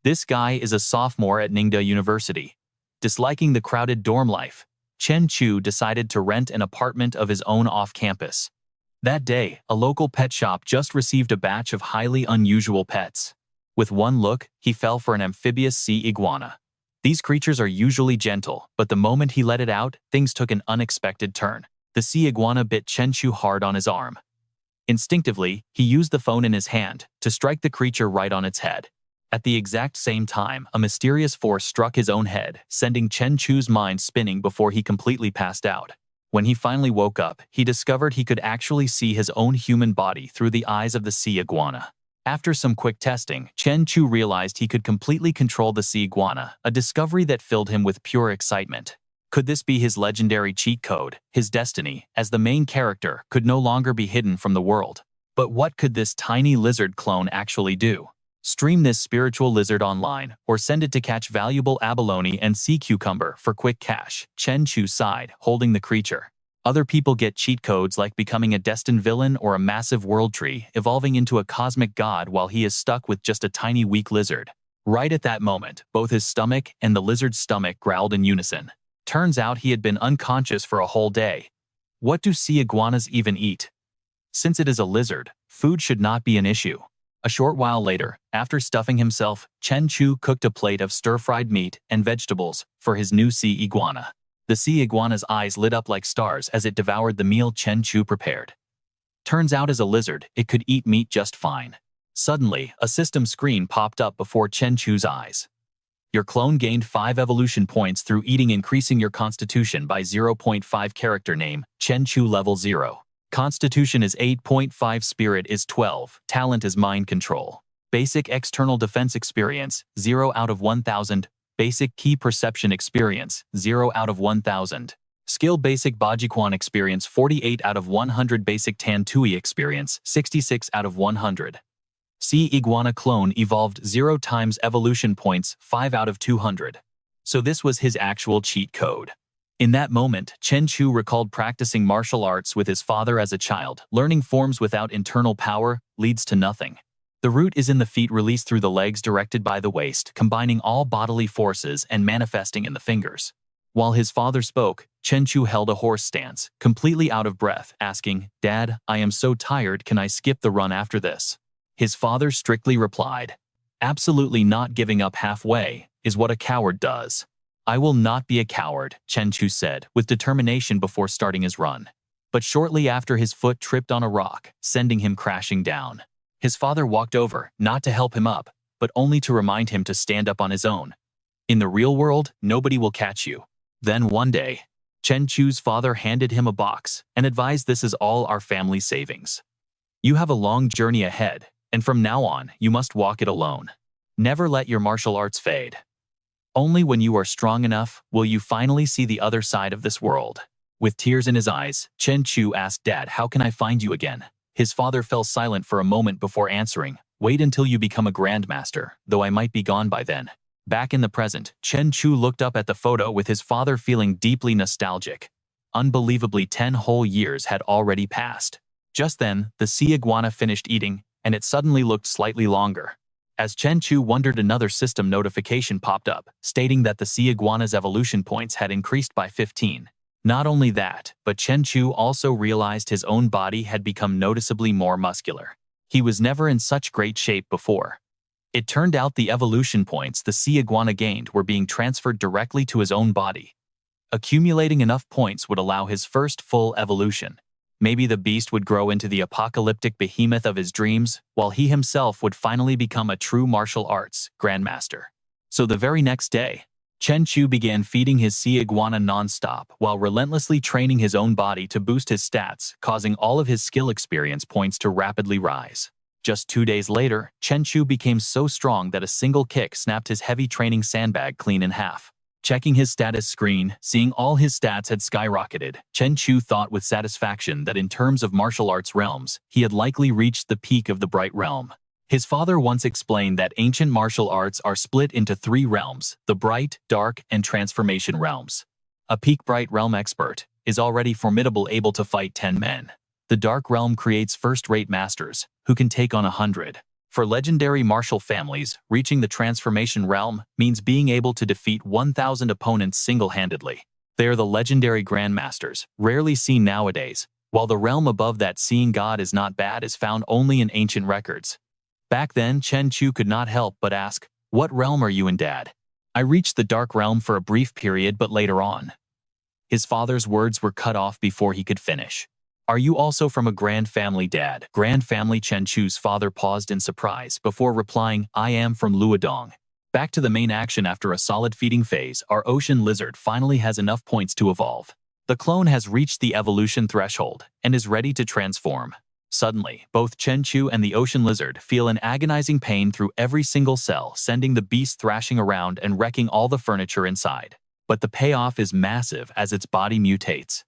This guy is a sophomore at Ningde University. Disliking the crowded dorm life, Chen Chu decided to rent an apartment of his own off-campus. That day, a local pet shop just received a batch of highly unusual pets. With one look, he fell for an amphibious sea iguana. These creatures are usually gentle, but the moment he let it out, things took an unexpected turn. The sea iguana bit Chen Chu hard on his arm. Instinctively, he used the phone in his hand to strike the creature right on its head. At the exact same time, a mysterious force struck his own head, sending Chen Chu's mind spinning before he completely passed out. When he finally woke up, he discovered he could actually see his own human body through the eyes of the sea iguana. After some quick testing, Chen Chu realized he could completely control the sea iguana, a discovery that filled him with pure excitement. Could this be his legendary cheat code, his destiny, as the main character could no longer be hidden from the world? But what could this tiny lizard clone actually do? Stream this spiritual lizard online, or send it to catch valuable abalone and sea cucumber for quick cash. Chen Chu sighed, holding the creature. Other people get cheat codes like becoming a destined villain or a massive world tree, evolving into a cosmic god while he is stuck with just a tiny weak lizard. Right at that moment, both his stomach and the lizard's stomach growled in unison. Turns out he had been unconscious for a whole day. What do sea iguanas even eat? Since it is a lizard, food should not be an issue. A short while later, after stuffing himself, Chen Chu cooked a plate of stir-fried meat and vegetables for his new sea iguana. The sea iguana's eyes lit up like stars as it devoured the meal Chen Chu prepared. Turns out as a lizard, it could eat meat just fine. Suddenly, a system screen popped up before Chen Chu's eyes. Your clone gained 5 evolution points through eating, increasing your constitution by 0.5. Character name, Chen Chu level 0. Constitution is 8.5, spirit is 12, talent is mind control. Basic external defense experience, 0 out of 1000. Basic key perception experience, 0 out of 1000. Skill basic Bajikwan experience, 48 out of 100. Basic Tan Tui experience, 66 out of 100. Sea iguana clone evolved 0 times evolution points, 5 out of 200. So this was his actual cheat code. In that moment, Chen Chu recalled practicing martial arts with his father as a child. Learning forms without internal power leads to nothing. The root is in the feet, released through the legs, directed by the waist, combining all bodily forces and manifesting in the fingers. While his father spoke, Chen Chu held a horse stance, completely out of breath, asking, "Dad, I am so tired, can I skip the run after this?" His father strictly replied, "Absolutely not, giving up halfway is what a coward does." "I will not be a coward," Chen Chu said, with determination before starting his run. But shortly after, his foot tripped on a rock, sending him crashing down. His father walked over, not to help him up, but only to remind him to stand up on his own. In the real world, nobody will catch you. Then one day, Chen Chu's father handed him a box and advised, "This is all our family savings. You have a long journey ahead, and from now on, you must walk it alone. Never let your martial arts fade. Only when you are strong enough will you finally see the other side of this world." With tears in his eyes, Chen Chu asked, "Dad, how can I find you again?" His father fell silent for a moment before answering, "Wait until you become a Grandmaster, though I might be gone by then." Back in the present, Chen Chu looked up at the photo with his father, feeling deeply nostalgic. Unbelievably, 10 whole years had already passed. Just then, the sea iguana finished eating, and it suddenly looked slightly longer. As Chen Chu wondered, another system notification popped up, stating that the sea iguana's evolution points had increased by 15. Not only that, but Chen Chu also realized his own body had become noticeably more muscular. He was never in such great shape before. It turned out the evolution points the sea iguana gained were being transferred directly to his own body. Accumulating enough points would allow his first full evolution. Maybe the beast would grow into the apocalyptic behemoth of his dreams, while he himself would finally become a true martial arts Grandmaster. So the very next day, Chen Chu began feeding his sea iguana non-stop while relentlessly training his own body to boost his stats, causing all of his skill experience points to rapidly rise. Just 2 days later, Chen Chu became so strong that a single kick snapped his heavy training sandbag clean in half. Checking his status screen, seeing all his stats had skyrocketed, Chen Chu thought with satisfaction that in terms of martial arts realms, he had likely reached the peak of the Bright Realm. His father once explained that ancient martial arts are split into 3 realms: the Bright, Dark, and Transformation realms. A peak Bright Realm expert is already formidable, able to fight 10 men. The Dark Realm creates first-rate masters, who can take on 100. For legendary martial families, reaching the transformation realm means being able to defeat 1,000 opponents single-handedly. They are the legendary Grandmasters, rarely seen nowadays, while the realm above that seeing God is not bad is found only in ancient records. Back then, Chen Chu could not help but ask, "What realm are you in, Dad?" "I reached the Dark Realm for a brief period, but later on." His father's words were cut off before he could finish. "Are you also from a grand family, Dad?" Grand family. Chen Chu's father paused in surprise before replying, "I am from Luodong." Back to the main action. After a solid feeding phase, our ocean lizard finally has enough points to evolve. The clone has reached the evolution threshold and is ready to transform. Suddenly, both Chen Chu and the ocean lizard feel an agonizing pain through every single cell, sending the beast thrashing around and wrecking all the furniture inside. But the payoff is massive as its body mutates.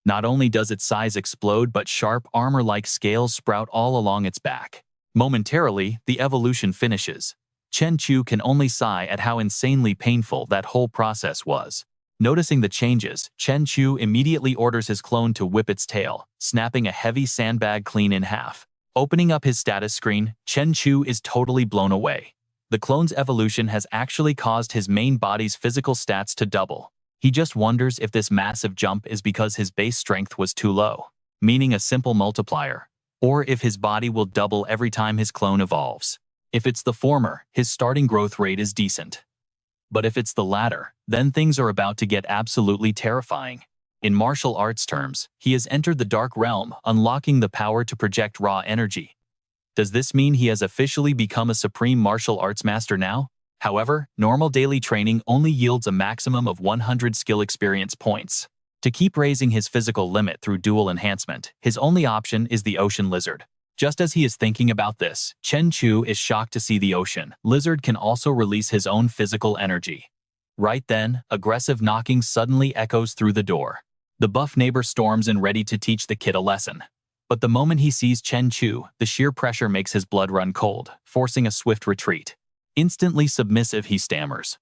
Not only does its size explode, but sharp armor-like scales sprout all along its back. Momentarily, the evolution finishes. Chen Chu can only sigh at how insanely painful that whole process was. Noticing the changes, Chen Chu immediately orders his clone to whip its tail, snapping a heavy sandbag clean in half. Opening up his status screen, Chen Chu is totally blown away. The clone's evolution has actually caused his main body's physical stats to double. He just wonders if this massive jump is because his base strength was too low, meaning a simple multiplier, or if his body will double every time his clone evolves. If it's the former, his starting growth rate is decent. But if it's the latter, then things are about to get absolutely terrifying. In martial arts terms, he has entered the Dark Realm, unlocking the power to project raw energy. Does this mean he has officially become a supreme martial arts master now? However, normal daily training only yields a maximum of 100 skill experience points. To keep raising his physical limit through dual enhancement, his only option is the ocean lizard. Just as he is thinking about this, Chen Chu is shocked to see the ocean lizard can also release his own physical energy. Right then, aggressive knocking suddenly echoes through the door. The buff neighbor storms in ready to teach the kid a lesson. But the moment he sees Chen Chu, the sheer pressure makes his blood run cold, forcing a swift retreat. Instantly submissive, he stammers,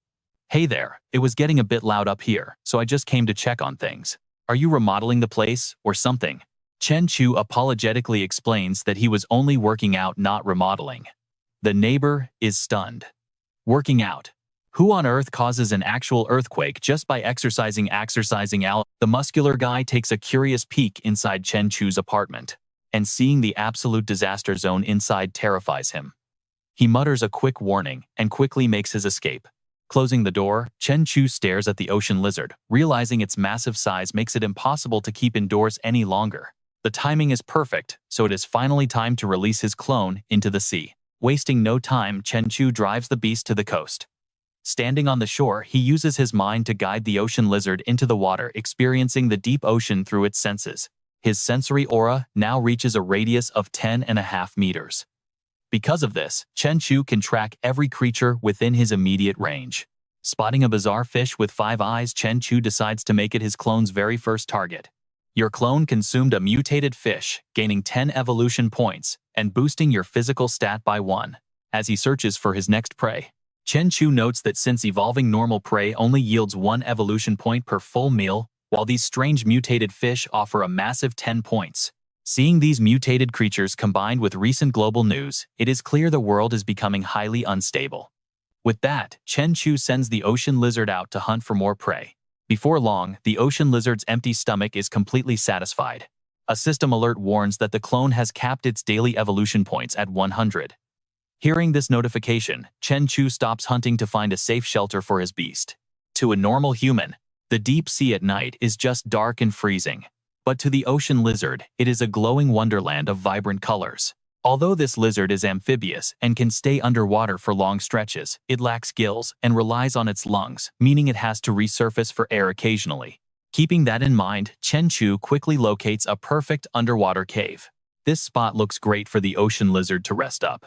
"Hey there, it was getting a bit loud up here, so I just came to check on things. Are you remodeling the place, or something?" Chen Chu apologetically explains that he was only working out, not remodeling. The neighbor is stunned. Working out? Who on earth causes an actual earthquake just by exercising out? The muscular guy takes a curious peek inside Chen Chu's apartment, and seeing the absolute disaster zone inside terrifies him. He mutters a quick warning and quickly makes his escape. Closing the door, Chen Chu stares at the ocean lizard, realizing its massive size makes it impossible to keep indoors any longer. The timing is perfect, so it is finally time to release his clone into the sea. Wasting no time, Chen Chu drives the beast to the coast. Standing on the shore, he uses his mind to guide the ocean lizard into the water, experiencing the deep ocean through its senses. His sensory aura now reaches a radius of 10.5 meters. Because of this, Chen Chu can track every creature within his immediate range. Spotting a bizarre fish with 5 eyes, Chen Chu decides to make it his clone's very first target. Your clone consumed a mutated fish, gaining 10 evolution points and boosting your physical stat by 1. As he searches for his next prey, Chen Chu notes that since evolving normal prey only yields 1 evolution point per full meal, while these strange mutated fish offer a massive 10 points. Seeing these mutated creatures combined with recent global news, it is clear the world is becoming highly unstable. With that, Chen Chu sends the ocean lizard out to hunt for more prey. Before long, the ocean lizard's empty stomach is completely satisfied. A system alert warns that the clone has capped its daily evolution points at 100. Hearing this notification, Chen Chu stops hunting to find a safe shelter for his beast. To a normal human, the deep sea at night is just dark and freezing. But to the ocean lizard, it is a glowing wonderland of vibrant colors. Although this lizard is amphibious and can stay underwater for long stretches, it lacks gills and relies on its lungs, meaning it has to resurface for air occasionally. Keeping that in mind, Chen Chu quickly locates a perfect underwater cave. This spot looks great for the ocean lizard to rest up.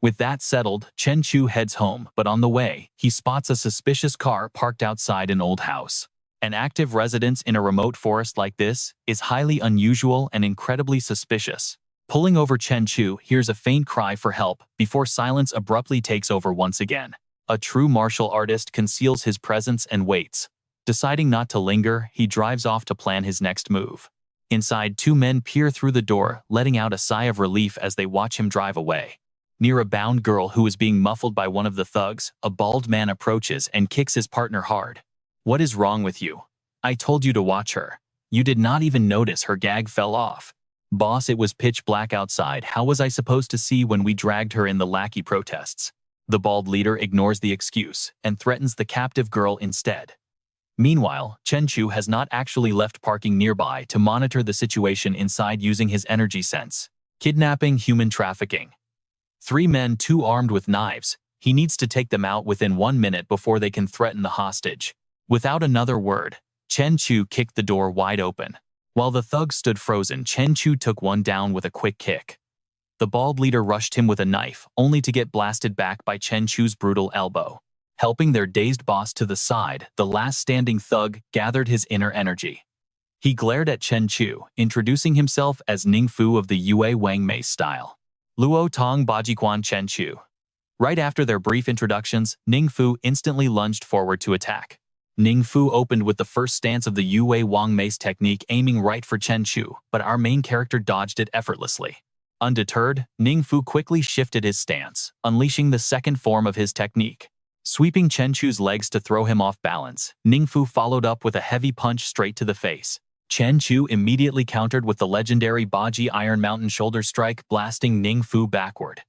With that settled, Chen Chu heads home, but on the way, he spots a suspicious car parked outside an old house. An active residence in a remote forest like this is highly unusual and incredibly suspicious. Pulling over, Chen Chu hears a faint cry for help before silence abruptly takes over once again. A true martial artist conceals his presence and waits. Deciding not to linger, he drives off to plan his next move. Inside, 2 men peer through the door, letting out a sigh of relief as they watch him drive away. Near a bound girl who is being muffled by one of the thugs, a bald man approaches and kicks his partner hard. "What is wrong with you? I told you to watch her. You did not even notice her gag fell off." "Boss, it was pitch black outside. How was I supposed to see when we dragged her in?" the lackey protests. The bald leader ignores the excuse and threatens the captive girl instead. Meanwhile, Chen Chu has not actually left parking nearby to monitor the situation inside using his energy sense. Kidnapping, human trafficking. 3 men, 2 armed with knives. He needs to take them out within 1 minute before they can threaten the hostage. Without another word, Chen Chu kicked the door wide open. While the thugs stood frozen, Chen Chu took one down with a quick kick. The bald leader rushed him with a knife, only to get blasted back by Chen Chu's brutal elbow. Helping their dazed boss to the side, the last standing thug gathered his inner energy. He glared at Chen Chu, introducing himself as Ning Fu of the Yue Wang Mei style. "Luo Tong Bajiquan Chen Chu." Right after their brief introductions, Ning Fu instantly lunged forward to attack. Ning Fu opened with the first stance of the Yue Wang Mei's technique, aiming right for Chen Chu, but our main character dodged it effortlessly. Undeterred, Ning Fu quickly shifted his stance, unleashing the second form of his technique. Sweeping Chen Chu's legs to throw him off balance, Ning Fu followed up with a heavy punch straight to the face. Chen Chu immediately countered with the legendary Baji Iron Mountain shoulder strike, blasting Ning Fu backward.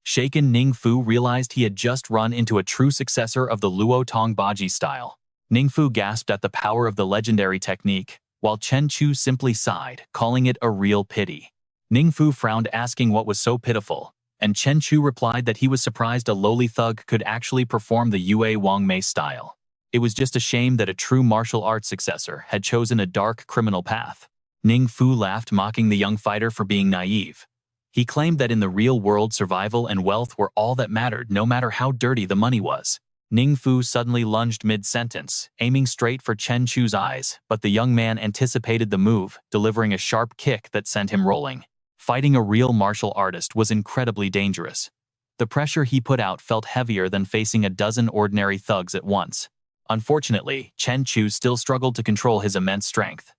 Shaken, Ning Fu realized he had just run into a true successor of the Luo Tong Baji style. Ning Fu gasped at the power of the legendary technique, while Chen Chu simply sighed, calling it a real pity. Ning Fu frowned, asking what was so pitiful, and Chen Chu replied that he was surprised a lowly thug could actually perform the Yue Wang Mei style. It was just a shame that a true martial arts successor had chosen a dark criminal path. Ning Fu laughed, mocking the young fighter for being naive. He claimed that in the real world, survival and wealth were all that mattered, no matter how dirty the money was. Ning Fu suddenly lunged mid-sentence, aiming straight for Chen Chu's eyes, but the young man anticipated the move, delivering a sharp kick that sent him rolling. Fighting a real martial artist was incredibly dangerous. The pressure he put out felt heavier than facing a dozen ordinary thugs at once. Unfortunately, Chen Chu still struggled to control his immense strength.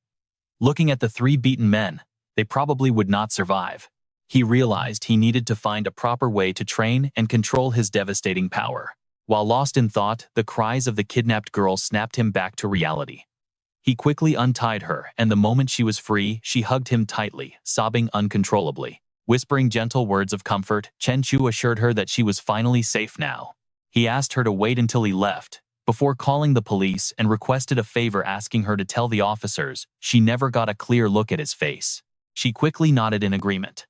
Looking at the 3 beaten men, they probably would not survive. He realized he needed to find a proper way to train and control his devastating power. While lost in thought, the cries of the kidnapped girl snapped him back to reality. He quickly untied her, and the moment she was free, she hugged him tightly, sobbing uncontrollably. Whispering gentle words of comfort, Chen Chu assured her that she was finally safe now. He asked her to wait until he left, before calling the police, and requested a favor, asking her to tell the officers she never got a clear look at his face. She quickly nodded in agreement.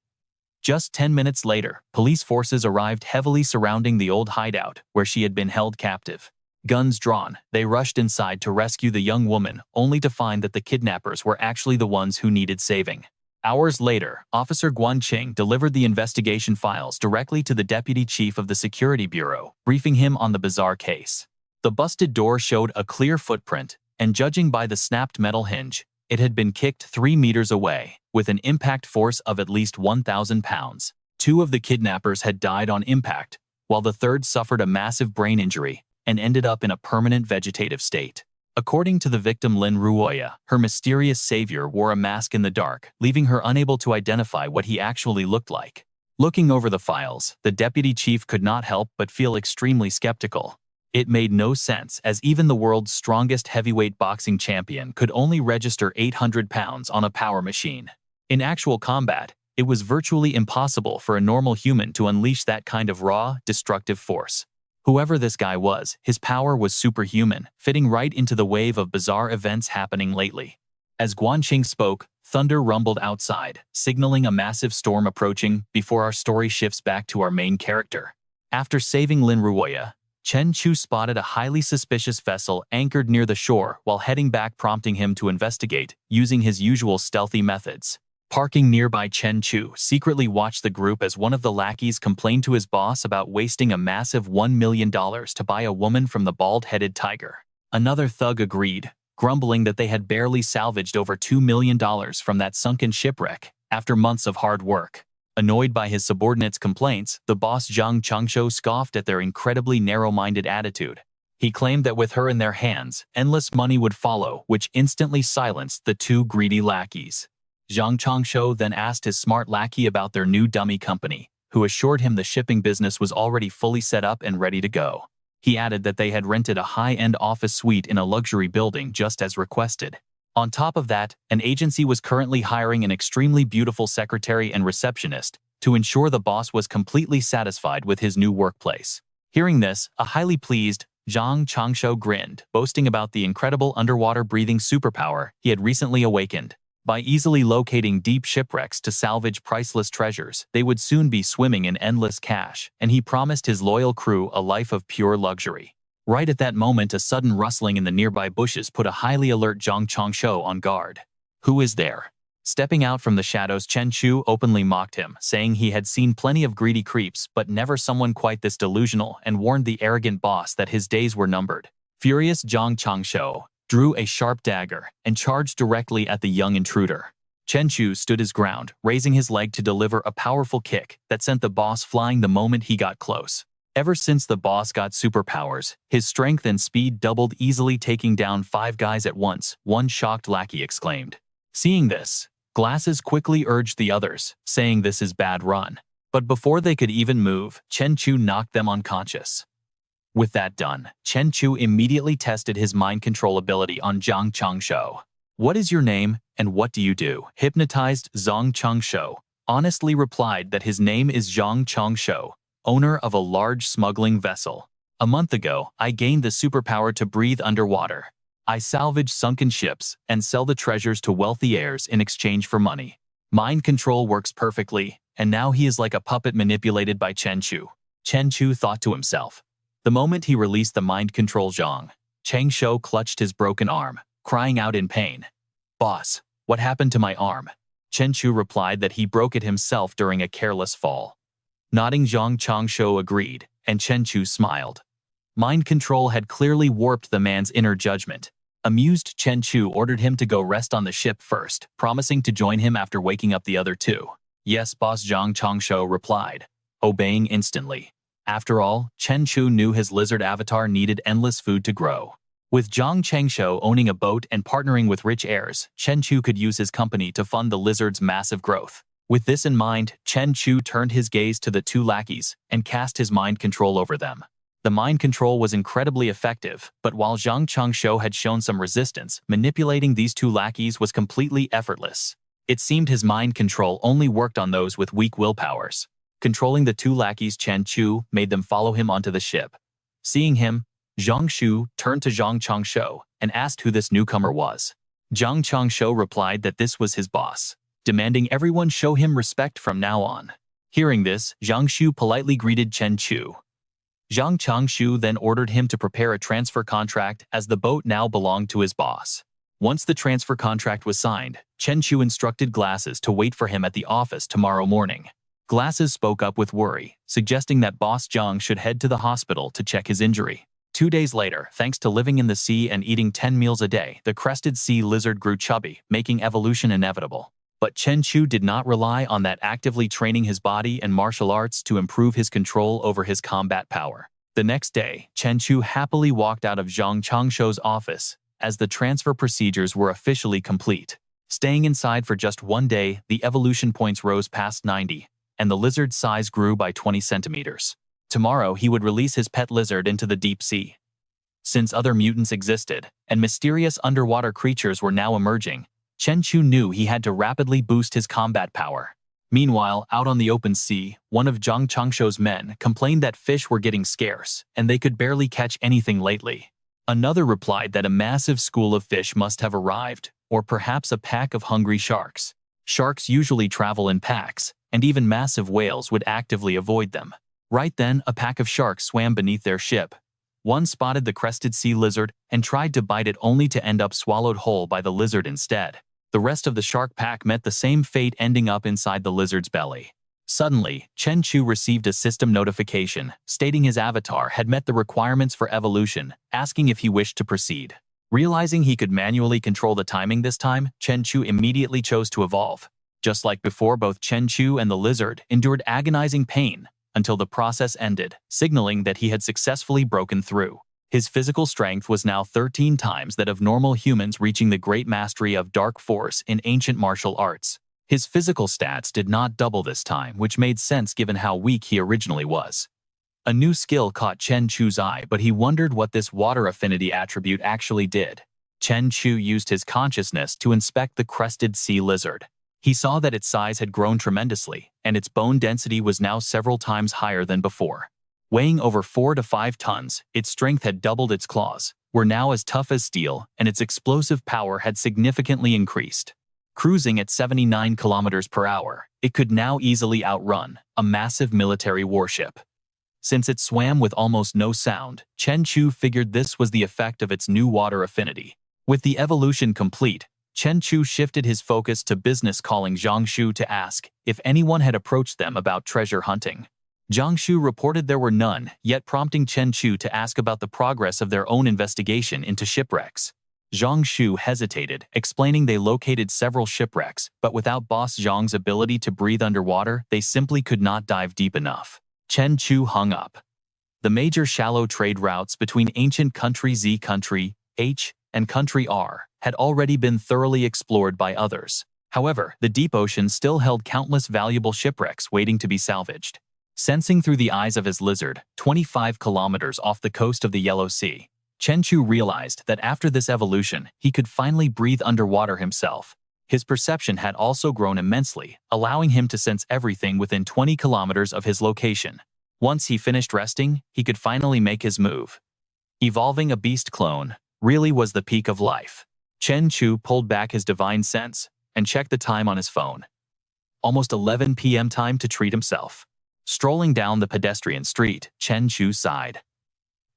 Just 10 minutes later, police forces arrived, heavily surrounding the old hideout where she had been held captive. Guns drawn, they rushed inside to rescue the young woman, only to find that the kidnappers were actually the ones who needed saving. Hours later, Officer Guanqing delivered the investigation files directly to the deputy chief of the Security Bureau, briefing him on the bizarre case. The busted door showed a clear footprint, and judging by the snapped metal hinge, it had been kicked 3 meters away, with an impact force of at least 1,000 pounds. 2 of the kidnappers had died on impact, while the third suffered a massive brain injury and ended up in a permanent vegetative state. According to the victim Lin Ruoya, her mysterious savior wore a mask in the dark, leaving her unable to identify what he actually looked like. Looking over the files, the deputy chief could not help but feel extremely skeptical. It made no sense, as even the world's strongest heavyweight boxing champion could only register 800 pounds on a power machine. In actual combat, it was virtually impossible for a normal human to unleash that kind of raw, destructive force. Whoever this guy was, his power was superhuman, fitting right into the wave of bizarre events happening lately. As Guanqing spoke, thunder rumbled outside, signaling a massive storm approaching before our story shifts back to our main character. After saving Lin Ruoya, Chen Chu spotted a highly suspicious vessel anchored near the shore while heading back, prompting him to investigate, using his usual stealthy methods. Parking nearby, Chen Chu secretly watched the group as one of the lackeys complained to his boss about wasting a massive $1 million to buy a woman from the bald-headed tiger. Another thug agreed, grumbling that they had barely salvaged over $2 million from that sunken shipwreck after months of hard work. Annoyed by his subordinates' complaints, the boss Zhang Changsho scoffed at their incredibly narrow-minded attitude. He claimed that with her in their hands, endless money would follow, which instantly silenced the 2 greedy lackeys. Zhang Changsho then asked his smart lackey about their new dummy company, who assured him the shipping business was already fully set up and ready to go. He added that they had rented a high-end office suite in a luxury building just as requested. On top of that, an agency was currently hiring an extremely beautiful secretary and receptionist to ensure the boss was completely satisfied with his new workplace. Hearing this, a highly pleased Zhang Changshu grinned, boasting about the incredible underwater breathing superpower he had recently awakened. By easily locating deep shipwrecks to salvage priceless treasures, they would soon be swimming in endless cash, and he promised his loyal crew a life of pure luxury. Right at that moment, a sudden rustling in the nearby bushes put a highly alert Zhang Changshu on guard. "Who is there?" Stepping out from the shadows, Chen Chu openly mocked him, saying he had seen plenty of greedy creeps but never someone quite this delusional, and warned the arrogant boss that his days were numbered. Furious, Zhang Changshu drew a sharp dagger and charged directly at the young intruder. Chen Chu stood his ground, raising his leg to deliver a powerful kick that sent the boss flying the moment he got close. Ever since the boss got superpowers, his strength and speed doubled, easily taking down 5 guys at once, one shocked lackey exclaimed. Seeing this, Glasses quickly urged the others, saying this is bad run. But before they could even move, Chen Chu knocked them unconscious. With that done, Chen Chu immediately tested his mind control ability on Zhang Changshu. "What is your name, and what do you do?" Hypnotized Zhang Changshu honestly replied that his name is Zhang Changshu, owner of a large smuggling vessel. "A month ago, I gained the superpower to breathe underwater. I salvage sunken ships and sell the treasures to wealthy heirs in exchange for money. Mind control works perfectly, and now he is like a puppet manipulated by Chen Chu." Chen Chu thought to himself. The moment he released the mind control, Zhang Changshu clutched his broken arm, crying out in pain. "Boss, what happened to my arm?" Chen Chu replied that he broke it himself during a careless fall. Nodding, Zhang Changshu agreed, and Chen Chu smiled. Mind control had clearly warped the man's inner judgment. Amused, Chen Chu ordered him to go rest on the ship first, promising to join him after waking up the other two. "Yes, boss," Zhang Changshu replied, obeying instantly. After all, Chen Chu knew his lizard avatar needed endless food to grow. With Zhang Changshu owning a boat and partnering with rich heirs, Chen Chu could use his company to fund the lizard's massive growth. With this in mind, Chen Chu turned his gaze to the two lackeys and cast his mind control over them. The mind control was incredibly effective, but while Zhang Changshu had shown some resistance, manipulating these two lackeys was completely effortless. It seemed his mind control only worked on those with weak willpowers. Controlling the two lackeys, Chen Chu made them follow him onto the ship. Seeing him, Zhang Shu turned to Zhang Changshu and asked who this newcomer was. Zhang Changshu replied that this was his boss, demanding everyone show him respect from now on. Hearing this, Zhang Shu politely greeted Chen Chu. Zhang Changshu then ordered him to prepare a transfer contract, as the boat now belonged to his boss. Once the transfer contract was signed, Chen Chu instructed Glasses to wait for him at the office tomorrow morning. Glasses spoke up with worry, suggesting that boss Zhang should head to the hospital to check his injury. 2 days later, thanks to living in the sea and eating 10 meals a day, the crested sea lizard grew chubby, making evolution inevitable. But Chen Chu did not rely on that, actively training his body and martial arts to improve his control over his combat power. The next day, Chen Chu happily walked out of Zhang Changshu's office, as the transfer procedures were officially complete. Staying inside for just 1 day, the evolution points rose past 90, and the lizard's size grew by 20 centimeters. Tomorrow, he would release his pet lizard into the deep sea. Since other mutants existed, and mysterious underwater creatures were now emerging, Chen Chu knew he had to rapidly boost his combat power. Meanwhile, out on the open sea, one of Zhang Changshu's men complained that fish were getting scarce, and they could barely catch anything lately. Another replied that a massive school of fish must have arrived, or perhaps a pack of hungry sharks. Sharks usually travel in packs, and even massive whales would actively avoid them. Right then, a pack of sharks swam beneath their ship. One spotted the crested sea lizard and tried to bite it, only to end up swallowed whole by the lizard instead. The rest of the shark pack met the same fate, ending up inside the lizard's belly. Suddenly, Chen Chu received a system notification stating his avatar had met the requirements for evolution, asking if he wished to proceed. Realizing he could manually control the timing this time, Chen Chu immediately chose to evolve. Just like before, both Chen Chu and the lizard endured agonizing pain until the process ended, signaling that he had successfully broken through. His physical strength was now 13 times that of normal humans, reaching the great mastery of dark force in ancient martial arts. His physical stats did not double this time, which made sense given how weak he originally was. A new skill caught Chen Chu's eye, but he wondered what this water affinity attribute actually did. Chen Chu used his consciousness to inspect the crested sea lizard. He saw that its size had grown tremendously, and its bone density was now several times higher than before. Weighing over 4 to 5 tons, its strength had doubled. Its claws were now as tough as steel, and its explosive power had significantly increased. Cruising at 79 kilometers per hour, it could now easily outrun a massive military warship. Since it swam with almost no sound, Chen Chu figured this was the effect of its new water affinity. With the evolution complete, Chen Chu shifted his focus to business, calling Zhang Shu to ask if anyone had approached them about treasure hunting. Zhang Shu reported there were none, yet prompting Chen Chu to ask about the progress of their own investigation into shipwrecks. Zhang Shu hesitated, explaining they located several shipwrecks, but without Boss Zhang's ability to breathe underwater, they simply could not dive deep enough. Chen Chu hung up. The major shallow trade routes between ancient country Z, country H, and country R had already been thoroughly explored by others. However, the deep ocean still held countless valuable shipwrecks waiting to be salvaged. Sensing through the eyes of his lizard, 25 kilometers off the coast of the Yellow Sea, Chen Chu realized that after this evolution, he could finally breathe underwater himself. His perception had also grown immensely, allowing him to sense everything within 20 kilometers of his location. Once he finished resting, he could finally make his move. Evolving a beast clone really was the peak of life. Chen Chu pulled back his divine sense and checked the time on his phone. Almost 11 p.m. time to treat himself. Strolling down the pedestrian street, Chen Chu sighed.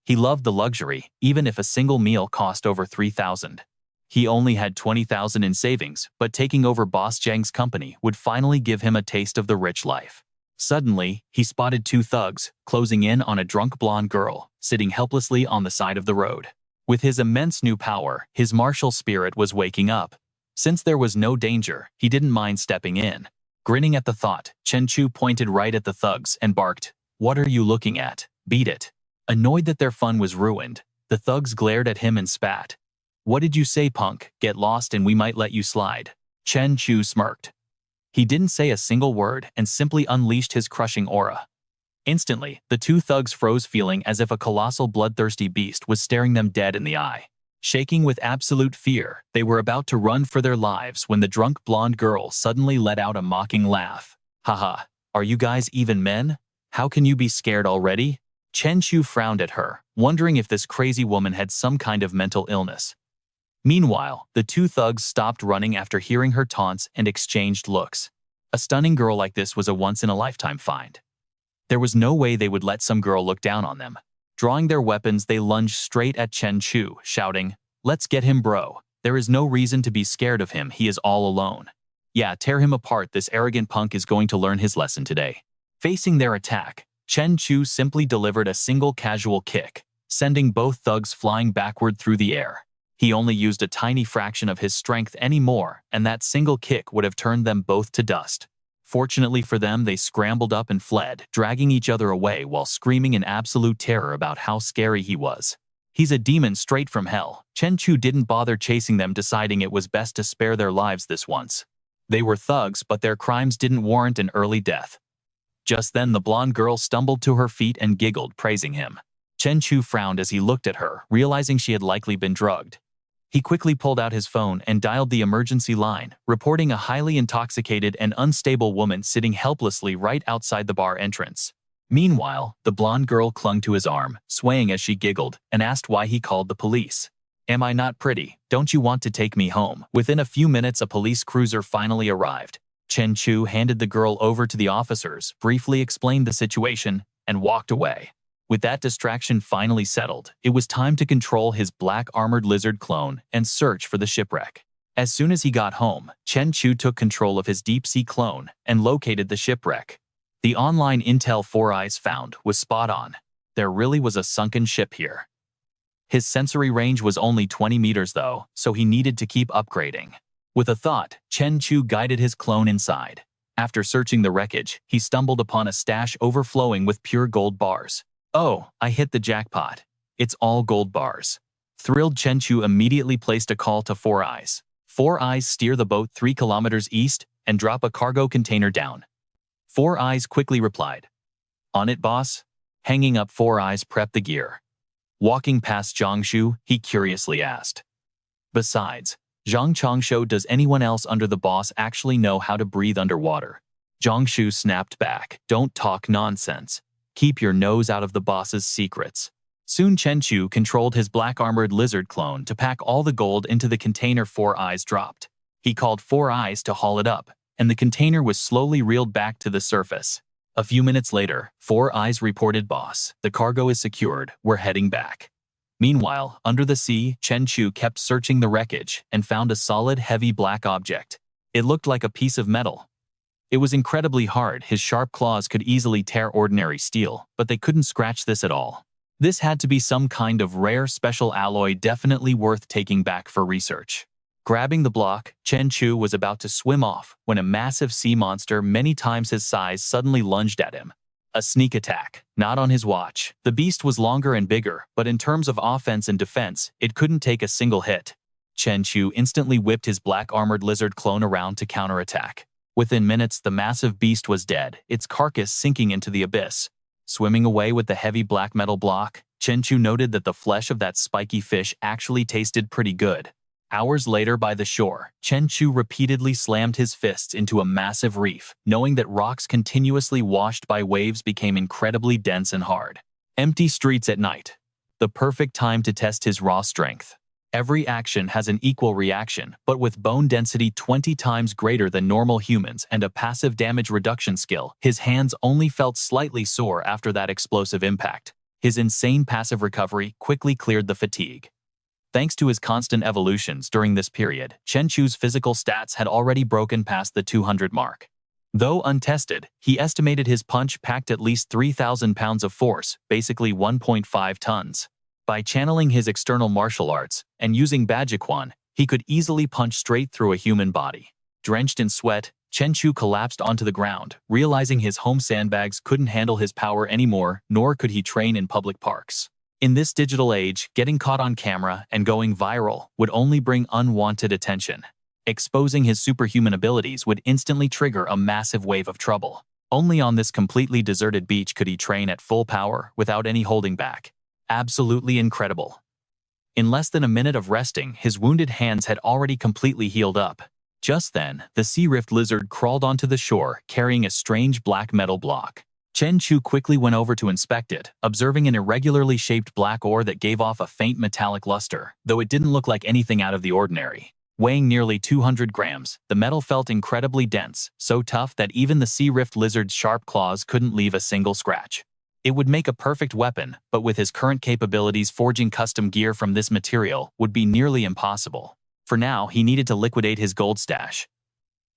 He loved the luxury, even if a single meal cost over 3,000. He only had 20,000 in savings, but taking over Boss Zhang's company would finally give him a taste of the rich life. Suddenly, he spotted 2 thugs closing in on a drunk blonde girl sitting helplessly on the side of the road. With his immense new power, his martial spirit was waking up. Since there was no danger, he didn't mind stepping in. Grinning at the thought, Chen Chu pointed right at the thugs and barked, "What are you looking at? Beat it." Annoyed that their fun was ruined, the thugs glared at him and spat. "What did you say, punk? Get lost and we might let you slide." Chen Chu smirked. He didn't say a single word and simply unleashed his crushing aura. Instantly, the 2 thugs froze, feeling as if a colossal bloodthirsty beast was staring them dead in the eye. Shaking with absolute fear, they were about to run for their lives when the drunk blonde girl suddenly let out a mocking laugh. "Haha, are you guys even men? How can you be scared already?" Chen Chu frowned at her, wondering if this crazy woman had some kind of mental illness. Meanwhile, the 2 thugs stopped running after hearing her taunts and exchanged looks. A stunning girl like this was a once-in-a-lifetime find. There was no way they would let some girl look down on them. Drawing their weapons, they lunged straight at Chen Chu, shouting, "Let's get him, bro. There is no reason to be scared of him. He is all alone. Yeah, tear him apart. This arrogant punk is going to learn his lesson today." Facing their attack, Chen Chu simply delivered a single casual kick, sending both thugs flying backward through the air. He only used a tiny fraction of his strength anymore, and that single kick would have turned them both to dust. Fortunately for them, they scrambled up and fled, dragging each other away while screaming in absolute terror about how scary he was. "He's a demon straight from hell." Chen Chu didn't bother chasing them, deciding it was best to spare their lives this once. They were thugs, but their crimes didn't warrant an early death. Just then, the blonde girl stumbled to her feet and giggled, praising him. Chen Chu frowned as he looked at her, realizing she had likely been drugged. He quickly pulled out his phone and dialed the emergency line, reporting a highly intoxicated and unstable woman sitting helplessly right outside the bar entrance. Meanwhile, the blonde girl clung to his arm, swaying as she giggled, and asked why he called the police. "Am I not pretty? Don't you want to take me home?" Within a few minutes, a police cruiser finally arrived. Chen Chu handed the girl over to the officers, briefly explained the situation, and walked away. With that distraction finally settled, it was time to control his black armored lizard clone and search for the shipwreck. As soon as he got home, Chen Chu took control of his deep-sea clone and located the shipwreck. The online intel Four Eyes found was spot on. There really was a sunken ship here. His sensory range was only 20 meters though, so he needed to keep upgrading. With a thought, Chen Chu guided his clone inside. After searching the wreckage, he stumbled upon a stash overflowing with pure gold bars. "Oh, I hit the jackpot. It's all gold bars." Thrilled, Chen Chu immediately placed a call to Four Eyes. Four Eyes steer the boat 3 kilometers east, and drop a cargo container down. Four Eyes quickly replied, "On it, boss." Hanging up, Four Eyes prepped the gear. Walking past Zhang Shu, he curiously asked, "Besides, Zhang Changshu, does anyone else under the boss actually know how to breathe underwater?" Zhang Shu snapped back, "Don't talk nonsense. Keep your nose out of the boss's secrets." Soon Chen Chu controlled his black-armored lizard clone to pack all the gold into the container Four Eyes dropped. He called Four Eyes to haul it up, and the container was slowly reeled back to the surface. A few minutes later, Four Eyes reported, "Boss, the cargo is secured. We're heading back." Meanwhile, under the sea, Chen Chu kept searching the wreckage and found a solid, heavy black object. It looked like a piece of metal. It was incredibly hard. His sharp claws could easily tear ordinary steel, but they couldn't scratch this at all. This had to be some kind of rare special alloy, definitely worth taking back for research. Grabbing the block, Chen Chu was about to swim off when a massive sea monster many times his size suddenly lunged at him. A sneak attack, not on his watch. The beast was longer and bigger, but in terms of offense and defense, it couldn't take a single hit. Chen Chu instantly whipped his black-armored lizard clone around to counterattack. Within minutes, the massive beast was dead, its carcass sinking into the abyss. Swimming away with the heavy black metal block, Chen Chu noted that the flesh of that spiky fish actually tasted pretty good. Hours later by the shore, Chen Chu repeatedly slammed his fists into a massive reef, knowing that rocks continuously washed by waves became incredibly dense and hard. Empty streets at night. The perfect time to test his raw strength. Every action has an equal reaction, but with bone density 20 times greater than normal humans and a passive damage reduction skill, his hands only felt slightly sore after that explosive impact. His insane passive recovery quickly cleared the fatigue. Thanks to his constant evolutions during this period, Chen Chu's physical stats had already broken past the 200 mark. Though untested, he estimated his punch packed at least 3,000 pounds of force, basically 1.5 tons. By channeling his external martial arts and using Bajiquan, he could easily punch straight through a human body. Drenched in sweat, Chen Chu collapsed onto the ground, realizing his home sandbags couldn't handle his power anymore, nor could he train in public parks. In this digital age, getting caught on camera and going viral would only bring unwanted attention. Exposing his superhuman abilities would instantly trigger a massive wave of trouble. Only on this completely deserted beach could he train at full power without any holding back. Absolutely incredible. In less than a minute of resting, his wounded hands had already completely healed up. Just then, the sea rift lizard crawled onto the shore, carrying a strange black metal block. Chen Chu quickly went over to inspect it, observing an irregularly shaped black ore that gave off a faint metallic luster, though it didn't look like anything out of the ordinary. Weighing nearly 200 grams, the metal felt incredibly dense, so tough that even the sea rift lizard's sharp claws couldn't leave a single scratch. It would make a perfect weapon, but with his current capabilities, forging custom gear from this material would be nearly impossible. For now, he needed to liquidate his gold stash.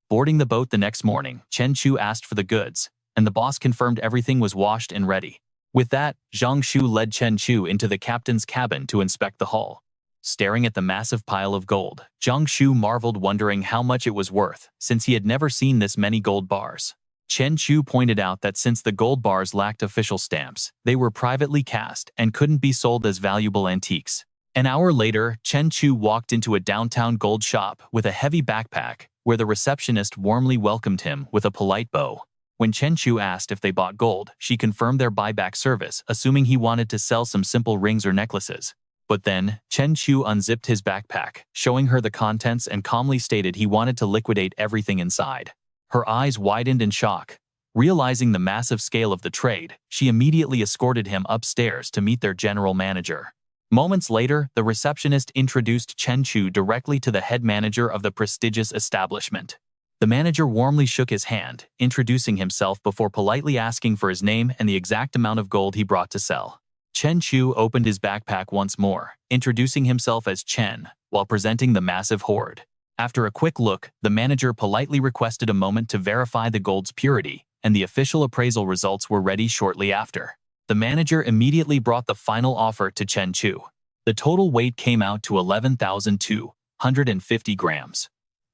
Boarding the boat the next morning, Chen Chu asked for the goods, and the boss confirmed everything was washed and ready. With that, Zhang Shu led Chen Chu into the captain's cabin to inspect the hull. Staring at the massive pile of gold, Zhang Shu marveled, wondering how much it was worth, since he had never seen this many gold bars. Chen Chu pointed out that since the gold bars lacked official stamps, they were privately cast and couldn't be sold as valuable antiques. An hour later, Chen Chu walked into a downtown gold shop with a heavy backpack, where the receptionist warmly welcomed him with a polite bow. When Chen Chu asked if they bought gold, she confirmed their buyback service, assuming he wanted to sell some simple rings or necklaces. But then, Chen Chu unzipped his backpack, showing her the contents, and calmly stated he wanted to liquidate everything inside. Her eyes widened in shock. Realizing the massive scale of the trade, she immediately escorted him upstairs to meet their general manager. Moments later, the receptionist introduced Chen Chu directly to the head manager of the prestigious establishment. The manager warmly shook his hand, introducing himself before politely asking for his name and the exact amount of gold he brought to sell. Chen Chu opened his backpack once more, introducing himself as Chen, while presenting the massive hoard. After a quick look, the manager politely requested a moment to verify the gold's purity, and the official appraisal results were ready shortly after. The manager immediately brought the final offer to Chen Chu. The total weight came out to 11,250 grams.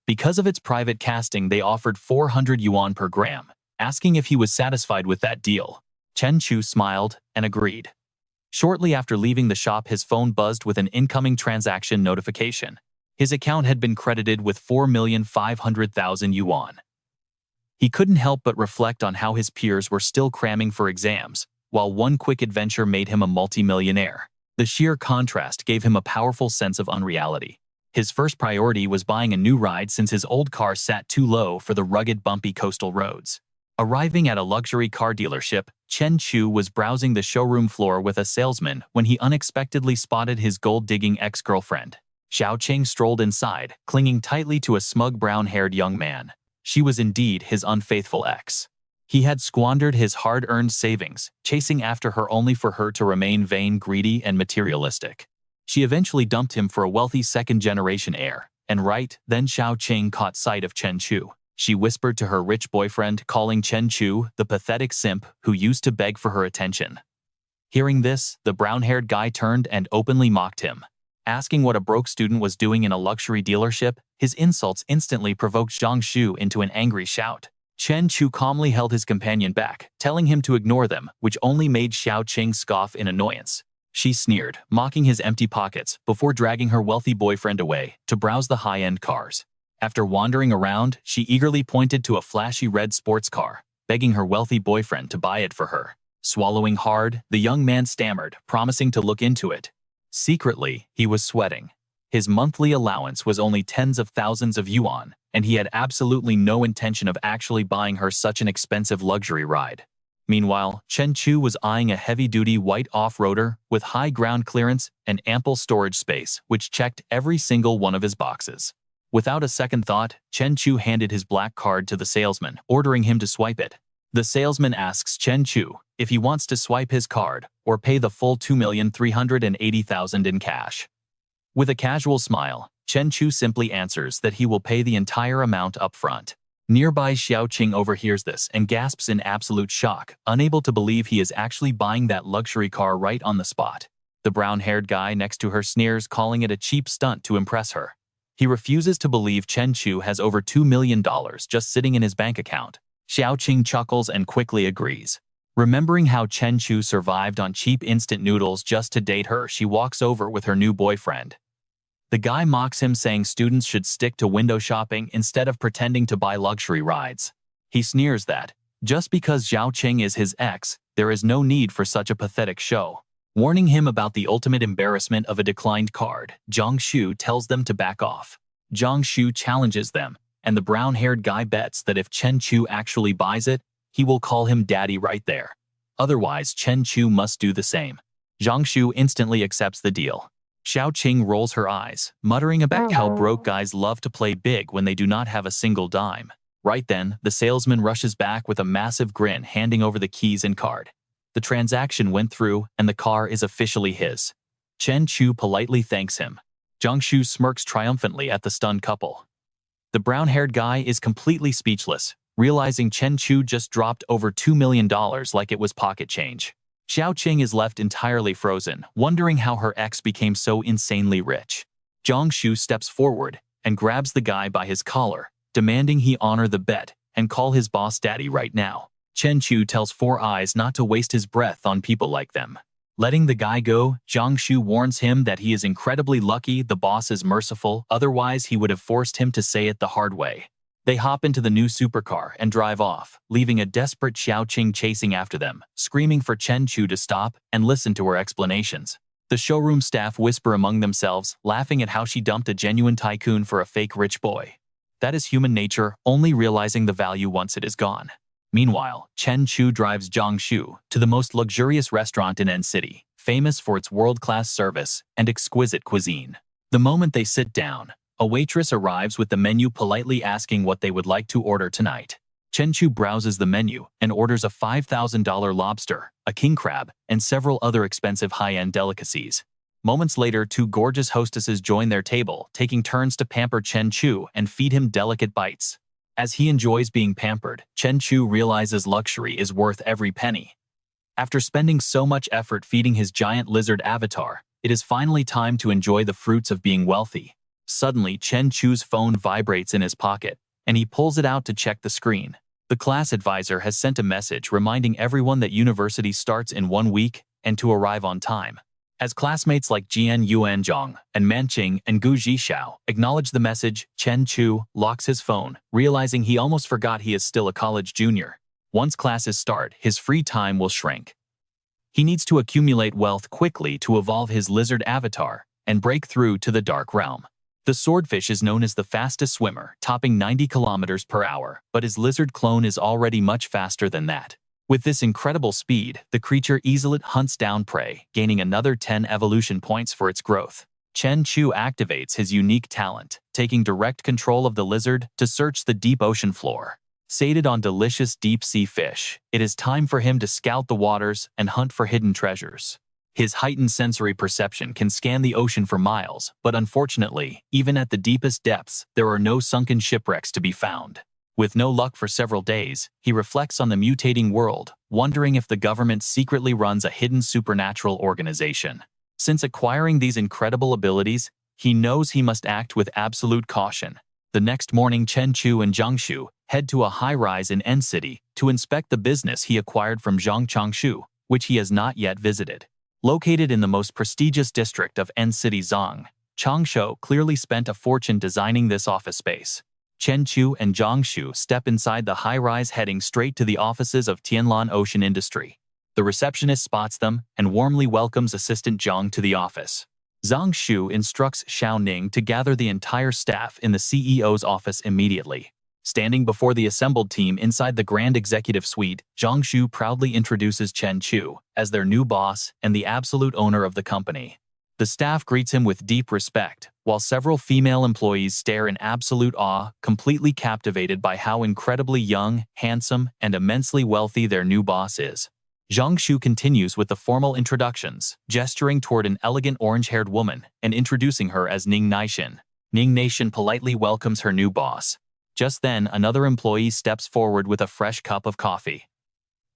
Because of its private casting, they offered 400 yuan per gram, asking if he was satisfied with that deal. Chen Chu smiled and agreed. Shortly after leaving the shop, his phone buzzed with an incoming transaction notification. His account had been credited with 4,500,000 yuan. He couldn't help but reflect on how his peers were still cramming for exams, while one quick adventure made him a multimillionaire. The sheer contrast gave him a powerful sense of unreality. His first priority was buying a new ride since his old car sat too low for the rugged, bumpy coastal roads. Arriving at a luxury car dealership, Chen Chu was browsing the showroom floor with a salesman when he unexpectedly spotted his gold-digging ex-girlfriend. Xiao Qing strolled inside, clinging tightly to a smug brown-haired young man. She was indeed his unfaithful ex. He had squandered his hard-earned savings, chasing after her only for her to remain vain, greedy, and materialistic. She eventually dumped him for a wealthy second-generation heir, and right then Xiao Qing caught sight of Chen Chu. She whispered to her rich boyfriend, calling Chen Chu the pathetic simp who used to beg for her attention. Hearing this, the brown-haired guy turned and openly mocked him. Asking what a broke student was doing in a luxury dealership, his insults instantly provoked Zhang Shu into an angry shout. Chen Chu calmly held his companion back, telling him to ignore them, which only made Xiao Qing scoff in annoyance. She sneered, mocking his empty pockets, before dragging her wealthy boyfriend away to browse the high-end cars. After wandering around, she eagerly pointed to a flashy red sports car, begging her wealthy boyfriend to buy it for her. Swallowing hard, the young man stammered, promising to look into it. Secretly, he was sweating. His monthly allowance was only tens of thousands of yuan, and he had absolutely no intention of actually buying her such an expensive luxury ride. Meanwhile, Chen Chu was eyeing a heavy-duty white off-roader with high ground clearance and ample storage space, which checked every single one of his boxes. Without a second thought, Chen Chu handed his black card to the salesman, ordering him to swipe it. The salesman asks Chen Chu if he wants to swipe his card or pay the full 2,380,000 in cash. With a casual smile, Chen Chu simply answers that he will pay the entire amount up front. Nearby Xiao Qing overhears this and gasps in absolute shock, unable to believe he is actually buying that luxury car right on the spot. The brown-haired guy next to her sneers, calling it a cheap stunt to impress her. He refuses to believe Chen Chu has over $2 million just sitting in his bank account. Xiao Qing chuckles and quickly agrees. Remembering how Chen Chu survived on cheap instant noodles just to date her, she walks over with her new boyfriend. The guy mocks him, saying students should stick to window shopping instead of pretending to buy luxury rides. He sneers that, just because Xiao Qing is his ex, there is no need for such a pathetic show. Warning him about the ultimate embarrassment of a declined card, Zhang Shu tells them to back off. Zhang Shu challenges them, and the brown-haired guy bets that if Chen Chu actually buys it, he will call him daddy right there. Otherwise, Chen Chu must do the same. Zhang Shu instantly accepts the deal. Xiao Qing rolls her eyes, muttering about how broke guys love to play big when they do not have a single dime. Right then, the salesman rushes back with a massive grin, handing over the keys and card. The transaction went through, and the car is officially his. Chen Chu politely thanks him. Zhang Shu smirks triumphantly at the stunned couple. The brown-haired guy is completely speechless, realizing Chen Chu just dropped over $2 million like it was pocket change. Xiao Qing is left entirely frozen, wondering how her ex became so insanely rich. Zhang Shu steps forward and grabs the guy by his collar, demanding he honor the bet and call his boss daddy right now. Chen Chu tells Four Eyes not to waste his breath on people like them. Letting the guy go, Zhang Shu warns him that he is incredibly lucky the boss is merciful, otherwise he would have forced him to say it the hard way. They hop into the new supercar and drive off, leaving a desperate Xiao Qing chasing after them, screaming for Chen Chu to stop and listen to her explanations. The showroom staff whisper among themselves, laughing at how she dumped a genuine tycoon for a fake rich boy. That is human nature, only realizing the value once it is gone. Meanwhile, Chen Chu drives Zhang Shu to the most luxurious restaurant in N City, famous for its world-class service and exquisite cuisine. The moment they sit down, a waitress arrives with the menu, politely asking what they would like to order tonight. Chen Chu browses the menu and orders a $5,000 lobster, a king crab, and several other expensive high-end delicacies. Moments later, two gorgeous hostesses join their table, taking turns to pamper Chen Chu and feed him delicate bites. As he enjoys being pampered, Chen Chu realizes luxury is worth every penny. After spending so much effort feeding his giant lizard avatar, it is finally time to enjoy the fruits of being wealthy. Suddenly, Chen Chu's phone vibrates in his pocket, and he pulls it out to check the screen. The class advisor has sent a message reminding everyone that university starts in 1 week and to arrive on time. As classmates like Jian Yuanzhong and Manqing and Gu Zhishao acknowledge the message, Chen Chu locks his phone, realizing he almost forgot he is still a college junior. Once classes start, his free time will shrink. He needs to accumulate wealth quickly to evolve his lizard avatar and break through to the dark realm. The swordfish is known as the fastest swimmer, topping 90 kilometers per hour, but his lizard clone is already much faster than that. With this incredible speed, the creature easily hunts down prey, gaining another 10 evolution points for its growth. Chen Chu activates his unique talent, taking direct control of the lizard to search the deep ocean floor. Sated on delicious deep-sea fish, it is time for him to scout the waters and hunt for hidden treasures. His heightened sensory perception can scan the ocean for miles, but unfortunately, even at the deepest depths, there are no sunken shipwrecks to be found. With no luck for several days, he reflects on the mutating world, wondering if the government secretly runs a hidden supernatural organization. Since acquiring these incredible abilities, he knows he must act with absolute caution. The next morning, Chen Chu and Zhang Shu head to a high-rise in N City to inspect the business he acquired from Zhang Changshu, which he has not yet visited. Located in the most prestigious district of N City, Zhang, Changshu clearly spent a fortune designing this office space. Chen Chu and Zhang Shu step inside the high-rise heading straight to the offices of Tianlan Ocean Industry. The receptionist spots them and warmly welcomes Assistant Zhang to the office. Zhang Shu instructs Xiao Ning to gather the entire staff in the CEO's office immediately. Standing before the assembled team inside the Grand Executive Suite, Zhang Shu proudly introduces Chen Chu as their new boss and the absolute owner of the company. The staff greets him with deep respect, while several female employees stare in absolute awe, completely captivated by how incredibly young, handsome, and immensely wealthy their new boss is. Zhang Shu continues with the formal introductions, gesturing toward an elegant orange-haired woman and introducing her as Ning Naishin. Ning Naishin politely welcomes her new boss. Just then, another employee steps forward with a fresh cup of coffee.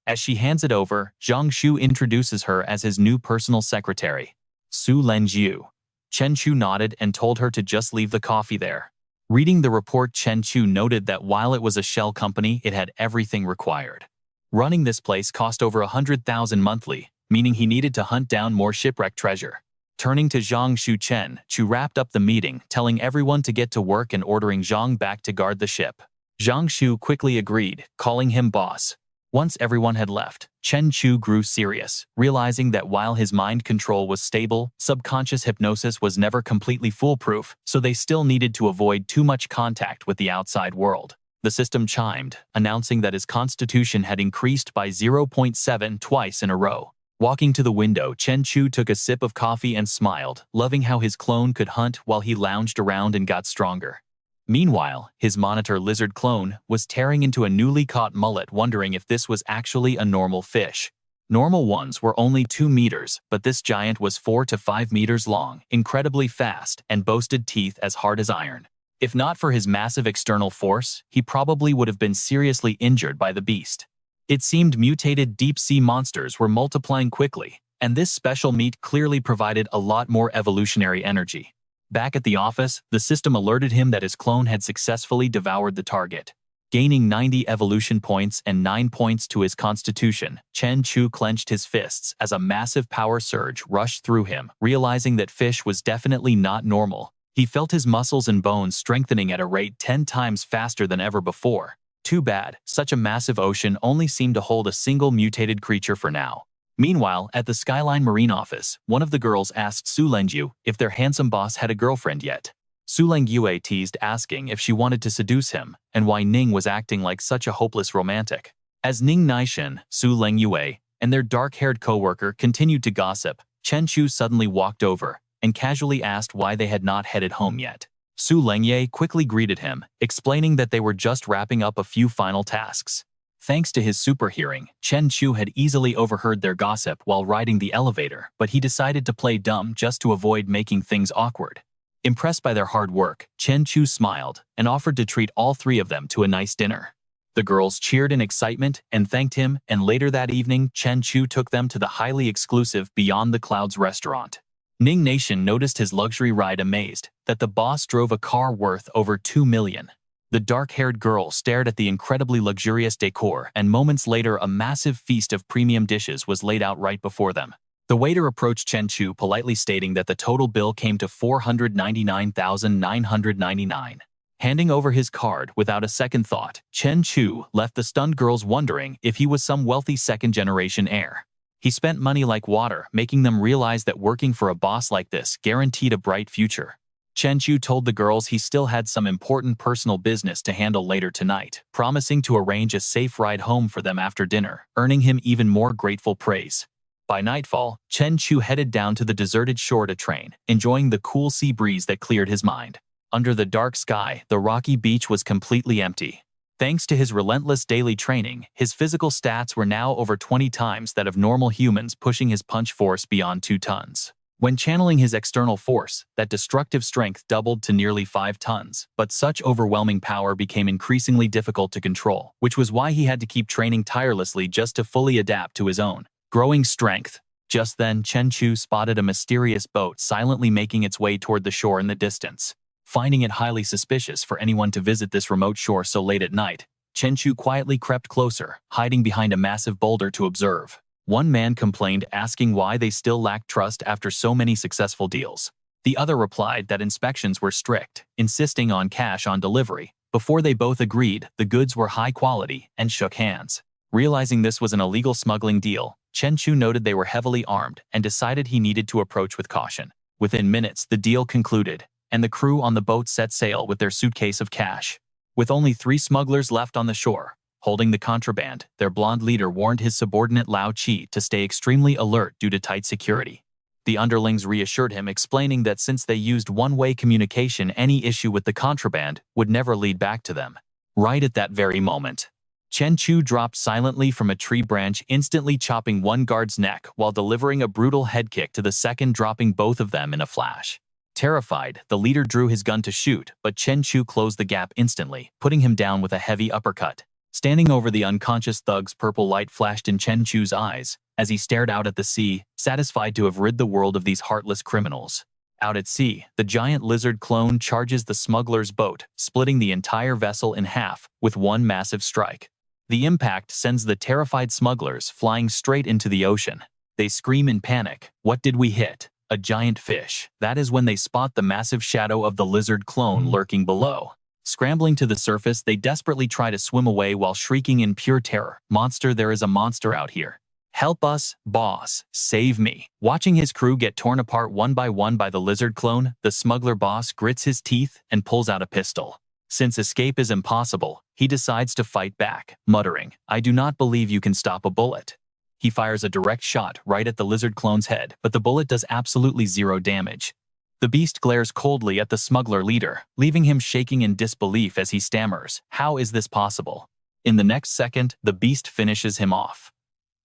As she hands it over, Zhang Shu introduces her as his new personal secretary, Su Lenjiu. Chen Chu nodded and told her to just leave the coffee there. Reading the report, Chen Chu noted that while it was a shell company, it had everything required. Running this place cost over 100,000 monthly, meaning he needed to hunt down more shipwreck treasure. Turning to Zhang Shu, Chen Chu wrapped up the meeting, telling everyone to get to work and ordering Zhang back to guard the ship. Zhang Shu quickly agreed, calling him boss. Once everyone had left, Chen Chu grew serious, realizing that while his mind control was stable, subconscious hypnosis was never completely foolproof, so they still needed to avoid too much contact with the outside world. The system chimed, announcing that his constitution had increased by 0.7 twice in a row. Walking to the window, Chen Chu took a sip of coffee and smiled, loving how his clone could hunt while he lounged around and got stronger. Meanwhile, his monitor lizard clone was tearing into a newly caught mullet, wondering if this was actually a normal fish. Normal ones were only 2 meters, but this giant was 4 to 5 meters long, incredibly fast, and boasted teeth as hard as iron. If not for his massive external force, he probably would have been seriously injured by the beast. It seemed mutated deep-sea monsters were multiplying quickly, and this special meat clearly provided a lot more evolutionary energy. Back at the office, the system alerted him that his clone had successfully devoured the target. Gaining 90 evolution points and 9 points to his constitution, Chen Chu clenched his fists as a massive power surge rushed through him, realizing that fish was definitely not normal. He felt his muscles and bones strengthening at a rate 10 times faster than ever before. Too bad, such a massive ocean only seemed to hold a single mutated creature for now. Meanwhile, at the Skyline Marine office, one of the girls asked Su Lengyu if their handsome boss had a girlfriend yet. Su Lengyue teased, asking if she wanted to seduce him, and why Ning was acting like such a hopeless romantic. As Ning Naishin, Su Lengyue, and their dark-haired co-worker continued to gossip, Chen Chu suddenly walked over and casually asked why they had not headed home yet. Su Lengye quickly greeted him, explaining that they were just wrapping up a few final tasks. Thanks to his super hearing, Chen Chu had easily overheard their gossip while riding the elevator, but he decided to play dumb just to avoid making things awkward. Impressed by their hard work, Chen Chu smiled and offered to treat all 3 of them to a nice dinner. The girls cheered in excitement and thanked him, and later that evening, Chen Chu took them to the highly exclusive Beyond the Clouds restaurant. Ning Nation noticed his luxury ride, amazed that the boss drove a car worth over 2 million. The dark-haired girl stared at the incredibly luxurious decor, and moments later a massive feast of premium dishes was laid out right before them. The waiter approached Chen Chu politely stating that the total bill came to 499,999. Handing over his card without a second thought, Chen Chu left the stunned girls wondering if he was some wealthy second-generation heir. He spent money like water, making them realize that working for a boss like this guaranteed a bright future. Chen Chu told the girls he still had some important personal business to handle later tonight, promising to arrange a safe ride home for them after dinner, earning him even more grateful praise. By nightfall, Chen Chu headed down to the deserted shore to train, enjoying the cool sea breeze that cleared his mind. Under the dark sky, the rocky beach was completely empty. Thanks to his relentless daily training, his physical stats were now over 20 times that of normal humans, pushing his punch force beyond 2 tons. When channeling his external force, that destructive strength doubled to nearly 5 tons, but such overwhelming power became increasingly difficult to control, which was why he had to keep training tirelessly just to fully adapt to his own growing strength. Just then, Chen Chu spotted a mysterious boat silently making its way toward the shore in the distance. Finding it highly suspicious for anyone to visit this remote shore so late at night, Chen Chu quietly crept closer, hiding behind a massive boulder to observe. One man complained, asking why they still lacked trust after so many successful deals. The other replied that inspections were strict, insisting on cash on delivery. Before they both agreed, the goods were high quality, and shook hands. Realizing this was an illegal smuggling deal, Chen Chu noted they were heavily armed and decided he needed to approach with caution. Within minutes, the deal concluded, and the crew on the boat set sail with their suitcase of cash. With only 3 smugglers left on the shore, holding the contraband, their blonde leader warned his subordinate Lao Chi to stay extremely alert due to tight security. The underlings reassured him, explaining that since they used one-way communication, any issue with the contraband would never lead back to them. Right at that very moment, Chen Chu dropped silently from a tree branch, instantly chopping one guard's neck while delivering a brutal head kick to the second, dropping both of them in a flash. Terrified, the leader drew his gun to shoot, but Chen Chu closed the gap instantly, putting him down with a heavy uppercut. Standing over the unconscious thugs, purple light flashed in Chen Chu's eyes as he stared out at the sea, satisfied to have rid the world of these heartless criminals. Out at sea, the giant lizard clone charges the smuggler's boat, splitting the entire vessel in half with one massive strike. The impact sends the terrified smugglers flying straight into the ocean. They scream in panic, "What did we hit? A giant fish." That is when they spot the massive shadow of the lizard clone lurking below. Scrambling to the surface, they desperately try to swim away while shrieking in pure terror, "Monster, there is a monster out here. Help us, boss, save me." Watching his crew get torn apart one by one by the lizard clone, the smuggler boss grits his teeth and pulls out a pistol. Since escape is impossible, he decides to fight back, muttering, "I do not believe you can stop a bullet." He fires a direct shot right at the lizard clone's head, but the bullet does absolutely 0 damage. The beast glares coldly at the smuggler leader, leaving him shaking in disbelief as he stammers, "How is this possible?" In the next second, the beast finishes him off.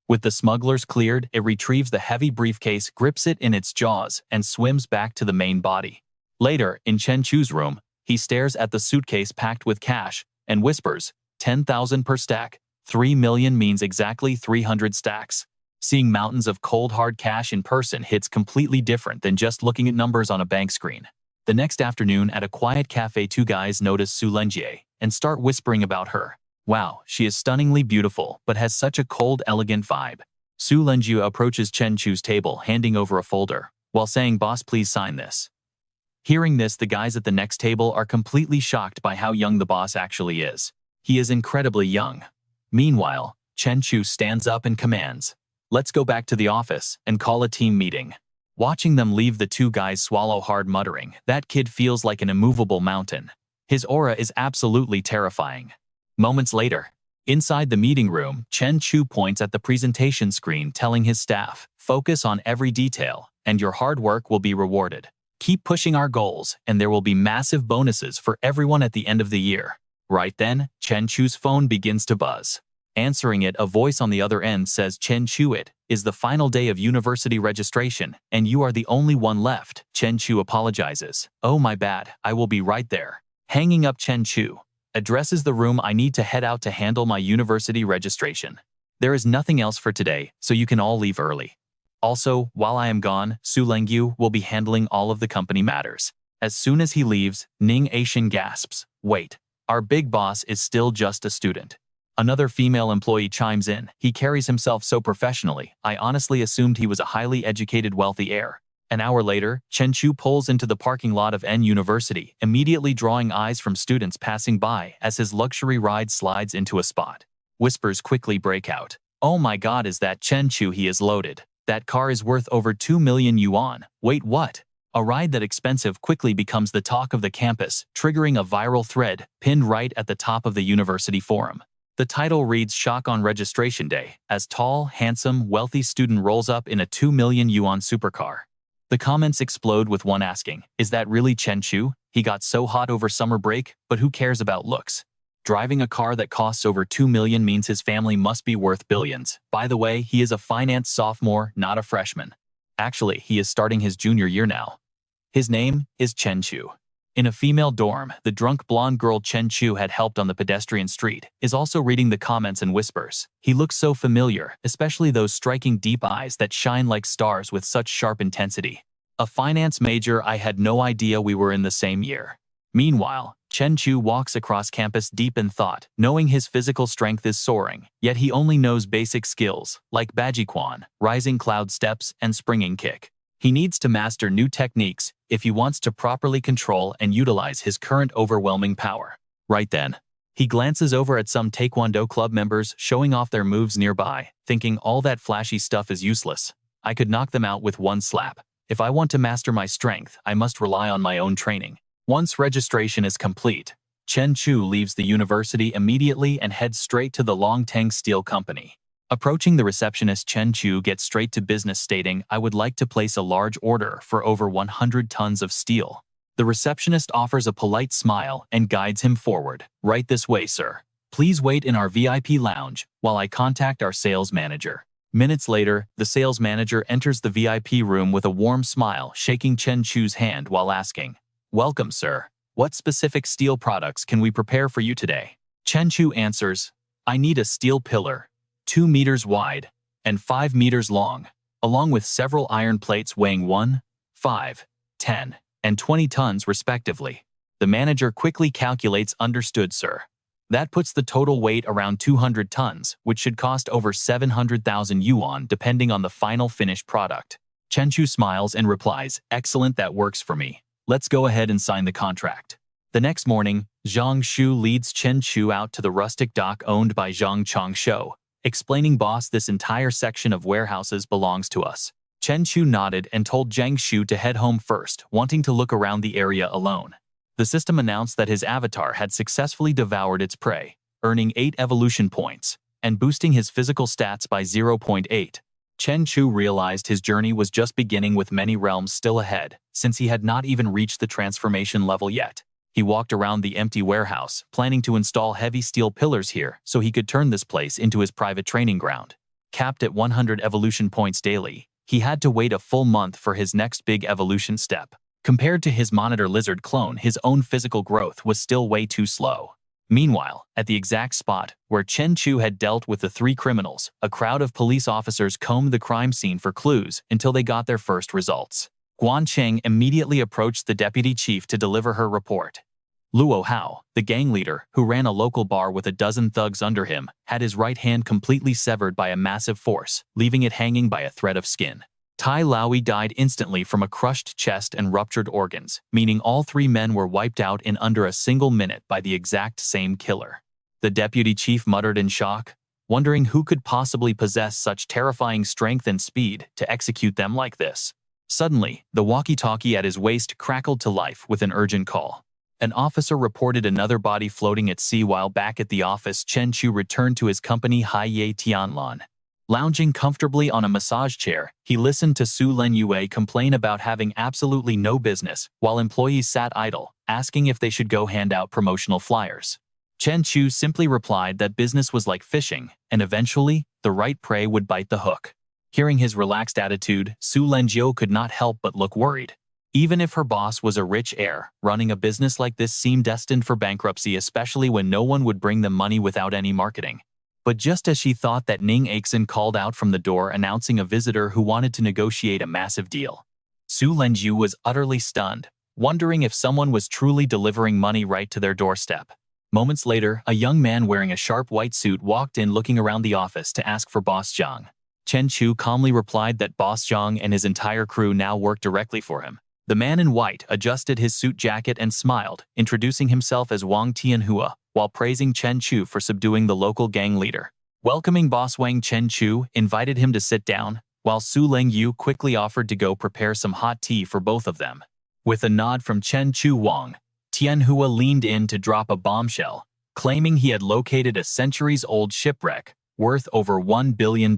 With the smugglers cleared, it retrieves the heavy briefcase, grips it in its jaws, and swims back to the main body. Later, in Chen Chu's room, he stares at the suitcase packed with cash and whispers, 10,000 per stack. 3 million means exactly 300 stacks. Seeing mountains of cold hard cash in person hits completely different than just looking at numbers on a bank screen. The next afternoon at a quiet cafe, 2 guys notice Su Lenjie and start whispering about her. "Wow, she is stunningly beautiful, but has such a cold, elegant vibe." Su Lenjie approaches Chen Chu's table, handing over a folder, while saying, "Boss, please sign this." Hearing this, the guys at the next table are completely shocked by how young the boss actually is. He is incredibly young. Meanwhile, Chen Chu stands up and commands, "Let's go back to the office and call a team meeting." Watching them leave, the 2 guys swallow hard, muttering, "That kid feels like an immovable mountain. His aura is absolutely terrifying." Moments later, inside the meeting room, Chen Chu points at the presentation screen, telling his staff, "Focus on every detail, and your hard work will be rewarded. Keep pushing our goals, and there will be massive bonuses for everyone at the end of the year." Right then, Chen Chu's phone begins to buzz. Answering it, a voice on the other end says, "Chen Chu, it is the final day of university registration, and you are the only one left." Chen Chu apologizes. "Oh, my bad, I will be right there." Hanging up, Chen Chu addresses the room, "I need to head out to handle my university registration. There is nothing else for today, so you can all leave early. Also, while I am gone, Su Lengyu will be handling all of the company matters." As soon as he leaves, Ning Aishin gasps, "Wait, our big boss is still just a student. Another female employee chimes in. He carries himself so professionally. I honestly assumed he was a highly educated, wealthy heir. An hour later, Chen Chu pulls into the parking lot of N University, immediately drawing eyes from students passing by as his luxury ride slides into a spot. Whispers quickly break out. Oh my god, is that Chen Chu? He is loaded. That car is worth over 2 million yuan. Wait, what? A ride that expensive quickly becomes the talk of the campus, triggering a viral thread pinned right at the top of the university forum. The title reads Shock on Registration Day, as tall, handsome, wealthy student rolls up in a 2 million yuan supercar. The comments explode with one asking, is that really Chen Chu? He got so hot over summer break, but who cares about looks? Driving a car that costs over 2 million means his family must be worth billions. By the way, he is a finance sophomore, not a freshman. Actually, he is starting his junior year now. His name is Chen Chu. In a female dorm, the drunk blonde girl Chen Chu had helped on the pedestrian street is also reading the comments and whispers. He looks so familiar, especially those striking deep eyes that shine like stars with such sharp intensity. A finance major, I had no idea we were in the same year. Meanwhile, Chen Chu walks across campus deep in thought, knowing his physical strength is soaring, yet he only knows basic skills, like Bajiquan, rising cloud steps, and springing kick. He needs to master new techniques if he wants to properly control and utilize his current overwhelming power. Right then, he glances over at some Taekwondo club members showing off their moves nearby, thinking all that flashy stuff is useless. I could knock them out with one slap. If I want to master my strength, I must rely on my own training. Once registration is complete, Chen Chu leaves the university immediately and heads straight to the Longteng Steel Company. Approaching the receptionist, Chen Chu gets straight to business, stating, I would like to place a large order for over 100 tons of steel. The receptionist offers a polite smile and guides him forward. Right this way, sir. Please wait in our VIP lounge while I contact our sales manager. Minutes later, the sales manager enters the VIP room with a warm smile, shaking Chen Chu's hand while asking, Welcome, sir. What specific steel products can we prepare for you today? Chen Chu answers, I need a steel pillar, 2 meters wide and 5 meters long, along with several iron plates weighing 1, 5, 10, and 20 tons respectively. The manager quickly calculates, understood, sir. That puts the total weight around 200 tons, which should cost over 700,000 yuan depending on the final finished product. Chen Chu smiles and replies, excellent, that works for me. Let's go ahead and sign the contract. The next morning, Zhang Shu leads Chen Chu out to the rustic dock owned by Zhang Changshou, explaining, boss, this entire section of warehouses belongs to us. Chen Chu nodded and told Zhang Shu to head home first, wanting to look around the area alone. The system announced that his avatar had successfully devoured its prey, earning 8 evolution points, and boosting his physical stats by 0.8. Chen Chu realized his journey was just beginning with many realms still ahead, since he had not even reached the transformation level yet. He walked around the empty warehouse, planning to install heavy steel pillars here so he could turn this place into his private training ground. Capped at 100 evolution points daily, he had to wait a full month for his next big evolution step. Compared to his monitor lizard clone, his own physical growth was still way too slow. Meanwhile, at the exact spot where Chen Chu had dealt with the 3 criminals, a crowd of police officers combed the crime scene for clues until they got their first results. Guan Cheng immediately approached the deputy chief to deliver her report. Luo Hao, the gang leader who ran a local bar with a dozen thugs under him, had his right hand completely severed by a massive force, leaving it hanging by a thread of skin. Tai Laoi died instantly from a crushed chest and ruptured organs, meaning all 3 men were wiped out in under a single minute by the exact same killer. The deputy chief muttered in shock, wondering who could possibly possess such terrifying strength and speed to execute them like this. Suddenly, the walkie-talkie at his waist crackled to life with an urgent call. An officer reported another body floating at sea. While back at the office, Chen Chu returned to his company Haiye Tianlan. Lounging comfortably on a massage chair, he listened to Su Len Yue complain about having absolutely no business, while employees sat idle, asking if they should go hand out promotional flyers. Chen Chu simply replied that business was like fishing, and eventually, the right prey would bite the hook. Hearing his relaxed attitude, Su Lenjiu could not help but look worried. Even if her boss was a rich heir, running a business like this seemed destined for bankruptcy, especially when no one would bring them money without any marketing. But just as she thought that, Ning Aixin called out from the door announcing a visitor who wanted to negotiate a massive deal. Su Lenjiu was utterly stunned, wondering if someone was truly delivering money right to their doorstep. Moments later, a young man wearing a sharp white suit walked in looking around the office to ask for Boss Zhang. Chen Chu calmly replied that Boss Zhang and his entire crew now worked directly for him. The man in white adjusted his suit jacket and smiled, introducing himself as Wang Tianhua, while praising Chen Chu for subduing the local gang leader. Welcoming Boss Wang, Chen Chu invited him to sit down, while Su Lengyu quickly offered to go prepare some hot tea for both of them. With a nod from Chen Chu, Wang Tianhua leaned in to drop a bombshell, claiming he had located a centuries-old shipwreck worth over $1 billion.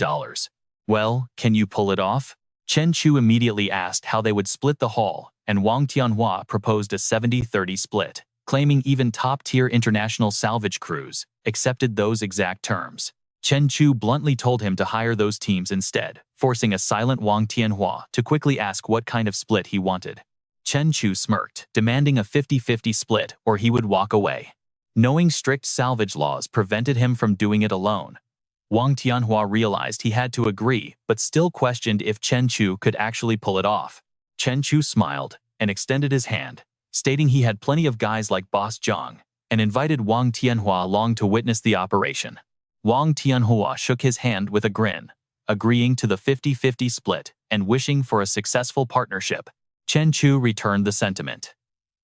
Well, can you pull it off? Chen Chu immediately asked how they would split the haul, and Wang Tianhua proposed a 70-30 split, claiming even top-tier international salvage crews accepted those exact terms. Chen Chu bluntly told him to hire those teams instead, forcing a silent Wang Tianhua to quickly ask what kind of split he wanted. Chen Chu smirked, demanding a 50-50 split or he would walk away. Knowing strict salvage laws prevented him from doing it alone, Wang Tianhua realized he had to agree, but still questioned if Chen Chu could actually pull it off. Chen Chu smiled and extended his hand, stating he had plenty of guys like Boss Zhang, and invited Wang Tianhua along to witness the operation. Wang Tianhua shook his hand with a grin, agreeing to the 50-50 split and wishing for a successful partnership. Chen Chu returned the sentiment.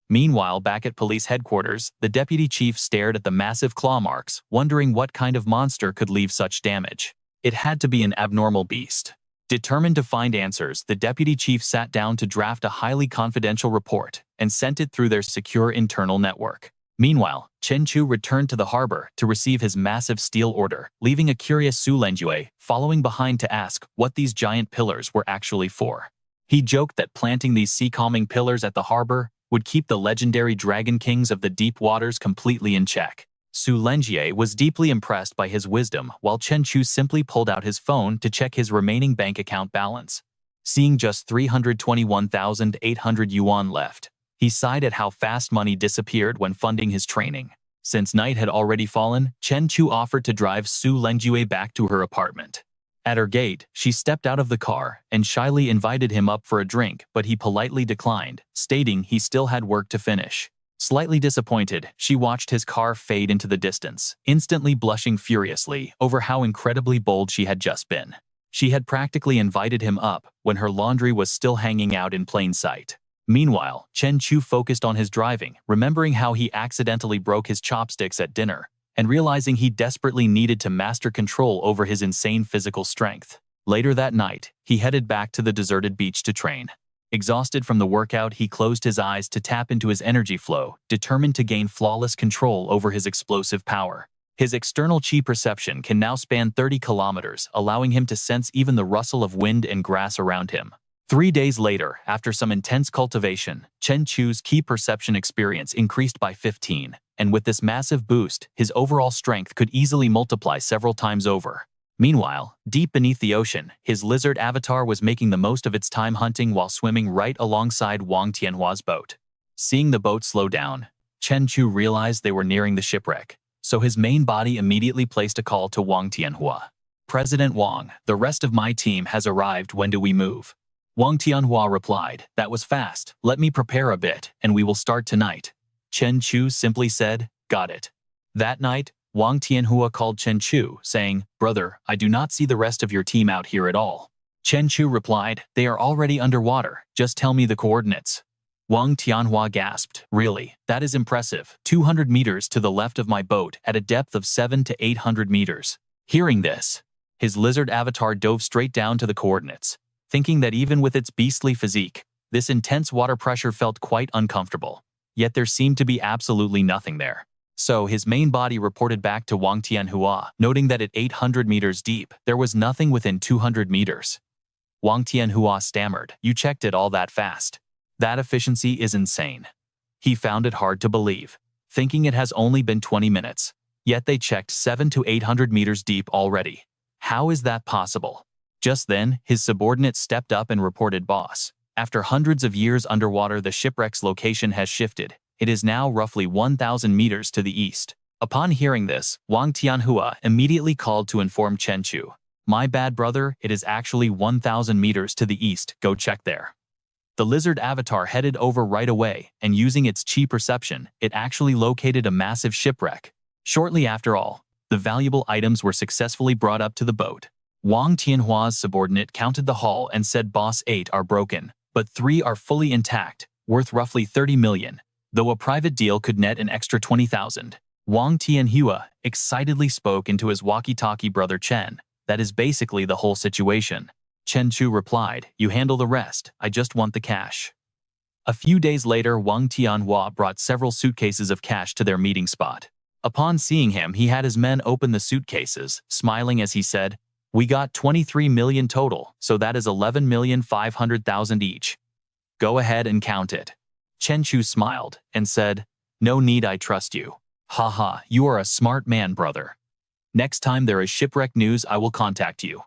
Meanwhile, back at police headquarters, the deputy chief stared at the massive claw marks, wondering what kind of monster could leave such damage. It had to be an abnormal beast. Determined to find answers, the deputy chief sat down to draft a highly confidential report and sent it through their secure internal network. Meanwhile, Chen Chu returned to the harbor to receive his massive steel order, leaving a curious Su Lenjue following behind to ask what these giant pillars were actually for. He joked that planting these sea-calming pillars at the harbor would keep the legendary dragon kings of the deep waters completely in check. Su Lenjie was deeply impressed by his wisdom, while Chen Chu simply pulled out his phone to check his remaining bank account balance. Seeing just 321,800 yuan left, he sighed at how fast money disappeared when funding his training. Since night had already fallen, Chen Chu offered to drive Su Lenjue back to her apartment. At her gate, she stepped out of the car and shyly invited him up for a drink, but he politely declined, stating he still had work to finish. Slightly disappointed, she watched his car fade into the distance, instantly blushing furiously over how incredibly bold she had just been. She had practically invited him up when her laundry was still hanging out in plain sight. Meanwhile, Chen Chu focused on his driving, remembering how he accidentally broke his chopsticks at dinner, and realizing he desperately needed to master control over his insane physical strength. Later that night, he headed back to the deserted beach to train. Exhausted from the workout, he closed his eyes to tap into his energy flow, determined to gain flawless control over his explosive power. His external chi perception can now span 30 kilometers, allowing him to sense even the rustle of wind and grass around him. 3 days later, after some intense cultivation, Chen Chu's chi perception experience increased by 15. And with this massive boost, his overall strength could easily multiply several times over. Meanwhile, deep beneath the ocean, his lizard avatar was making the most of its time hunting while swimming right alongside Wang Tianhua's boat. Seeing the boat slow down, Chen Chu realized they were nearing the shipwreck, so his main body immediately placed a call to Wang Tianhua. "President Wang, the rest of my team has arrived. When do we move?" Wang Tianhua replied, "That was fast. Let me prepare a bit, and we will start tonight." Chen Chu simply said, "Got it." That night, Wang Tianhua called Chen Chu, saying, "Brother, I do not see the rest of your team out here at all." Chen Chu replied, "They are already underwater. Just tell me the coordinates." Wang Tianhua gasped, "Really? That is impressive. 200 meters to the left of my boat at a depth of 700 to 800 meters. Hearing this, his lizard avatar dove straight down to the coordinates, thinking that even with its beastly physique, this intense water pressure felt quite uncomfortable. Yet there seemed to be absolutely nothing there. So his main body reported back to Wang Tianhua, noting that at 800 meters deep, there was nothing within 200 meters. Wang Tianhua stammered, "You checked it all that fast? That efficiency is insane." He found it hard to believe, thinking it has only been 20 minutes. Yet they checked 700 to 800 meters deep already. How is that possible? Just then, his subordinate stepped up and reported, "Boss, after hundreds of years underwater, the shipwreck's location has shifted. It is now roughly 1,000 meters to the east." Upon hearing this, Wang Tianhua immediately called to inform Chen Chu, "My bad, brother, it is actually 1,000 meters to the east. Go check there." The lizard avatar headed over right away, and using its chi perception, it actually located a massive shipwreck. Shortly after all, the valuable items were successfully brought up to the boat. Wang Tianhua's subordinate counted the hull and said boss 8 are broken, but 3 are fully intact, worth roughly 30 million, though a private deal could net an extra 20,000. Wang Tianhua excitedly spoke into his walkie-talkie brother Chen. That is basically the whole situation. Chen Chu replied, you handle the rest, I just want the cash. A few days later, Wang Tianhua brought several suitcases of cash to their meeting spot. Upon seeing him, he had his men open the suitcases, smiling as he said, we got 23 million total, so that is 11,500,000 each. Go ahead and count it. Chen Chu smiled and said, no need, I trust you. Haha, you are a smart man, brother. Next time there is shipwreck news, I will contact you.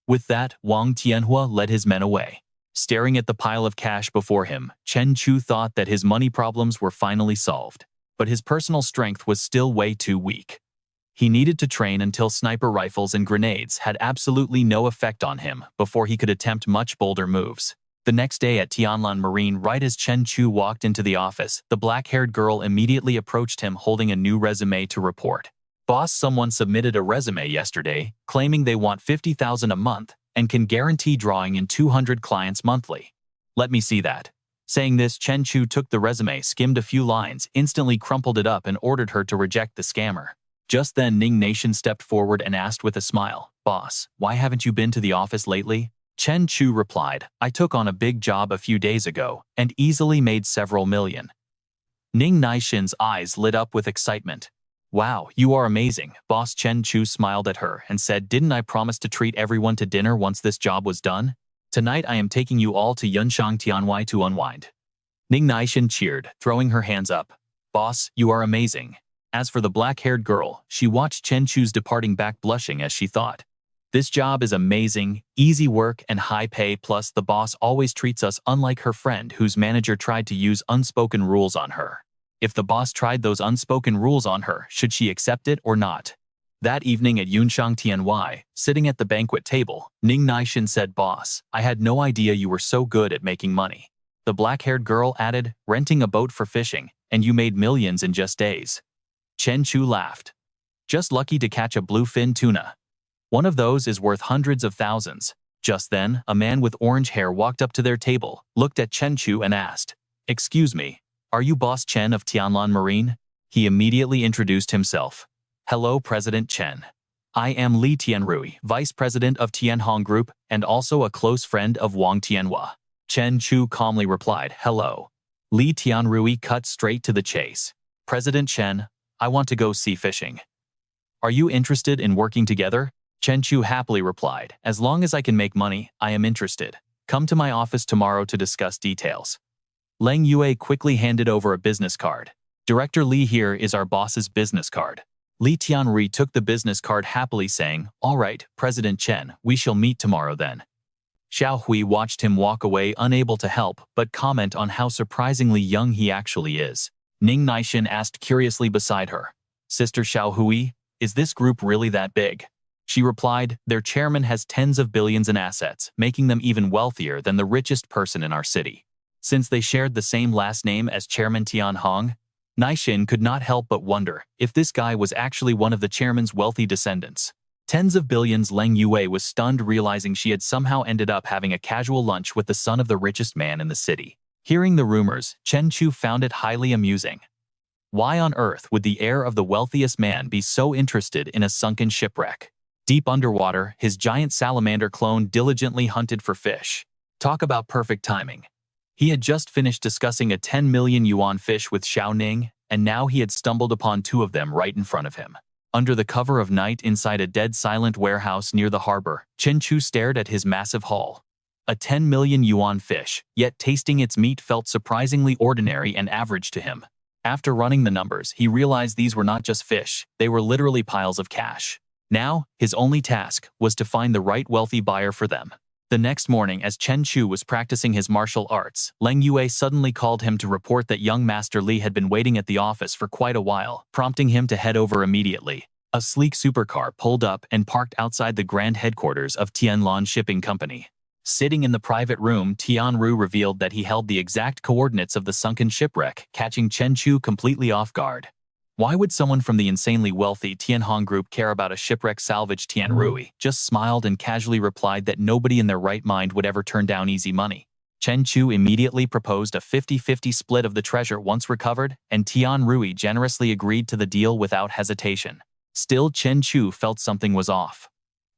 With that, Wang Tianhua led his men away. Staring at the pile of cash before him, Chen Chu thought that his money problems were finally solved. But his personal strength was still way too weak. He needed to train until sniper rifles and grenades had absolutely no effect on him before he could attempt much bolder moves. The next day at Tianlan Marine, right as Chen Chu walked into the office, the black-haired girl immediately approached him holding a new resume to report. Boss, someone submitted a resume yesterday, claiming they want 50,000 a month and can guarantee drawing in 200 clients monthly. Let me see that. Saying this, Chen Chu took the resume, skimmed a few lines, instantly crumpled it up and ordered her to reject the scammer. Just then, Ning Nation stepped forward and asked with a smile, boss, why haven't you been to the office lately? Chen Chu replied, I took on a big job a few days ago and easily made several million. Ning Naishin's eyes lit up with excitement. Wow, you are amazing. Boss Chen Chu smiled at her and said, didn't I promise to treat everyone to dinner once this job was done? Tonight I am taking you all to Yunshang Tianwai to unwind. Ning Naishin cheered, throwing her hands up. Boss, you are amazing. As for the black-haired girl, she watched Chen Chu's departing back blushing as she thought, this job is amazing, easy work and high pay, plus the boss always treats us unlike her friend whose manager tried to use unspoken rules on her. If the boss tried those unspoken rules on her, should she accept it or not? That evening at Yunshang Tianwai, sitting at the banquet table, Ning Naishin said, boss, I had no idea you were so good at making money. The black-haired girl added, renting a boat for fishing, and you made millions in just days. Chen Chu laughed. Just lucky to catch a bluefin tuna. One of those is worth hundreds of thousands. Just then, a man with orange hair walked up to their table, looked at Chen Chu and asked, excuse me, are you Boss Chen of Tianlan Marine? He immediately introduced himself. Hello, President Chen. I am Li Tianrui, Vice President of Tianhong Group and also a close friend of Wang Tianhua. Chen Chu calmly replied, hello. Li Tianrui cut straight to the chase. President Chen, I want to go sea fishing. Are you interested in working together? Chen Chu happily replied, as long as I can make money, I am interested. Come to my office tomorrow to discuss details. Leng Yue quickly handed over a business card. Director Li, here is our boss's business card. Li Tianrui took the business card happily, saying, all right, President Chen, we shall meet tomorrow then. Xiao Hui watched him walk away, unable to help but comment on how surprisingly young he actually is. Ning Naishin asked curiously beside her, Sister Xiao Hui, is this group really that big? She replied, their chairman has tens of billions in assets, making them even wealthier than the richest person in our city. Since they shared the same last name as Chairman Tianhong, Naishin could not help but wonder if this guy was actually one of the chairman's wealthy descendants. Tens of billions. Leng Yue was stunned, realizing she had somehow ended up having a casual lunch with the son of the richest man in the city. Hearing the rumors, Chen Chu found it highly amusing. Why on earth would the heir of the wealthiest man be so interested in a sunken shipwreck? Deep underwater, his giant salamander clone diligently hunted for fish. Talk about perfect timing. He had just finished discussing a 10 million yuan fish with Xiao Ning, and now he had stumbled upon 2 of them right in front of him. Under the cover of night inside a dead silent warehouse near the harbor, Chen Chu stared at his massive haul. A 10 million yuan fish, yet tasting its meat felt surprisingly ordinary and average to him. After running the numbers, he realized these were not just fish, they were literally piles of cash. Now, his only task was to find the right wealthy buyer for them. The next morning, as Chen Chu was practicing his martial arts, Leng Yue suddenly called him to report that young Master Li had been waiting at the office for quite a while, prompting him to head over immediately. A sleek supercar pulled up and parked outside the grand headquarters of Tianlan Shipping Company. Sitting in the private room, Tianru revealed that he held the exact coordinates of the sunken shipwreck, catching Chen Chu completely off guard. Why would someone from the insanely wealthy Tianhong group care about a shipwreck salvage? Tianru just smiled and casually replied that nobody in their right mind would ever turn down easy money. Chen Chu immediately proposed a 50-50 split of the treasure once recovered, and Tianru generously agreed to the deal without hesitation. Still, Chen Chu felt something was off.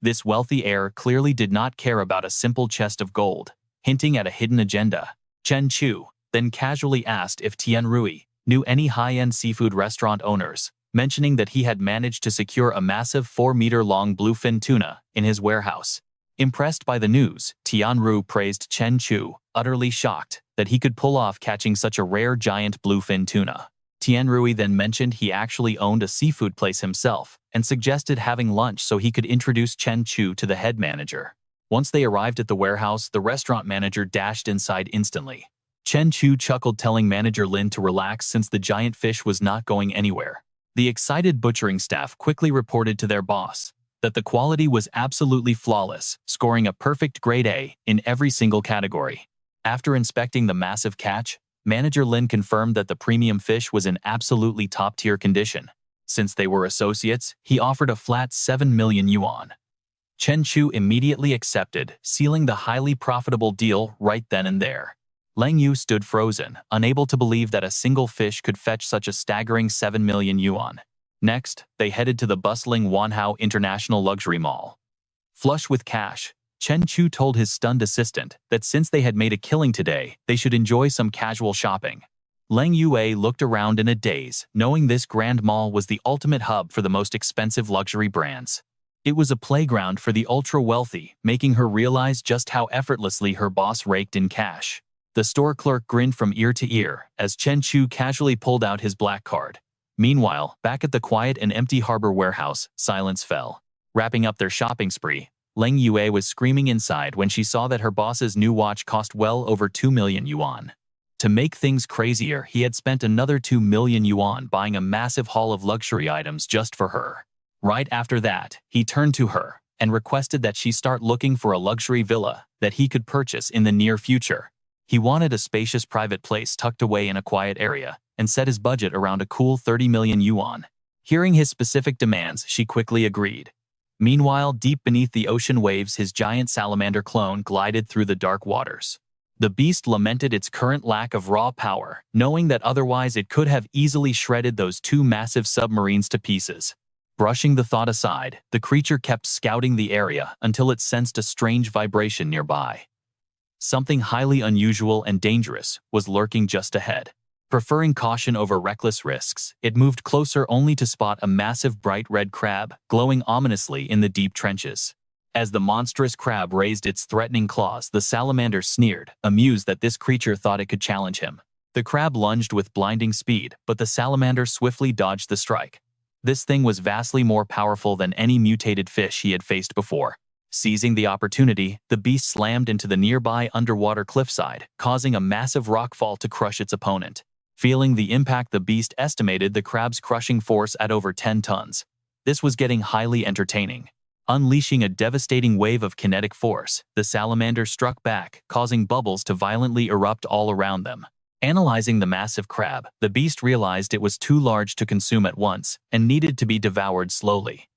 This wealthy heir clearly did not care about a simple chest of gold, hinting at a hidden agenda. Chen Chu then casually asked if Tianru knew any high-end seafood restaurant owners, mentioning that he had managed to secure a massive 4-meter-long bluefin tuna in his warehouse. Impressed by the news, Tianru praised Chen Chu, utterly shocked that he could pull off catching such a rare giant bluefin tuna. Tianru then mentioned he actually owned a seafood place himself and suggested having lunch so he could introduce Chen Chu to the head manager. Once they arrived at the warehouse, the restaurant manager dashed inside instantly. Chen Chu chuckled, telling manager Lin to relax since the giant fish was not going anywhere. The excited butchering staff quickly reported to their boss that the quality was absolutely flawless, scoring a perfect grade A in every single category. After inspecting the massive catch, manager Lin confirmed that the premium fish was in absolutely top-tier condition. Since they were associates, he offered a flat 7 million yuan. Chen Chu immediately accepted, sealing the highly profitable deal right then and there. Leng Yu stood frozen, unable to believe that a single fish could fetch such a staggering 7 million yuan. Next, they headed to the bustling Wanhao International Luxury Mall. Flush with cash, Chen Chu told his stunned assistant that since they had made a killing today, they should enjoy some casual shopping. Leng Yue looked around in a daze, knowing this grand mall was the ultimate hub for the most expensive luxury brands. It was a playground for the ultra-wealthy, making her realize just how effortlessly her boss raked in cash. The store clerk grinned from ear to ear as Chen Chu casually pulled out his black card. Meanwhile, back at the quiet and empty harbor warehouse, silence fell. Wrapping up their shopping spree, Leng Yue was screaming inside when she saw that her boss's new watch cost well over 2 million yuan. To make things crazier, he had spent another 2 million yuan buying a massive haul of luxury items just for her. Right after that, he turned to her and requested that she start looking for a luxury villa that he could purchase in the near future. He wanted a spacious private place tucked away in a quiet area and set his budget around a cool 30 million yuan. Hearing his specific demands, she quickly agreed. Meanwhile, deep beneath the ocean waves, his giant salamander clone glided through the dark waters. The beast lamented its current lack of raw power, knowing that otherwise it could have easily shredded those two massive submarines to pieces. Brushing the thought aside, the creature kept scouting the area until it sensed a strange vibration nearby. Something highly unusual and dangerous was lurking just ahead. Preferring caution over reckless risks, it moved closer only to spot a massive bright red crab glowing ominously in the deep trenches. As the monstrous crab raised its threatening claws, the salamander sneered, amused that this creature thought it could challenge him. The crab lunged with blinding speed, but the salamander swiftly dodged the strike. This thing was vastly more powerful than any mutated fish he had faced before. Seizing the opportunity, the beast slammed into the nearby underwater cliffside, causing a massive rockfall to crush its opponent. Feeling the impact, the beast estimated the crab's crushing force at over 10 tons. This was getting highly entertaining. Unleashing a devastating wave of kinetic force, the salamander struck back, causing bubbles to violently erupt all around them. Analyzing the massive crab, the beast realized it was too large to consume at once and needed to be devoured slowly.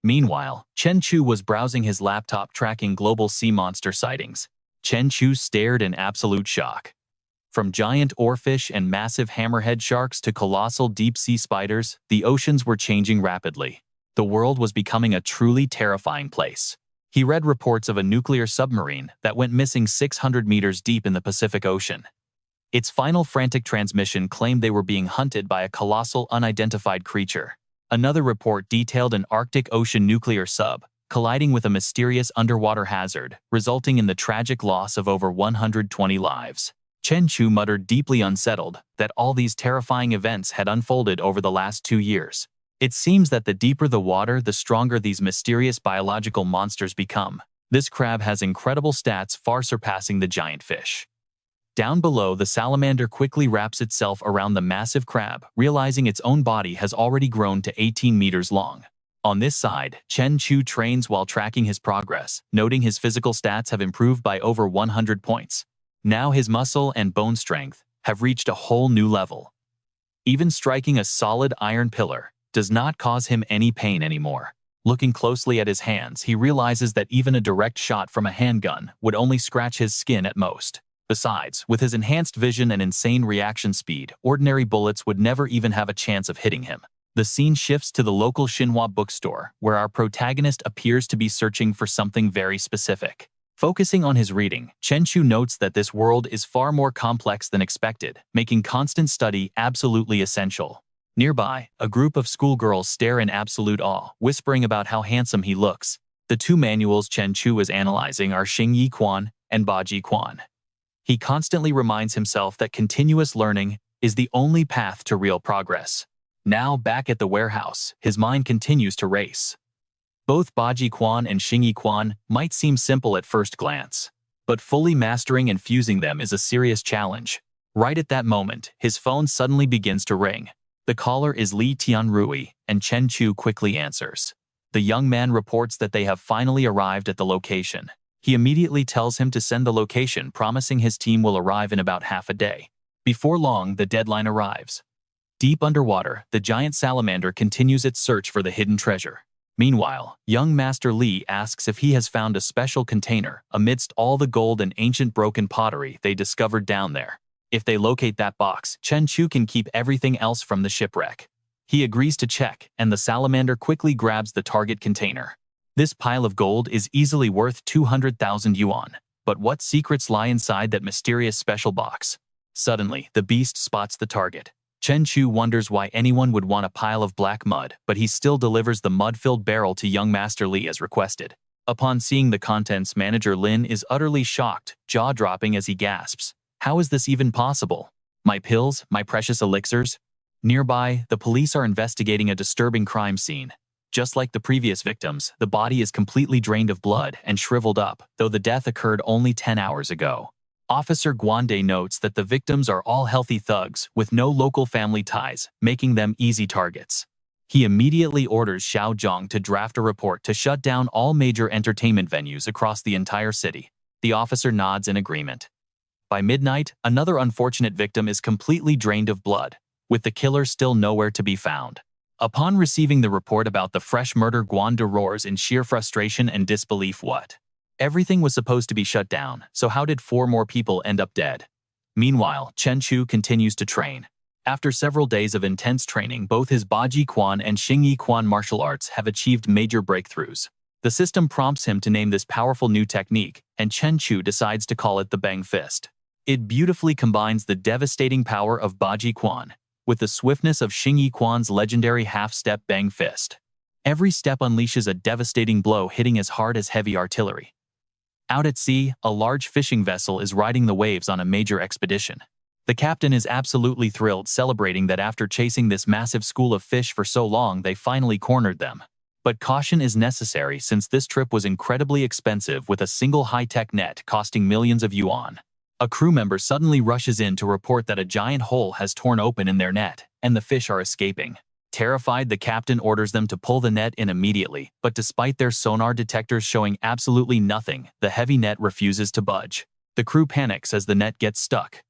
Meanwhile, Chen Chu was browsing his laptop tracking global sea monster sightings. Chen Chu stared in absolute shock. From giant oarfish and massive hammerhead sharks to colossal deep-sea spiders, the oceans were changing rapidly. The world was becoming a truly terrifying place. He read reports of a nuclear submarine that went missing 600 meters deep in the Pacific Ocean. Its final frantic transmission claimed they were being hunted by a colossal unidentified creature. Another report detailed an Arctic Ocean nuclear sub colliding with a mysterious underwater hazard, resulting in the tragic loss of over 120 lives. Chen Chu muttered, deeply unsettled, that all these terrifying events had unfolded over the last 2 years. It seems that the deeper the water, the stronger these mysterious biological monsters become. This crab has incredible stats, far surpassing the giant fish. Down below, the salamander quickly wraps itself around the massive crab, realizing its own body has already grown to 18 meters long. On this side, Chen Chu trains while tracking his progress, noting his physical stats have improved by over 100 points. Now his muscle and bone strength have reached a whole new level. Even striking a solid iron pillar does not cause him any pain anymore. Looking closely at his hands, he realizes that even a direct shot from a handgun would only scratch his skin at most. Besides, with his enhanced vision and insane reaction speed, ordinary bullets would never even have a chance of hitting him. The scene shifts to the local Xinhua bookstore, where our protagonist appears to be searching for something very specific. Focusing on his reading, Chen Chu notes that this world is far more complex than expected, making constant study absolutely essential. Nearby, a group of schoolgirls stare in absolute awe, whispering about how handsome he looks. The two manuals Chen Chu is analyzing are Xingyi Quan and Baji Quan. He constantly reminds himself that continuous learning is the only path to real progress. Now, back at the warehouse, his mind continues to race. Both Baji Quan and Xingyi Quan might seem simple at first glance, but fully mastering and fusing them is a serious challenge. Right at that moment, his phone suddenly begins to ring. The caller is Li Tianrui, and Chen Chu quickly answers. The young man reports that they have finally arrived at the location. He immediately tells him to send the location, promising his team will arrive in about half a day. Before long, the deadline arrives. Deep underwater, the giant salamander continues its search for the hidden treasure. Meanwhile, young Master Li asks if he has found a special container amidst all the gold and ancient broken pottery they discovered down there. If they locate that box, Chen Chu can keep everything else from the shipwreck. He agrees to check, and the salamander quickly grabs the target container. This pile of gold is easily worth 200,000 yuan. But what secrets lie inside that mysterious special box? Suddenly, the beast spots the target. Chen Chu wonders why anyone would want a pile of black mud, but he still delivers the mud-filled barrel to young Master Li as requested. Upon seeing the contents, Manager Lin is utterly shocked, jaw-dropping as he gasps. How is this even possible? My pills, my precious elixirs? Nearby, the police are investigating a disturbing crime scene. Just like the previous victims, the body is completely drained of blood and shriveled up, though the death occurred only 10 hours ago. Officer Guande notes that the victims are all healthy thugs with no local family ties, making them easy targets. He immediately orders Xiao Zhang to draft a report to shut down all major entertainment venues across the entire city. The officer nods in agreement. By midnight, another unfortunate victim is completely drained of blood, with the killer still nowhere to be found. Upon receiving the report about the fresh murder, Guande roars in sheer frustration and disbelief. What? Everything was supposed to be shut down, so how did 4 more people end up dead? Meanwhile, Chen Chu continues to train. After several days of intense training, both his Baji Quan and Xingyi Quan martial arts have achieved major breakthroughs. The system prompts him to name this powerful new technique, and Chen Chu decides to call it the Bang Fist. It beautifully combines the devastating power of Baji Quan with the swiftness of Xingyi Quan's legendary half-step Bang Fist. Every step unleashes a devastating blow, hitting as hard as heavy artillery. Out at sea, a large fishing vessel is riding the waves on a major expedition. The captain is absolutely thrilled, celebrating that after chasing this massive school of fish for so long, they finally cornered them. But caution is necessary since this trip was incredibly expensive, with a single high-tech net costing millions of yuan. A crew member suddenly rushes in to report that a giant hole has torn open in their net, and the fish are escaping. Terrified, the captain orders them to pull the net in immediately, but despite their sonar detectors showing absolutely nothing, the heavy net refuses to budge. The crew panics as the net gets stuck.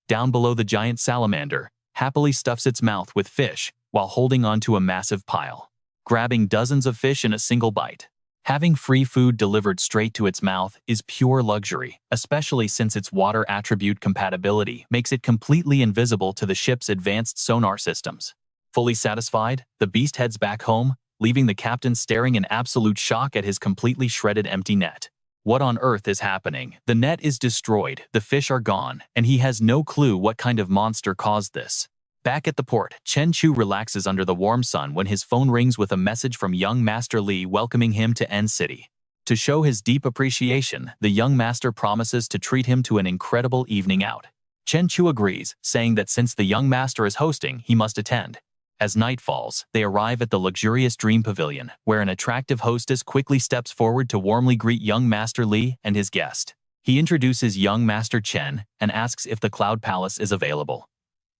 Down below, the giant salamander happily stuffs its mouth with fish while holding onto a massive pile, grabbing dozens of fish in a single bite. Having free food delivered straight to its mouth is pure luxury, especially since its water attribute compatibility makes it completely invisible to the ship's advanced sonar systems. Fully satisfied, the beast heads back home, leaving the captain staring in absolute shock at his completely shredded empty net. What on earth is happening? The net is destroyed, the fish are gone, and he has no clue what kind of monster caused this. Back at the port, Chen Chu relaxes under the warm sun when his phone rings with a message from young Master Li welcoming him to N City. To show his deep appreciation, the young master promises to treat him to an incredible evening out. Chen Chu agrees, saying that since the young master is hosting, he must attend. As night falls, they arrive at the luxurious Dream Pavilion, where an attractive hostess quickly steps forward to warmly greet young Master Li and his guest. He introduces young Master Chen and asks if the Cloud Palace is available.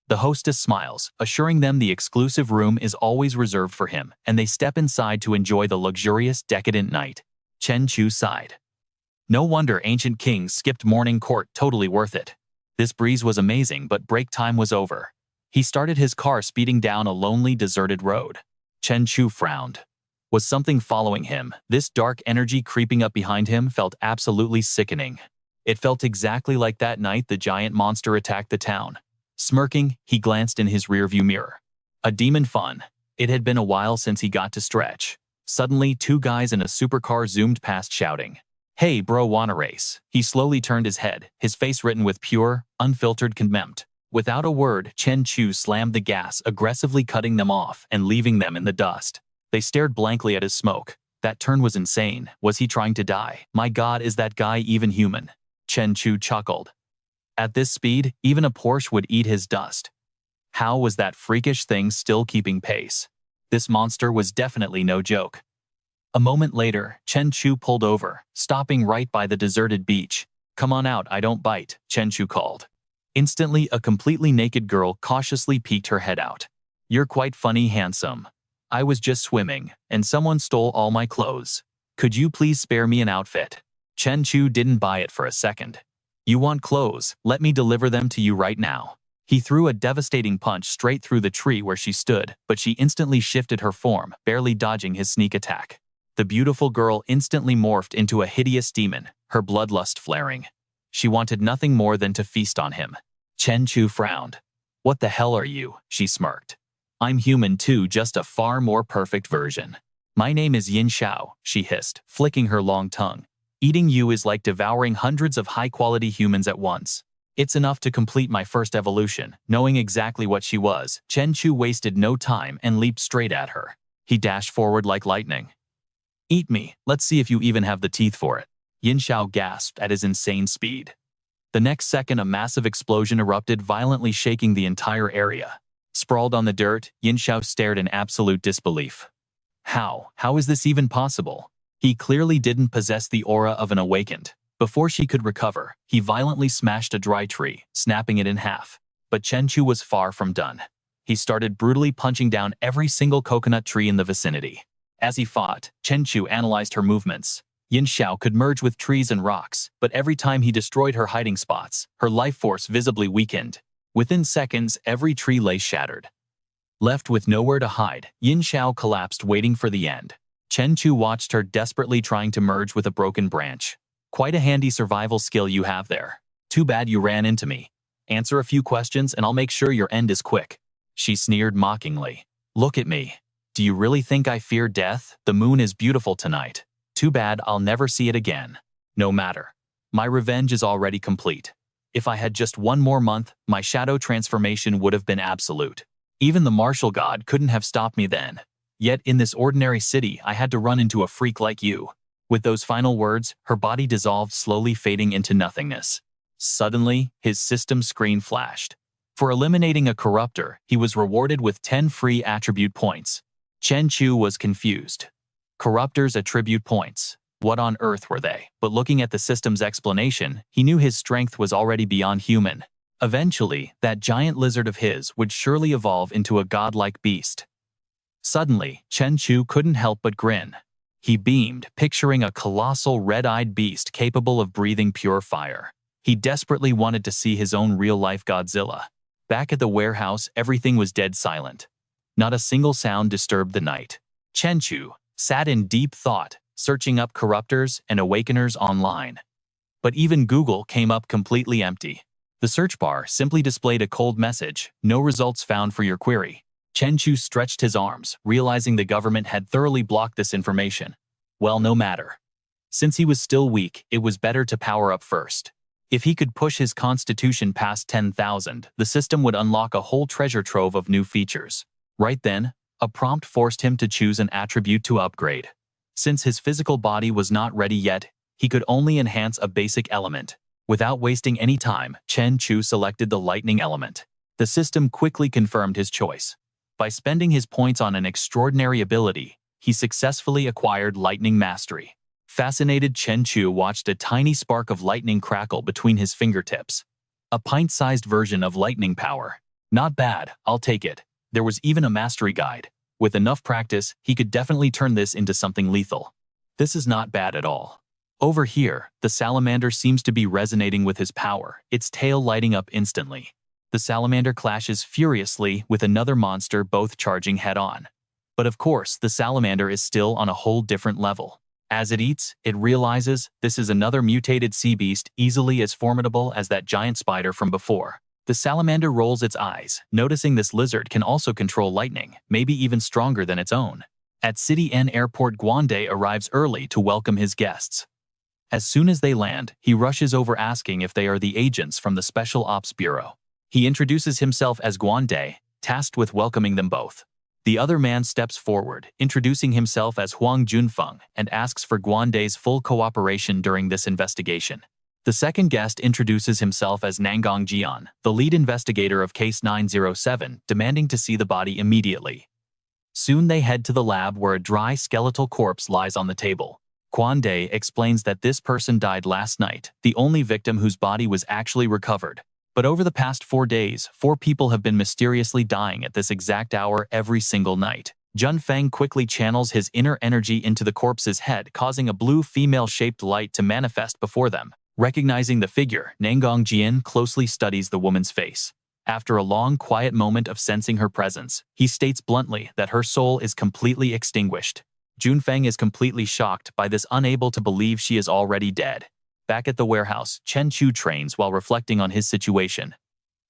The hostess smiles, assuring them the exclusive room is always reserved for him, and they step inside to enjoy the luxurious, decadent night. Chen Chu sighed. No wonder ancient kings skipped morning court, totally worth it. This breeze was amazing, but break time was over. He started his car speeding down a lonely, deserted road. Chen Chu frowned. Was something following him? This dark energy creeping up behind him felt absolutely sickening. It felt exactly like that night the giant monster attacked the town. Smirking, he glanced in his rearview mirror. A demon fun. It had been a while since he got to stretch. Suddenly, two guys in a supercar zoomed past shouting, "Hey bro, wanna race?" He slowly turned his head, his face written with pure, unfiltered contempt. Without a word, Chen Chu slammed the gas, aggressively cutting them off and leaving them in the dust. They stared blankly at his smoke. That turn was insane. Was he trying to die? My god, is that guy even human? Chen Chu chuckled. At this speed, even a Porsche would eat his dust. How was that freakish thing still keeping pace? This monster was definitely no joke. A moment later, Chen Chu pulled over, stopping right by the deserted beach. "Come on out, I don't bite," Chen Chu called. Instantly, a completely naked girl cautiously peeked her head out. "You're quite funny, handsome. I was just swimming, and someone stole all my clothes. Could you please spare me an outfit?" Chen Chu didn't buy it for a second. "You want clothes? Let me deliver them to you right now." He threw a devastating punch straight through the tree where she stood, but she instantly shifted her form, barely dodging his sneak attack. The beautiful girl instantly morphed into a hideous demon, her bloodlust flaring. She wanted nothing more than to feast on him. Chen Chu frowned. "What the hell are you?" she smirked. "I'm human too, just a far more perfect version." "My name is Yin Xiao," she hissed, flicking her long tongue. "Eating you is like devouring hundreds of high-quality humans at once. It's enough to complete my first evolution." Knowing exactly what she was, Chen Chu wasted no time and leaped straight at her. He dashed forward like lightning. "Eat me, let's see if you even have the teeth for it." Yin Xiao gasped at his insane speed. The next second, a massive explosion erupted, violently shaking the entire area. Sprawled on the dirt, Yin Xiao stared in absolute disbelief. How is this even possible? He clearly didn't possess the aura of an awakened. Before she could recover, he violently smashed a dry tree, snapping it in half. But Chen Chu was far from done. He started brutally punching down every single coconut tree in the vicinity. As he fought, Chen Chu analyzed her movements. Yin Xiao could merge with trees and rocks, but every time he destroyed her hiding spots, her life force visibly weakened. Within seconds, every tree lay shattered. Left with nowhere to hide, Yin Xiao collapsed, waiting for the end. Chen Chu watched her desperately trying to merge with a broken branch. "Quite a handy survival skill you have there. Too bad you ran into me. Answer a few questions and I'll make sure your end is quick." She sneered mockingly. "Look at me. Do you really think I fear death? The moon is beautiful tonight. Too bad I'll never see it again. No matter. My revenge is already complete. If I had just one more month, my shadow transformation would have been absolute. Even the martial god couldn't have stopped me then. Yet in this ordinary city, I had to run into a freak like you." With those final words, her body dissolved, slowly fading into nothingness. Suddenly, his system screen flashed. For eliminating a corruptor, he was rewarded with 10 free attribute points. Chen Chu was confused. Corruptors' attribute points. What on earth were they? But looking at the system's explanation, he knew his strength was already beyond human. Eventually, that giant lizard of his would surely evolve into a godlike beast. Suddenly, Chen Chu couldn't help but grin. He beamed, picturing a colossal red-eyed beast capable of breathing pure fire. He desperately wanted to see his own real-life Godzilla. Back at the warehouse, everything was dead silent. Not a single sound disturbed the night. Chen Chu sat in deep thought, searching up corruptors and awakeners online. But even Google came up completely empty. The search bar simply displayed a cold message: "No results found for your query." Chen Chu stretched his arms, realizing the government had thoroughly blocked this information. Well, no matter. Since he was still weak, it was better to power up first. If he could push his constitution past 10,000, the system would unlock a whole treasure trove of new features. Right then, a prompt forced him to choose an attribute to upgrade. Since his physical body was not ready yet, he could only enhance a basic element. Without wasting any time, Chen Chu selected the lightning element. The system quickly confirmed his choice. By spending his points on an extraordinary ability, he successfully acquired lightning mastery. Fascinated, Chen Chu watched a tiny spark of lightning crackle between his fingertips. A pint-sized version of lightning power. Not bad, I'll take it. There was even a mastery guide. With enough practice, he could definitely turn this into something lethal. This is not bad at all. Over here, the salamander seems to be resonating with his power, its tail lighting up instantly. The salamander clashes furiously with another monster, both charging head-on. But of course, the salamander is still on a whole different level. As it eats, it realizes this is another mutated sea beast easily as formidable as that giant spider from before. The salamander rolls its eyes, noticing this lizard can also control lightning, maybe even stronger than its own. At City N Airport, Guande arrives early to welcome his guests. As soon as they land, he rushes over asking if they are the agents from the Special Ops Bureau. He introduces himself as Guande, tasked with welcoming them both. The other man steps forward, introducing himself as Huang Junfeng, and asks for Guande's full cooperation during this investigation. The second guest introduces himself as Nangang Jian, the lead investigator of Case 907, demanding to see the body immediately. Soon they head to the lab where a dry skeletal corpse lies on the table. Guande explains that this person died last night, the only victim whose body was actually recovered. But over the past 4 days, 4 people have been mysteriously dying at this exact hour every single night. Junfeng quickly channels his inner energy into the corpse's head, causing a blue female-shaped light to manifest before them. Recognizing the figure, Nangang Jian closely studies the woman's face. After a long, quiet moment of sensing her presence, he states bluntly that her soul is completely extinguished. Junfeng is completely shocked by this, unable to believe she is already dead. Back at the warehouse, Chen Chu trains while reflecting on his situation.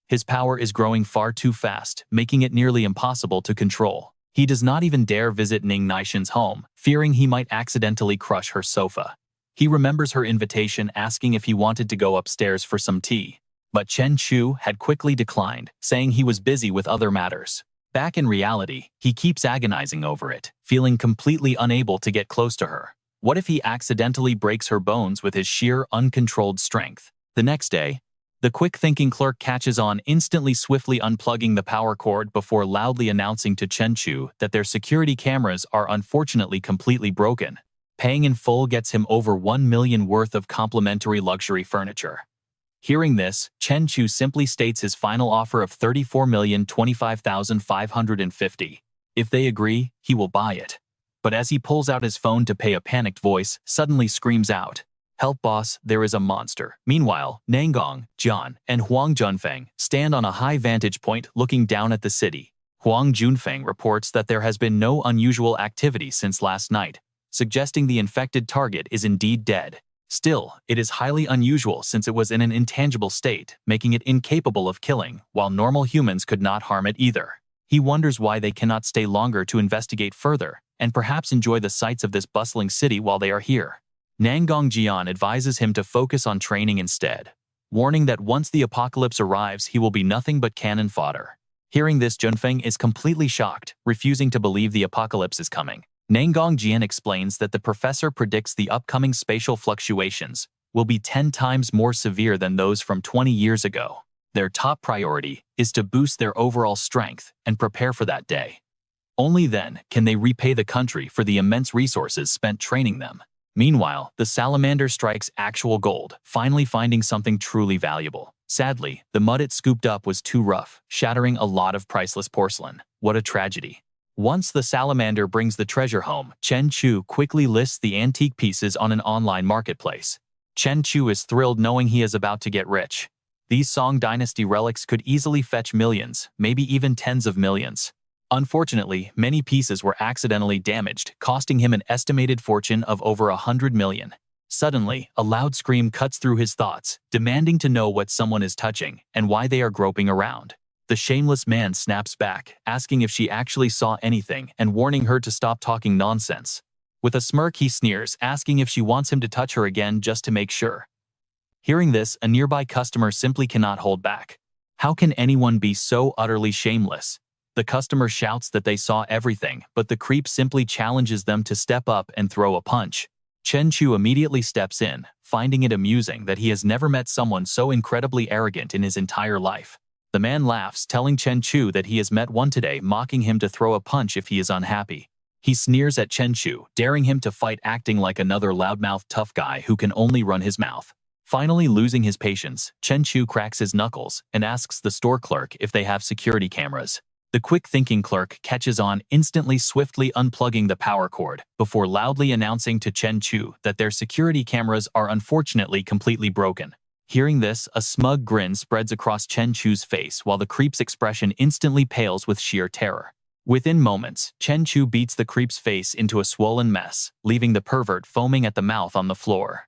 His power is growing far too fast, making it nearly impossible to control. He does not even dare visit Ning Naishan's home, fearing he might accidentally crush her sofa. He remembers her invitation asking if he wanted to go upstairs for some tea. But Chen Chu had quickly declined, saying he was busy with other matters. Back in reality, he keeps agonizing over it, feeling completely unable to get close to her. What if he accidentally breaks her bones with his sheer, uncontrolled strength? The next day, the quick-thinking clerk catches on, instantly swiftly unplugging the power cord before loudly announcing to Chen Chu that their security cameras are unfortunately completely broken. Paying in full gets him over 1 million worth of complimentary luxury furniture. Hearing this, Chen Chu simply states his final offer of 34,025,550. If they agree, he will buy it. But as he pulls out his phone to pay, a panicked voice suddenly screams out, "Help boss, there is a monster." Meanwhile, Nangang, Jian, and Huang Junfeng stand on a high vantage point looking down at the city. Huang Junfeng reports that there has been no unusual activity since last night, suggesting the infected target is indeed dead. Still, it is highly unusual since it was in an intangible state, making it incapable of killing, while normal humans could not harm it either. He wonders why they cannot stay longer to investigate further, and perhaps enjoy the sights of this bustling city while they are here. Nangang Jian advises him to focus on training instead, warning that once the apocalypse arrives he will be nothing but cannon fodder. Hearing this, Junfeng is completely shocked, refusing to believe the apocalypse is coming. Nangang Jian explains that the professor predicts the upcoming spatial fluctuations will be 10 times more severe than those from 20 years ago. Their top priority is to boost their overall strength and prepare for that day. Only then can they repay the country for the immense resources spent training them. Meanwhile, the salamander strikes actual gold, finally finding something truly valuable. Sadly, the mud it scooped up was too rough, shattering a lot of priceless porcelain. What a tragedy. Once the salamander brings the treasure home, Chen Chu quickly lists the antique pieces on an online marketplace. Chen Chu is thrilled knowing he is about to get rich. These Song Dynasty relics could easily fetch millions, maybe even tens of millions. Unfortunately, many pieces were accidentally damaged, costing him an estimated fortune of over 100 million. Suddenly, a loud scream cuts through his thoughts, demanding to know what someone is touching and why they are groping around. The shameless man snaps back, asking if she actually saw anything and warning her to stop talking nonsense. With a smirk, he sneers, asking if she wants him to touch her again just to make sure. Hearing this, a nearby customer simply cannot hold back. How can anyone be so utterly shameless? The customer shouts that they saw everything, but the creep simply challenges them to step up and throw a punch. Chen Chu immediately steps in, finding it amusing that he has never met someone so incredibly arrogant in his entire life. The man laughs, telling Chen Chu that he has met one today, mocking him to throw a punch if he is unhappy. He sneers at Chen Chu, daring him to fight, acting like another loudmouth tough guy who can only run his mouth. Finally losing his patience, Chen Chu cracks his knuckles and asks the store clerk if they have security cameras. The quick-thinking clerk catches on, instantly swiftly unplugging the power cord before loudly announcing to Chen Chu that their security cameras are unfortunately completely broken. Hearing this, a smug grin spreads across Chen Chu's face while the creep's expression instantly pales with sheer terror. Within moments, Chen Chu beats the creep's face into a swollen mess, leaving the pervert foaming at the mouth on the floor.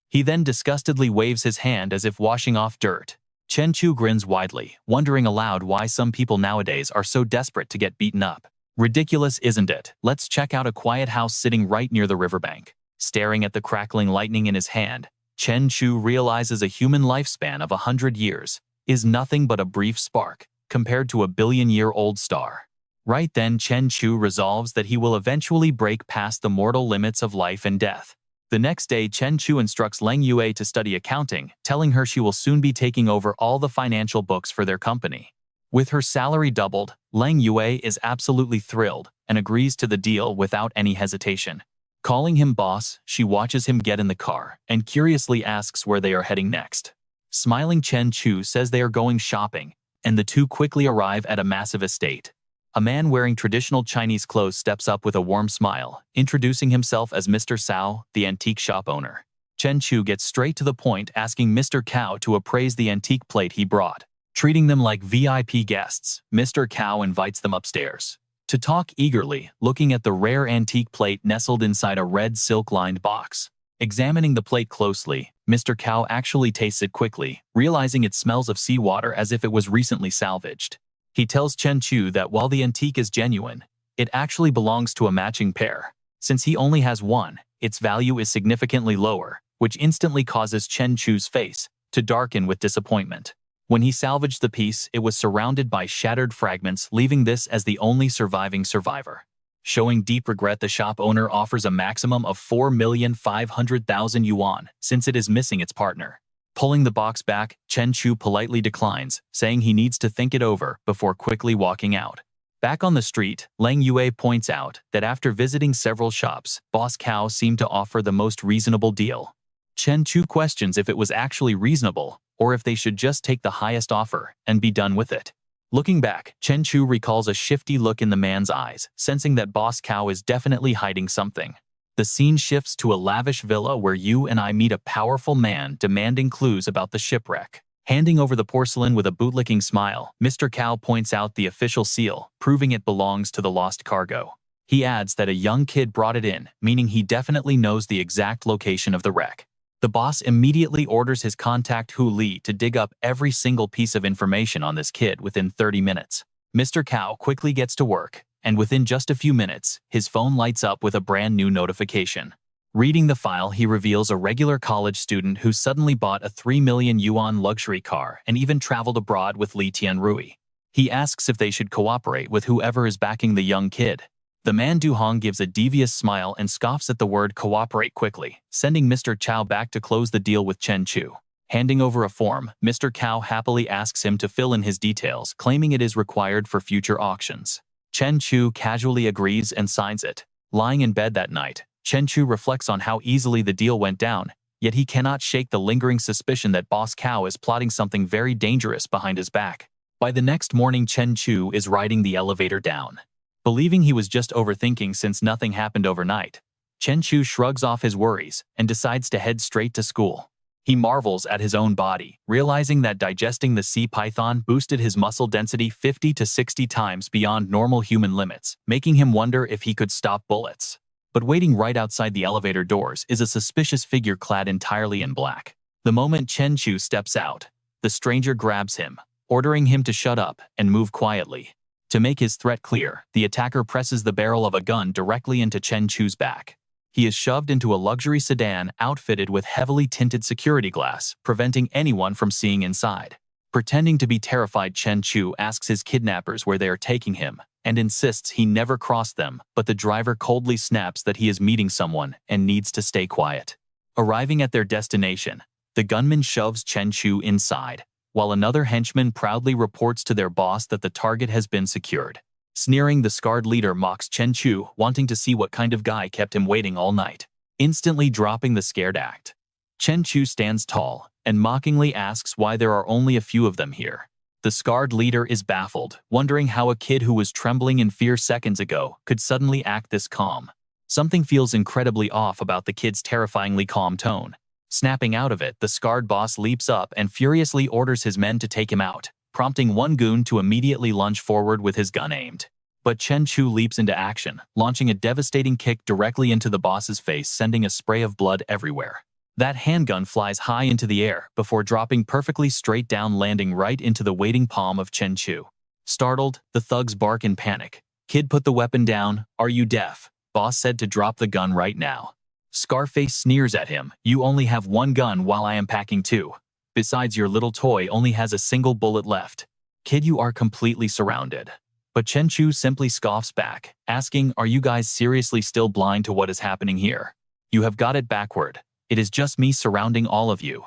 He then disgustedly waves his hand as if washing off dirt. Chen Chu grins widely, wondering aloud why some people nowadays are so desperate to get beaten up. Ridiculous, isn't it? Let's check out a quiet house sitting right near the riverbank. Staring at the crackling lightning in his hand, Chen Chu realizes a human lifespan of 100 years is nothing but a brief spark compared to a billion-year-old star. Right then, Chen Chu resolves that he will eventually break past the mortal limits of life and death. The next day, Chen Chu instructs Lang Yue to study accounting, telling her she will soon be taking over all the financial books for their company. With her salary doubled, Lang Yue is absolutely thrilled and agrees to the deal without any hesitation. Calling him boss, she watches him get in the car and curiously asks where they are heading next. Smiling, Chen Chu says they are going shopping, and the two quickly arrive at a massive estate. A man wearing traditional Chinese clothes steps up with a warm smile, introducing himself as Mr. Cao, the antique shop owner. Chen Chu gets straight to the point, asking Mr. Cao to appraise the antique plate he brought. Treating them like VIP guests, Mr. Cao invites them upstairs to talk eagerly, looking at the rare antique plate nestled inside a red silk-lined box. Examining the plate closely, Mr. Cao actually tastes it quickly, realizing it smells of seawater as if it was recently salvaged. He tells Chen Chu that while the antique is genuine, it actually belongs to a matching pair. Since he only has one, its value is significantly lower, which instantly causes Chen Chu's face to darken with disappointment. When he salvaged the piece, it was surrounded by shattered fragments, leaving this as the only surviving survivor. Showing deep regret, the shop owner offers a maximum of 4,500,000 yuan since it is missing its partner. Pulling the box back, Chen Chu politely declines, saying he needs to think it over before quickly walking out. Back on the street, Lang Yue points out that after visiting several shops, Boss Cao seemed to offer the most reasonable deal. Chen Chu questions if it was actually reasonable, or if they should just take the highest offer and be done with it. Looking back, Chen Chu recalls a shifty look in the man's eyes, sensing that Boss Cao is definitely hiding something. The scene shifts to a lavish villa where you and I meet a powerful man demanding clues about the shipwreck. Handing over the porcelain with a bootlicking smile, Mr. Cao points out the official seal, proving it belongs to the lost cargo. He adds that a young kid brought it in, meaning he definitely knows the exact location of the wreck. The boss immediately orders his contact Hu Li to dig up every single piece of information on this kid within 30 minutes. Mr. Cao quickly gets to work, and within just a few minutes, his phone lights up with a brand new notification. Reading the file, he reveals a regular college student who suddenly bought a 3 million yuan luxury car and even traveled abroad with Li Tianrui. He asks if they should cooperate with whoever is backing the young kid. The man Duhong gives a devious smile and scoffs at the word cooperate quickly, sending Mr. Cao back to close the deal with Chen Chu. Handing over a form, Mr. Cao happily asks him to fill in his details, claiming it is required for future auctions. Chen Chu casually agrees and signs it. Lying in bed that night, Chen Chu reflects on how easily the deal went down, yet he cannot shake the lingering suspicion that Boss Cao is plotting something very dangerous behind his back. By the next morning, Chen Chu is riding the elevator down. Believing he was just overthinking since nothing happened overnight, Chen Chu shrugs off his worries and decides to head straight to school. He marvels at his own body, realizing that digesting the sea python boosted his muscle density 50 to 60 times beyond normal human limits, making him wonder if he could stop bullets. But waiting right outside the elevator doors is a suspicious figure clad entirely in black. The moment Chen Chu steps out, the stranger grabs him, ordering him to shut up and move quietly. To make his threat clear, the attacker presses the barrel of a gun directly into Chen Chu's back. He is shoved into a luxury sedan outfitted with heavily tinted security glass, preventing anyone from seeing inside. Pretending to be terrified, Chen Chu asks his kidnappers where they are taking him, and insists he never crossed them, but the driver coldly snaps that he is meeting someone and needs to stay quiet. Arriving at their destination, the gunman shoves Chen Chu inside, while another henchman proudly reports to their boss that the target has been secured. Sneering, the scarred leader mocks Chen Chu, wanting to see what kind of guy kept him waiting all night, instantly dropping the scared act. Chen Chu stands tall and mockingly asks why there are only a few of them here. The scarred leader is baffled, wondering how a kid who was trembling in fear seconds ago could suddenly act this calm. Something feels incredibly off about the kid's terrifyingly calm tone. Snapping out of it, the scarred boss leaps up and furiously orders his men to take him out, prompting one goon to immediately lunge forward with his gun aimed. But Chen Chu leaps into action, launching a devastating kick directly into the boss's face, sending a spray of blood everywhere. That handgun flies high into the air before dropping perfectly straight down, landing right into the waiting palm of Chen Chu. Startled, the thugs bark in panic. "Kid, put the weapon down. Are you deaf? Boss said to drop the gun right now." Scarface sneers at him. "You only have one gun while I am packing two. Besides, your little toy only has a single bullet left. Kid, you are completely surrounded." But Chen Chu simply scoffs back, asking, "Are you guys seriously still blind to what is happening here? You have got it backward. It is just me surrounding all of you.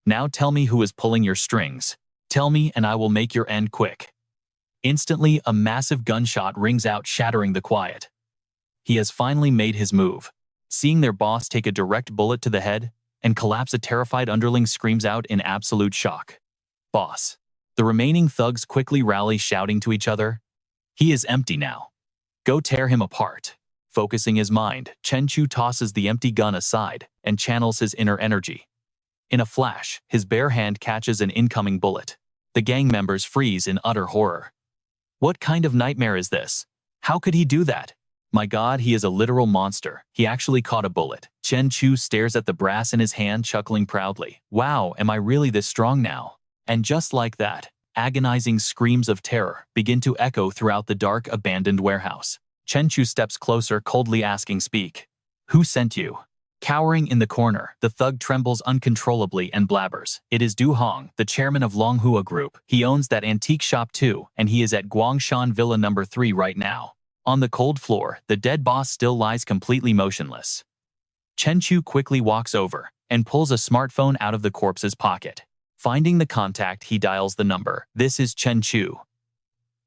Now tell me who is pulling your strings. Tell me and I will make your end quick." Instantly, a massive gunshot rings out, shattering the quiet. He has finally made his move. Seeing their boss take a direct bullet to the head and collapse, a terrified underling screams out in absolute shock. "Boss." The remaining thugs quickly rally, shouting to each other, "He is empty now. Go tear him apart." Focusing his mind, Chen Chu tosses the empty gun aside and channels his inner energy. In a flash, his bare hand catches an incoming bullet. The gang members freeze in utter horror. What kind of nightmare is this? How could he do that? My God, he is a literal monster. He actually caught a bullet. Chen Chu stares at the brass in his hand, chuckling proudly. "Wow, am I really this strong now?" And just like that, agonizing screams of terror begin to echo throughout the dark, abandoned warehouse. Chen Chu steps closer, coldly asking, "Speak. Who sent you?" Cowering in the corner, the thug trembles uncontrollably and blabbers. "It is Du Hong, the chairman of Longhua Group. He owns that antique shop too, and he is at Guangshan Villa number 3 right now." On the cold floor, the dead boss still lies completely motionless. Chen Chu quickly walks over and pulls a smartphone out of the corpse's pocket. Finding the contact, he dials the number. "This is Chen Chu."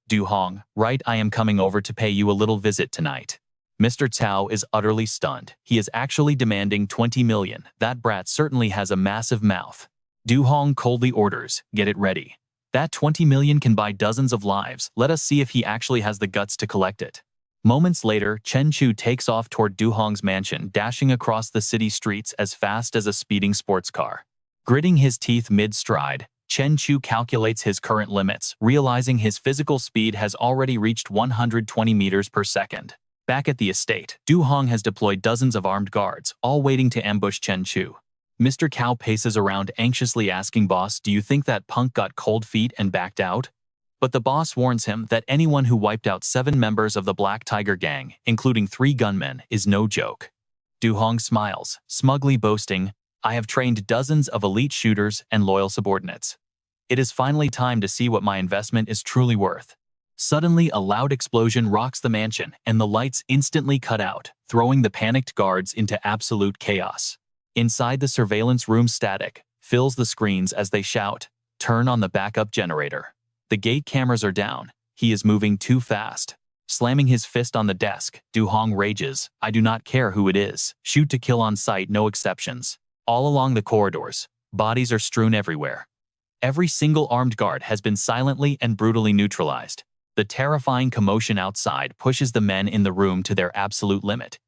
"Du Hong, right, I am coming over to pay you a little visit tonight." Mr. Cao is utterly stunned. He is actually demanding 20 million. That brat certainly has a massive mouth. Du Hong coldly orders, "Get it ready. That 20 million can buy dozens of lives. Let us see if he actually has the guts to collect it." Moments later, Chen Chu takes off toward Du Hong's mansion, dashing across the city streets as fast as a speeding sports car. Gritting his teeth mid-stride, Chen Chu calculates his current limits, realizing his physical speed has already reached 120 meters per second. Back at the estate, Du Hong has deployed dozens of armed guards, all waiting to ambush Chen Chu. Mr. Cao paces around anxiously, asking, "Boss, do you think that punk got cold feet and backed out?" But the boss warns him that anyone who wiped out 7 members of the Black Tiger gang, including 3 gunmen, is no joke. Du Hong smiles, smugly boasting, "I have trained dozens of elite shooters and loyal subordinates. It is finally time to see what my investment is truly worth." Suddenly, a loud explosion rocks the mansion, and the lights instantly cut out, throwing the panicked guards into absolute chaos. Inside, the surveillance room static fills the screens as they shout, "Turn on the backup generator." The gate cameras are down. He is moving too fast. Slamming his fist on the desk, Du Hong rages, "I do not care who it is. Shoot to kill on sight, no exceptions." All along the corridors, bodies are strewn everywhere. Every single armed guard has been silently and brutally neutralized. The terrifying commotion outside pushes the men in the room to their absolute limit.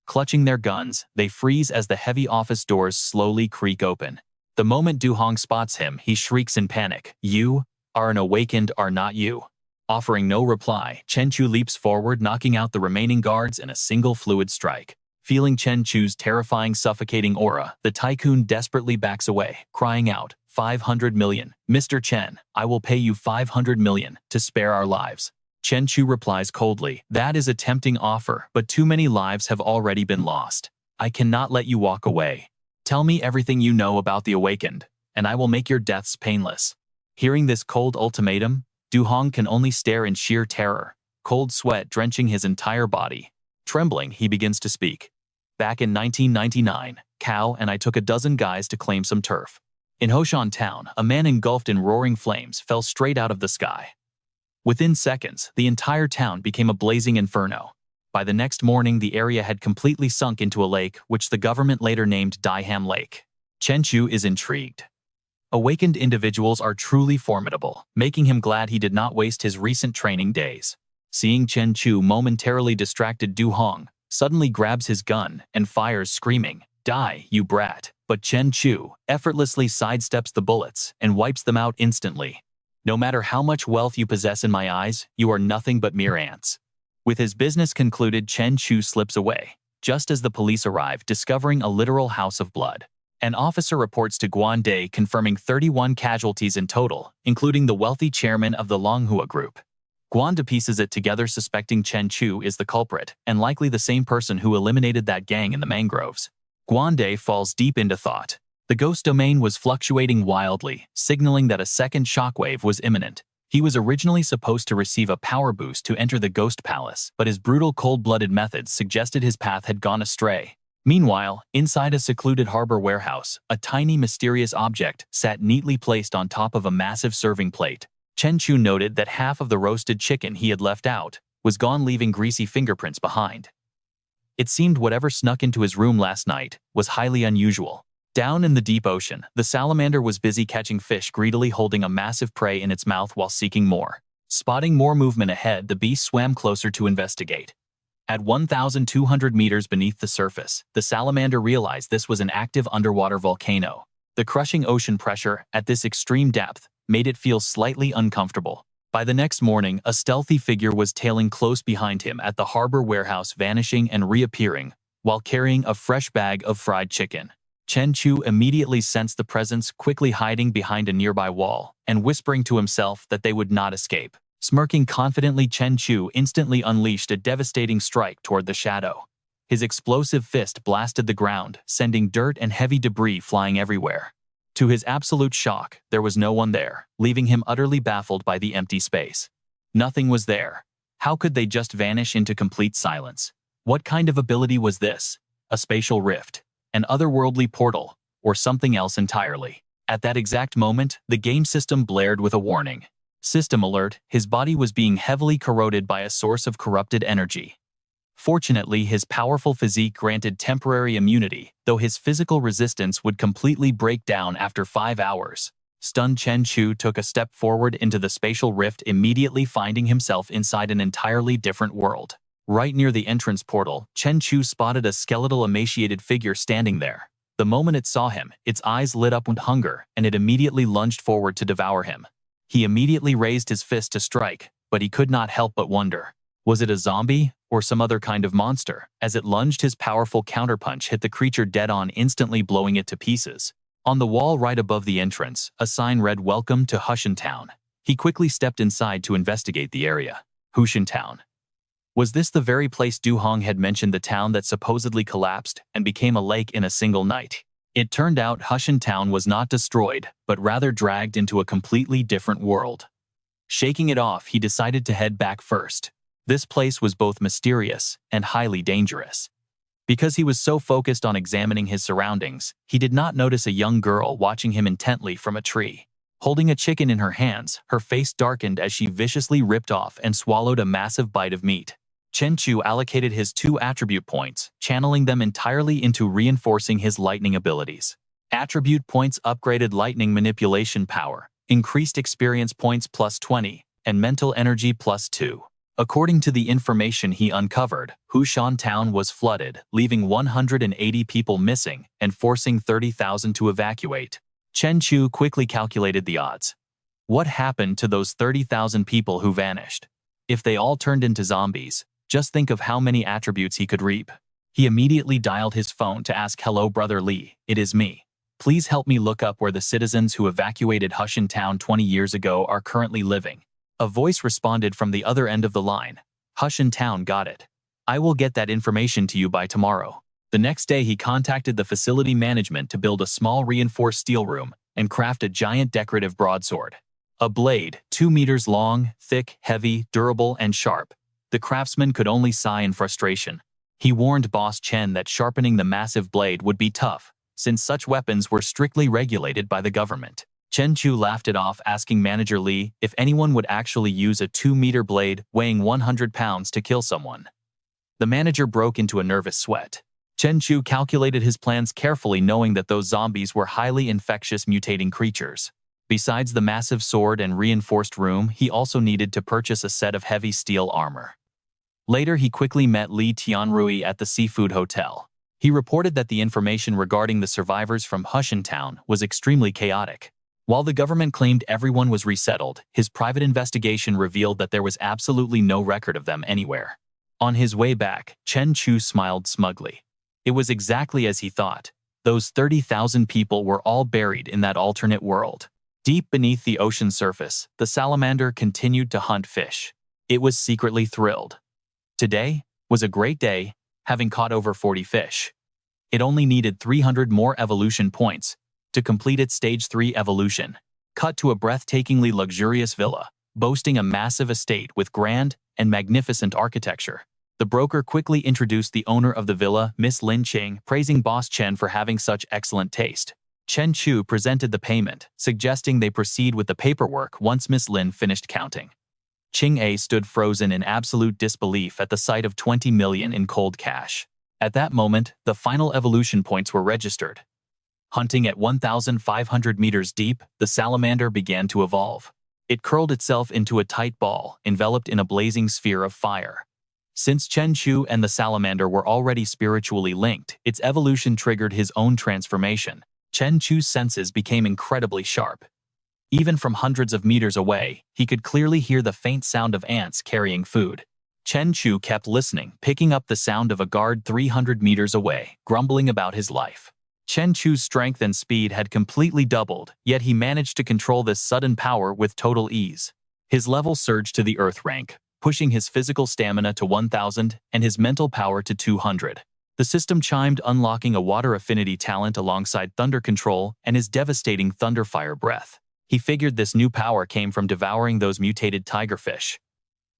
Clutching their guns, they freeze as the heavy office doors slowly creak open. The moment Du Hong spots him, he shrieks in panic, "You are an awakened, are not you?" Offering no reply, Chen Chu leaps forward, knocking out the remaining guards in a single fluid strike. Feeling Chen Chu's terrifying, suffocating aura, the tycoon desperately backs away, crying out, 500 million. "Mr. Chen, I will pay you 500 million to spare our lives." Chen Chu replies coldly, "That is a tempting offer, but too many lives have already been lost. I cannot let you walk away. Tell me everything you know about the Awakened, and I will make your deaths painless." Hearing this cold ultimatum, Du Hong can only stare in sheer terror, cold sweat drenching his entire body. Trembling, he begins to speak. "Back in 1999, Cao and I took a dozen guys to claim some turf. In Hoshan town, a man engulfed in roaring flames fell straight out of the sky. Within seconds, the entire town became a blazing inferno. By the next morning, the area had completely sunk into a lake, which the government later named Daiham Lake. Chen Chu is intrigued. Awakened individuals are truly formidable, making him glad he did not waste his recent training days. Seeing Chen Chu momentarily distracted, Du Hong suddenly grabs his gun and fires, screaming, "Die, you brat!" But Chen Chu effortlessly sidesteps the bullets and wipes them out instantly. "No matter how much wealth you possess in my eyes, you are nothing but mere ants." With his business concluded, Chen Chu slips away, just as the police arrive, discovering a literal house of blood. An officer reports to Guan confirming 31 casualties in total, including the wealthy chairman of the Longhua group. Guan pieces it together, suspecting Chen Chu is the culprit, and likely the same person who eliminated that gang in the mangroves. Guan falls deep into thought. The ghost domain was fluctuating wildly, signaling that a second shockwave was imminent. He was originally supposed to receive a power boost to enter the Ghost Palace, but his brutal, cold-blooded methods suggested his path had gone astray. Meanwhile, inside a secluded harbor warehouse, a tiny mysterious object sat neatly placed on top of a massive serving plate. Chen Chu noted that half of the roasted chicken he had left out was gone, leaving greasy fingerprints behind. It seemed whatever snuck into his room last night was highly unusual. Down in the deep ocean, the salamander was busy catching fish, greedily holding a massive prey in its mouth while seeking more. Spotting more movement ahead, the beast swam closer to investigate. At 1,200 meters beneath the surface, the salamander realized this was an active underwater volcano. The crushing ocean pressure at this extreme depth made it feel slightly uncomfortable. By the next morning, a stealthy figure was tailing close behind him at the harbor warehouse, vanishing and reappearing while carrying a fresh bag of fried chicken. Chen Chu immediately sensed the presence, quickly hiding behind a nearby wall and whispering to himself that they would not escape. Smirking confidently, Chen Chu instantly unleashed a devastating strike toward the shadow. His explosive fist blasted the ground, sending dirt and heavy debris flying everywhere. To his absolute shock, there was no one there, leaving him utterly baffled by the empty space. Nothing was there. How could they just vanish into complete silence? What kind of ability was this? A spatial rift? An otherworldly portal? Or something else entirely? At that exact moment, the game system blared with a warning. System alert, his body was being heavily corroded by a source of corrupted energy. Fortunately, his powerful physique granted temporary immunity, though his physical resistance would completely break down after 5 hours. Stunned, Chen Chu took a step forward into the spatial rift, immediately finding himself inside an entirely different world. Right near the entrance portal, Chen Chu spotted a skeletal, emaciated figure standing there. The moment it saw him, its eyes lit up with hunger, and it immediately lunged forward to devour him. He immediately raised his fist to strike, but he could not help but wonder. Was it a zombie, or some other kind of monster? As it lunged, his powerful counterpunch hit the creature dead on, instantly blowing it to pieces. On the wall right above the entrance, a sign read, "Welcome to Hushan Town." He quickly stepped inside to investigate the area. Hushan Town. Was this the very place Du Hong had mentioned, the town that supposedly collapsed and became a lake in a single night? It turned out Hushan Town was not destroyed, but rather dragged into a completely different world. Shaking it off, he decided to head back first. This place was both mysterious and highly dangerous. Because he was so focused on examining his surroundings, he did not notice a young girl watching him intently from a tree. Holding a chicken in her hands, her face darkened as she viciously ripped off and swallowed a massive bite of meat. Chen Chu allocated his 2 attribute points, channeling them entirely into reinforcing his lightning abilities. Attribute points upgraded lightning manipulation power, increased experience points +20, and mental energy +2. According to the information he uncovered, Hushan Town was flooded, leaving 180 people missing and forcing 30,000 to evacuate. Chen Chu quickly calculated the odds. What happened to those 30,000 people who vanished? If they all turned into zombies, just think of how many attributes he could reap. He immediately dialed his phone to ask, "Hello, Brother Lee, it is me. Please help me look up where the citizens who evacuated Hushan Town 20 years ago are currently living." A voice responded from the other end of the line. "Hushan Town, got it. I will get that information to you by tomorrow." The next day, he contacted the facility management to build a small reinforced steel room and craft a giant decorative broadsword. A blade, 2 meters long, thick, heavy, durable, and sharp. The craftsman could only sigh in frustration. He warned Boss Chen that sharpening the massive blade would be tough, since such weapons were strictly regulated by the government. Chen Chu laughed it off, asking Manager Lee if anyone would actually use a 2-meter blade weighing 100 pounds to kill someone. The manager broke into a nervous sweat. Chen Chu calculated his plans carefully, knowing that those zombies were highly infectious mutating creatures. Besides the massive sword and reinforced room, he also needed to purchase a set of heavy steel armor. Later, he quickly met Li Tianrui at the seafood hotel. He reported that the information regarding the survivors from Hushan Town was extremely chaotic. While the government claimed everyone was resettled, his private investigation revealed that there was absolutely no record of them anywhere. On his way back, Chen Chu smiled smugly. It was exactly as he thought. Those 30,000 people were all buried in that alternate world. Deep beneath the ocean surface, the salamander continued to hunt fish. It was secretly thrilled. Today was a great day, having caught over 40 fish. It only needed 300 more evolution points to complete its Stage 3 evolution. Cut to a breathtakingly luxurious villa, boasting a massive estate with grand and magnificent architecture. The broker quickly introduced the owner of the villa, Miss Lin Qing, praising Boss Chen for having such excellent taste. Chen Chu presented the payment, suggesting they proceed with the paperwork once Miss Lin finished counting. Qing A stood frozen in absolute disbelief at the sight of 20 million in cold cash. At that moment, the final evolution points were registered. Hunting at 1,500 meters deep, the salamander began to evolve. It curled itself into a tight ball, enveloped in a blazing sphere of fire. Since Chen Chu and the salamander were already spiritually linked, its evolution triggered his own transformation. Chen Chu's senses became incredibly sharp. Even from hundreds of meters away, he could clearly hear the faint sound of ants carrying food. Chen Chu kept listening, picking up the sound of a guard 300 meters away, grumbling about his life. Chen Chu's strength and speed had completely doubled, yet he managed to control this sudden power with total ease. His level surged to the Earth rank, pushing his physical stamina to 1,000 and his mental power to 200. The system chimed, unlocking a water affinity talent alongside thunder control and his devastating thunderfire breath. He figured this new power came from devouring those mutated tigerfish.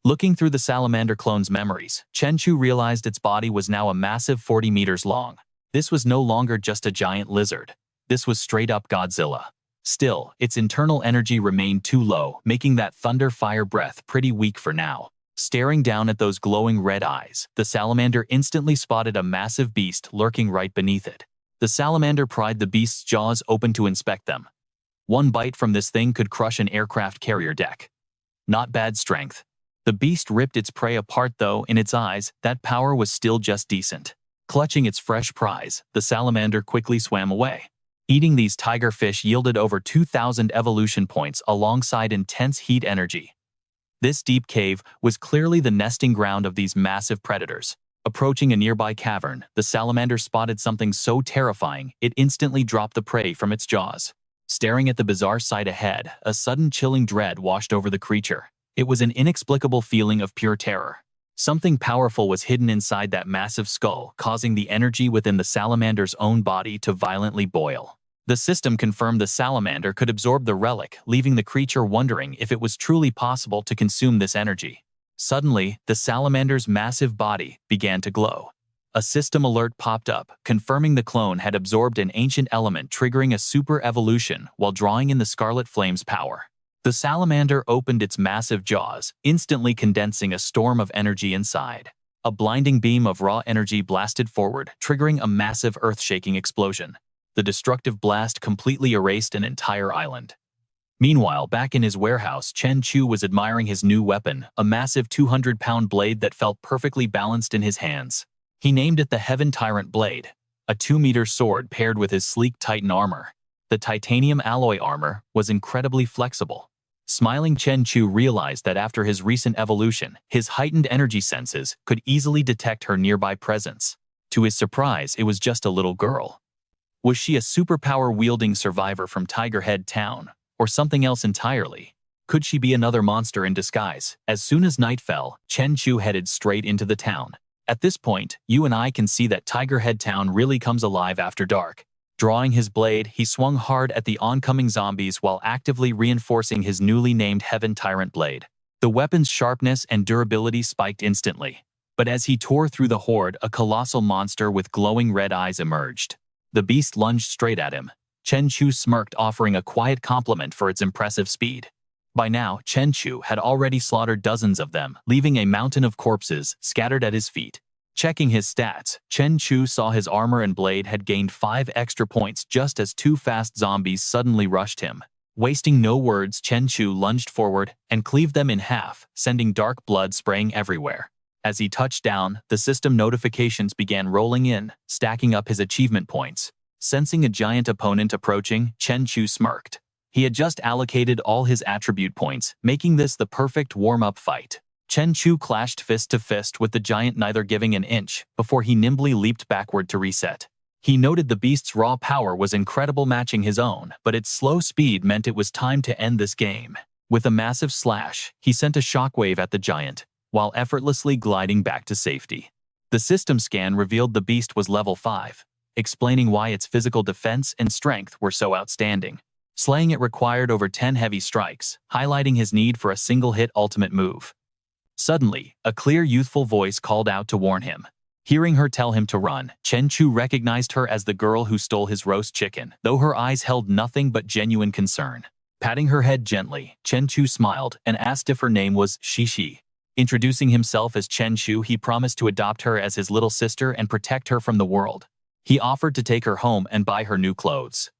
Looking through the salamander clone's memories, Chen Chu realized its body was now a massive 40 meters long. This was no longer just a giant lizard. This was straight-up Godzilla. Still, its internal energy remained too low, making that thunderfire breath pretty weak for now. Staring down at those glowing red eyes, the salamander instantly spotted a massive beast lurking right beneath it. The salamander pried the beast's jaws open to inspect them. One bite from this thing could crush an aircraft carrier deck. Not bad strength. The beast ripped its prey apart, though in its eyes, that power was still just decent. Clutching its fresh prize, the salamander quickly swam away. Eating these tigerfish yielded over 2,000 evolution points alongside intense heat energy. This deep cave was clearly the nesting ground of these massive predators. Approaching a nearby cavern, the salamander spotted something so terrifying, it instantly dropped the prey from its jaws. Staring at the bizarre sight ahead, a sudden chilling dread washed over the creature. It was an inexplicable feeling of pure terror. Something powerful was hidden inside that massive skull, causing the energy within the salamander's own body to violently boil. The system confirmed the salamander could absorb the relic, leaving the creature wondering if it was truly possible to consume this energy. Suddenly, the salamander's massive body began to glow. A system alert popped up, confirming the clone had absorbed an ancient element, triggering a super evolution while drawing in the Scarlet Flame's power. The salamander opened its massive jaws, instantly condensing a storm of energy inside. A blinding beam of raw energy blasted forward, triggering a massive earth-shaking explosion. The destructive blast completely erased an entire island. Meanwhile, back in his warehouse, Chen Chu was admiring his new weapon, a massive 200-pound blade that felt perfectly balanced in his hands. He named it the Heaven Tyrant Blade, a 2-meter sword paired with his sleek Titan armor. The titanium alloy armor was incredibly flexible. Smiling, Chen Chu realized that after his recent evolution, his heightened energy senses could easily detect her nearby presence. To his surprise, it was just a little girl. Was she a superpower-wielding survivor from Tigerhead Town, or something else entirely? Could she be another monster in disguise? As soon as night fell, Chen Chu headed straight into the town. At this point, you and I can see that Tigerhead Town really comes alive after dark. Drawing his blade, he swung hard at the oncoming zombies while actively reinforcing his newly named Heaven Tyrant Blade. The weapon's sharpness and durability spiked instantly. But as he tore through the horde, a colossal monster with glowing red eyes emerged. The beast lunged straight at him. Chen Chu smirked, offering a quiet compliment for its impressive speed. By now, Chen Chu had already slaughtered dozens of them, leaving a mountain of corpses scattered at his feet. Checking his stats, Chen Chu saw his armor and blade had gained 5 extra points just as 2 fast zombies suddenly rushed him. Wasting no words, Chen Chu lunged forward and cleaved them in half, sending dark blood spraying everywhere. As he touched down, the system notifications began rolling in, stacking up his achievement points. Sensing a giant opponent approaching, Chen Chu smirked. He had just allocated all his attribute points, making this the perfect warm-up fight. Chen Chu clashed fist to fist with the giant, neither giving an inch, before he nimbly leaped backward to reset. He noted the beast's raw power was incredible, matching his own, but its slow speed meant it was time to end this game. With a massive slash, he sent a shockwave at the giant, while effortlessly gliding back to safety. The system scan revealed the beast was level 5, explaining why its physical defense and strength were so outstanding. Slaying it required over 10 heavy strikes, highlighting his need for a single-hit ultimate move. Suddenly, a clear youthful voice called out to warn him. Hearing her tell him to run, Chen Chu recognized her as the girl who stole his roast chicken, though her eyes held nothing but genuine concern. Patting her head gently, Chen Chu smiled and asked if her name was Shishi. Introducing himself as Chen Chu, he promised to adopt her as his little sister and protect her from the world. He offered to take her home and buy her new clothes.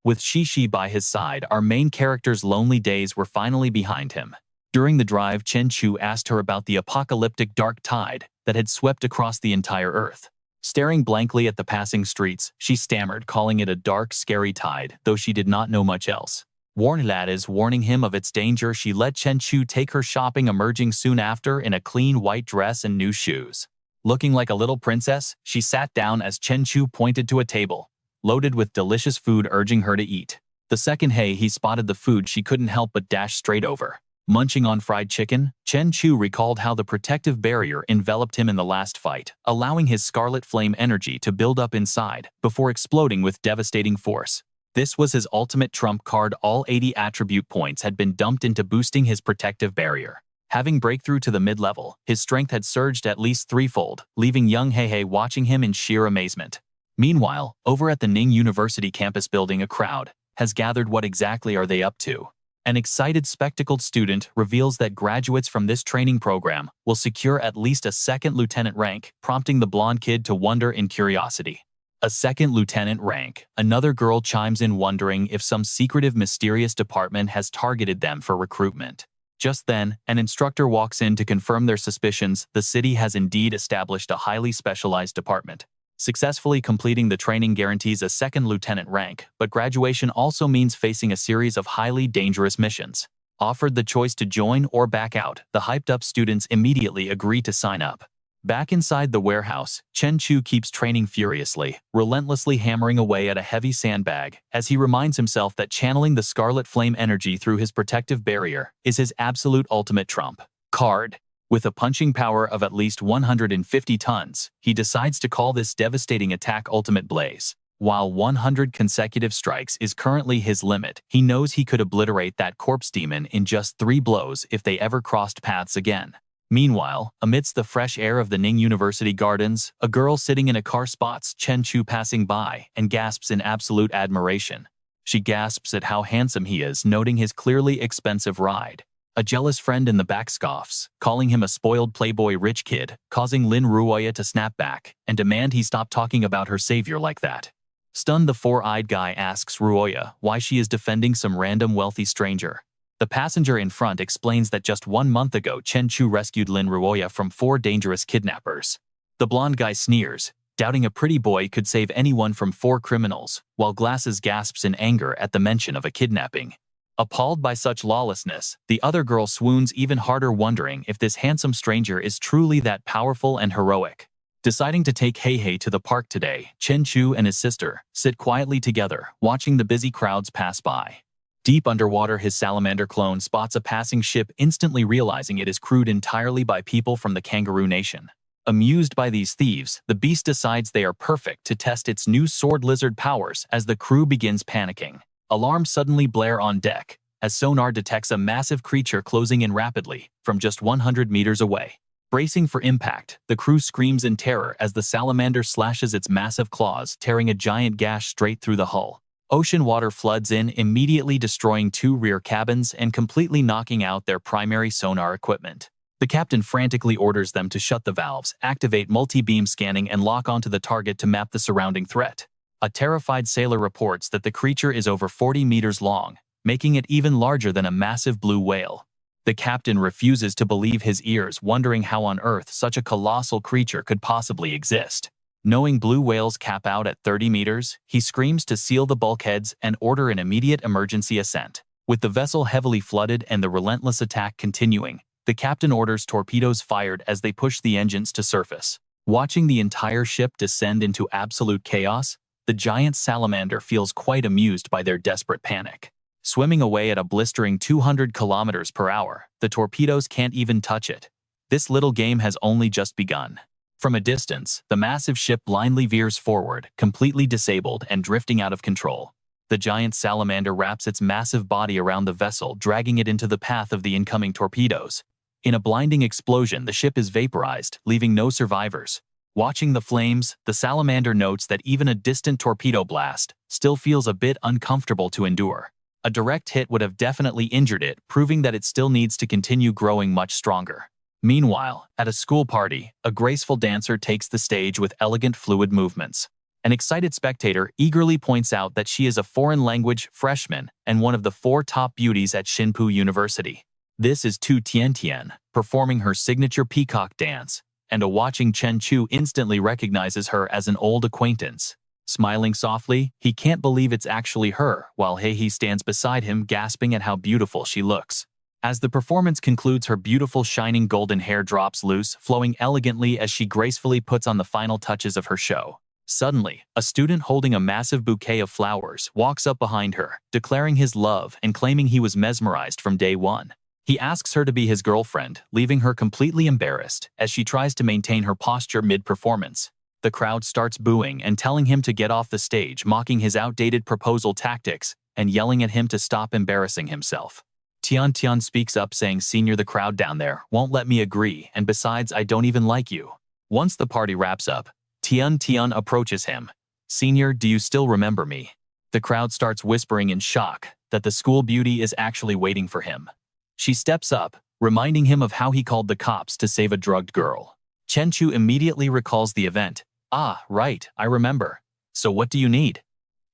With Shishi by his side, our main character's lonely days were finally behind him. During the drive, Chen Chu asked her about the apocalyptic dark tide that had swept across the entire Earth. Staring blankly at the passing streets, she stammered, calling it a dark, scary tide, though she did not know much else. Warning him of its danger, she let Chen Chu take her shopping, emerging soon after in a clean white dress and new shoes. Looking like a little princess, she sat down as Chen Chu pointed to a table, loaded with delicious food, urging her to eat. The second he spotted the food, she couldn't help but dash straight over. Munching on fried chicken, Chen Chu recalled how the protective barrier enveloped him in the last fight, allowing his scarlet flame energy to build up inside before exploding with devastating force. This was his ultimate trump card. All 80 attribute points had been dumped into boosting his protective barrier. Having breakthrough to the mid-level, his strength had surged at least threefold, leaving young He watching him in sheer amazement. Meanwhile, over at the Ning University campus building, a crowd has gathered. What exactly are they up to? An excited, spectacled student reveals that graduates from this training program will secure at least a second lieutenant rank, prompting the blonde kid to wonder in curiosity. A second lieutenant rank. Another girl chimes in, wondering if some secretive, mysterious department has targeted them for recruitment. Just then, an instructor walks in to confirm their suspicions. The city has indeed established a highly specialized department. Successfully completing the training guarantees a second lieutenant rank, but graduation also means facing a series of highly dangerous missions. Offered the choice to join or back out, the hyped-up students immediately agree to sign up. Back inside the warehouse, Chen Chu keeps training furiously, relentlessly hammering away at a heavy sandbag, as he reminds himself that channeling the scarlet flame energy through his protective barrier is his absolute ultimate trump card. With a punching power of at least 150 tons, he decides to call this devastating attack Ultimate Blaze. While 100 consecutive strikes is currently his limit, he knows he could obliterate that corpse demon in just 3 blows if they ever crossed paths again. Meanwhile, amidst the fresh air of the Ning University gardens, a girl sitting in a car spots Chen Chu passing by and gasps in absolute admiration. She gasps at how handsome he is, noting his clearly expensive ride. A jealous friend in the back scoffs, calling him a spoiled playboy rich kid, causing Lin Ruoya to snap back and demand he stop talking about her savior like that. Stunned, the four-eyed guy asks Ruoya why she is defending some random wealthy stranger. The passenger in front explains that just 1 month ago Chen Chu rescued Lin Ruoya from 4 dangerous kidnappers. The blonde guy sneers, doubting a pretty boy could save anyone from 4 criminals, while Glasses gasps in anger at the mention of a kidnapping. Appalled by such lawlessness, the other girl swoons even harder, wondering if this handsome stranger is truly that powerful and heroic. Deciding to take He to the park today, Chen Chu and his sister sit quietly together, watching the busy crowds pass by. Deep underwater, his salamander clone spots a passing ship, instantly realizing it is crewed entirely by people from the Kangaroo Nation. Amused by these thieves, the beast decides they are perfect to test its new sword lizard powers. As the crew begins panicking, alarms suddenly blare on deck, as sonar detects a massive creature closing in rapidly from just 100 meters away. Bracing for impact, the crew screams in terror as the salamander slashes its massive claws, tearing a giant gash straight through the hull. Ocean water floods in, immediately destroying 2 rear cabins and completely knocking out their primary sonar equipment. The captain frantically orders them to shut the valves, activate multi-beam scanning, and lock onto the target to map the surrounding threat. A terrified sailor reports that the creature is over 40 meters long, making it even larger than a massive blue whale. The captain refuses to believe his ears, wondering how on earth such a colossal creature could possibly exist. Knowing blue whales cap out at 30 meters, he screams to seal the bulkheads and order an immediate emergency ascent. With the vessel heavily flooded and the relentless attack continuing, the captain orders torpedoes fired as they push the engines to surface. Watching the entire ship descend into absolute chaos, the giant salamander feels quite amused by their desperate panic. Swimming away at a blistering 200 kilometers per hour, the torpedoes can't even touch it. This little game has only just begun. From a distance, the massive ship blindly veers forward, completely disabled and drifting out of control. The giant salamander wraps its massive body around the vessel, dragging it into the path of the incoming torpedoes. In a blinding explosion, the ship is vaporized, leaving no survivors. Watching the flames, the salamander notes that even a distant torpedo blast still feels a bit uncomfortable to endure. A direct hit would have definitely injured it, proving that it still needs to continue growing much stronger. Meanwhile, at a school party, a graceful dancer takes the stage with elegant fluid movements. An excited spectator eagerly points out that she is a foreign language freshman and one of the 4 top beauties at Chen Chu University. This is Tu Tian, performing her signature peacock dance, and a watching Chen Chu instantly recognizes her as an old acquaintance. Smiling softly, he can't believe it's actually her, while He stands beside him gasping at how beautiful she looks. As the performance concludes, her beautiful shining golden hair drops loose, flowing elegantly as she gracefully puts on the final touches of her show. Suddenly, a student holding a massive bouquet of flowers walks up behind her, declaring his love and claiming he was mesmerized from day one. He asks her to be his girlfriend, leaving her completely embarrassed as she tries to maintain her posture mid-performance. The crowd starts booing and telling him to get off the stage, mocking his outdated proposal tactics and yelling at him to stop embarrassing himself. Tian speaks up saying, "Senior, the crowd down there won't let me agree, and besides, I don't even like you." Once the party wraps up, Tian approaches him. "Senior, do you still remember me?" The crowd starts whispering in shock that the school beauty is actually waiting for him. She steps up, reminding him of how he called the cops to save a drugged girl. Chen Chu immediately recalls the event. "Ah, right, I remember. So what do you need?"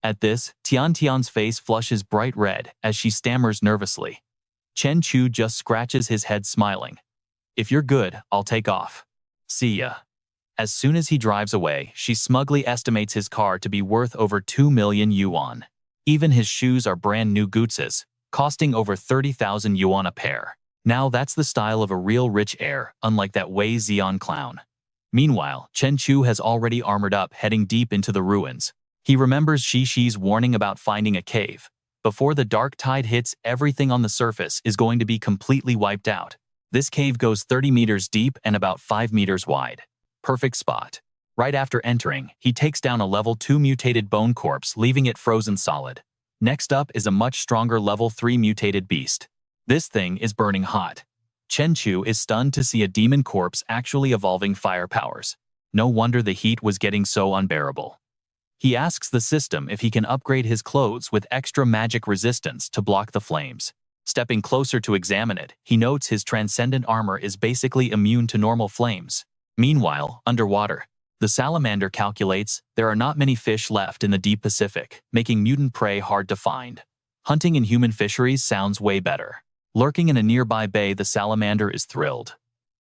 At this, Tian's face flushes bright red as she stammers nervously. Chen Chu just scratches his head smiling. "If you're good, I'll take off. See ya." As soon as he drives away, she smugly estimates his car to be worth over 2 million yuan. Even his shoes are brand new Guccis, costing over 30,000 yuan a pair. Now that's the style of a real rich heir, unlike that Wei Xian clown. Meanwhile, Chen Chu has already armored up, heading deep into the ruins. He remembers Shi's warning about finding a cave. Before the dark tide hits, everything on the surface is going to be completely wiped out. This cave goes 30 meters deep and about 5 meters wide. Perfect spot. Right after entering, he takes down a level 2 mutated bone corpse, leaving it frozen solid. Next up is a much stronger level 3 mutated beast. This thing is burning hot. Chen Chu is stunned to see a demon corpse actually evolving fire powers. No wonder the heat was getting so unbearable. He asks the system if he can upgrade his clothes with extra magic resistance to block the flames. Stepping closer to examine it, he notes his transcendent armor is basically immune to normal flames. Meanwhile, underwater, the salamander calculates there are not many fish left in the deep Pacific, making mutant prey hard to find. Hunting in human fisheries sounds way better. Lurking in a nearby bay, the salamander is thrilled.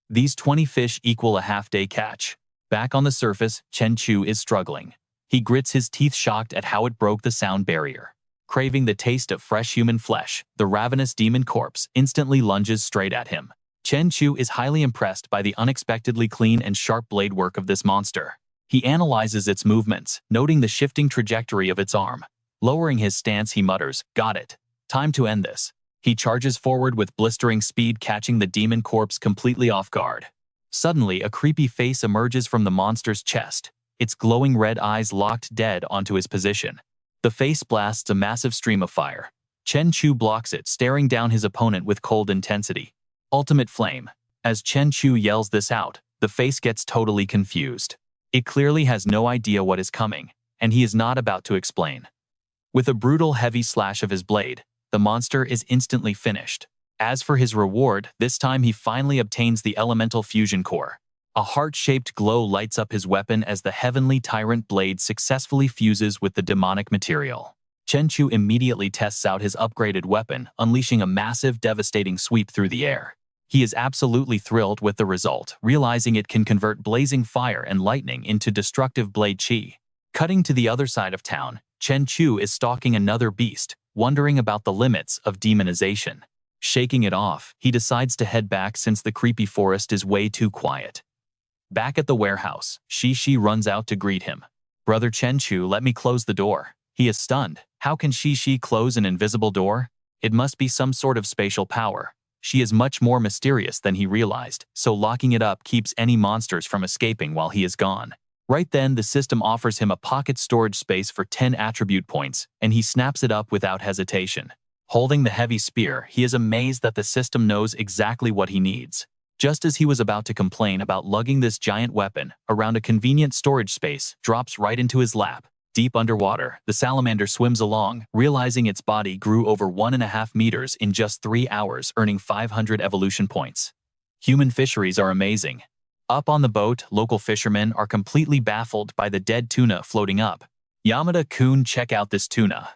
These 20 fish equal a half-day catch. Back on the surface, Chen Chu is struggling. He grits his teeth, shocked at how it broke the sound barrier. Craving the taste of fresh human flesh, the ravenous demon corpse instantly lunges straight at him. Chen Chu is highly impressed by the unexpectedly clean and sharp blade work of this monster. He analyzes its movements, noting the shifting trajectory of its arm. Lowering his stance, he mutters, "Got it. Time to end this." He charges forward with blistering speed, catching the demon corpse completely off guard. Suddenly, a creepy face emerges from the monster's chest, its glowing red eyes locked dead onto his position. The face blasts a massive stream of fire. Chen Chu blocks it, staring down his opponent with cold intensity. Ultimate flame. As Chen Chu yells this out, the face gets totally confused. It clearly has no idea what is coming, and he is not about to explain. With a brutal heavy slash of his blade, the monster is instantly finished. As for his reward, this time he finally obtains the elemental fusion core. A heart-shaped glow lights up his weapon as the heavenly tyrant blade successfully fuses with the demonic material. Chen Chu immediately tests out his upgraded weapon, unleashing a massive, devastating sweep through the air. He is absolutely thrilled with the result, realizing it can convert blazing fire and lightning into destructive blade chi. Cutting to the other side of town, Chen Chu is stalking another beast, wondering about the limits of demonization. Shaking it off, he decides to head back since the creepy forest is way too quiet. Back at the warehouse, Shi runs out to greet him. "Brother Chen Chu, let me close the door." He is stunned. How can Shi close an invisible door? It must be some sort of spatial power. She is much more mysterious than he realized, so locking it up keeps any monsters from escaping while he is gone. Right then, the system offers him a pocket storage space for 10 attribute points, and he snaps it up without hesitation. Holding the heavy spear, he is amazed that the system knows exactly what he needs. Just as he was about to complain about lugging this giant weapon around a convenient storage space, drops right into his lap. Deep underwater, the salamander swims along, realizing its body grew over 1.5 meters in just 3 hours, earning 500 evolution points. Human fisheries are amazing. Up on the boat, local fishermen are completely baffled by the dead tuna floating up. "Yamada-kun, check out this tuna.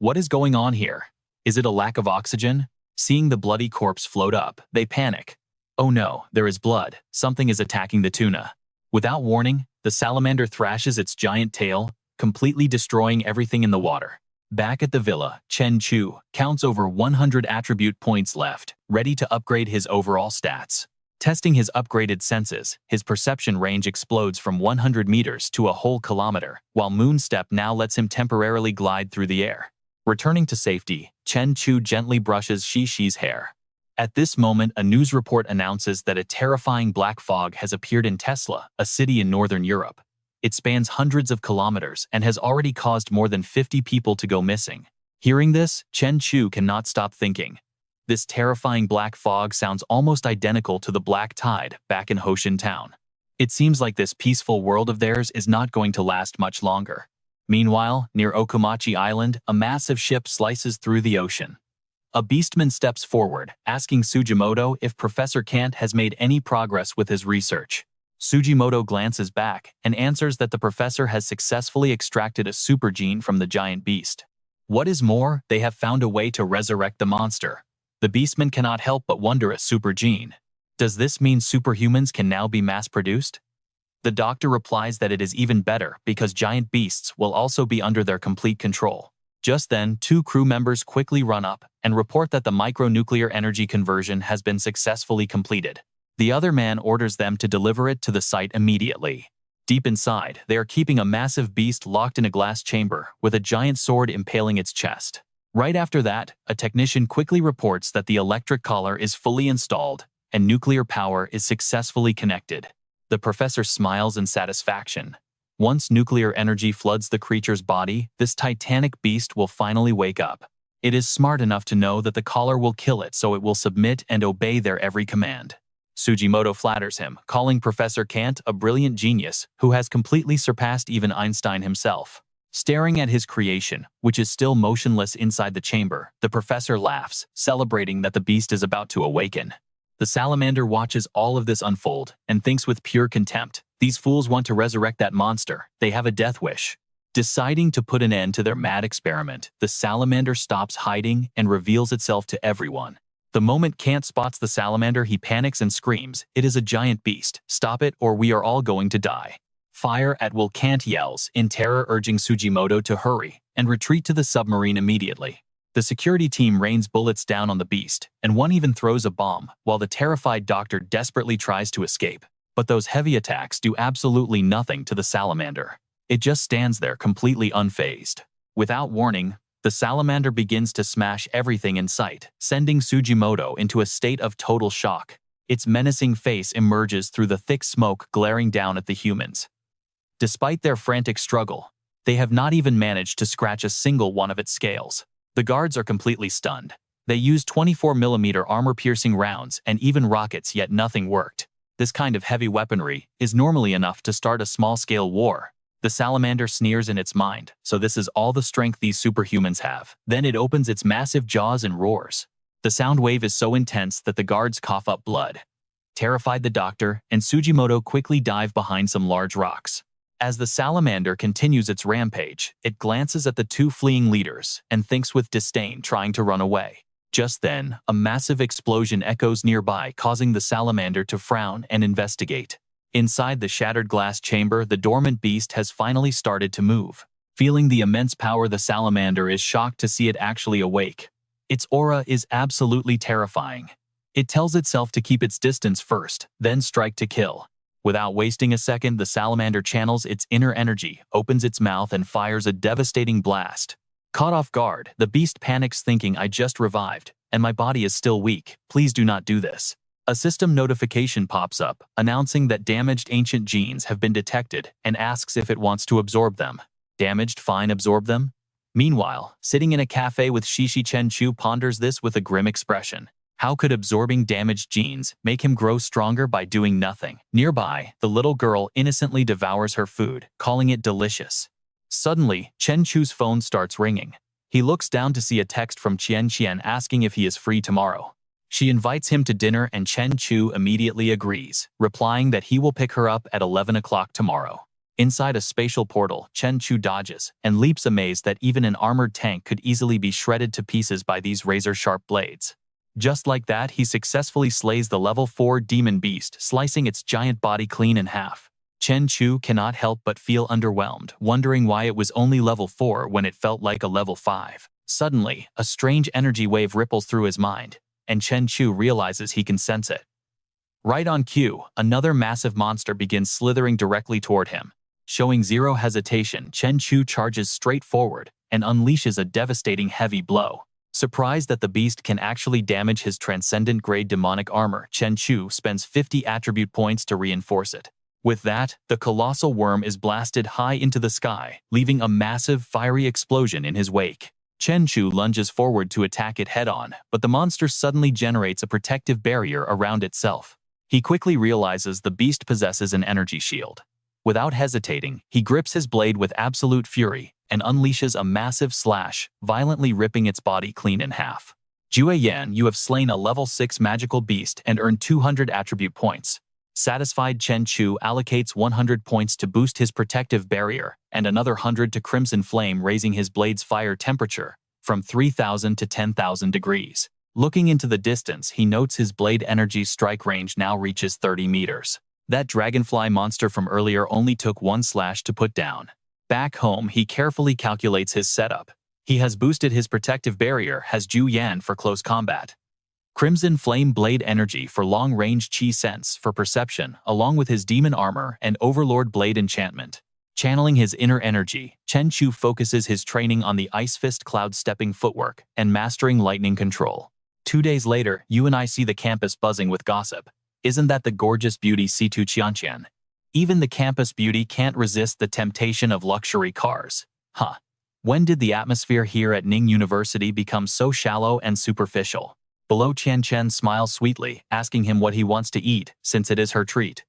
What is going on here? Is it a lack of oxygen?" Seeing the bloody corpse float up, they panic. Oh no, there is blood. Something is attacking the tuna. Without warning, the salamander thrashes its giant tail, completely destroying everything in the water. Back at the villa, Chen Chu counts over 100 attribute points left, ready to upgrade his overall stats. Testing his upgraded senses, his perception range explodes from 100 meters to a whole kilometer, while Moonstep now lets him temporarily glide through the air. Returning to safety, Chen Chu gently brushes Shi's hair. At this moment, a news report announces that a terrifying black fog has appeared in Tesla, a city in northern Europe. It spans hundreds of kilometers and has already caused more than 50 people to go missing. Hearing this, Chen Chu cannot stop thinking. This terrifying black fog sounds almost identical to the black tide back in Hoshin Town. It seems like this peaceful world of theirs is not going to last much longer. Meanwhile, near Okumachi Island, a massive ship slices through the ocean. A beastman steps forward, asking Sugimoto if Professor Kant has made any progress with his research. Sugimoto glances back and answers that the professor has successfully extracted a super gene from the giant beast. What is more, they have found a way to resurrect the monster. The beastman cannot help but wonder at super gene. Does this mean superhumans can now be mass-produced? The doctor replies that it is even better because giant beasts will also be under their complete control. Just then, 2 crew members quickly run up and report that the micronuclear energy conversion has been successfully completed. The other man orders them to deliver it to the site immediately. Deep inside, they are keeping a massive beast locked in a glass chamber with a giant sword impaling its chest. Right after that, a technician quickly reports that the electric collar is fully installed and nuclear power is successfully connected. The professor smiles in satisfaction. Once nuclear energy floods the creature's body, this titanic beast will finally wake up. It is smart enough to know that the collar will kill it, so it will submit and obey their every command. Sugimoto flatters him, calling Professor Kant a brilliant genius who has completely surpassed even Einstein himself. Staring at his creation, which is still motionless inside the chamber, the professor laughs, celebrating that the beast is about to awaken. The salamander watches all of this unfold and thinks with pure contempt, these fools want to resurrect that monster. They have a death wish. Deciding to put an end to their mad experiment, the salamander stops hiding and reveals itself to everyone. The moment Kant spots the salamander, he panics and screams, "It is a giant beast. Stop it or we are all going to die." "Fire at will," Kant yells, in terror, urging Sugimoto to hurry and retreat to the submarine immediately. The security team rains bullets down on the beast, and one even throws a bomb, while the terrified doctor desperately tries to escape. But those heavy attacks do absolutely nothing to the salamander. It just stands there completely unfazed. Without warning, the salamander begins to smash everything in sight, sending Sugimoto into a state of total shock. Its menacing face emerges through the thick smoke, glaring down at the humans. Despite their frantic struggle, they have not even managed to scratch a single one of its scales. The guards are completely stunned. They used 24mm armor-piercing rounds and even rockets, yet nothing worked. This kind of heavy weaponry is normally enough to start a small-scale war. The salamander sneers in its mind, so this is all the strength these superhumans have. Then it opens its massive jaws and roars. The sound wave is so intense that the guards cough up blood. Terrified, the doctor and Sugimoto quickly dive behind some large rocks. As the salamander continues its rampage, it glances at the two fleeing leaders and thinks with disdain, trying to run away. Just then, a massive explosion echoes nearby, causing the salamander to frown and investigate. Inside the shattered glass chamber, the dormant beast has finally started to move. Feeling the immense power, the salamander is shocked to see it actually awake. Its aura is absolutely terrifying. It tells itself to keep its distance first, then strike to kill. Without wasting a second, the salamander channels its inner energy, opens its mouth, and fires a devastating blast. Caught off guard, the beast panics, thinking, "I just revived, and my body is still weak. Please do not do this." A system notification pops up, announcing that damaged ancient genes have been detected, and asks if it wants to absorb them. Damaged? Fine, absorb them. Meanwhile, sitting in a cafe with Shishi, Chen Chu ponders this with a grim expression. How could absorbing damaged genes make him grow stronger by doing nothing? Nearby, the little girl innocently devours her food, calling it delicious. Suddenly, Chen Chu's phone starts ringing. He looks down to see a text from Qian Qian asking if he is free tomorrow. She invites him to dinner, and Chen Chu immediately agrees, replying that he will pick her up at 11 o'clock tomorrow. Inside a spatial portal, Chen Chu dodges and leaps, amazed that even an armored tank could easily be shredded to pieces by these razor-sharp blades. Just like that, he successfully slays the level 4 demon beast, slicing its giant body clean in half. Chen Chu cannot help but feel underwhelmed, wondering why it was only level 4 when it felt like a level 5. Suddenly, a strange energy wave ripples through his mind, and Chen Chu realizes he can sense it. Right on cue, another massive monster begins slithering directly toward him. Showing zero hesitation, Chen Chu charges straight forward and unleashes a devastating heavy blow. Surprised that the beast can actually damage his transcendent-grade demonic armor, Chen Chu spends 50 attribute points to reinforce it. With that, the colossal worm is blasted high into the sky, leaving a massive, fiery explosion in his wake. Chen Chu lunges forward to attack it head-on, but the monster suddenly generates a protective barrier around itself. He quickly realizes the beast possesses an energy shield. Without hesitating, he grips his blade with absolute fury and unleashes a massive slash, violently ripping its body clean in half. Jue Yan, you have slain a level 6 magical beast and earned 200 attribute points. Satisfied, Chen Chu allocates 100 points to boost his protective barrier and another 100 to Crimson Flame, raising his blade's fire temperature from 3,000 to 10,000 degrees. Looking into the distance, he notes his blade energy strike range now reaches 30 meters. That dragonfly monster from earlier only took one slash to put down. Back home, he carefully calculates his setup. He has boosted his protective barrier, has Ju Yan for close combat, Crimson Flame Blade energy for long-range, Chi Sense for perception, along with his demon armor and Overlord Blade enchantment. Channeling his inner energy, Chen Chu focuses his training on the Ice Fist cloud-stepping footwork and mastering lightning control. 2 days later, you and I see the campus buzzing with gossip. Isn't that the gorgeous beauty Situ Qianqian? Even the campus beauty can't resist the temptation of luxury cars. Huh. When did the atmosphere here at Ning University become so shallow and superficial? Below, Chen Chen smiles sweetly, asking him what he wants to eat, since it is her treat.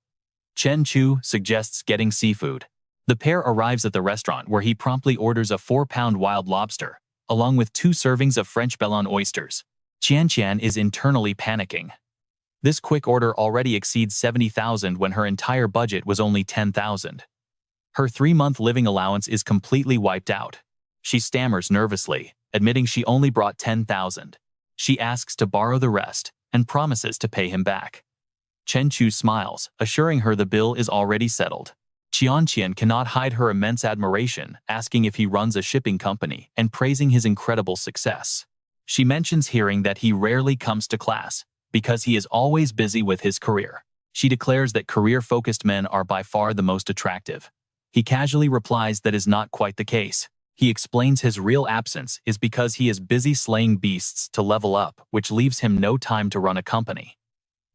Chen Chu suggests getting seafood. The pair arrives at the restaurant, where he promptly orders a 4-pound wild lobster, along with 2 servings of French bellon oysters. Qianqian is internally panicking. This quick order already exceeds 70,000 when her entire budget was only 10,000. Her 3-month living allowance is completely wiped out. She stammers nervously, admitting she only brought 10,000. She asks to borrow the rest and promises to pay him back. Chen Chu smiles, assuring her the bill is already settled. Qianqian cannot hide her immense admiration, asking if he runs a shipping company and praising his incredible success. She mentions hearing that he rarely comes to class because he is always busy with his career. She declares that career-focused men are by far the most attractive. He casually replies that is not quite the case. He explains his real absence is because he is busy slaying beasts to level up, which leaves him no time to run a company.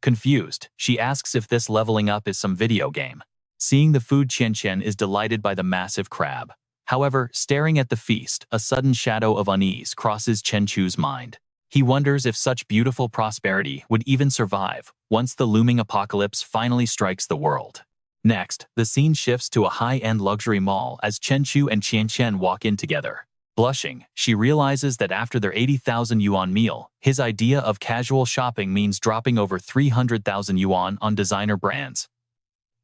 Confused, she asks if this leveling up is some video game. Seeing the food, Qianqian is delighted by the massive crab. However, staring at the feast, a sudden shadow of unease crosses Chen Chu's mind. He wonders if such beautiful prosperity would even survive once the looming apocalypse finally strikes the world. Next, the scene shifts to a high-end luxury mall as Chen Chu and Qianqian walk in together. Blushing, she realizes that after their 80,000 yuan meal, his idea of casual shopping means dropping over 300,000 yuan on designer brands.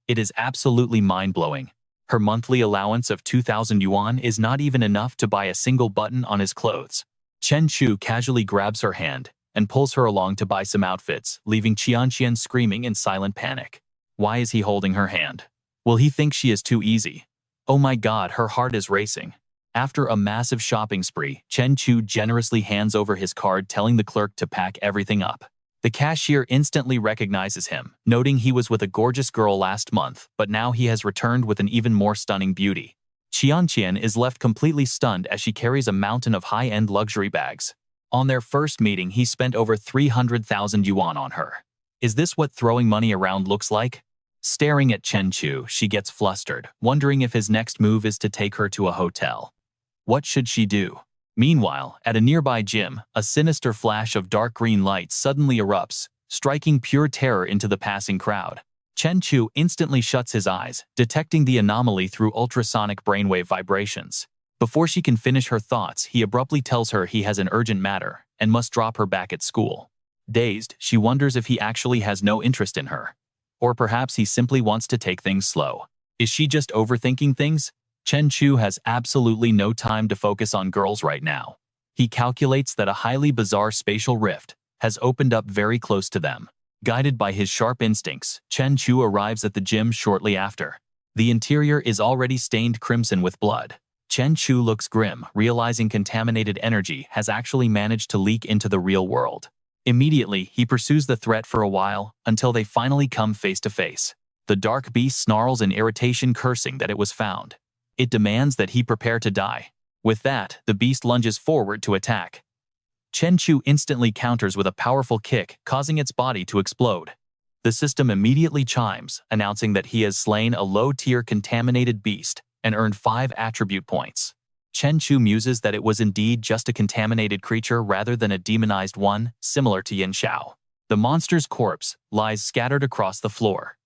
It is absolutely mind-blowing. Her monthly allowance of 2,000 yuan is not even enough to buy a single button on his clothes. Chen Chu casually grabs her hand and pulls her along to buy some outfits, leaving Qianqian screaming in silent panic. Why is he holding her hand? Will he think she is too easy? Oh my god, her heart is racing. After a massive shopping spree, Chen Chu generously hands over his card telling the clerk to pack everything up. The cashier instantly recognizes him, noting he was with a gorgeous girl last month, but now he has returned with an even more stunning beauty. Qianqian is left completely stunned as she carries a mountain of high-end luxury bags. On their first meeting, he spent over 300,000 yuan on her. Is this what throwing money around looks like? Staring at Chen Chu, she gets flustered, wondering if his next move is to take her to a hotel. What should she do? Meanwhile, at a nearby gym, a sinister flash of dark green light suddenly erupts, striking pure terror into the passing crowd. Chen Chu instantly shuts his eyes, detecting the anomaly through ultrasonic brainwave vibrations. Before she can finish her thoughts, he abruptly tells her he has an urgent matter and must drop her back at school. Dazed, she wonders if he actually has no interest in her. Or perhaps he simply wants to take things slow. Is she just overthinking things? Chen Chu has absolutely no time to focus on girls right now. He calculates that a highly bizarre spatial rift has opened up very close to them. Guided by his sharp instincts, Chen Chu arrives at the gym shortly after. The interior is already stained crimson with blood. Chen Chu looks grim, realizing contaminated energy has actually managed to leak into the real world. Immediately, he pursues the threat for a while, until they finally come face to face. The dark beast snarls in irritation, cursing that it was found. It demands that he prepare to die. With that, the beast lunges forward to attack. Chen Chu instantly counters with a powerful kick, causing its body to explode. The system immediately chimes, announcing that he has slain a low-tier contaminated beast and earned 5 attribute points. Chen Chu muses that it was indeed just a contaminated creature rather than a demonized one, similar to Yin Xiao. The monster's corpse lies scattered across the floor.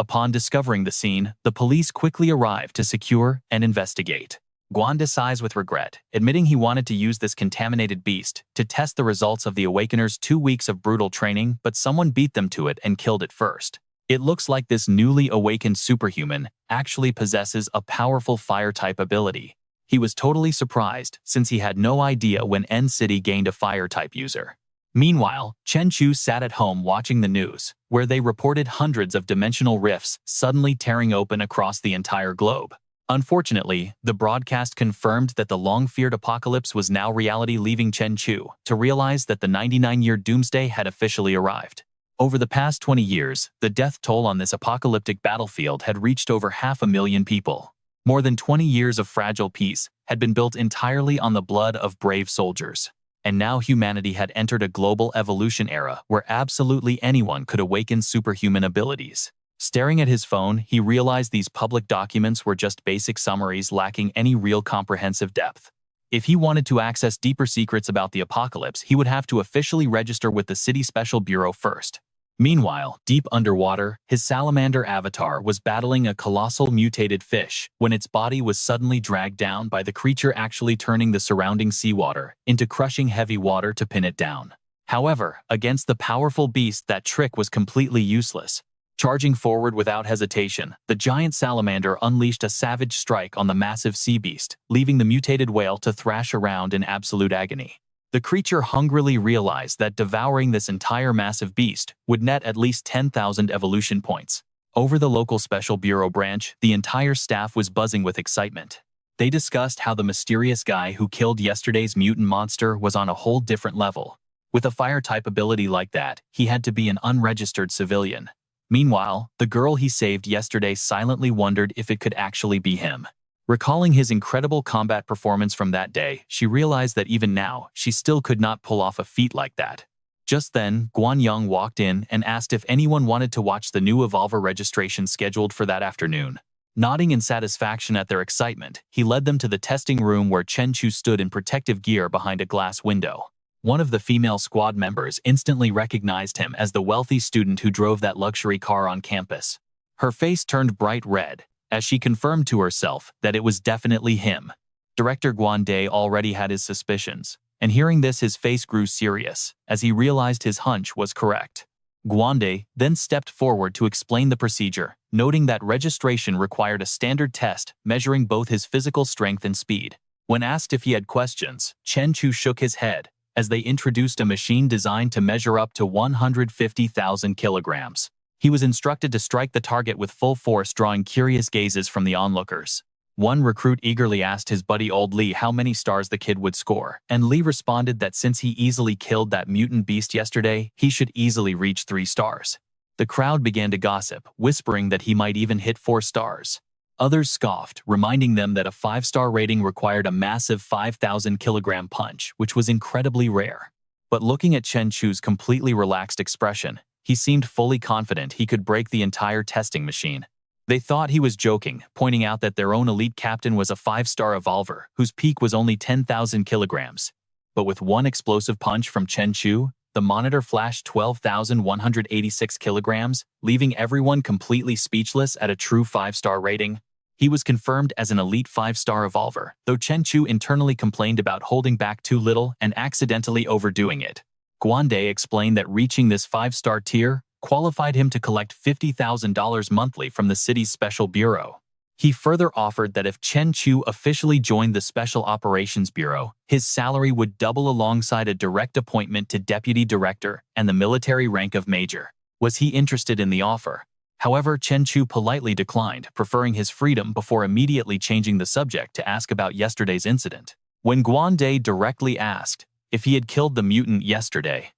Upon discovering the scene, the police quickly arrive to secure and investigate. Guan sighs with regret, admitting he wanted to use this contaminated beast to test the results of the Awakener's 2 weeks of brutal training, but someone beat them to it and killed it first. It looks like this newly awakened superhuman actually possesses a powerful fire-type ability. He was totally surprised since he had no idea when N City gained a fire-type user. Meanwhile, Chen Chu sat at home watching the news, where they reported hundreds of dimensional rifts suddenly tearing open across the entire globe. Unfortunately, the broadcast confirmed that the long-feared apocalypse was now reality, leaving Chen Chu to realize that the 99-year doomsday had officially arrived. Over the past 20 years, the death toll on this apocalyptic battlefield had reached over 500,000 people. More than 20 years of fragile peace had been built entirely on the blood of brave soldiers. And now humanity had entered a global evolution era where absolutely anyone could awaken superhuman abilities. Staring at his phone, he realized these public documents were just basic summaries lacking any real comprehensive depth. If he wanted to access deeper secrets about the apocalypse, he would have to officially register with the City Special Bureau first. Meanwhile, deep underwater, his salamander avatar was battling a colossal mutated fish when its body was suddenly dragged down by the creature, actually turning the surrounding seawater into crushing heavy water to pin it down. However, against the powerful beast, that trick was completely useless. Charging forward without hesitation, the giant salamander unleashed a savage strike on the massive sea beast, leaving the mutated whale to thrash around in absolute agony. The creature hungrily realized that devouring this entire massive beast would net at least 10,000 evolution points. Over the local Special Bureau branch, the entire staff was buzzing with excitement. They discussed how the mysterious guy who killed yesterday's mutant monster was on a whole different level. With a fire-type ability like that, he had to be an unregistered civilian. Meanwhile, the girl he saved yesterday silently wondered if it could actually be him. Recalling his incredible combat performance from that day, she realized that even now, she still could not pull off a feat like that. Just then, Guan Yang walked in and asked if anyone wanted to watch the new Evolver registration scheduled for that afternoon. Nodding in satisfaction at their excitement, he led them to the testing room where Chen Chu stood in protective gear behind a glass window. One of the female squad members instantly recognized him as the wealthy student who drove that luxury car on campus. Her face turned bright red, as she confirmed to herself that it was definitely him. Director Guande already had his suspicions, and hearing this his face grew serious, as he realized his hunch was correct. Guande then stepped forward to explain the procedure, noting that registration required a standard test measuring both his physical strength and speed. When asked if he had questions, Chen Chu shook his head, as they introduced a machine designed to measure up to 150,000 kilograms. He was instructed to strike the target with full force, drawing curious gazes from the onlookers. One recruit eagerly asked his buddy Old Lee how many stars the kid would score, and Lee responded that since he easily killed that mutant beast yesterday, he should easily reach 3 stars. The crowd began to gossip, whispering that he might even hit 4 stars. Others scoffed, reminding them that a 5-star rating required a massive 5,000-kilogram punch, which was incredibly rare. But looking at Chen Chu's completely relaxed expression, he seemed fully confident he could break the entire testing machine. They thought he was joking, pointing out that their own elite captain was a 5-star evolver, whose peak was only 10,000 kilograms. But with one explosive punch from Chen Chu, the monitor flashed 12,186 kilograms, leaving everyone completely speechless at a true 5-star rating. He was confirmed as an elite 5-star evolver, though Chen Chu internally complained about holding back too little and accidentally overdoing it. Guande explained that reaching this 5-star tier qualified him to collect $50,000 monthly from the city's special bureau. He further offered that if Chen Chu officially joined the Special Operations Bureau, his salary would double alongside a direct appointment to deputy director and the military rank of major. Was he interested in the offer? However, Chen Chu politely declined, preferring his freedom before immediately changing the subject to ask about yesterday's incident. When Guande directly asked if he had killed the mutant yesterday,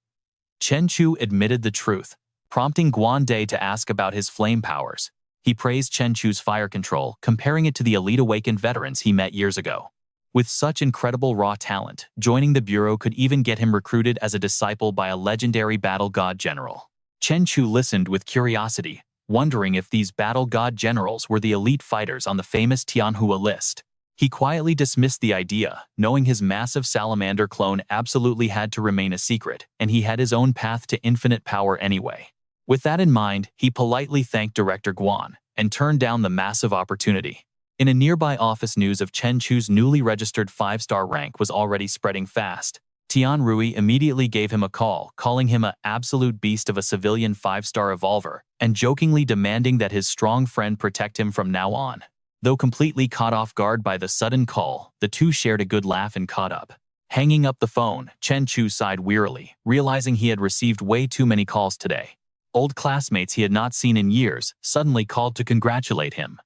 Chen Chu admitted the truth, prompting Guande to ask about his flame powers. He praised Chen Chu's fire control, comparing it to the elite awakened veterans he met years ago. With such incredible raw talent, joining the Bureau could even get him recruited as a disciple by a legendary battle god general. Chen Chu listened with curiosity, wondering if these battle god generals were the elite fighters on the famous Tianhua list. He quietly dismissed the idea, knowing his massive salamander clone absolutely had to remain a secret, and he had his own path to infinite power anyway. With that in mind, he politely thanked Director Guan and turned down the massive opportunity. In a nearby office, news of Chen Chu's newly registered 5-star rank was already spreading fast. Tian Rui immediately gave him a call, calling him an absolute beast of a civilian 5-star evolver, and jokingly demanding that his strong friend protect him from now on. Though completely caught off guard by the sudden call, the two shared a good laugh and caught up. Hanging up the phone, Chen Chu sighed wearily, realizing he had received way too many calls today. Old classmates he had not seen in years suddenly called to congratulate him.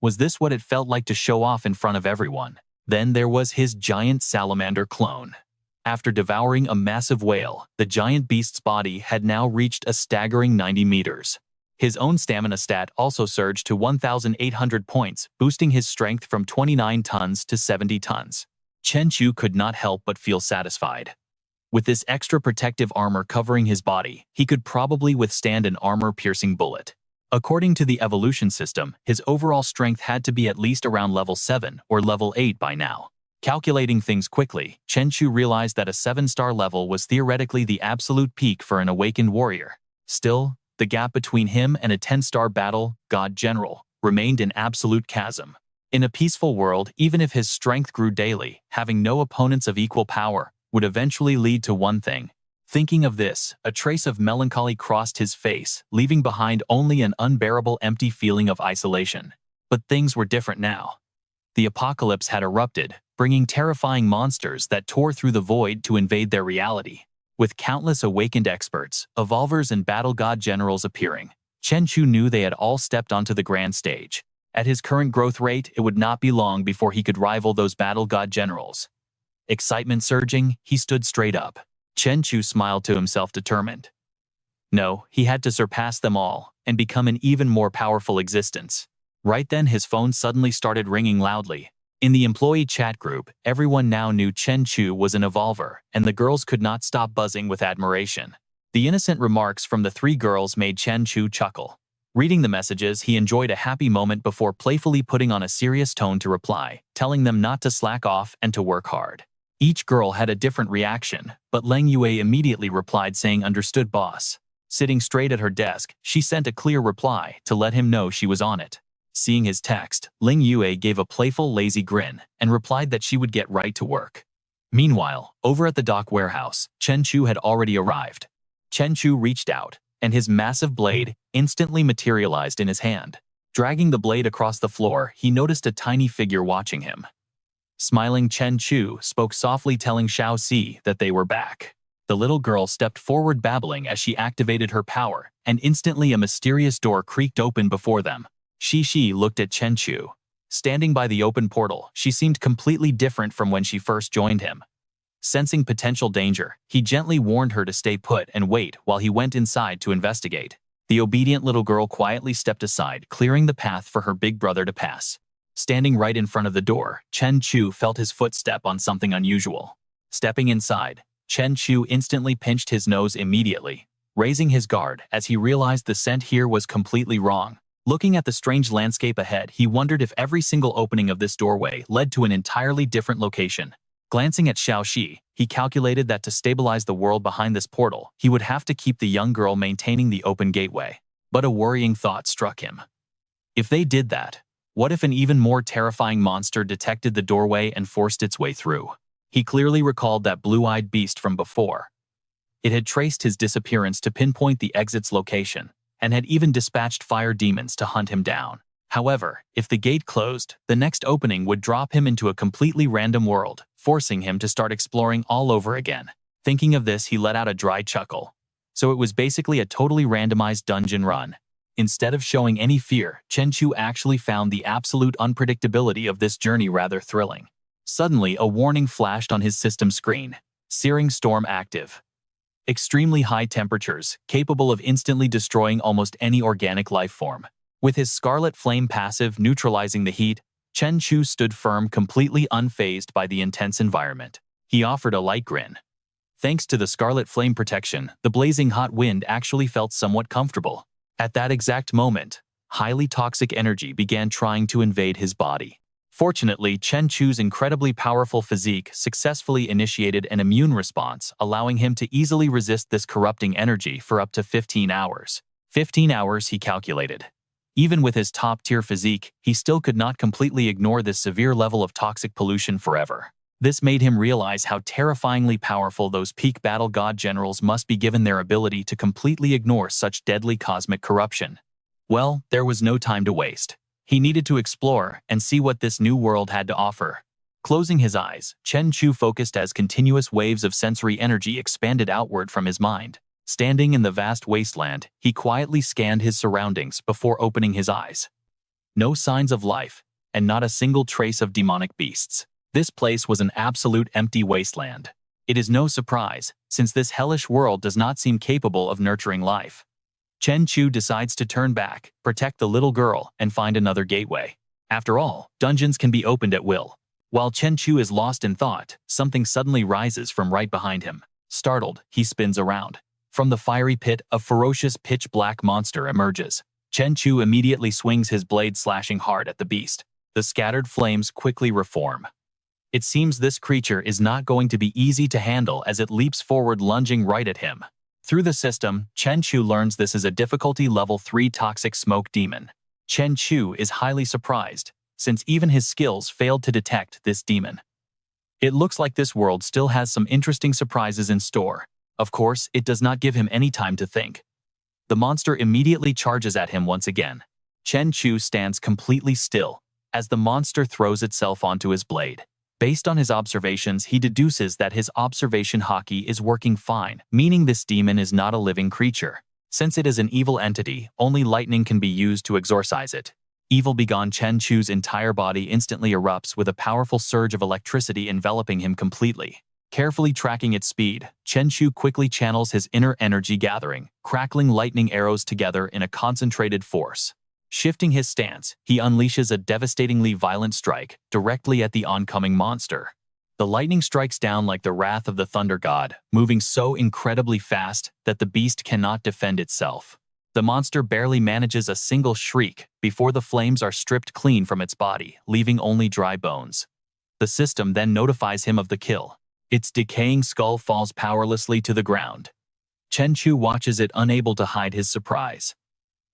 Was this what it felt like to show off in front of everyone? Then there was his giant salamander clone. After devouring a massive whale, the giant beast's body had now reached a staggering 90 meters. His own stamina stat also surged to 1,800 points, boosting his strength from 29 tons to 70 tons. Chen Chu could not help but feel satisfied. With this extra protective armor covering his body, he could probably withstand an armor-piercing bullet. According to the evolution system, his overall strength had to be at least around level 7 or level 8 by now. Calculating things quickly, Chen Chu realized that a 7-star level was theoretically the absolute peak for an awakened warrior. Still, the gap between him and a 10-star battle god general remained an absolute chasm. In a peaceful world, even if his strength grew daily, having no opponents of equal power would eventually lead to one thing. Thinking of this, a trace of melancholy crossed his face, leaving behind only an unbearable empty feeling of isolation. But things were different now. The apocalypse had erupted, bringing terrifying monsters that tore through the void to invade their reality. With countless awakened experts, evolvers and battle god generals appearing, Chen Chu knew they had all stepped onto the grand stage. At his current growth rate, it would not be long before he could rival those battle god generals. Excitement surging, he stood straight up. Chen Chu smiled to himself, determined. No, he had to surpass them all and become an even more powerful existence. Right then his phone suddenly started ringing loudly. In the employee chat group, everyone now knew Chen Chu was an evolver, and the girls could not stop buzzing with admiration. The innocent remarks from the 3 girls made Chen Chu chuckle. Reading the messages, he enjoyed a happy moment before playfully putting on a serious tone to reply, telling them not to slack off and to work hard. Each girl had a different reaction, but Leng Yue immediately replied saying understood boss. Sitting straight at her desk, she sent a clear reply to let him know she was on it. Seeing his text, Ling Yue gave a playful, lazy grin and replied that she would get right to work. Meanwhile, over at the dock warehouse, Chen Chu had already arrived. Chen Chu reached out, and his massive blade instantly materialized in his hand. Dragging the blade across the floor, he noticed a tiny figure watching him. Smiling, Chen Chu spoke softly, telling Xiao Si that they were back. The little girl stepped forward, babbling as she activated her power, and instantly a mysterious door creaked open before them. Shi looked at Chen Chu. Standing by the open portal, she seemed completely different from when she first joined him. Sensing potential danger, he gently warned her to stay put and wait while he went inside to investigate. The obedient little girl quietly stepped aside, clearing the path for her big brother to pass. Standing right in front of the door, Chen Chu felt his footstep on something unusual. Stepping inside, Chen Chu instantly pinched his nose immediately, raising his guard as he realized the scent here was completely wrong. Looking at the strange landscape ahead, he wondered if every single opening of this doorway led to an entirely different location. Glancing at Xiao Shi, he calculated that to stabilize the world behind this portal, he would have to keep the young girl maintaining the open gateway. But a worrying thought struck him. If they did that, what if an even more terrifying monster detected the doorway and forced its way through? He clearly recalled that blue-eyed beast from before. It had traced his disappearance to pinpoint the exit's location, and had even dispatched fire demons to hunt him down. However, if the gate closed, the next opening would drop him into a completely random world, forcing him to start exploring all over again. Thinking of this, he let out a dry chuckle. So it was basically a totally randomized dungeon run. Instead of showing any fear, Chen Chu actually found the absolute unpredictability of this journey rather thrilling. Suddenly, a warning flashed on his system screen. Searing storm active. Extremely high temperatures, capable of instantly destroying almost any organic life form. With his Scarlet Flame passive neutralizing the heat, Chen Chu stood firm, completely unfazed by the intense environment. He offered a light grin. Thanks to the Scarlet Flame protection, the blazing hot wind actually felt somewhat comfortable. At that exact moment, highly toxic energy began trying to invade his body. Fortunately, Chen Chu's incredibly powerful physique successfully initiated an immune response, allowing him to easily resist this corrupting energy for up to 15 hours. 15 hours, he calculated. Even with his top-tier physique, he still could not completely ignore this severe level of toxic pollution forever. This made him realize how terrifyingly powerful those peak battle god generals must be, given their ability to completely ignore such deadly cosmic corruption. Well, there was no time to waste. He needed to explore and see what this new world had to offer. Closing his eyes, Chen Chu focused as continuous waves of sensory energy expanded outward from his mind. Standing in the vast wasteland, he quietly scanned his surroundings before opening his eyes. No signs of life, and not a single trace of demonic beasts. This place was an absolute empty wasteland. It is no surprise, since this hellish world does not seem capable of nurturing life. Chen Chu decides to turn back, protect the little girl, and find another gateway. After all, dungeons can be opened at will. While Chen Chu is lost in thought, something suddenly rises from right behind him. Startled, he spins around. From the fiery pit, a ferocious pitch-black monster emerges. Chen Chu immediately swings his blade, slashing hard at the beast. The scattered flames quickly reform. It seems this creature is not going to be easy to handle as it leaps forward, lunging right at him. Through the system, Chen Chu learns this is a difficulty level 3 toxic smoke demon. Chen Chu is highly surprised, since even his skills failed to detect this demon. It looks like this world still has some interesting surprises in store. Of course, it does not give him any time to think. The monster immediately charges at him once again. Chen Chu stands completely still as the monster throws itself onto his blade. Based on his observations, he deduces that his observation hockey is working fine, meaning this demon is not a living creature. Since it is an evil entity, only lightning can be used to exorcise it. Evil begone, Chen Chu's entire body instantly erupts with a powerful surge of electricity enveloping him completely. Carefully tracking its speed, Chen Chu quickly channels his inner energy, gathering, crackling lightning arrows together in a concentrated force. Shifting his stance, he unleashes a devastatingly violent strike directly at the oncoming monster. The lightning strikes down like the wrath of the thunder god, moving so incredibly fast that the beast cannot defend itself. The monster barely manages a single shriek before the flames are stripped clean from its body, leaving only dry bones. The system then notifies him of the kill. Its decaying skull falls powerlessly to the ground. Chen Chu watches it, unable to hide his surprise.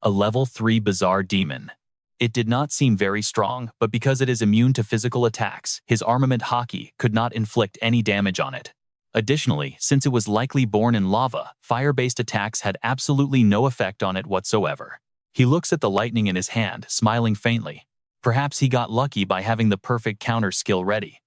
A level 3 bizarre demon. It did not seem very strong, but because it is immune to physical attacks, his armament Haki could not inflict any damage on it. Additionally, since it was likely born in lava, fire-based attacks had absolutely no effect on it whatsoever. He looks at the lightning in his hand, smiling faintly. Perhaps he got lucky by having the perfect counter skill ready.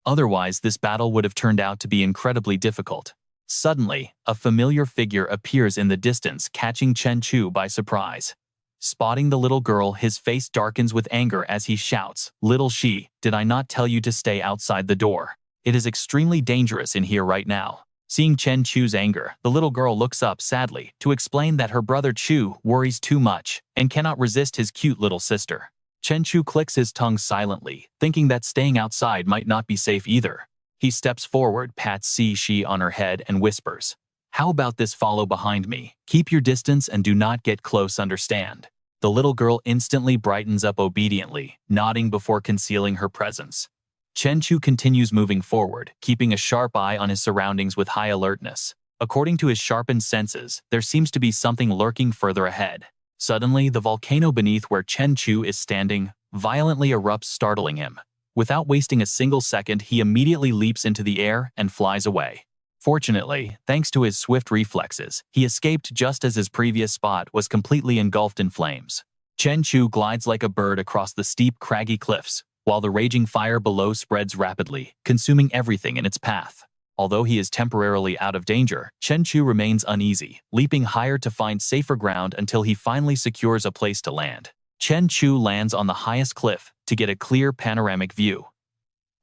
Otherwise, this battle would have turned out to be incredibly difficult. Suddenly, a familiar figure appears in the distance, catching Chen Chu by surprise. Spotting the little girl, his face darkens with anger as he shouts, "Little she, did I not tell you to stay outside the door? It is extremely dangerous in here right now." Seeing Chen Chu's anger, the little girl looks up sadly to explain that her brother Chu worries too much and cannot resist his cute little sister. Chen Chu clicks his tongue silently, thinking that staying outside might not be safe either. He steps forward, pats she on her head, and whispers, "How about this, follow behind me? Keep your distance and do not get close, understand?" The little girl instantly brightens up obediently, nodding before concealing her presence. Chen Chu continues moving forward, keeping a sharp eye on his surroundings with high alertness. According to his sharpened senses, there seems to be something lurking further ahead. Suddenly, the volcano beneath where Chen Chu is standing violently erupts, startling him. Without wasting a single second, he immediately leaps into the air and flies away. Fortunately, thanks to his swift reflexes, he escaped just as his previous spot was completely engulfed in flames. Chen Chu glides like a bird across the steep, craggy cliffs, while the raging fire below spreads rapidly, consuming everything in its path. Although he is temporarily out of danger, Chen Chu remains uneasy, leaping higher to find safer ground until he finally secures a place to land. Chen Chu lands on the highest cliff to get a clear panoramic view.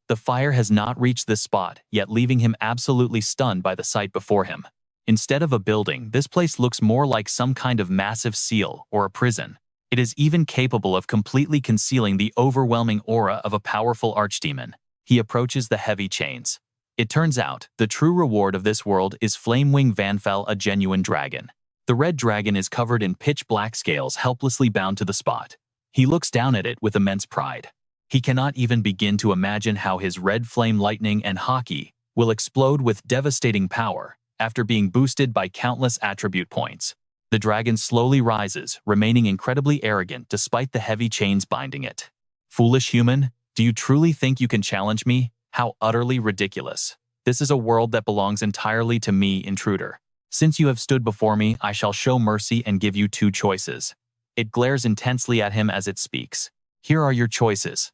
The fire has not reached this spot, yet leaving him absolutely stunned by the sight before him. Instead of a building, this place looks more like some kind of massive seal or a prison. It is even capable of completely concealing the overwhelming aura of a powerful archdemon. He approaches the heavy chains. It turns out, the true reward of this world is Flamewing Vanfell, a genuine dragon. The red dragon is covered in pitch-black scales, helplessly bound to the spot. He looks down at it with immense pride. He cannot even begin to imagine how his red flame lightning and Haki will explode with devastating power after being boosted by countless attribute points. The dragon slowly rises, remaining incredibly arrogant despite the heavy chains binding it. "Foolish human, do you truly think you can challenge me? How utterly ridiculous. This is a world that belongs entirely to me, intruder. Since you have stood before me, I shall show mercy and give you two choices." It glares intensely at him as it speaks. "Here are your choices.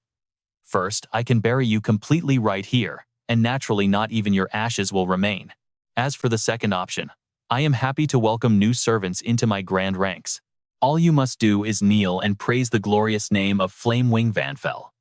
First, I can bury you completely right here, and naturally not even your ashes will remain. As for the second option, I am happy to welcome new servants into my grand ranks. All you must do is kneel and praise the glorious name of Flamewing Vanfell."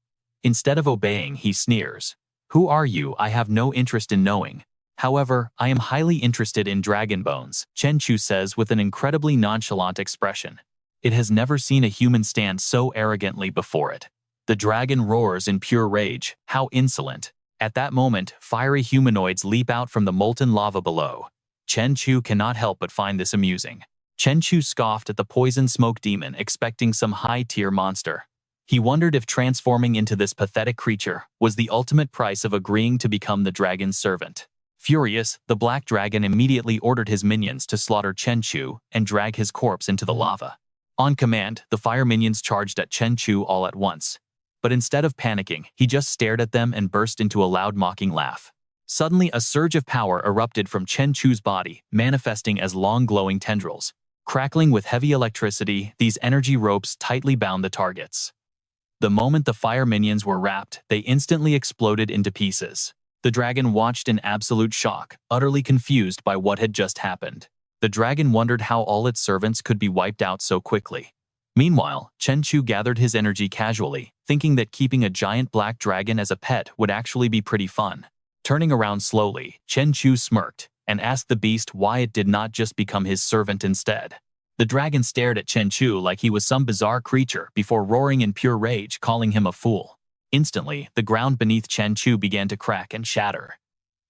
Instead of obeying, he sneers. "Who are you? I have no interest in knowing. However, I am highly interested in dragon bones," Chen Chu says with an incredibly nonchalant expression. It has never seen a human stand so arrogantly before it. The dragon roars in pure rage. How insolent. At that moment, fiery humanoids leap out from the molten lava below. Chen Chu cannot help but find this amusing. Chen Chu scoffed at the poison smoke demon, expecting some high-tier monster. He wondered if transforming into this pathetic creature was the ultimate price of agreeing to become the dragon's servant. Furious, the black dragon immediately ordered his minions to slaughter Chen Chu and drag his corpse into the lava. On command, the fire minions charged at Chen Chu all at once. But instead of panicking, he just stared at them and burst into a loud mocking laugh. Suddenly, a surge of power erupted from Chen Chu's body, manifesting as long glowing tendrils. Crackling with heavy electricity, these energy ropes tightly bound the targets. The moment the fire minions were wrapped, they instantly exploded into pieces. The dragon watched in absolute shock, utterly confused by what had just happened. The dragon wondered how all its servants could be wiped out so quickly. Meanwhile, Chen Chu gathered his energy casually, thinking that keeping a giant black dragon as a pet would actually be pretty fun. Turning around slowly, Chen Chu smirked and asked the beast why it did not just become his servant instead. The dragon stared at Chen Chu like he was some bizarre creature before roaring in pure rage, calling him a fool. Instantly, the ground beneath Chen Chu began to crack and shatter.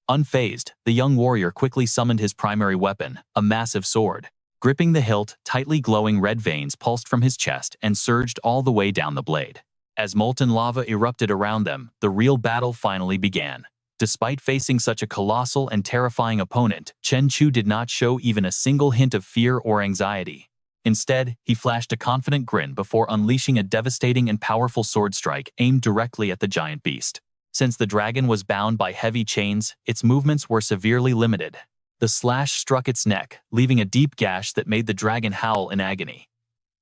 Unfazed, the young warrior quickly summoned his primary weapon, a massive sword. Gripping the hilt, tightly glowing red veins pulsed from his chest and surged all the way down the blade. As molten lava erupted around them, the real battle finally began. Despite facing such a colossal and terrifying opponent, Chen Chu did not show even a single hint of fear or anxiety. Instead, he flashed a confident grin before unleashing a devastating and powerful sword strike aimed directly at the giant beast. Since the dragon was bound by heavy chains, its movements were severely limited. The slash struck its neck, leaving a deep gash that made the dragon howl in agony.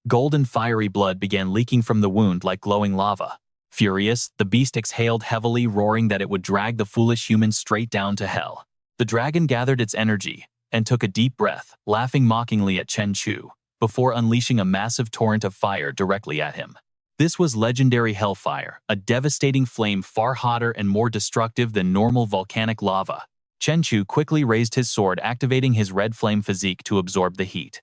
Golden fiery blood began leaking from the wound like glowing lava. Furious, the beast exhaled heavily, roaring that it would drag the foolish human straight down to hell. The dragon gathered its energy and took a deep breath, laughing mockingly at Chen Chu, before unleashing a massive torrent of fire directly at him. This was legendary hellfire, a devastating flame far hotter and more destructive than normal volcanic lava. Chen Chu quickly raised his sword, activating his red flame physique to absorb the heat.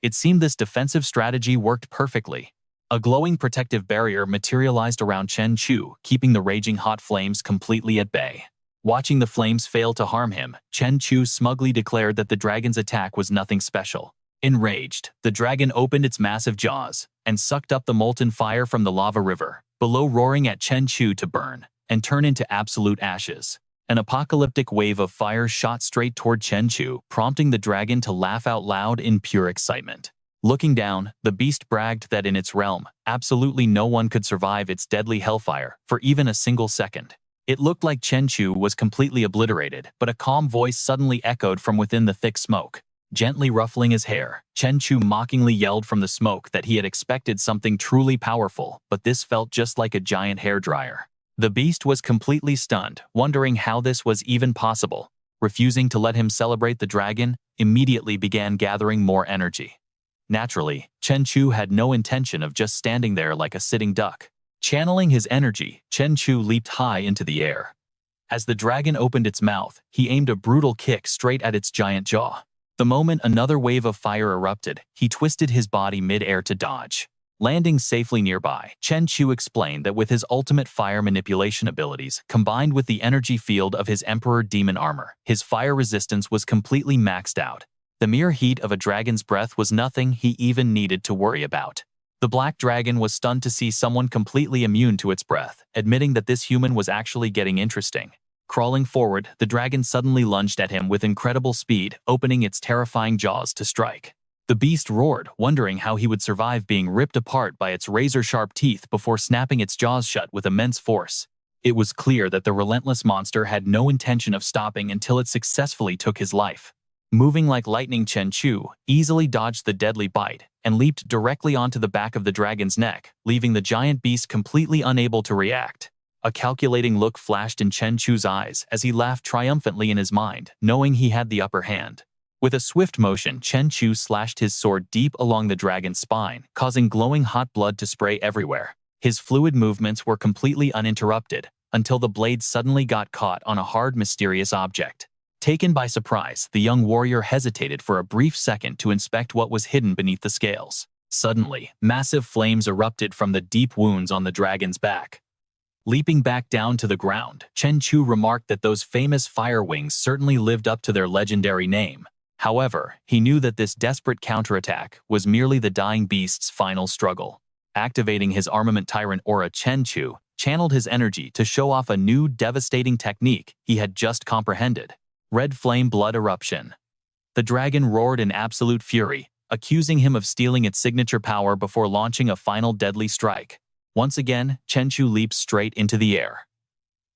It seemed this defensive strategy worked perfectly. A glowing protective barrier materialized around Chen Chu, keeping the raging hot flames completely at bay. Watching the flames fail to harm him, Chen Chu smugly declared that the dragon's attack was nothing special. Enraged, the dragon opened its massive jaws and sucked up the molten fire from the lava river, below, roaring at Chen Chu to burn and turn into absolute ashes. An apocalyptic wave of fire shot straight toward Chen Chu, prompting the dragon to laugh out loud in pure excitement. Looking down, the beast bragged that in its realm, absolutely no one could survive its deadly hellfire for even a single second. It looked like Chen Chu was completely obliterated, but a calm voice suddenly echoed from within the thick smoke. Gently ruffling his hair, Chen Chu mockingly yelled from the smoke that he had expected something truly powerful, but this felt just like a giant hairdryer. The beast was completely stunned, wondering how this was even possible. Refusing to let him celebrate, the dragon immediately began gathering more energy. Naturally, Chen Chu had no intention of just standing there like a sitting duck. Channeling his energy, Chen Chu leaped high into the air. As the dragon opened its mouth, he aimed a brutal kick straight at its giant jaw. The moment another wave of fire erupted, he twisted his body mid-air to dodge. Landing safely nearby, Chen Chu explained that with his ultimate fire manipulation abilities, combined with the energy field of his Emperor Demon armor, his fire resistance was completely maxed out. The mere heat of a dragon's breath was nothing he even needed to worry about. The black dragon was stunned to see someone completely immune to its breath, admitting that this human was actually getting interesting. Crawling forward, the dragon suddenly lunged at him with incredible speed, opening its terrifying jaws to strike. The beast roared, wondering how he would survive being ripped apart by its razor-sharp teeth before snapping its jaws shut with immense force. It was clear that the relentless monster had no intention of stopping until it successfully took his life. Moving like lightning, Chen Chu easily dodged the deadly bite and leaped directly onto the back of the dragon's neck, leaving the giant beast completely unable to react. A calculating look flashed in Chen Chu's eyes as he laughed triumphantly in his mind, knowing he had the upper hand. With a swift motion, Chen Chu slashed his sword deep along the dragon's spine, causing glowing hot blood to spray everywhere. His fluid movements were completely uninterrupted, until the blade suddenly got caught on a hard, mysterious object. Taken by surprise, the young warrior hesitated for a brief second to inspect what was hidden beneath the scales. Suddenly, massive flames erupted from the deep wounds on the dragon's back. Leaping back down to the ground, Chen Chu remarked that those famous fire wings certainly lived up to their legendary name. However, he knew that this desperate counterattack was merely the dying beast's final struggle. Activating his armament tyrant aura, Chen Chu channeled his energy to show off a new devastating technique he had just comprehended. Red flame blood eruption. The dragon roared in absolute fury, accusing him of stealing its signature power before launching a final deadly strike. Once again, Chen Chu leaps straight into the air.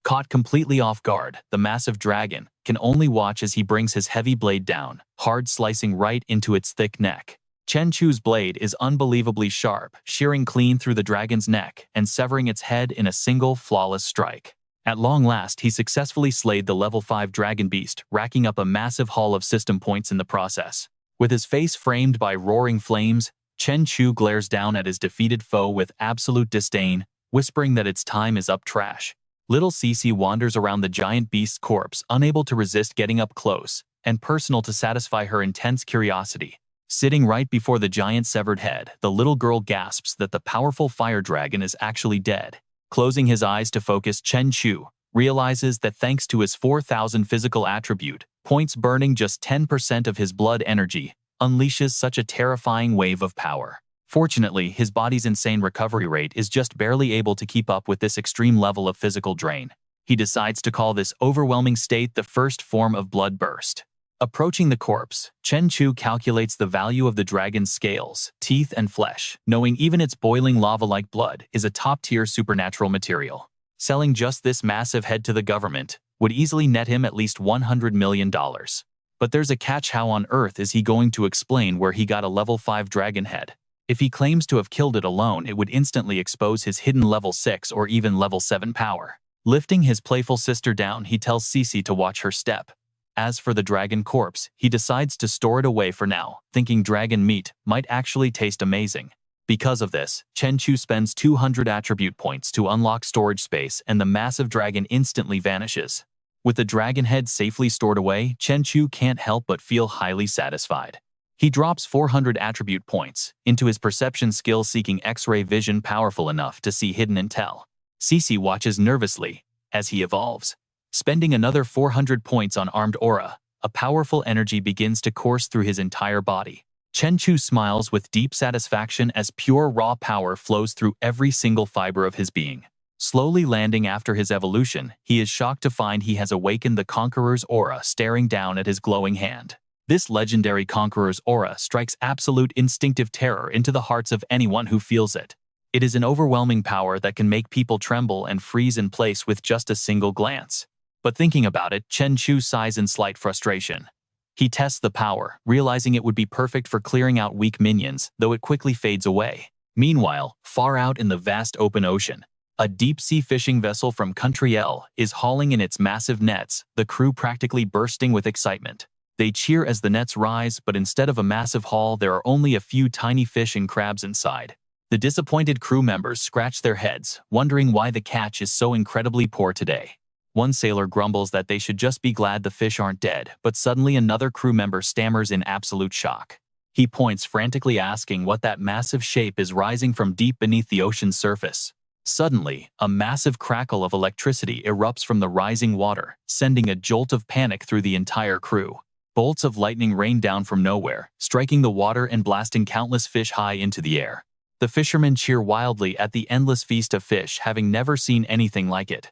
Caught completely off guard, the massive dragon can only watch as he brings his heavy blade down, hard slicing right into its thick neck. Chen Chu's blade is unbelievably sharp, shearing clean through the dragon's neck and severing its head in a single flawless strike. At long last, he successfully slayed the level 5 dragon beast, racking up a massive haul of system points in the process. With his face framed by roaring flames, Chen Chu glares down at his defeated foe with absolute disdain, whispering that its time is up. Trash. Little Cece wanders around the giant beast's corpse, unable to resist getting up close and personal to satisfy her intense curiosity. Sitting right before the giant's severed head, the little girl gasps that the powerful fire dragon is actually dead. Closing his eyes to focus, Chen Chu realizes that thanks to his 4,000 physical attribute, points burning just 10% of his blood energy, unleashes such a terrifying wave of power. Fortunately, his body's insane recovery rate is just barely able to keep up with this extreme level of physical drain. He decides to call this overwhelming state the first form of blood burst. Approaching the corpse, Chen Chu calculates the value of the dragon's scales, teeth, and flesh, knowing even its boiling lava-like blood is a top-tier supernatural material. Selling just this massive head to the government would easily net him at least $100 million. But there's a catch. How on earth is he going to explain where he got a level 5 dragon head? If he claims to have killed it alone, it would instantly expose his hidden level 6 or even level 7 power. Lifting his playful sister down, he tells Cece to watch her step. As for the dragon corpse, he decides to store it away for now, thinking dragon meat might actually taste amazing. Because of this, Chen Chu spends 200 attribute points to unlock storage space, and the massive dragon instantly vanishes. With the dragon head safely stored away, Chen Chu can't help but feel highly satisfied. He drops 400 attribute points into his perception skill, seeking X-ray vision powerful enough to see hidden intel. Cece watches nervously as he evolves. Spending another 400 points on armed aura, a powerful energy begins to course through his entire body. Chen Chu smiles with deep satisfaction as pure raw power flows through every single fiber of his being. Slowly landing after his evolution, he is shocked to find he has awakened the Conqueror's aura staring down at his glowing hand. This legendary Conqueror's aura strikes absolute instinctive terror into the hearts of anyone who feels it. It is an overwhelming power that can make people tremble and freeze in place with just a single glance. But thinking about it, Chen Chu sighs in slight frustration. He tests the power, realizing it would be perfect for clearing out weak minions, though it quickly fades away. Meanwhile, far out in the vast open ocean, a deep-sea fishing vessel from Country L is hauling in its massive nets, the crew practically bursting with excitement. They cheer as the nets rise, but instead of a massive haul, there are only a few tiny fish and crabs inside. The disappointed crew members scratch their heads, wondering why the catch is so incredibly poor today. One sailor grumbles that they should just be glad the fish aren't dead, but suddenly another crew member stammers in absolute shock. He points, frantically asking what that massive shape is rising from deep beneath the ocean's surface. Suddenly, a massive crackle of electricity erupts from the rising water, sending a jolt of panic through the entire crew. Bolts of lightning rain down from nowhere, striking the water and blasting countless fish high into the air. The fishermen cheer wildly at the endless feast of fish, having never seen anything like it.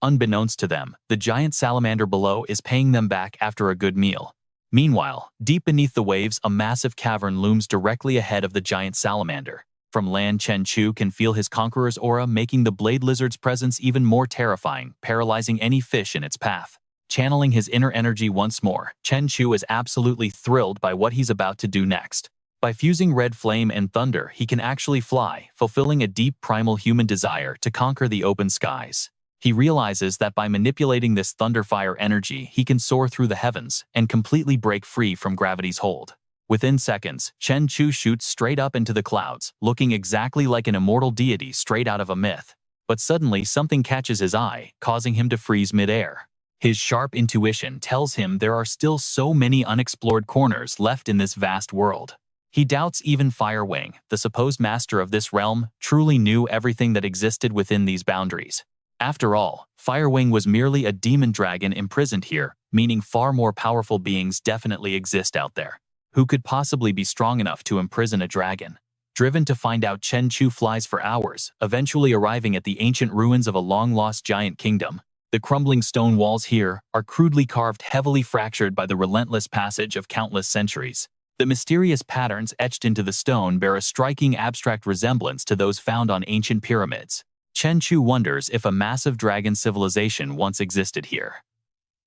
Unbeknownst to them, the giant salamander below is paying them back after a good meal. Meanwhile, deep beneath the waves, a massive cavern looms directly ahead of the giant salamander. From land, Chen Chu can feel his conqueror's aura, making the blade lizard's presence even more terrifying, paralyzing any fish in its path. Channeling his inner energy once more, Chen Chu is absolutely thrilled by what he's about to do next. By fusing red flame and thunder, he can actually fly, fulfilling a deep primal human desire to conquer the open skies. He realizes that by manipulating this thunderfire energy, he can soar through the heavens and completely break free from gravity's hold. Within seconds, Chen Chu shoots straight up into the clouds, looking exactly like an immortal deity straight out of a myth. But suddenly something catches his eye, causing him to freeze mid-air. His sharp intuition tells him there are still so many unexplored corners left in this vast world. He doubts even Firewing, the supposed master of this realm, truly knew everything that existed within these boundaries. After all, Firewing was merely a demon dragon imprisoned here, meaning far more powerful beings definitely exist out there. Who could possibly be strong enough to imprison a dragon? Driven to find out, Chen Chu flies for hours, eventually arriving at the ancient ruins of a long-lost giant kingdom. The crumbling stone walls here are crudely carved, heavily fractured by the relentless passage of countless centuries. The mysterious patterns etched into the stone bear a striking abstract resemblance to those found on ancient pyramids. Chen Chu wonders if a massive dragon civilization once existed here.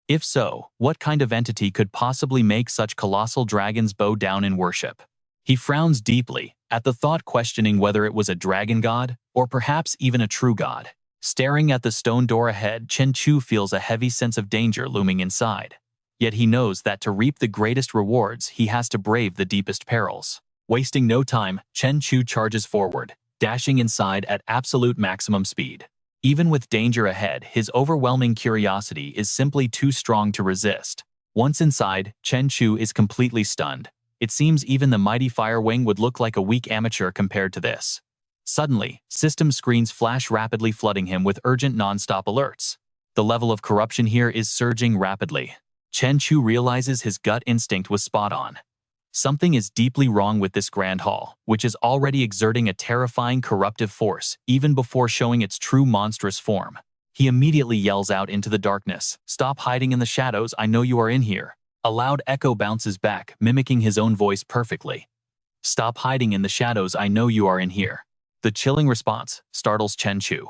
If so, what kind of entity could possibly make such colossal dragons bow down in worship? He frowns deeply at the thought, questioning whether it was a dragon god, or perhaps even a true god. Staring at the stone door ahead, Chen Chu feels a heavy sense of danger looming inside. Yet he knows that to reap the greatest rewards, he has to brave the deepest perils. Wasting no time, Chen Chu charges forward, dashing inside at absolute maximum speed. Even with danger ahead, his overwhelming curiosity is simply too strong to resist. Once inside, Chen Chu is completely stunned. It seems even the mighty Firewing would look like a weak amateur compared to this. Suddenly, system screens flash rapidly, flooding him with urgent non-stop alerts. The level of corruption here is surging rapidly. Chen Chu realizes his gut instinct was spot on. Something is deeply wrong with this Grand Hall, which is already exerting a terrifying corruptive force, even before showing its true monstrous form. He immediately yells out into the darkness, "Stop hiding in the shadows, I know you are in here." A loud echo bounces back, mimicking his own voice perfectly. "Stop hiding in the shadows, I know you are in here." The chilling response startles Chen Chu.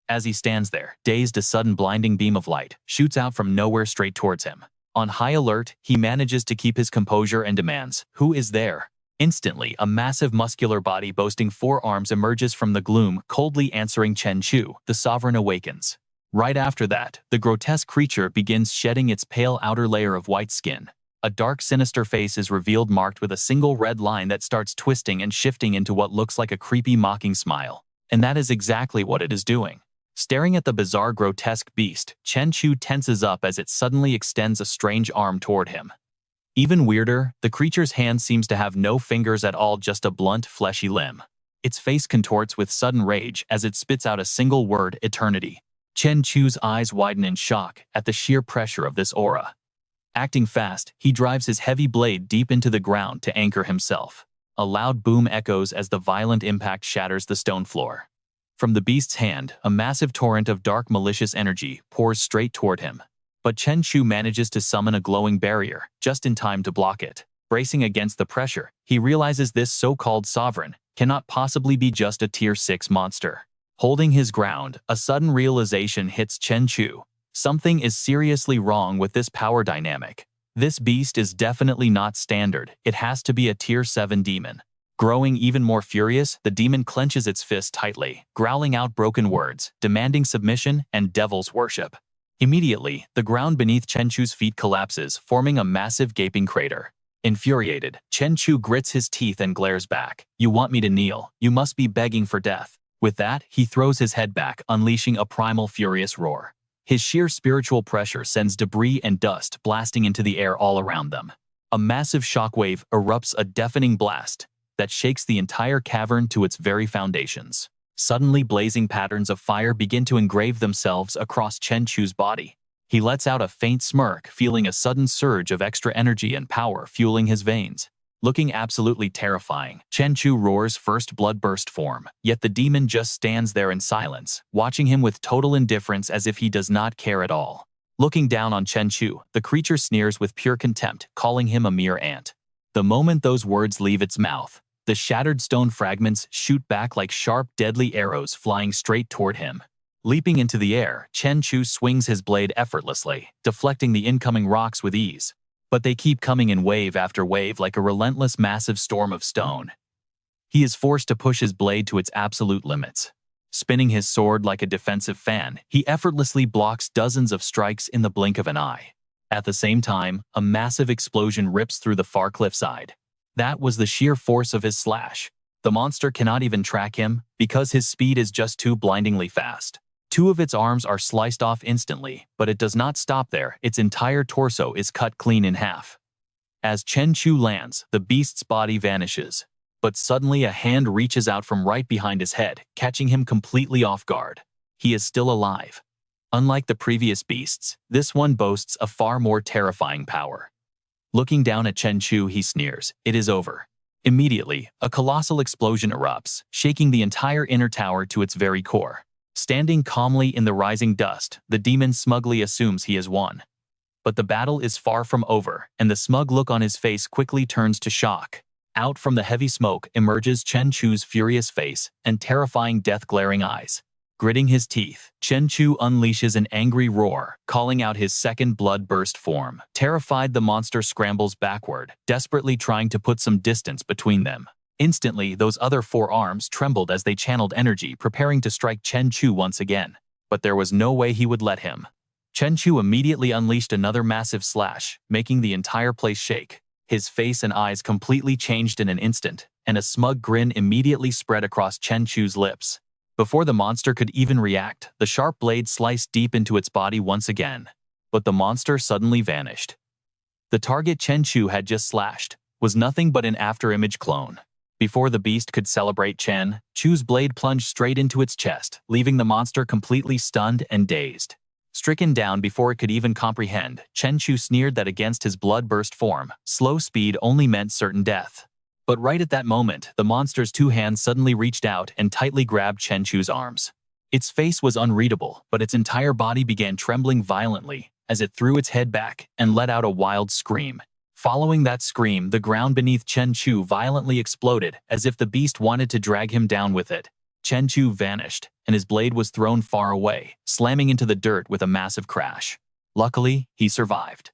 As he stands there, dazed, a sudden blinding beam of light shoots out from nowhere straight towards him. On high alert, he manages to keep his composure and demands, "Who is there?" Instantly, a massive muscular body boasting 4 arms emerges from the gloom, coldly answering Chen Chu. The sovereign awakens. Right after that, the grotesque creature begins shedding its pale outer layer of white skin. A dark, sinister face is revealed, marked with a single red line that starts twisting and shifting into what looks like a creepy, mocking smile. And that is exactly what it is doing. Staring at the bizarre, grotesque beast, Chen Chu tenses up as it suddenly extends a strange arm toward him. Even weirder, the creature's hand seems to have no fingers at all, just a blunt, fleshy limb. Its face contorts with sudden rage as it spits out a single word: eternity. Chen Chu's eyes widen in shock at the sheer pressure of this aura. Acting fast, he drives his heavy blade deep into the ground to anchor himself. A loud boom echoes as the violent impact shatters the stone floor. From the beast's hand, a massive torrent of dark, malicious energy pours straight toward him. But Chen Chu manages to summon a glowing barrier, just in time to block it. Bracing against the pressure, he realizes this so-called sovereign cannot possibly be just a Tier 6 monster. Holding his ground, a sudden realization hits Chen Chu. Something is seriously wrong with this power dynamic. This beast is definitely not standard. It has to be a Tier 7 demon. Growing even more furious, the demon clenches its fist tightly, growling out broken words, demanding submission and devil's worship. Immediately, the ground beneath Chen Chu's feet collapses, forming a massive gaping crater. Infuriated, Chen Chu grits his teeth and glares back. "You want me to kneel? You must be begging for death." With that, he throws his head back, unleashing a primal, furious roar. His sheer spiritual pressure sends debris and dust blasting into the air all around them. A massive shockwave erupts, a deafening blast that shakes the entire cavern to its very foundations. Suddenly, blazing patterns of fire begin to engrave themselves across Chen Chu's body. He lets out a faint smirk, feeling a sudden surge of extra energy and power fueling his veins. Looking absolutely terrifying, Chen Chu roars first blood-burst form, yet the demon just stands there in silence, watching him with total indifference as if he does not care at all. Looking down on Chen Chu, the creature sneers with pure contempt, calling him a mere ant. The moment those words leave its mouth, the shattered stone fragments shoot back like sharp, deadly arrows, flying straight toward him. Leaping into the air, Chen Chu swings his blade effortlessly, deflecting the incoming rocks with ease. But they keep coming in wave after wave like a relentless, massive storm of stone. He is forced to push his blade to its absolute limits. Spinning his sword like a defensive fan, he effortlessly blocks dozens of strikes in the blink of an eye. At the same time, a massive explosion rips through the far cliffside. That was the sheer force of his slash. The monster cannot even track him, because his speed is just too blindingly fast. 2 of its arms are sliced off instantly, but it does not stop there. Its entire torso is cut clean in half. As Chen Chu lands, the beast's body vanishes. But suddenly a hand reaches out from right behind his head, catching him completely off guard. He is still alive. Unlike the previous beasts, this one boasts a far more terrifying power. Looking down at Chen Chu, he sneers. It is over. Immediately, a colossal explosion erupts, shaking the entire inner tower to its very core. Standing calmly in the rising dust, the demon smugly assumes he has won. But the battle is far from over, and the smug look on his face quickly turns to shock. Out from the heavy smoke emerges Chen Chu's furious face and terrifying, death-glaring eyes. Gritting his teeth, Chen Chu unleashes an angry roar, calling out his second blood-burst form. Terrified, the monster scrambles backward, desperately trying to put some distance between them. Instantly, those other 4 arms trembled as they channeled energy, preparing to strike Chen Chu once again. But there was no way he would let him. Chen Chu immediately unleashed another massive slash, making the entire place shake. His face and eyes completely changed in an instant, and a smug grin immediately spread across Chen Chu's lips. Before the monster could even react, the sharp blade sliced deep into its body once again. But the monster suddenly vanished. The target Chen Chu had just slashed was nothing but an afterimage clone. Before the beast could celebrate, Chen Chu's blade plunged straight into its chest, leaving the monster completely stunned and dazed. Stricken down before it could even comprehend, Chen Chu sneered that against his blood-burst form, slow speed only meant certain death. But right at that moment, the monster's 2 hands suddenly reached out and tightly grabbed Chen Chu's arms. Its face was unreadable, but its entire body began trembling violently, as it threw its head back and let out a wild scream. Following that scream, the ground beneath Chen Chu violently exploded, as if the beast wanted to drag him down with it. Chen Chu vanished, and his blade was thrown far away, slamming into the dirt with a massive crash. Luckily, he survived.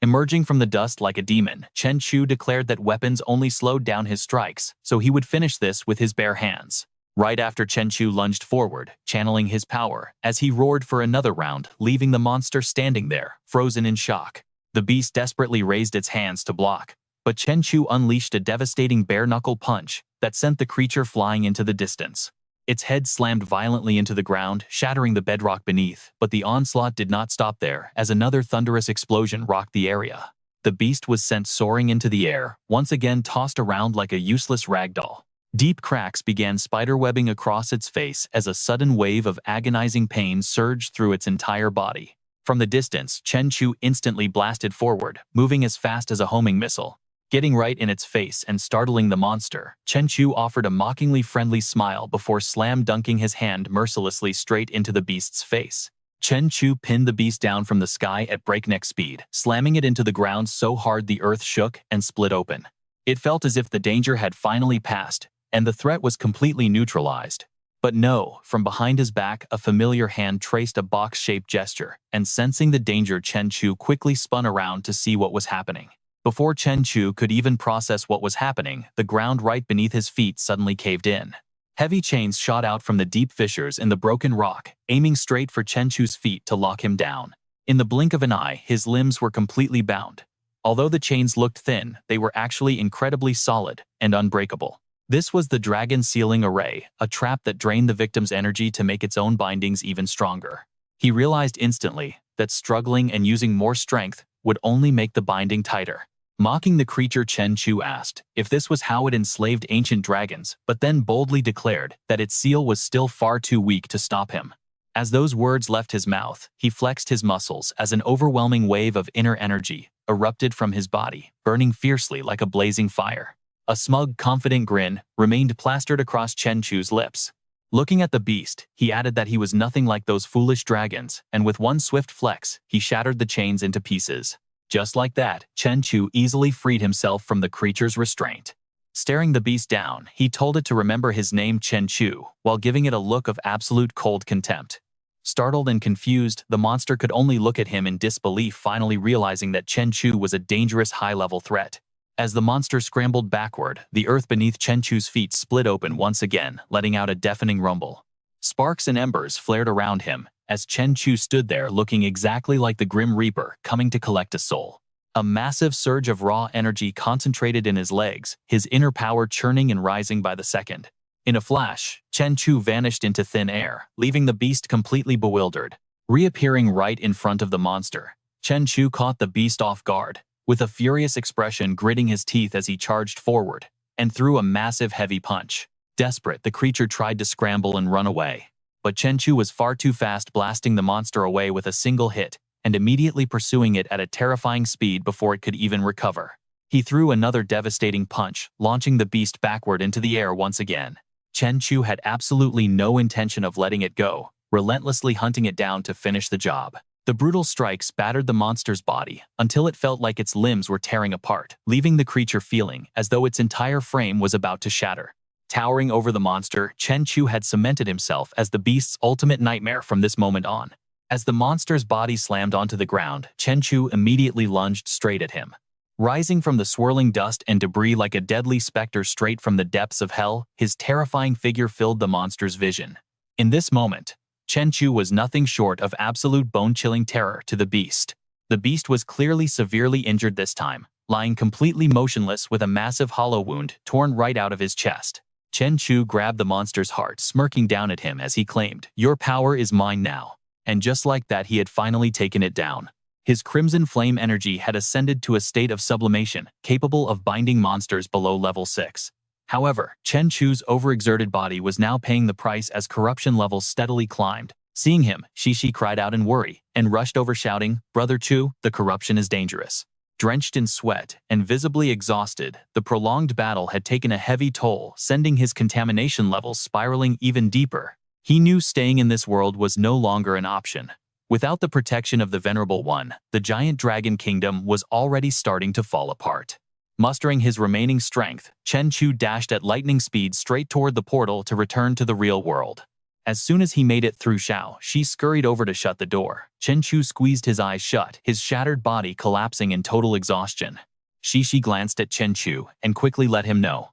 Emerging from the dust like a demon, Chen Chu declared that weapons only slowed down his strikes, so he would finish this with his bare hands. Right after, Chen Chu lunged forward, channeling his power, as he roared for another round, leaving the monster standing there, frozen in shock. The beast desperately raised its hands to block, but Chen Chu unleashed a devastating bare-knuckle punch that sent the creature flying into the distance. Its head slammed violently into the ground, shattering the bedrock beneath, but the onslaught did not stop there, as another thunderous explosion rocked the area. The beast was sent soaring into the air, once again tossed around like a useless ragdoll. Deep cracks began spiderwebbing across its face as a sudden wave of agonizing pain surged through its entire body. From the distance, Chen Chu instantly blasted forward, moving as fast as a homing missile. Getting right in its face and startling the monster, Chen Chu offered a mockingly friendly smile before slam-dunking his hand mercilessly straight into the beast's face. Chen Chu pinned the beast down from the sky at breakneck speed, slamming it into the ground so hard the earth shook and split open. It felt as if the danger had finally passed, and the threat was completely neutralized. But no, from behind his back, a familiar hand traced a box-shaped gesture, and sensing the danger, Chen Chu quickly spun around to see what was happening. Before Chen Chu could even process what was happening, the ground right beneath his feet suddenly caved in. Heavy chains shot out from the deep fissures in the broken rock, aiming straight for Chen Chu's feet to lock him down. In the blink of an eye, his limbs were completely bound. Although the chains looked thin, they were actually incredibly solid and unbreakable. This was the Dragon Sealing Array, a trap that drained the victim's energy to make its own bindings even stronger. He realized instantly that struggling and using more strength would only make the binding tighter. Mocking the creature, Chen Chu asked if this was how it enslaved ancient dragons, but then boldly declared that its seal was still far too weak to stop him. As those words left his mouth, he flexed his muscles as an overwhelming wave of inner energy erupted from his body, burning fiercely like a blazing fire. A smug, confident grin remained plastered across Chen Chu's lips. Looking at the beast, he added that he was nothing like those foolish dragons, and with one swift flex, he shattered the chains into pieces. Just like that, Chen Chu easily freed himself from the creature's restraint. Staring the beast down, he told it to remember his name, Chen Chu, while giving it a look of absolute cold contempt. Startled and confused, the monster could only look at him in disbelief, finally realizing that Chen Chu was a dangerous high-level threat. As the monster scrambled backward, the earth beneath Chen Chu's feet split open once again, letting out a deafening rumble. Sparks and embers flared around him, as Chen Chu stood there looking exactly like the Grim Reaper coming to collect a soul. A massive surge of raw energy concentrated in his legs, his inner power churning and rising by the second. In a flash, Chen Chu vanished into thin air, leaving the beast completely bewildered. Reappearing right in front of the monster, Chen Chu caught the beast off guard, with a furious expression gritting his teeth as he charged forward and threw a massive heavy punch. Desperate, the creature tried to scramble and run away, but Chen Chu was far too fast, blasting the monster away with a single hit and immediately pursuing it at a terrifying speed before it could even recover. He threw another devastating punch, launching the beast backward into the air once again. Chen Chu had absolutely no intention of letting it go, relentlessly hunting it down to finish the job. The brutal strikes battered the monster's body until it felt like its limbs were tearing apart, leaving the creature feeling as though its entire frame was about to shatter. Towering over the monster, Chen Chu had cemented himself as the beast's ultimate nightmare from this moment on. As the monster's body slammed onto the ground, Chen Chu immediately lunged straight at him. Rising from the swirling dust and debris like a deadly specter straight from the depths of hell, his terrifying figure filled the monster's vision. In this moment, Chen Chu was nothing short of absolute bone-chilling terror to the beast. The beast was clearly severely injured this time, lying completely motionless with a massive hollow wound torn right out of his chest. Chen Chu grabbed the monster's heart, smirking down at him as he claimed, "Your power is mine now." And just like that, he had finally taken it down. His crimson flame energy had ascended to a state of sublimation, capable of binding monsters below level 6. However, Chen Chu's overexerted body was now paying the price as corruption levels steadily climbed. Seeing him, Shishi cried out in worry and rushed over, shouting, "Brother Chu, the corruption is dangerous." Drenched in sweat and visibly exhausted, the prolonged battle had taken a heavy toll, sending his contamination levels spiraling even deeper. He knew staying in this world was no longer an option. Without the protection of the Venerable One, the giant dragon kingdom was already starting to fall apart. Mustering his remaining strength, Chen Chu dashed at lightning speed straight toward the portal to return to the real world. As soon as he made it through Xiao, she scurried over to shut the door. Chen Chu squeezed his eyes shut, his shattered body collapsing in total exhaustion. She glanced at Chen Chu and quickly let him know.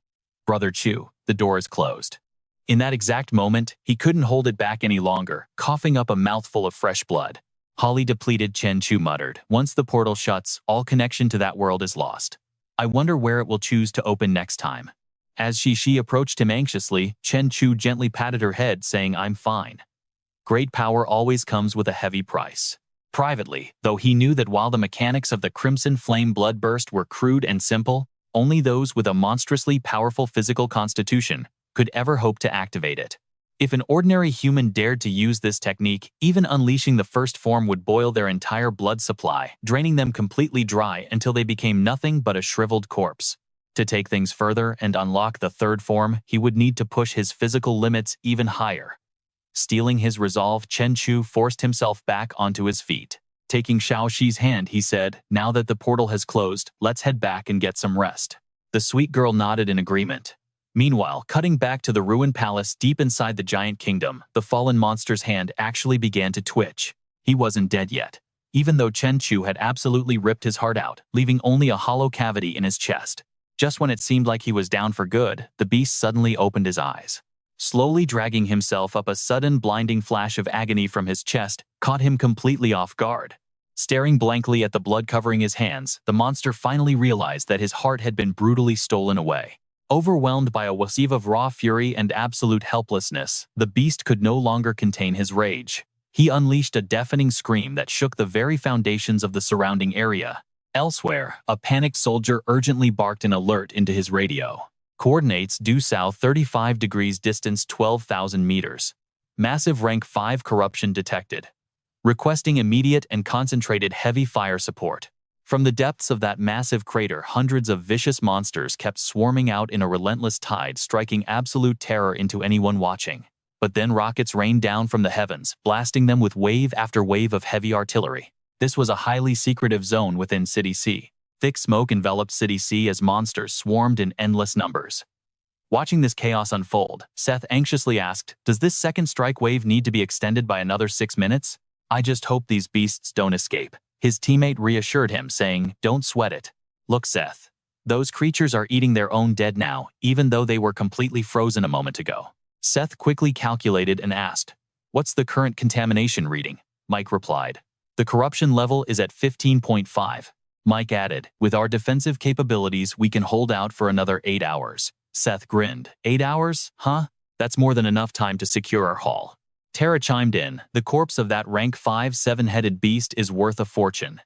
Brother Chu, the door is closed. In that exact moment, he couldn't hold it back any longer, coughing up a mouthful of fresh blood. Holly depleted, Chen Chu muttered. Once the portal shuts, all connection to that world is lost. I wonder where it will choose to open next time. As she approached him anxiously, Chen Chu gently patted her head, saying, I'm fine. Great power always comes with a heavy price. Privately, though he knew that while the mechanics of the Crimson Flame bloodburst were crude and simple, only those with a monstrously powerful physical constitution could ever hope to activate it. If an ordinary human dared to use this technique, even unleashing the first form would boil their entire blood supply, draining them completely dry until they became nothing but a shriveled corpse. To take things further and unlock the third form, he would need to push his physical limits even higher. Stealing his resolve, Chen Chu forced himself back onto his feet. Taking Xiao Shi's hand, he said, now that the portal has closed, let's head back and get some rest. The sweet girl nodded in agreement. Meanwhile, cutting back to the ruined palace deep inside the giant kingdom, the fallen monster's hand actually began to twitch. He wasn't dead yet, even though Chen Chu had absolutely ripped his heart out, leaving only a hollow cavity in his chest. Just when it seemed like he was down for good, the beast suddenly opened his eyes. Slowly dragging himself up, a sudden blinding flash of agony from his chest caught him completely off guard. Staring blankly at the blood covering his hands, the monster finally realized that his heart had been brutally stolen away. Overwhelmed by a wave of raw fury and absolute helplessness, the beast could no longer contain his rage. He unleashed a deafening scream that shook the very foundations of the surrounding area. Elsewhere, a panicked soldier urgently barked an alert into his radio. Coordinates due south 35 degrees, distance 12,000 meters. Massive rank 5 corruption detected. Requesting immediate and concentrated heavy fire support. From the depths of that massive crater, hundreds of vicious monsters kept swarming out in a relentless tide, striking absolute terror into anyone watching. But then rockets rained down from the heavens, blasting them with wave after wave of heavy artillery. This was a highly secretive zone within City C. Thick smoke enveloped City C as monsters swarmed in endless numbers. Watching this chaos unfold, Seth anxiously asked, does this second strike wave need to be extended by another 6 minutes? I just hope these beasts don't escape. His teammate reassured him, saying, don't sweat it. Look, Seth. Those creatures are eating their own dead now, even though they were completely frozen a moment ago. Seth quickly calculated and asked, what's the current contamination reading? Mike replied, the corruption level is at 15.5. Mike added, with our defensive capabilities, we can hold out for another 8 hours. Seth grinned. 8 hours? Huh? That's more than enough time to secure our haul. Tara chimed in, the corpse of that rank 5 7-headed beast is worth a fortune.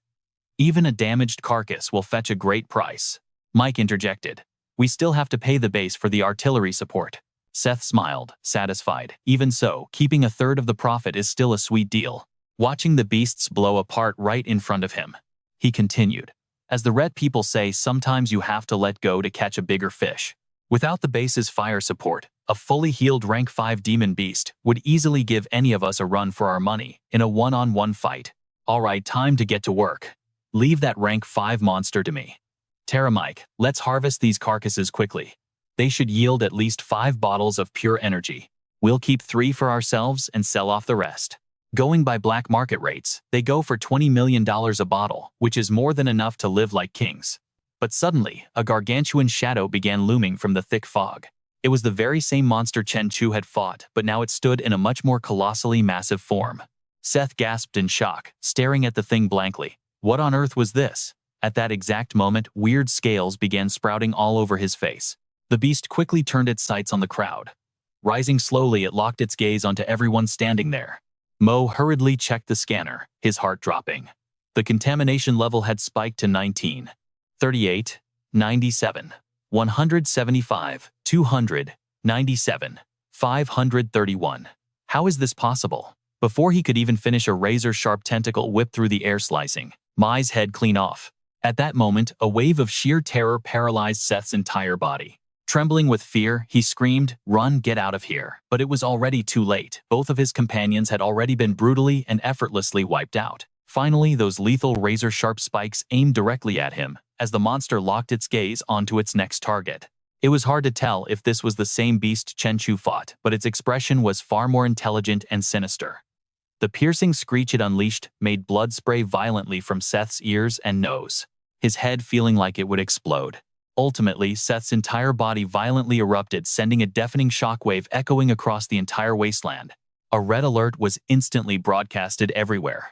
Even a damaged carcass will fetch a great price. Mike interjected, we still have to pay the base for the artillery support. Seth smiled, satisfied. Even so, keeping a third of the profit is still a sweet deal. Watching the beasts blow apart right in front of him, he continued, as the Red people say, sometimes you have to let go to catch a bigger fish. Without the base's fire support, a fully healed rank 5 demon beast would easily give any of us a run for our money in a one-on-one fight. Alright, time to get to work. Leave that rank 5 monster to me. Tara, Mike, let's harvest these carcasses quickly. They should yield at least 5 bottles of pure energy. We'll keep 3 for ourselves and sell off the rest. Going by black market rates, they go for $20 million a bottle, which is more than enough to live like kings. But suddenly, a gargantuan shadow began looming from the thick fog. It was the very same monster Chen Chu had fought, but now it stood in a much more colossally massive form. Seth gasped in shock, staring at the thing blankly. What on earth was this? At that exact moment, weird scales began sprouting all over his face. The beast quickly turned its sights on the crowd. Rising slowly, it locked its gaze onto everyone standing there. Mo hurriedly checked the scanner, his heart dropping. The contamination level had spiked to 19. 38, 97, 175, 200, 97, 531. How is this possible? Before he could even finish, a razor-sharp tentacle whipped through the air, slicing Mai's head clean off. At that moment, a wave of sheer terror paralyzed Seth's entire body. Trembling with fear, he screamed, "Run, get out of here." But it was already too late. Both of his companions had already been brutally and effortlessly wiped out. Finally, those lethal razor-sharp spikes aimed directly at him, as the monster locked its gaze onto its next target. It was hard to tell if this was the same beast Chen Chu fought, but its expression was far more intelligent and sinister. The piercing screech it unleashed made blood spray violently from Seth's ears and nose, his head feeling like it would explode. Ultimately, Seth's entire body violently erupted, sending a deafening shockwave echoing across the entire wasteland. A red alert was instantly broadcasted everywhere.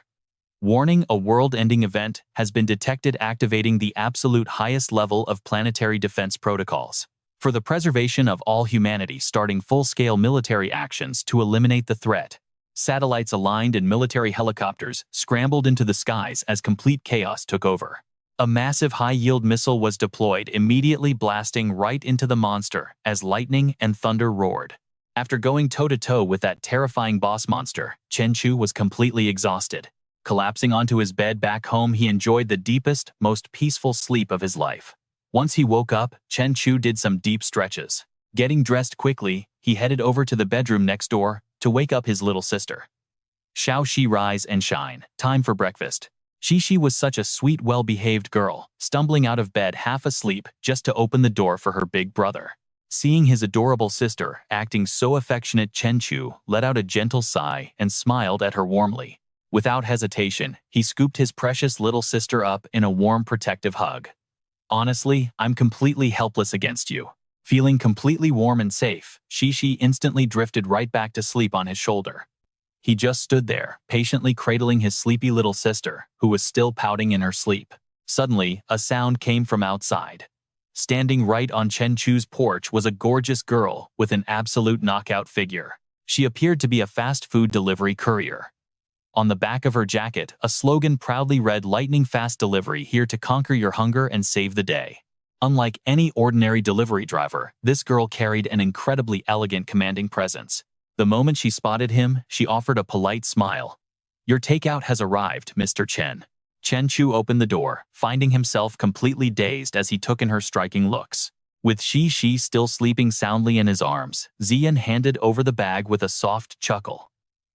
Warning: a world-ending event has been detected, activating the absolute highest level of planetary defense protocols. For the preservation of all humanity, starting full-scale military actions to eliminate the threat. Satellites aligned and military helicopters scrambled into the skies as complete chaos took over. A massive high-yield missile was deployed, immediately blasting right into the monster as lightning and thunder roared. After going toe-to-toe with that terrifying boss monster, Chen Chu was completely exhausted. Collapsing onto his bed back home, he enjoyed the deepest, most peaceful sleep of his life. Once he woke up, Chen Chu did some deep stretches. Getting dressed quickly, he headed over to the bedroom next door to wake up his little sister. "Shao Shi, rise and shine. Time for breakfast." Shishi was such a sweet, well-behaved girl, stumbling out of bed half asleep just to open the door for her big brother. Seeing his adorable sister acting so affectionate, Chen Chu let out a gentle sigh and smiled at her warmly. Without hesitation, he scooped his precious little sister up in a warm, protective hug. "Honestly, I'm completely helpless against you." Feeling completely warm and safe, Shishi instantly drifted right back to sleep on his shoulder. He just stood there, patiently cradling his sleepy little sister, who was still pouting in her sleep. Suddenly, a sound came from outside. Standing right on Chen Chu's porch was a gorgeous girl with an absolute knockout figure. She appeared to be a fast food delivery courier. On the back of her jacket, a slogan proudly read, "Lightning Fast Delivery, here to conquer your hunger and save the day." Unlike any ordinary delivery driver, this girl carried an incredibly elegant, commanding presence. The moment she spotted him, she offered a polite smile. "Your takeout has arrived, Mr. Chen." Chen Chu opened the door, finding himself completely dazed as he took in her striking looks. With Shi still sleeping soundly in his arms, Ziyan handed over the bag with a soft chuckle.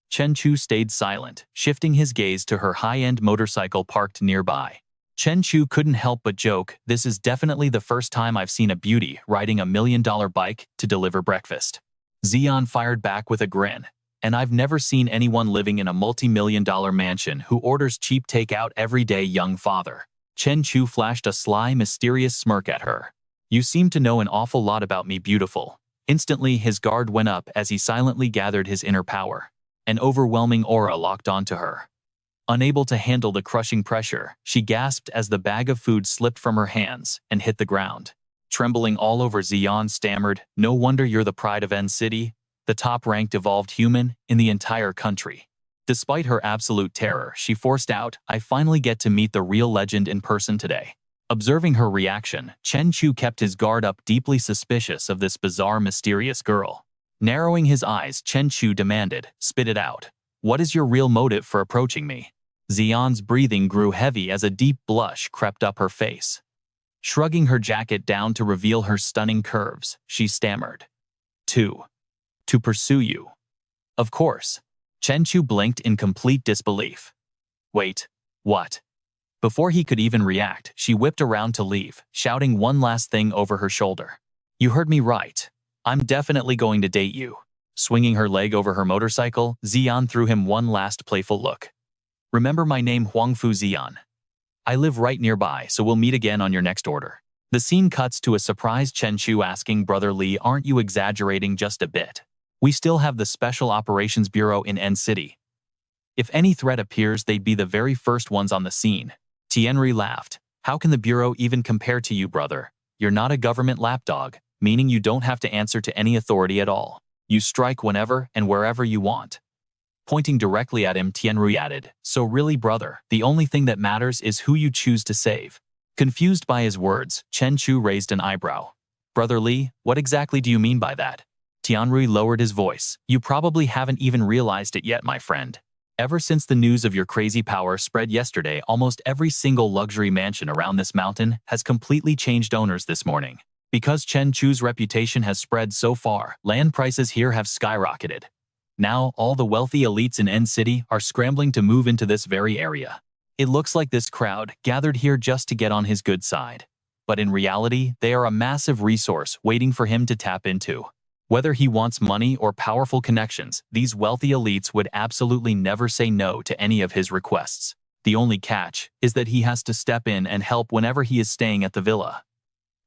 Chen Chu stayed silent, shifting his gaze to her high-end motorcycle parked nearby. Chen Chu couldn't help but joke, "This is definitely the first time I've seen a beauty riding a $1 million bike to deliver breakfast." Ziyan fired back with a grin. "And I've never seen anyone living in a multi-million-dollar mansion who orders cheap takeout every day, young father." Chen Chu flashed a sly, mysterious smirk at her. "You seem to know an awful lot about me, beautiful." Instantly, his guard went up as he silently gathered his inner power. An overwhelming aura locked onto her. Unable to handle the crushing pressure, she gasped as the bag of food slipped from her hands and hit the ground. Trembling all over, Ziyan stammered, "No wonder you're the pride of N City, the top-ranked evolved human in the entire country." Despite her absolute terror, she forced out, "I finally get to meet the real legend in person today." Observing her reaction, Chen Chu kept his guard up, deeply suspicious of this bizarre, mysterious girl. Narrowing his eyes, Chen Chu demanded, "Spit it out. What is your real motive for approaching me?" Ziyan's breathing grew heavy as a deep blush crept up her face. Shrugging her jacket down to reveal her stunning curves, she stammered, To pursue you." "Of course." Chen Chu blinked in complete disbelief. "Wait, what?" Before he could even react, she whipped around to leave, shouting one last thing over her shoulder. "You heard me right. I'm definitely going to date you." Swinging her leg over her motorcycle, Ziyan threw him one last playful look. "Remember my name, Huangfu Ziyan. I live right nearby, so we'll meet again on your next order." The scene cuts to a surprised Chen Chu asking, "Brother Li, aren't you exaggerating just a bit? We still have the Special Operations Bureau in N City. If any threat appears, they'd be the very first ones on the scene." Tianri laughed. "How can the Bureau even compare to you, brother? You're not a government lapdog, meaning you don't have to answer to any authority at all. You strike whenever and wherever you want." Pointing directly at him, Tianri added, "So really, brother, the only thing that matters is who you choose to save." Confused by his words, Chen Chu raised an eyebrow. "Brother Li, what exactly do you mean by that?" Tianri lowered his voice. "You probably haven't even realized it yet, my friend. Ever since the news of your crazy power spread yesterday, almost every single luxury mansion around this mountain has completely changed owners this morning. Because Chen Chu's reputation has spread so far, land prices here have skyrocketed. Now, all the wealthy elites in N City are scrambling to move into this very area. It looks like this crowd gathered here just to get on his good side. But in reality, they are a massive resource waiting for him to tap into. Whether he wants money or powerful connections, these wealthy elites would absolutely never say no to any of his requests. The only catch is that he has to step in and help whenever he is staying at the villa.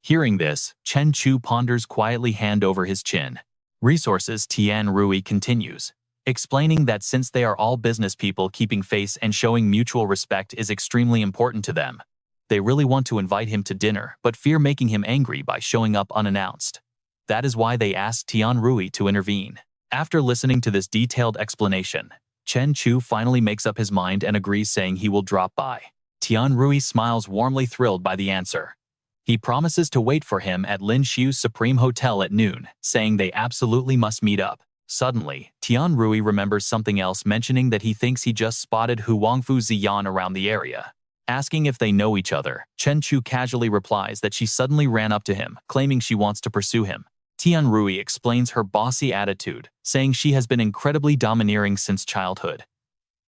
Hearing this, Chen Chu ponders quietly, hand over his chin. Resources Tian Rui continues, explaining that since they are all business people, keeping face and showing mutual respect is extremely important to them. They really want to invite him to dinner, but fear making him angry by showing up unannounced. That is why they asked Tian Rui to intervene. After listening to this detailed explanation, Chen Chu finally makes up his mind and agrees, saying he will drop by. Tian Rui smiles warmly, thrilled by the answer. He promises to wait for him at Lin Xiu's Supreme Hotel at noon, saying they absolutely must meet up. Suddenly, Tian Rui remembers something else, mentioning that he thinks he just spotted Hu Wangfu Ziyan around the area. Asking if they know each other, Chen Chu casually replies that she suddenly ran up to him, claiming she wants to pursue him. Tian Rui explains her bossy attitude, saying she has been incredibly domineering since childhood.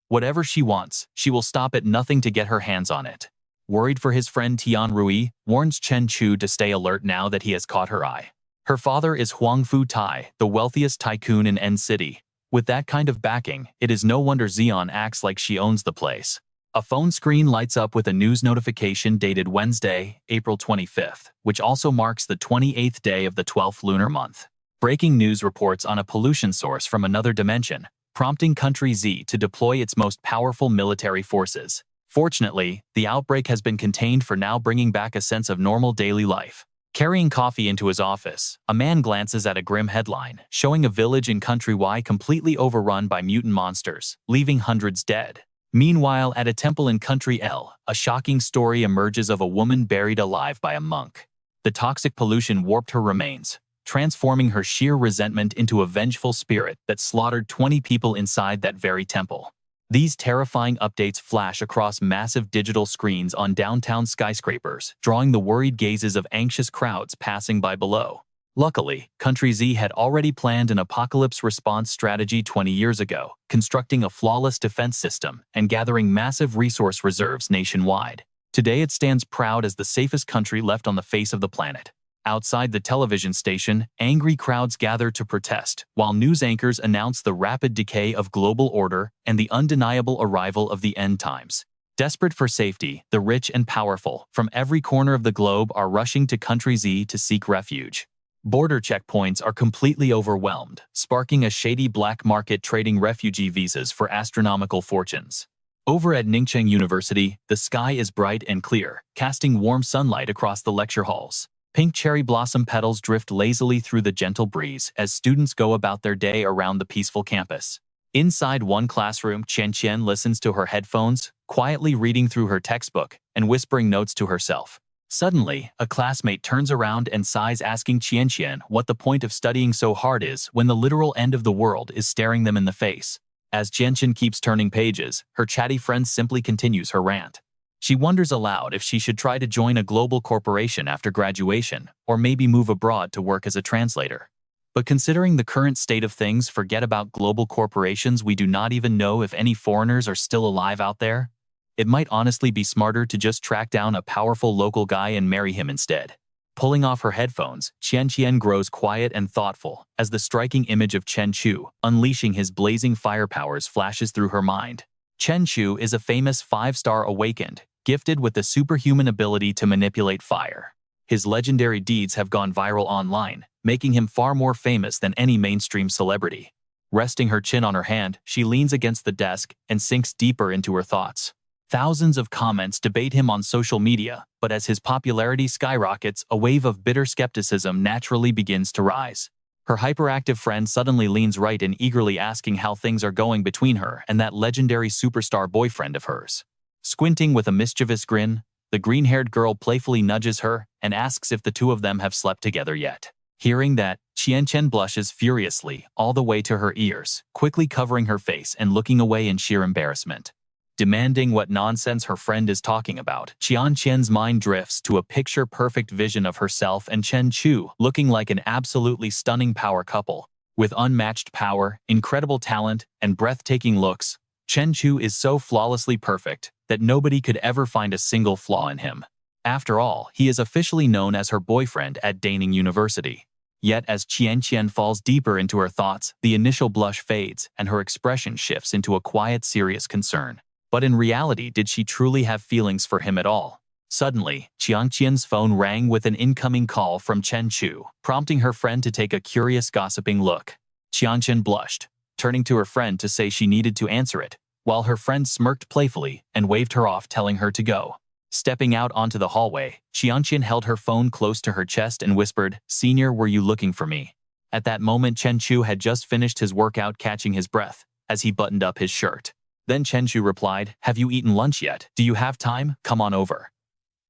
Whatever she wants, she will stop at nothing to get her hands on it. Worried for his friend, Tian Rui warns Chen Chu to stay alert now that he has caught her eye. Her father is Huang Fu Tai, the wealthiest tycoon in N City. With that kind of backing, it is no wonder Xian acts like she owns the place. A phone screen lights up with a news notification dated Wednesday, April 25th, which also marks the 28th day of the 12th lunar month. Breaking news reports on a pollution source from another dimension, prompting Country Z to deploy its most powerful military forces. Fortunately, the outbreak has been contained for now, bringing back a sense of normal daily life. Carrying coffee into his office, a man glances at a grim headline, showing a village in Country Y completely overrun by mutant monsters, leaving hundreds dead. Meanwhile, at a temple in Country L, a shocking story emerges of a woman buried alive by a monk. The toxic pollution warped her remains, transforming her sheer resentment into a vengeful spirit that slaughtered 20 people inside that very temple. These terrifying updates flash across massive digital screens on downtown skyscrapers, drawing the worried gazes of anxious crowds passing by below. Luckily, Country Z had already planned an apocalypse response strategy 20 years ago, constructing a flawless defense system and gathering massive resource reserves nationwide. Today it stands proud as the safest country left on the face of the planet. Outside the television station, angry crowds gather to protest, while news anchors announce the rapid decay of global order and the undeniable arrival of the end times. Desperate for safety, the rich and powerful from every corner of the globe are rushing to Country Z to seek refuge. Border checkpoints are completely overwhelmed, sparking a shady black market trading refugee visas for astronomical fortunes. Over at Ningcheng University, the sky is bright and clear, casting warm sunlight across the lecture halls. Pink cherry blossom petals drift lazily through the gentle breeze as students go about their day around the peaceful campus. Inside one classroom, Qian listens to her headphones, quietly reading through her textbook and whispering notes to herself. Suddenly, a classmate turns around and sighs, asking Qian what the point of studying so hard is when the literal end of the world is staring them in the face. As Qian keeps turning pages, her chatty friend simply continues her rant. She wonders aloud if she should try to join a global corporation after graduation, or maybe move abroad to work as a translator. But considering the current state of things, forget about global corporations. We do not even know if any foreigners are still alive out there. It might honestly be smarter to just track down a powerful local guy and marry him instead. Pulling off her headphones, Qian grows quiet and thoughtful as the striking image of Chen Chu, unleashing his blazing fire powers, flashes through her mind. Chen Chu is a famous 5-star awakened, gifted with the superhuman ability to manipulate fire. His legendary deeds have gone viral online, making him far more famous than any mainstream celebrity. Resting her chin on her hand, she leans against the desk and sinks deeper into her thoughts. Thousands of comments debate him on social media, but as his popularity skyrockets, a wave of bitter skepticism naturally begins to rise. Her hyperactive friend suddenly leans right in, eagerly asking how things are going between her and that legendary superstar boyfriend of hers. Squinting with a mischievous grin, the green-haired girl playfully nudges her and asks if the two of them have slept together yet. Hearing that, Qian blushes furiously all the way to her ears, quickly covering her face and looking away in sheer embarrassment. demanding what nonsense her friend is talking about. Qianqian's mind drifts to a picture-perfect vision of herself and Chen Chu looking like an absolutely stunning power couple. With unmatched power, incredible talent, and breathtaking looks, Chen Chu is so flawlessly perfect that nobody could ever find a single flaw in him. After all, he is officially known as her boyfriend at Daning University. Yet as Qianqian falls deeper into her thoughts, the initial blush fades and her expression shifts into a quiet, serious concern. But in reality, did she truly have feelings for him at all? Suddenly, Qianqian's phone rang with an incoming call from Chen Chu, prompting her friend to take a curious, gossiping look. Qianqian blushed, turning to her friend to say she needed to answer it, while her friend smirked playfully and waved her off, telling her to go. Stepping out onto the hallway, Qianqian held her phone close to her chest and whispered, "Senior, were you looking for me?" At that moment, Chen Chu had just finished his workout, catching his breath as he buttoned up his shirt. Then Chen Chu replied, "Have you eaten lunch yet? Do you have time? Come on over."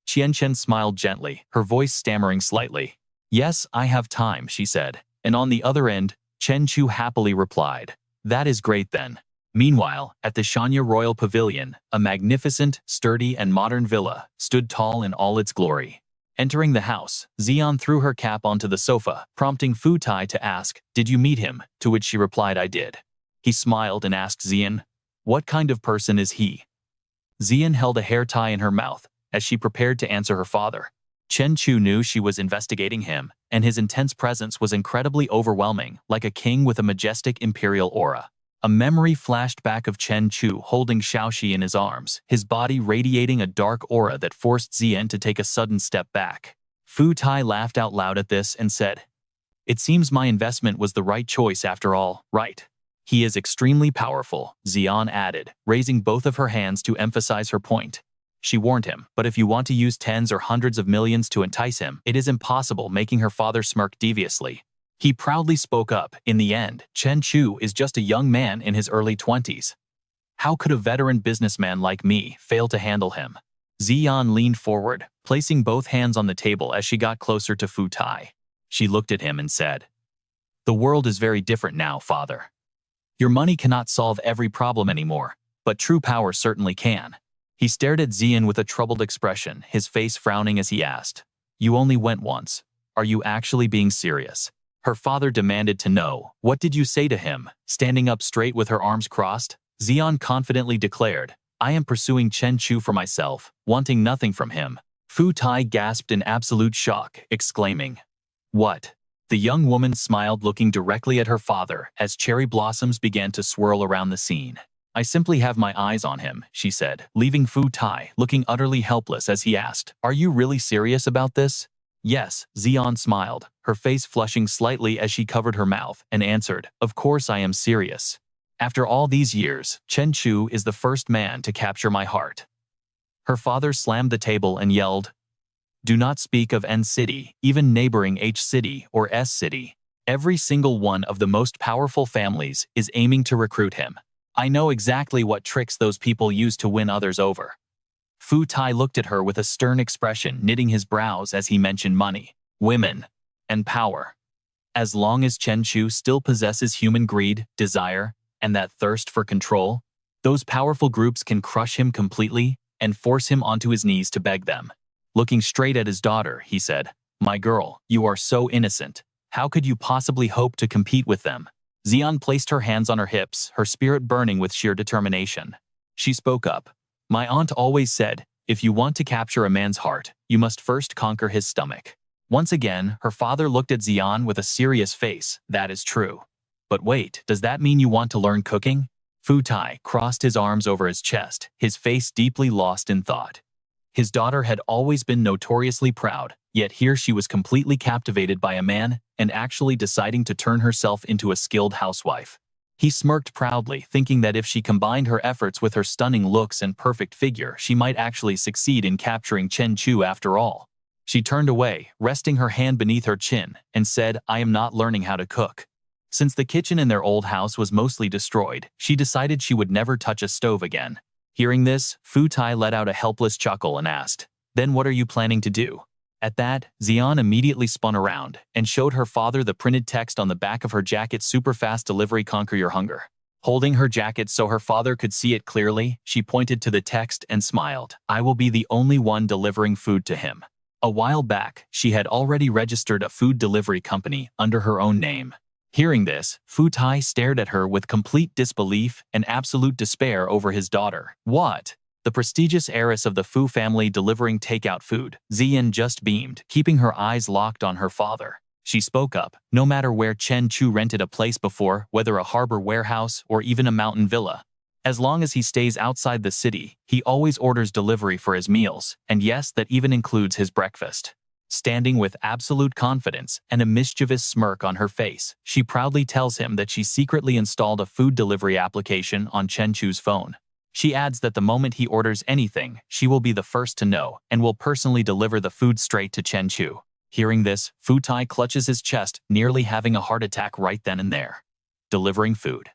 Qianqian smiled gently, her voice stammering slightly. "Yes, I have time," she said. And on the other end, Chen Chu happily replied, "That is great then." Meanwhile, at the Shanya Royal Pavilion, a magnificent, sturdy, and modern villa stood tall in all its glory. Entering the house, Xian threw her cap onto the sofa, prompting Fu Tai to ask, "Did you meet him?" To which she replied, "I did." He smiled and asked Xian, "What kind of person is he?" Xian held a hair tie in her mouth as she prepared to answer her father. Chen Chu knew she was investigating him, and his intense presence was incredibly overwhelming, like a king with a majestic imperial aura. A memory flashed back of Chen Chu holding Xiaoxi in his arms, his body radiating a dark aura that forced Xian to take a sudden step back. Fu Tai laughed out loud at this and said, "It seems my investment was the right choice after all, right?" "He is extremely powerful," Xian added, raising both of her hands to emphasize her point. She warned him, "But if you want to use tens or hundreds of millions to entice him, it is impossible," making her father smirk deviously. He proudly spoke up, "In the end, Chen Chu is just a young man in his early 20s. How could a veteran businessman like me fail to handle him?" Xian leaned forward, placing both hands on the table as she got closer to Fu Tai. She looked at him and said, "The world is very different now, father. Your money cannot solve every problem anymore, but true power certainly can." He stared at Xian with a troubled expression, his face frowning as he asked, "You only went once. Are you actually being serious?" Her father demanded to know, "What did you say to him?" Standing up straight with her arms crossed, Xian confidently declared, "I am pursuing Chen Chu for myself, wanting nothing from him." Fu Tai gasped in absolute shock, exclaiming, "What?" The young woman smiled, looking directly at her father as cherry blossoms began to swirl around the scene. "I simply have my eyes on him," she said, leaving Fu Tai looking utterly helpless as he asked, "Are you really serious about this?" "Yes," Xian smiled, her face flushing slightly as she covered her mouth, and answered, "Of course I am serious. After all these years, Chen Chu is the first man to capture my heart." Her father slammed the table and yelled, "Do not speak of N city, even neighboring H city or S city. Every single one of the most powerful families is aiming to recruit him. I know exactly what tricks those people use to win others over." Fu Tai looked at her with a stern expression, knitting his brows as he mentioned money, women, and power. As long as Chen Chu still possesses human greed, desire, and that thirst for control, those powerful groups can crush him completely and force him onto his knees to beg them. Looking straight at his daughter, he said, "My girl, you are so innocent. How could you possibly hope to compete with them?" Xian placed her hands on her hips, her spirit burning with sheer determination. She spoke up. "My aunt always said, if you want to capture a man's heart, you must first conquer his stomach." Once again, her father looked at Xian with a serious face. "That is true. But wait, does that mean you want to learn cooking?" Fu Tai crossed his arms over his chest, his face deeply lost in thought. His daughter had always been notoriously proud, yet here she was completely captivated by a man and actually deciding to turn herself into a skilled housewife. He smirked proudly, thinking that if she combined her efforts with her stunning looks and perfect figure, she might actually succeed in capturing Chen Chu after all. She turned away, resting her hand beneath her chin, and said, "I am not learning how to cook." Since the kitchen in their old house was mostly destroyed, she decided she would never touch a stove again. Hearing this, Fu Tai let out a helpless chuckle and asked, "Then what are you planning to do?" At that, Xian immediately spun around and showed her father the printed text on the back of her jacket, "Super fast delivery, conquer your hunger." Holding her jacket so her father could see it clearly, she pointed to the text and smiled. I will be the only one delivering food to him. A while back, she had already registered a food delivery company under her own name. Hearing this, Fu Tai stared at her with complete disbelief and absolute despair over his daughter. What? The prestigious heiress of the Fu family delivering takeout food. Ziyan just beamed, keeping her eyes locked on her father. She spoke up. No matter where Chen Chu rented a place before, whether a harbor warehouse or even a mountain villa, as long as he stays outside the city, he always orders delivery for his meals, and yes, that even includes his breakfast. Standing with absolute confidence and a mischievous smirk on her face, she proudly tells him that she secretly installed a food delivery application on Chen Chu's phone. She adds that the moment he orders anything, she will be the first to know and will personally deliver the food straight to Chen Chu. Hearing this, Fu Tai clutches his chest, nearly having a heart attack right then and there. Delivering food.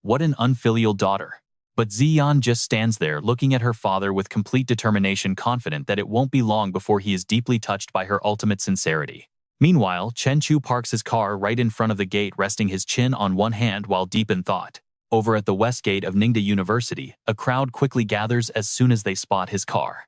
What an unfilial daughter. But Ziyan just stands there looking at her father with complete determination, confident that it won't be long before he is deeply touched by her ultimate sincerity. Meanwhile, Chen Chu parks his car right in front of the gate, resting his chin on one hand while deep in thought. Over at the west gate of Ningde University, a crowd quickly gathers as soon as they spot his car.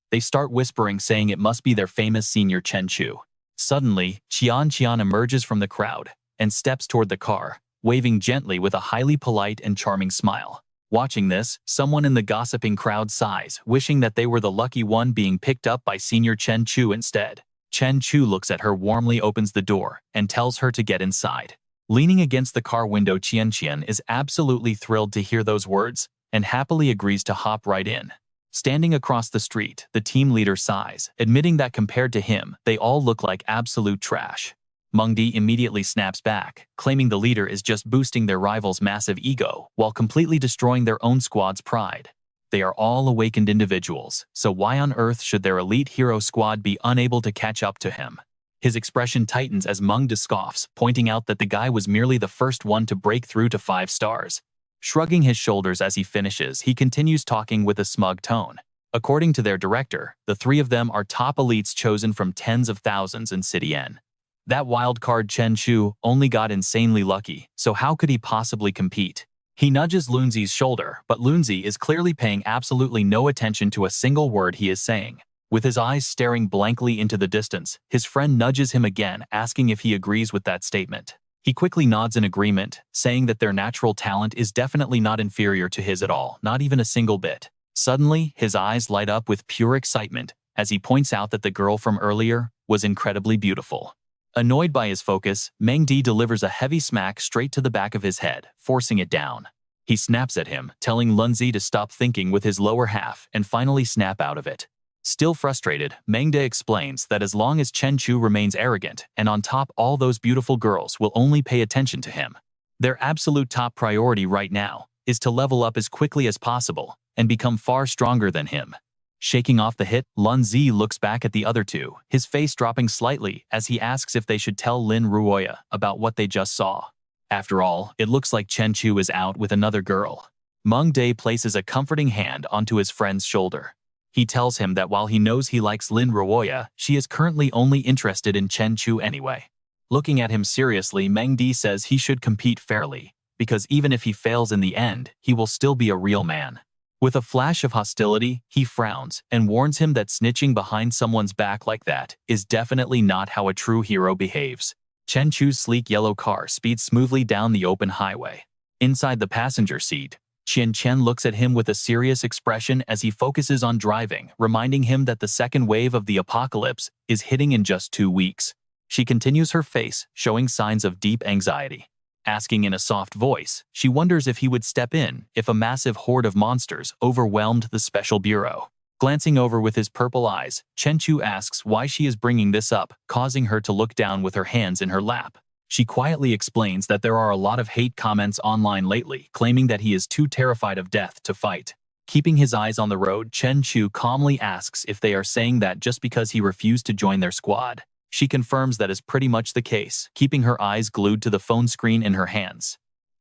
They start whispering, saying it must be their famous senior Chen Chu. Suddenly, Qian emerges from the crowd and steps toward the car, waving gently with a highly polite and charming smile. Watching this, someone in the gossiping crowd sighs, wishing that they were the lucky one being picked up by senior Chen Chu instead. Chen Chu looks at her warmly, opens the door, and tells her to get inside. Leaning against the car window, Qian is absolutely thrilled to hear those words and happily agrees to hop right in. Standing across the street, the team leader sighs, admitting that compared to him, they all look like absolute trash. Mengdi immediately snaps back, claiming the leader is just boosting their rival's massive ego while completely destroying their own squad's pride. They are all awakened individuals, so why on earth should their elite hero squad be unable to catch up to him? His expression tightens as Mengdi scoffs, pointing out that the guy was merely the first one to break through to 5 stars. Shrugging his shoulders as he finishes, he continues talking with a smug tone. According to their director, the 3 of them are top elites chosen from tens of thousands in City N. That wildcard Chen Chu only got insanely lucky, so how could he possibly compete? He nudges Lunzi's shoulder, but Lunzi is clearly paying absolutely no attention to a single word he is saying. With his eyes staring blankly into the distance, his friend nudges him again, asking if he agrees with that statement. He quickly nods in agreement, saying that their natural talent is definitely not inferior to his at all, not even a single bit. Suddenly, his eyes light up with pure excitement as he points out that the girl from earlier was incredibly beautiful. Annoyed by his focus, Mengdi delivers a heavy smack straight to the back of his head, forcing it down. He snaps at him, telling Lunzi to stop thinking with his lower half and finally snap out of it. Still frustrated, Mengde explains that as long as Chen Chu remains arrogant and on top, all those beautiful girls will only pay attention to him. Their absolute top priority right now is to level up as quickly as possible and become far stronger than him. Shaking off the hit, Lun Zi looks back at the other 2, his face dropping slightly as he asks if they should tell Lin Ruoya about what they just saw. After all, it looks like Chen Chu is out with another girl. Meng Day places a comforting hand onto his friend's shoulder. He tells him that while he knows he likes Lin Ruoya, she is currently only interested in Chen Chu anyway. Looking at him seriously, Meng Di says he should compete fairly, because even if he fails in the end, he will still be a real man. With a flash of hostility, he frowns and warns him that snitching behind someone's back like that is definitely not how a true hero behaves. Chen Chu's sleek yellow car speeds smoothly down the open highway. Inside the passenger seat, Chen looks at him with a serious expression as he focuses on driving, reminding him that the second wave of the apocalypse is hitting in just 2 weeks. She continues her face, showing signs of deep anxiety. Asking in a soft voice, she wonders if he would step in if a massive horde of monsters overwhelmed the special bureau. Glancing over with his purple eyes, Chen Chu asks why she is bringing this up, causing her to look down with her hands in her lap. She quietly explains that there are a lot of hate comments online lately, claiming that he is too terrified of death to fight. Keeping his eyes on the road, Chen Chu calmly asks if they are saying that just because he refused to join their squad. She confirms that is pretty much the case, keeping her eyes glued to the phone screen in her hands.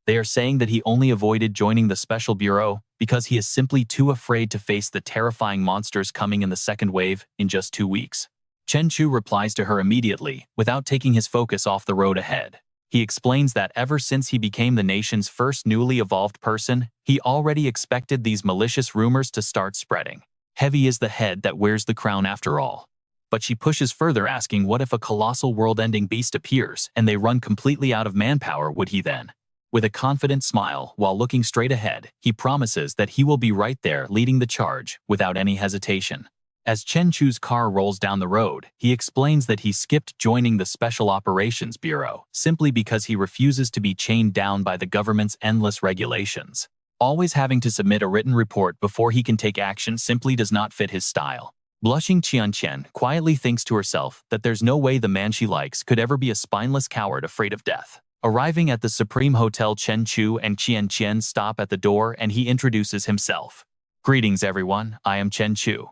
They are saying that he only avoided joining the Special Bureau because he is simply too afraid to face the terrifying monsters coming in the second wave in just 2 weeks. Chen Chu replies to her immediately, without taking his focus off the road ahead. He explains that ever since he became the nation's first newly evolved person, he already expected these malicious rumors to start spreading. Heavy is the head that wears the crown after all. But she pushes further, asking what if a colossal world-ending beast appears and they run completely out of manpower, would he then? With a confident smile, while looking straight ahead, he promises that he will be right there leading the charge without any hesitation. As Chen Chu's car rolls down the road, he explains that he skipped joining the Special Operations Bureau simply because he refuses to be chained down by the government's endless regulations. Always having to submit a written report before he can take action simply does not fit his style. Blushing, Qian quietly thinks to herself that there's no way the man she likes could ever be a spineless coward afraid of death. Arriving at the Supreme Hotel, Chen Chu and Qian stop at the door and he introduces himself. "Greetings everyone, I am Chen Chu."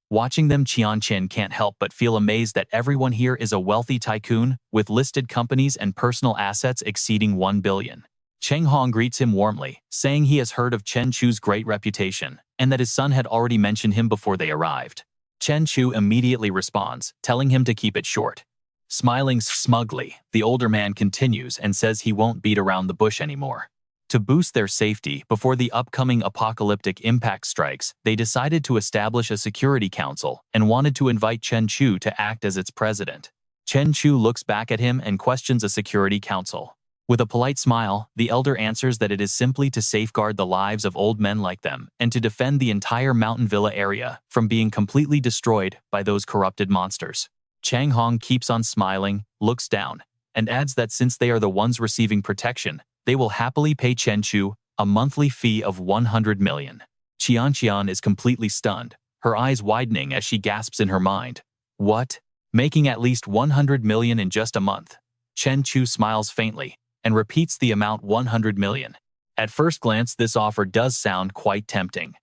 Watching them, Qian can't help but feel amazed that everyone here is a wealthy tycoon with listed companies and personal assets exceeding 1 billion. Cheng Hong greets him warmly, saying he has heard of Chen Chu's great reputation and that his son had already mentioned him before they arrived. Chen Chu immediately responds, telling him to keep it short. Smiling smugly, the older man continues and says he won't beat around the bush anymore. To boost their safety before the upcoming apocalyptic impact strikes, they decided to establish a security council and wanted to invite Chen Chu to act as its president. Chen Chu looks back at him and questions a security council. With a polite smile, the elder answers that it is simply to safeguard the lives of old men like them and to defend the entire mountain villa area from being completely destroyed by those corrupted monsters. Chang Hong keeps on smiling, looks down, and adds that since they are the ones receiving protection, they will happily pay Chen Chu a monthly fee of 100 million. Qian is completely stunned, her eyes widening as she gasps in her mind. What? Making at least 100 million in just a month? Chen Chu smiles faintly and repeats the amount 100 million. At first glance, this offer does sound quite tempting.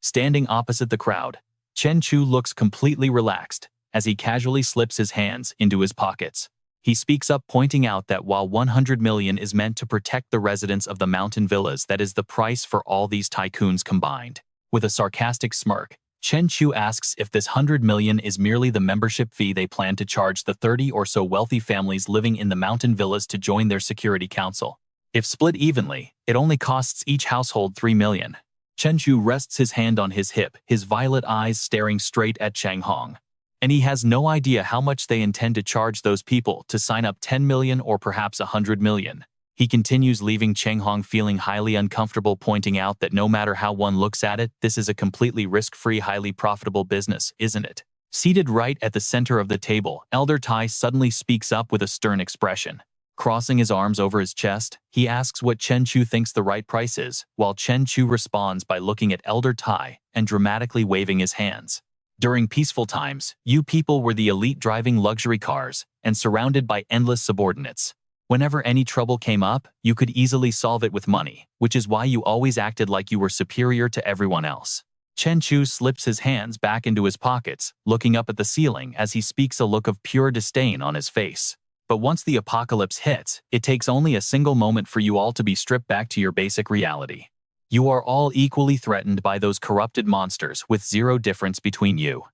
Standing opposite the crowd, Chen Chu looks completely relaxed as he casually slips his hands into his pockets. He speaks up, pointing out that while 100 million is meant to protect the residents of the mountain villas, that is the price for all these tycoons combined. With a sarcastic smirk, Chen Chu asks if this 100 million is merely the membership fee they plan to charge the 30 or so wealthy families living in the mountain villas to join their security council. If split evenly, it only costs each household 3 million. Chen Chu rests his hand on his hip, his violet eyes staring straight at Chang Hong. And he has no idea how much they intend to charge those people to sign up, 10 million or perhaps 100 million. He continues, leaving Cheng Hong feeling highly uncomfortable, pointing out that no matter how one looks at it, this is a completely risk-free, highly profitable business, isn't it? Seated right at the center of the table, Elder Tai suddenly speaks up with a stern expression. Crossing his arms over his chest, he asks what Chen Chu thinks the right price is, while Chen Chu responds by looking at Elder Tai and dramatically waving his hands. During peaceful times, you people were the elite, driving luxury cars and surrounded by endless subordinates. Whenever any trouble came up, you could easily solve it with money, which is why you always acted like you were superior to everyone else. Chen Chu slips his hands back into his pockets, looking up at the ceiling as he speaks, a look of pure disdain on his face. But once the apocalypse hits, it takes only a single moment for you all to be stripped back to your basic reality. You are all equally threatened by those corrupted monsters, with zero difference between you.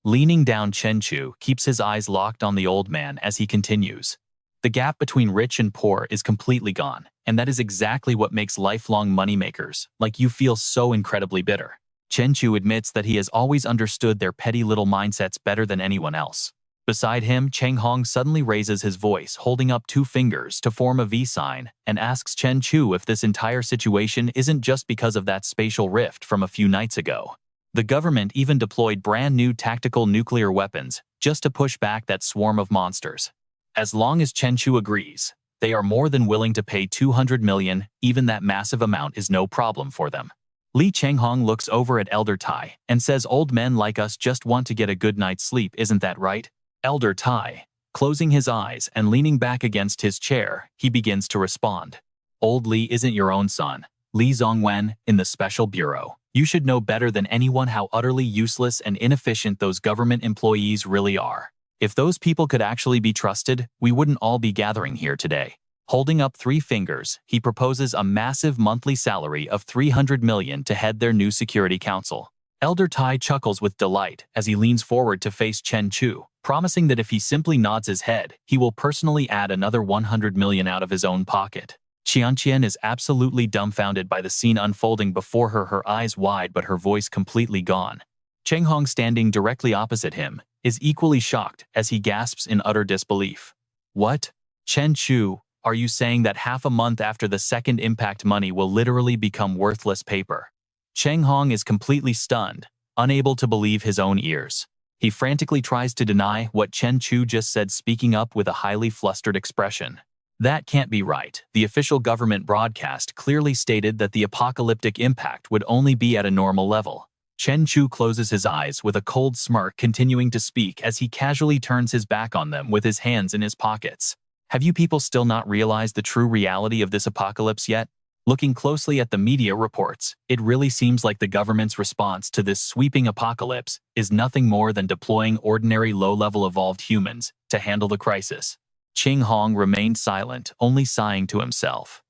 Leaning down, Chen Chu keeps his eyes locked on the old man as he continues. The gap between rich and poor is completely gone, and that is exactly what makes lifelong moneymakers like you feel so incredibly bitter. Chen Chu admits that he has always understood their petty little mindsets better than anyone else. Beside him, Cheng Hong suddenly raises his voice, holding up 2 fingers to form a V sign, and asks Chen Chu if this entire situation isn't just because of that spatial rift from a few nights ago. The government even deployed brand new tactical nuclear weapons just to push back that swarm of monsters. As long as Chen Chu agrees, they are more than willing to pay 200 million, even that massive amount is no problem for them. Li Chenghong looks over at Elder Tai and says, "Old men like us just want to get a good night's sleep, isn't that right?" Elder Tai, closing his eyes and leaning back against his chair, he begins to respond. "Old Li isn't your own son. Li Zongwen, in the Special Bureau. You should know better than anyone how utterly useless and inefficient those government employees really are. If those people could actually be trusted, we wouldn't all be gathering here today." Holding up 3 fingers, he proposes a massive monthly salary of 300 million to head their new security council. Elder Tai chuckles with delight as he leans forward to face Chen Chu, promising that if he simply nods his head, he will personally add another 100 million out of his own pocket. Qianqian is absolutely dumbfounded by the scene unfolding before her eyes wide but her voice completely gone. Cheng Hong, standing directly opposite him, is equally shocked as he gasps in utter disbelief. What? Chen Chu, are you saying that half a month after the second impact money will literally become worthless paper? Cheng Hong is completely stunned, unable to believe his own ears. He frantically tries to deny what Chen Chu just said, speaking up with a highly flustered expression. That can't be right. The official government broadcast clearly stated that the apocalyptic impact would only be at a normal level. Chen Chu closes his eyes with a cold smirk, continuing to speak as he casually turns his back on them with his hands in his pockets. Have you people still not realized the true reality of this apocalypse yet? Looking closely at the media reports, it really seems like the government's response to this sweeping apocalypse is nothing more than deploying ordinary low-level evolved humans to handle the crisis. Cheng Hong remained silent, only sighing to himself.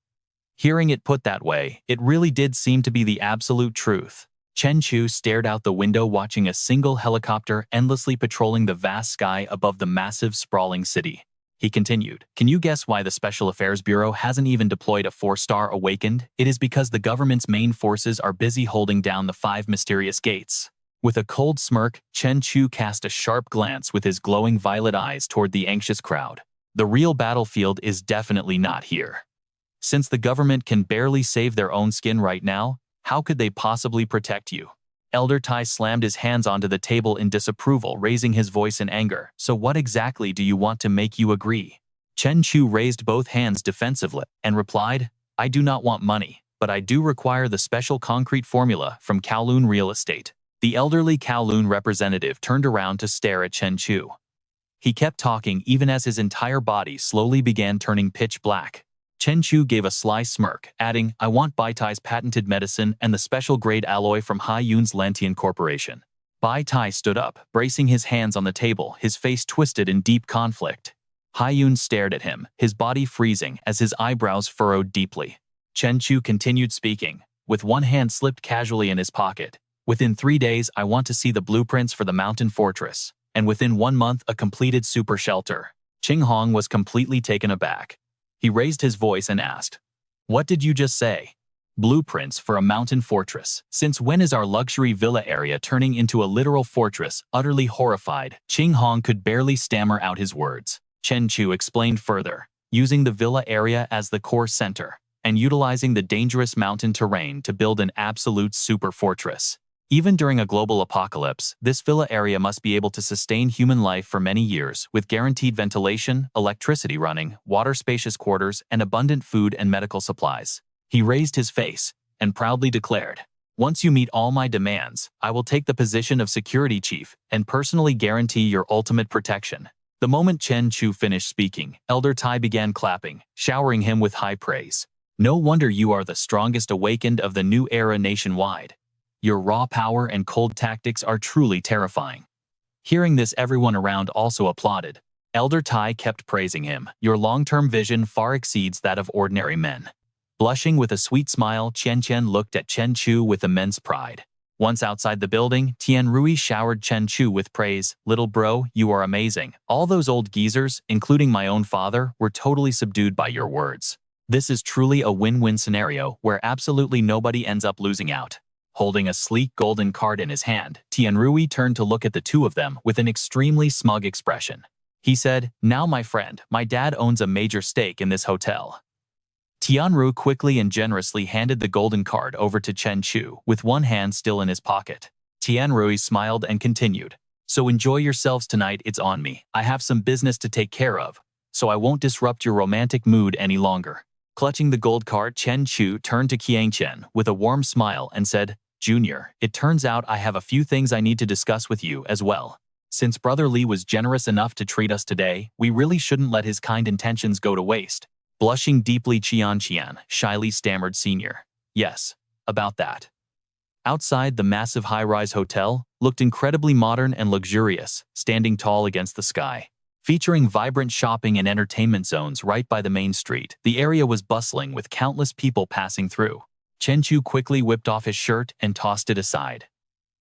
Hearing it put that way, it really did seem to be the absolute truth. Chen Chu stared out the window, watching a single helicopter endlessly patrolling the vast sky above the massive, sprawling city. He continued, "Can you guess why the Special Affairs Bureau hasn't even deployed a 4-star awakened? It is because the government's main forces are busy holding down the 5 mysterious gates." With a cold smirk, Chen Chu cast a sharp glance with his glowing violet eyes toward the anxious crowd. The real battlefield is definitely not here. Since the government can barely save their own skin right now, how could they possibly protect you? Elder Tai slammed his hands onto the table in disapproval, raising his voice in anger. So what exactly do you want to make you agree? Chen Chu raised both hands defensively and replied, "I do not want money, but I do require the special concrete formula from Kowloon Real Estate." The elderly Kowloon representative turned around to stare at Chen Chu. He kept talking even as his entire body slowly began turning pitch black. Chen Chu gave a sly smirk, adding, "I want Bai Tai's patented medicine and the special grade alloy from Hai Yun's Lantian Corporation." Bai Tai stood up, bracing his hands on the table, his face twisted in deep conflict. Hai Yun stared at him, his body freezing as his eyebrows furrowed deeply. Chen Chu continued speaking, with one hand slipped casually in his pocket. "Within 3 days, I want to see the blueprints for the mountain fortress, and within 1 month, a completed super shelter." Cheng Hong was completely taken aback. He raised his voice and asked, "What did you just say?" "Blueprints for a mountain fortress. Since when is our luxury villa area turning into a literal fortress?" Utterly horrified, Cheng Hong could barely stammer out his words. Chen Chu explained further, using the villa area as the core center, and utilizing the dangerous mountain terrain to build an absolute super fortress. Even during a global apocalypse, this villa area must be able to sustain human life for many years, with guaranteed ventilation, electricity running, water, spacious quarters, and abundant food and medical supplies. He raised his face and proudly declared, "Once you meet all my demands, I will take the position of security chief and personally guarantee your ultimate protection." The moment Chen Chu finished speaking, Elder Tai began clapping, showering him with high praise. "No wonder you are the strongest awakened of the new era nationwide. Your raw power and cold tactics are truly terrifying." Hearing this, everyone around also applauded. Elder Tai kept praising him. "Your long-term vision far exceeds that of ordinary men." Blushing with a sweet smile, Chen looked at Chen Chu with immense pride. Once outside the building, Tian Rui showered Chen Chu with praise. "Little bro, you are amazing. All those old geezers, including my own father, were totally subdued by your words. This is truly a win-win scenario where absolutely nobody ends up losing out." Holding a sleek golden card in his hand, Tian Rui turned to look at the two of them with an extremely smug expression. He said, "Now my friend, my dad owns a major stake in this hotel." Tian Rui quickly and generously handed the golden card over to Chen Chu, with one hand still in his pocket. Tian Rui smiled and continued, "So enjoy yourselves tonight, it's on me. I have some business to take care of, so I won't disrupt your romantic mood any longer." Clutching the gold card, Chen Chu turned to Qianqian with a warm smile and said, "Junior, it turns out I have a few things I need to discuss with you as well. Since Brother Li was generous enough to treat us today, we really shouldn't let his kind intentions go to waste." Blushing deeply, Qianqian shyly stammered, "Senior. Yes, about that." Outside, the massive high-rise hotel looked incredibly modern and luxurious, standing tall against the sky. Featuring vibrant shopping and entertainment zones right by the main street, the area was bustling with countless people passing through. Chen Chu quickly whipped off his shirt and tossed it aside.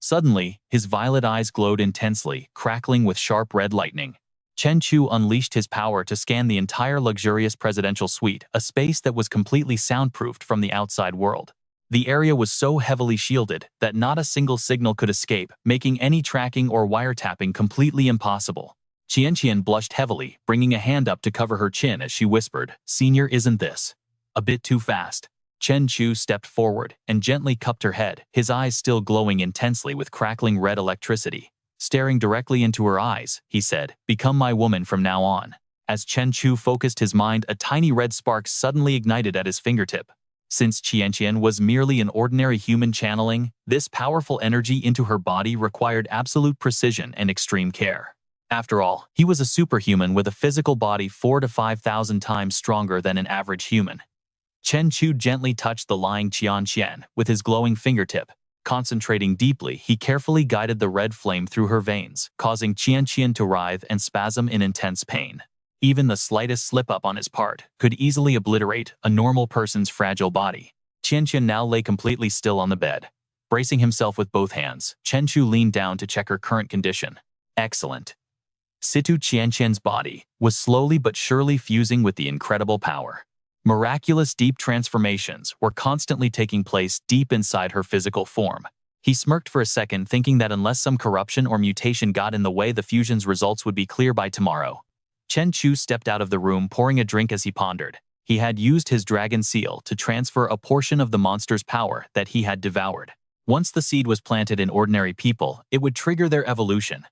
Suddenly, his violet eyes glowed intensely, crackling with sharp red lightning. Chen Chu unleashed his power to scan the entire luxurious presidential suite, a space that was completely soundproofed from the outside world. The area was so heavily shielded that not a single signal could escape, making any tracking or wiretapping completely impossible. Qianqian blushed heavily, bringing a hand up to cover her chin as she whispered, "Senior, isn't this a bit too fast?" Chen Chu stepped forward and gently cupped her head, his eyes still glowing intensely with crackling red electricity. Staring directly into her eyes, he said, "Become my woman from now on." As Chen Chu focused his mind, a tiny red spark suddenly ignited at his fingertip. Since Qianqian was merely an ordinary human channeling, this powerful energy into her body required absolute precision and extreme care. After all, he was a superhuman with a physical body 4 to 5,000 times stronger than an average human. Chen Chu gently touched the lying Qianqian with his glowing fingertip. Concentrating deeply, he carefully guided the red flame through her veins, causing Qianqian to writhe and spasm in intense pain. Even the slightest slip-up on his part could easily obliterate a normal person's fragile body. Qianqian now lay completely still on the bed. Bracing himself with both hands, Chen Chu leaned down to check her current condition. Excellent. Situ Qianqian's body was slowly but surely fusing with the incredible power. Miraculous deep transformations were constantly taking place deep inside her physical form. He smirked for a second, thinking that unless some corruption or mutation got in the way, the fusion's results would be clear by tomorrow. Chen Chu stepped out of the room, pouring a drink as he pondered. He had used his dragon seal to transfer a portion of the monster's power that he had devoured. Once the seed was planted in ordinary people, it would trigger their evolution.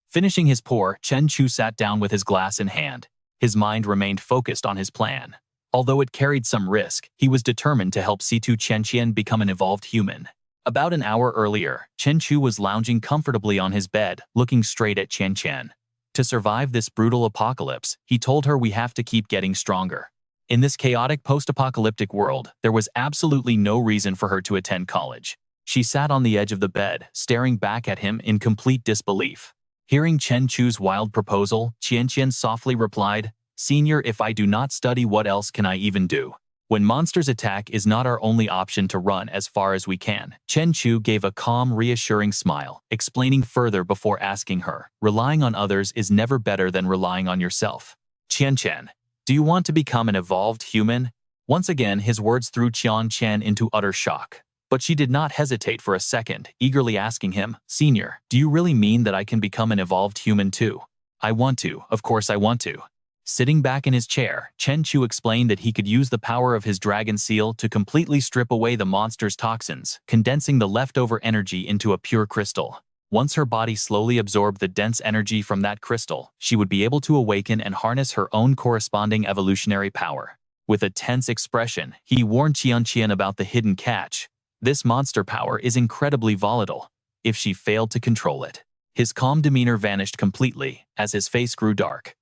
Finishing his pour, Chen Chu sat down with his glass in hand. His mind remained focused on his plan. Although it carried some risk, he was determined to help Situ Qianqian become an evolved human. About an hour earlier, Chen Chu was lounging comfortably on his bed, looking straight at Qianqian. To survive this brutal apocalypse, he told her, we have to keep getting stronger. In this chaotic post-apocalyptic world, there was absolutely no reason for her to attend college. She sat on the edge of the bed, staring back at him in complete disbelief. Hearing Chen Chu's wild proposal, Qianqian softly replied, "Senior, if I do not study, what else can I even do? When monsters attack is not our only option to run as far as we can." Chen Chu gave a calm, reassuring smile, explaining further before asking her, "Relying on others is never better than relying on yourself. Qianqian, do you want to become an evolved human?" Once again, his words threw Qianqian into utter shock. But she did not hesitate for a second, eagerly asking him, "Senior, do you really mean that I can become an evolved human too?" "I want to, of course I want to." Sitting back in his chair, Chen Chu explained that he could use the power of his dragon seal to completely strip away the monster's toxins, condensing the leftover energy into a pure crystal. Once her body slowly absorbed the dense energy from that crystal, she would be able to awaken and harness her own corresponding evolutionary power. With a tense expression, he warned Qianqian about the hidden catch. This monster power is incredibly volatile. If she failed to control it, his calm demeanor vanished completely as his face grew dark.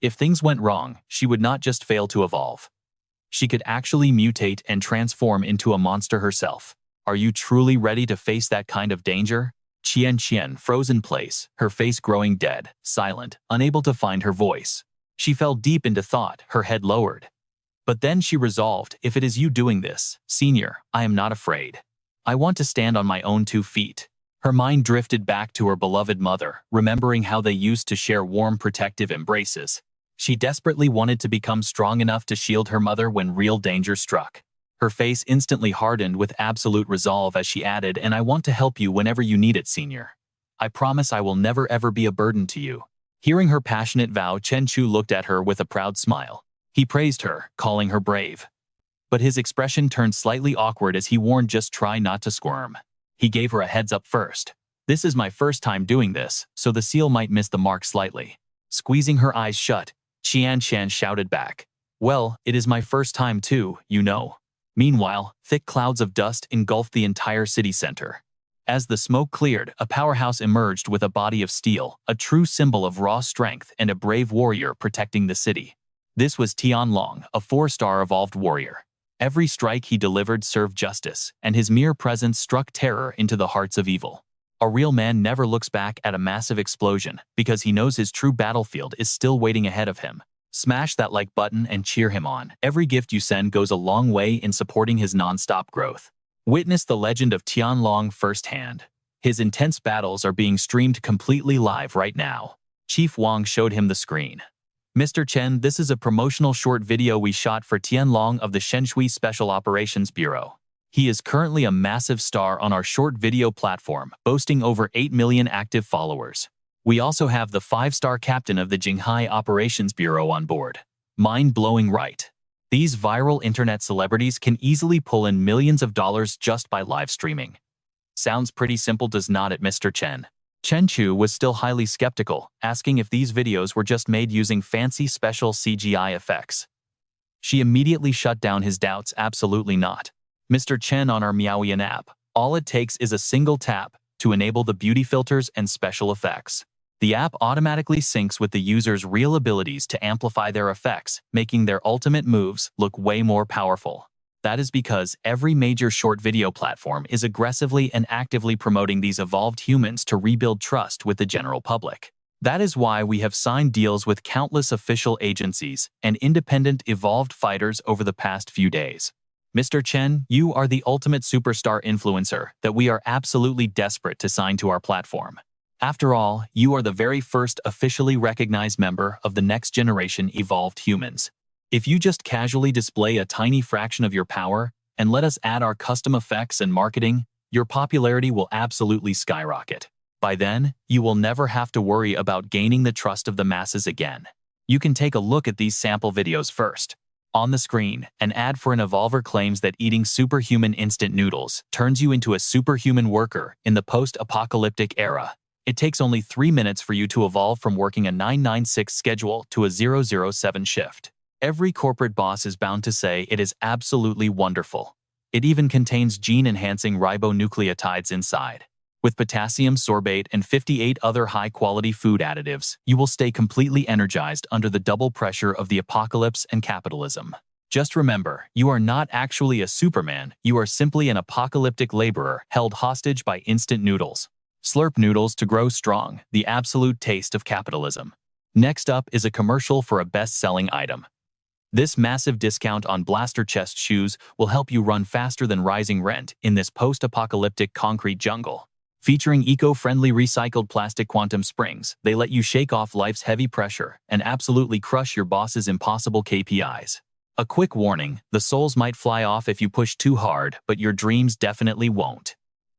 If things went wrong, she would not just fail to evolve. She could actually mutate and transform into a monster herself. Are you truly ready to face that kind of danger? Qianqian froze in place, her face growing dead, silent, unable to find her voice. She fell deep into thought, her head lowered. But then she resolved, "If it is you doing this, Senior, I am not afraid. I want to stand on my own 2 feet. Her mind drifted back to her beloved mother, remembering how they used to share warm, protective embraces. She desperately wanted to become strong enough to shield her mother when real danger struck. Her face instantly hardened with absolute resolve as she added, "And I want to help you whenever you need it, Senior. I promise I will never ever be a burden to you." Hearing her passionate vow, Chen Chu looked at her with a proud smile. He praised her, calling her brave. But his expression turned slightly awkward as he warned, "Just try not to squirm." He gave her a heads up first. "This is my first time doing this, so the seal might miss the mark slightly." Squeezing her eyes shut, Qianqian shouted back, "Well, it is my first time too, you know." Meanwhile, thick clouds of dust engulfed the entire city center. As the smoke cleared, a powerhouse emerged with a body of steel, a true symbol of raw strength and a brave warrior protecting the city. This was Tianlong, a 4-star evolved warrior. Every strike he delivered served justice, and his mere presence struck terror into the hearts of evil. A real man never looks back at a massive explosion because he knows his true battlefield is still waiting ahead of him. Smash that like button and cheer him on. Every gift you send goes a long way in supporting his non-stop growth. Witness the legend of Tianlong firsthand. His intense battles are being streamed completely live right now. Chief Wang showed him the screen. Mr. Chen, this is a promotional short video we shot for Tianlong of the Shenshui Special Operations Bureau. He is currently a massive star on our short video platform, boasting over 8 million active followers. We also have the 5-star captain of the Jinghai Operations Bureau on board. Mind-blowing, right? These viral internet celebrities can easily pull in millions of dollars just by live streaming. Sounds pretty simple, does not it, Mr. Chen? Chen Chu was still highly skeptical, asking if these videos were just made using fancy special CGI effects. She immediately shut down his doubts. Absolutely not. Mr. Chen, on our Miaoyan app, all it takes is a single tap to enable the beauty filters and special effects. The app automatically syncs with the user's real abilities to amplify their effects, making their ultimate moves look way more powerful. That is because every major short video platform is aggressively and actively promoting these evolved humans to rebuild trust with the general public. That is why we have signed deals with countless official agencies and independent evolved fighters over the past few days. Mr. Chen, you are the ultimate superstar influencer that we are absolutely desperate to sign to our platform. After all, you are the very first officially recognized member of the next generation evolved humans. If you just casually display a tiny fraction of your power and let us add our custom effects and marketing, your popularity will absolutely skyrocket. By then, you will never have to worry about gaining the trust of the masses again. You can take a look at these sample videos first. On the screen, an ad for an evolver claims that eating superhuman instant noodles turns you into a superhuman worker in the post-apocalyptic era. It takes only 3 minutes for you to evolve from working a 996 schedule to a 007 shift. Every corporate boss is bound to say it is absolutely wonderful. It even contains gene-enhancing ribonucleotides inside. With potassium sorbate and 58 other high-quality food additives, you will stay completely energized under the double pressure of the apocalypse and capitalism. Just remember, you are not actually a Superman, you are simply an apocalyptic laborer held hostage by instant noodles. Slurp noodles to grow strong, the absolute taste of capitalism. Next up is a commercial for a best-selling item. This massive discount on blaster chest shoes will help you run faster than rising rent in this post-apocalyptic concrete jungle. Featuring eco-friendly recycled plastic quantum springs, they let you shake off life's heavy pressure and absolutely crush your boss's impossible KPIs. A quick warning, the soles might fly off if you push too hard, but your dreams definitely won't.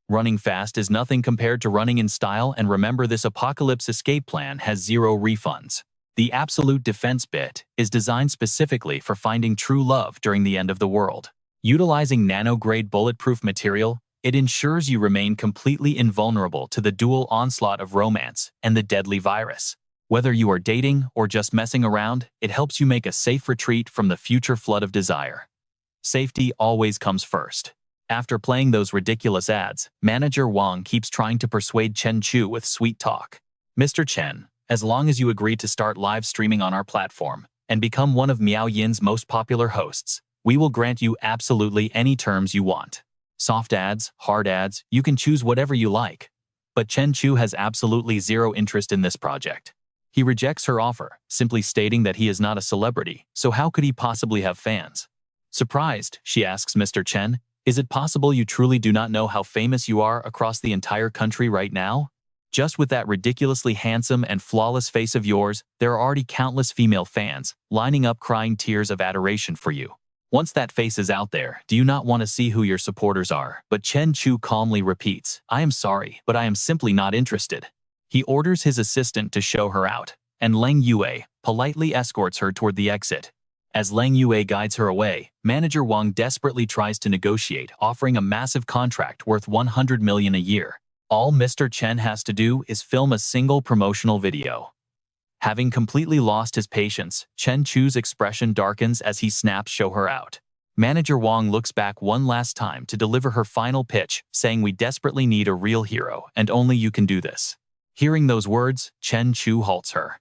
Running fast is nothing compared to running in style, and remember, this apocalypse escape plan has 0 refunds. The absolute defense bit is designed specifically for finding true love during the end of the world. Utilizing nano-grade bulletproof material, it ensures you remain completely invulnerable to the dual onslaught of romance and the deadly virus. Whether you are dating or just messing around, it helps you make a safe retreat from the future flood of desire. Safety always comes first. After playing those ridiculous ads, Manager Wang keeps trying to persuade Chen Chu with sweet talk. Mr. Chen, as long as you agree to start live streaming on our platform and become one of Miao Yin's most popular hosts, we will grant you absolutely any terms you want. Soft ads, hard ads, you can choose whatever you like. But Chen Chu has absolutely 0 interest in this project. He rejects her offer, simply stating that he is not a celebrity, so how could he possibly have fans? Surprised, she asks Mr. Chen, is it possible you truly do not know how famous you are across the entire country right now? Just with that ridiculously handsome and flawless face of yours, there are already countless female fans lining up crying tears of adoration for you. Once that face is out there, do you not want to see who your supporters are? But Chen Chu calmly repeats, I am sorry, but I am simply not interested. He orders his assistant to show her out, and Leng Yue politely escorts her toward the exit. As Leng Yue guides her away, Manager Wang desperately tries to negotiate, offering a massive contract worth 100 million a year. All Mr. Chen has to do is film a single promotional video. Having completely lost his patience, Chen Chu's expression darkens as he snaps show her out. Manager Wang looks back one last time to deliver her final pitch, saying we desperately need a real hero, and only you can do this. Hearing those words, Chen Chu halts her.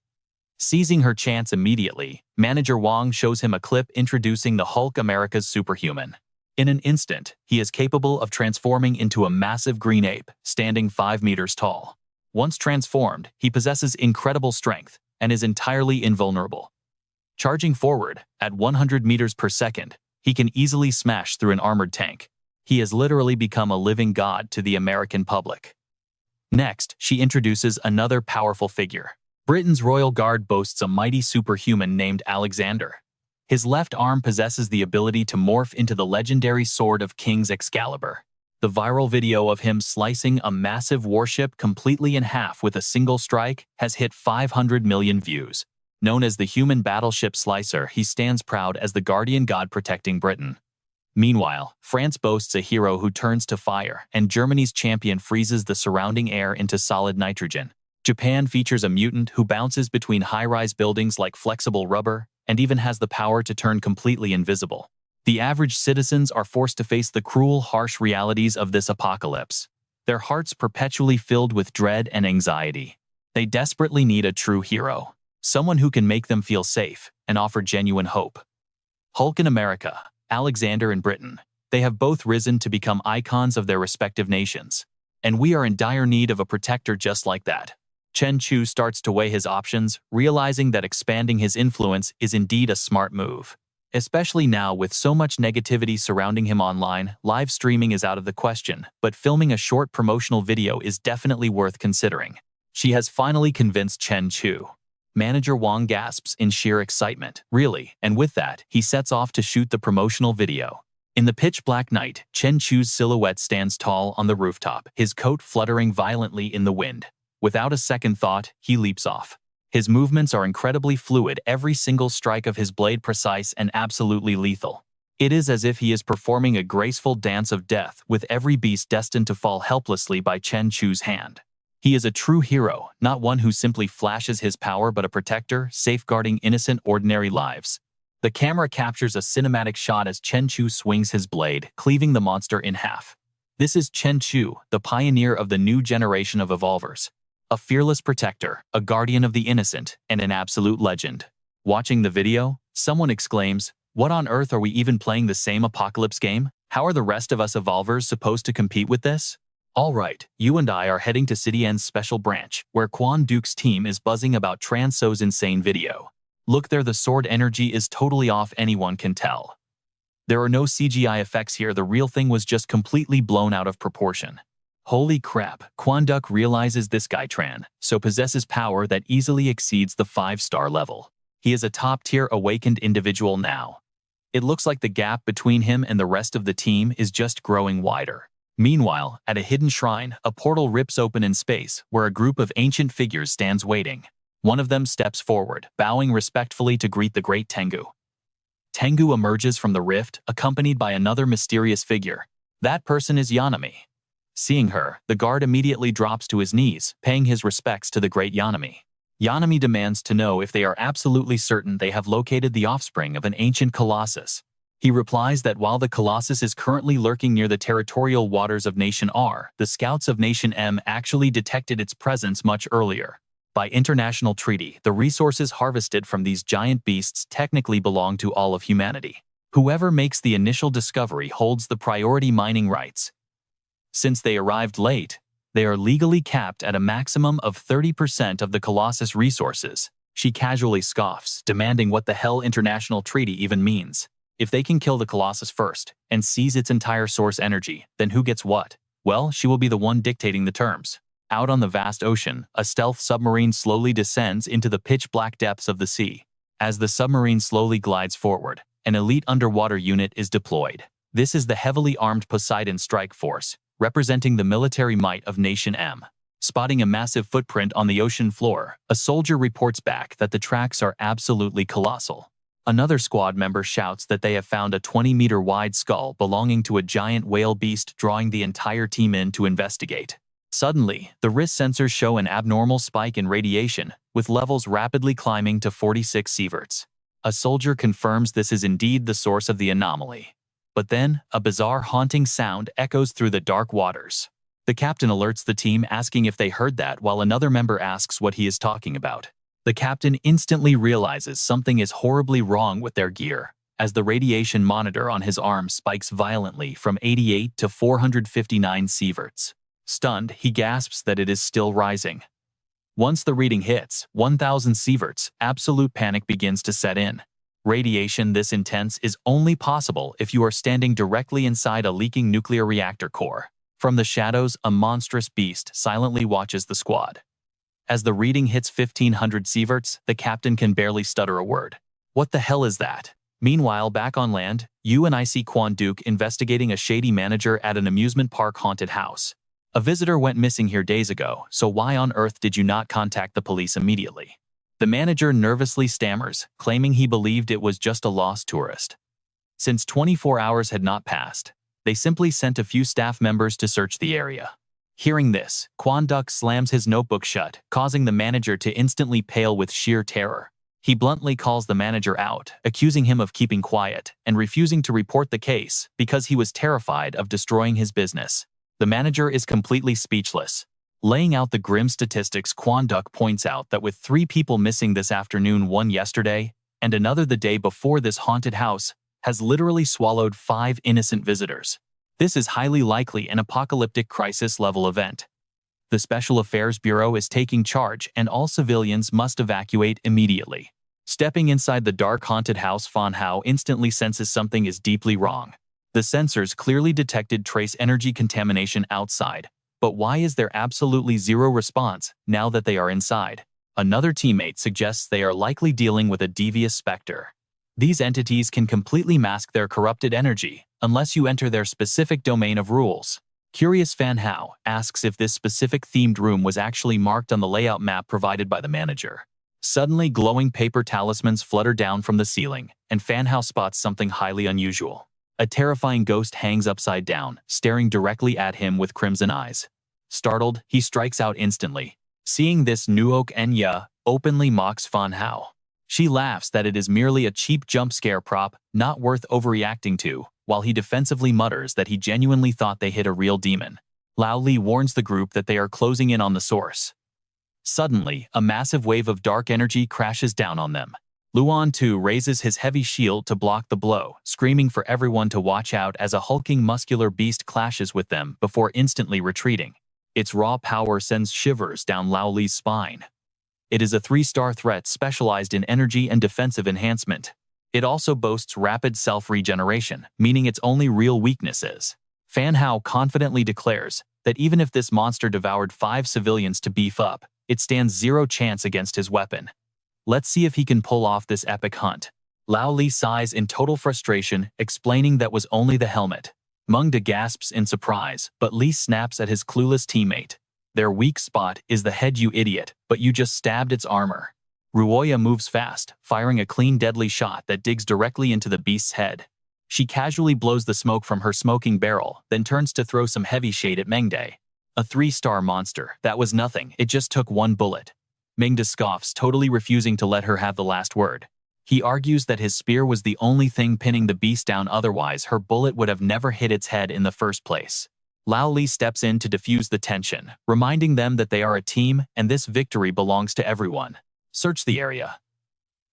Seizing her chance immediately, Manager Wang shows him a clip introducing the Hulk, America's superhuman. In an instant, he is capable of transforming into a massive green ape, standing 5 meters tall. Once transformed, he possesses incredible strength and is entirely invulnerable. Charging forward at 100 meters per second, he can easily smash through an armored tank. He has literally become a living god to the American public. Next, she introduces another powerful figure. Britain's royal guard boasts a mighty superhuman named Alexander. His left arm possesses the ability to morph into the legendary sword of King's Excalibur. The viral video of him slicing a massive warship completely in half with a single strike has hit 500 million views. Known as the human battleship slicer, he stands proud as the guardian god protecting Britain. Meanwhile, France boasts a hero who turns to fire, and Germany's champion freezes the surrounding air into solid nitrogen. Japan features a mutant who bounces between high-rise buildings like flexible rubber, and even has the power to turn completely invisible. The average citizens are forced to face the cruel, harsh realities of this apocalypse. Their hearts perpetually filled with dread and anxiety. They desperately need a true hero, someone who can make them feel safe and offer genuine hope. Hulk in America, Alexander in Britain. They have both risen to become icons of their respective nations. And we are in dire need of a protector just like that. Chen Chu starts to weigh his options, realizing that expanding his influence is indeed a smart move. Especially now with so much negativity surrounding him online, live streaming is out of the question, but filming a short promotional video is definitely worth considering. She has finally convinced Chen Chu. Manager Wang gasps in sheer excitement. Really? And with that, he sets off to shoot the promotional video. In the pitch-black night, Chen Chu's silhouette stands tall on the rooftop, his coat fluttering violently in the wind. Without a second thought, he leaps off. His movements are incredibly fluid, every single strike of his blade precise and absolutely lethal. It is as if he is performing a graceful dance of death, with every beast destined to fall helplessly by Chen Chu's hand. He is a true hero, not one who simply flashes his power but a protector, safeguarding innocent, ordinary lives. The camera captures a cinematic shot as Chen Chu swings his blade, cleaving the monster in half. This is Chen Chu, the pioneer of the new generation of evolvers. A fearless protector, a guardian of the innocent, and an absolute legend. Watching the video, someone exclaims, "What on earth are we even playing the same apocalypse game? How are the rest of us evolvers supposed to compete with this?" Alright, you and I are heading to City N's special branch, where Quan Duke's team is buzzing about Transo's insane video. Look there, the sword energy is totally off, anyone can tell. There are no CGI effects here, the real thing was just completely blown out of proportion. Holy crap, Quan Duke realizes this guy Transo possesses power that easily exceeds the 5-star level. He is a top-tier awakened individual now. It looks like the gap between him and the rest of the team is just growing wider. Meanwhile, at a hidden shrine, a portal rips open in space, where a group of ancient figures stands waiting. One of them steps forward, bowing respectfully to greet the great Tengu. Tengu emerges from the rift, accompanied by another mysterious figure. That person is Yanami. Seeing her, the guard immediately drops to his knees, paying his respects to the great Yanami. Yanami demands to know if they are absolutely certain they have located the offspring of an ancient colossus. He replies that while the colossus is currently lurking near the territorial waters of Nation R, the scouts of Nation M actually detected its presence much earlier. By international treaty, the resources harvested from these giant beasts technically belong to all of humanity. Whoever makes the initial discovery holds the priority mining rights. Since they arrived late, they are legally capped at a maximum of 30% of the Colossus resources. She casually scoffs, demanding what the hell international treaty even means. If they can kill the Colossus first and seize its entire source energy, then who gets what? Well, she will be the one dictating the terms. Out on the vast ocean, a stealth submarine slowly descends into the pitch-black depths of the sea. As the submarine slowly glides forward, an elite underwater unit is deployed. This is the heavily armed Poseidon Strike Force, representing the military might of Nation M. Spotting a massive footprint on the ocean floor, a soldier reports back that the tracks are absolutely colossal. Another squad member shouts that they have found a 20-meter-wide skull belonging to a giant whale beast, drawing the entire team in to investigate. Suddenly, the wrist sensors show an abnormal spike in radiation, with levels rapidly climbing to 46 sieverts. A soldier confirms this is indeed the source of the anomaly. But then, a bizarre haunting sound echoes through the dark waters. The captain alerts the team, asking if they heard that, while another member asks what he is talking about. The captain instantly realizes something is horribly wrong with their gear, as the radiation monitor on his arm spikes violently from 88 to 459 sieverts. Stunned, he gasps that it is still rising. Once the reading hits 1,000 sieverts, absolute panic begins to set in. Radiation this intense is only possible if you are standing directly inside a leaking nuclear reactor core. From the shadows, a monstrous beast silently watches the squad. As the reading hits 1500 sieverts, the captain can barely stutter a word. What the hell is that? Meanwhile, back on land, you and I see Quan Duke investigating a shady manager at an amusement park haunted house. A visitor went missing here days ago, so why on earth did you not contact the police immediately? The manager nervously stammers, claiming he believed it was just a lost tourist. Since 24 hours had not passed, they simply sent a few staff members to search the area. Hearing this, Quan Duck slams his notebook shut, causing the manager to instantly pale with sheer terror. He bluntly calls the manager out, accusing him of keeping quiet and refusing to report the case because he was terrified of destroying his business. The manager is completely speechless. Laying out the grim statistics, Quan Duck points out that with 3 people missing this afternoon, 1 yesterday, and another the day before, this haunted house has literally swallowed 5 innocent visitors. This is highly likely an apocalyptic crisis-level event. The Special Affairs Bureau is taking charge and all civilians must evacuate immediately. Stepping inside the dark haunted house, Fan Hao instantly senses something is deeply wrong. The sensors clearly detected trace energy contamination outside, but why is there absolutely zero response now that they are inside? Another teammate suggests they are likely dealing with a devious specter. These entities can completely mask their corrupted energy unless you enter their specific domain of rules. Curious Fan Hao asks if this specific themed room was actually marked on the layout map provided by the manager. Suddenly, glowing paper talismans flutter down from the ceiling, and Fan Hao spots something highly unusual. A terrifying ghost hangs upside down, staring directly at him with crimson eyes. Startled, he strikes out instantly. Seeing this, Nuok Enya openly mocks Fan Hao. She laughs that it is merely a cheap jump scare prop, not worth overreacting to, while he defensively mutters that he genuinely thought they hit a real demon. Lao Li warns the group that they are closing in on the source. Suddenly, a massive wave of dark energy crashes down on them. Luan Tu raises his heavy shield to block the blow, screaming for everyone to watch out as a hulking muscular beast clashes with them before instantly retreating. Its raw power sends shivers down Lao Li's spine. It is a 3-star threat specialized in energy and defensive enhancement. It also boasts rapid self-regeneration, meaning its only real weakness is. Fan Hao confidently declares that even if this monster devoured 5 civilians to beef up, it stands 0 chance against his weapon. Let's see if he can pull off this epic hunt. Lao Li sighs in total frustration, explaining that was only the helmet. Meng De gasps in surprise, but Li snaps at his clueless teammate. Their weak spot is the head, you idiot, but you just stabbed its armor. Ruoya moves fast, firing a clean deadly shot that digs directly into the beast's head. She casually blows the smoke from her smoking barrel, then turns to throw some heavy shade at Mengde. A 3-star monster, that was nothing, it just took 1 bullet. Mengde scoffs, totally refusing to let her have the last word. He argues that his spear was the only thing pinning the beast down, otherwise her bullet would have never hit its head in the first place. Lao Li steps in to defuse the tension, reminding them that they are a team and this victory belongs to everyone. Search the area.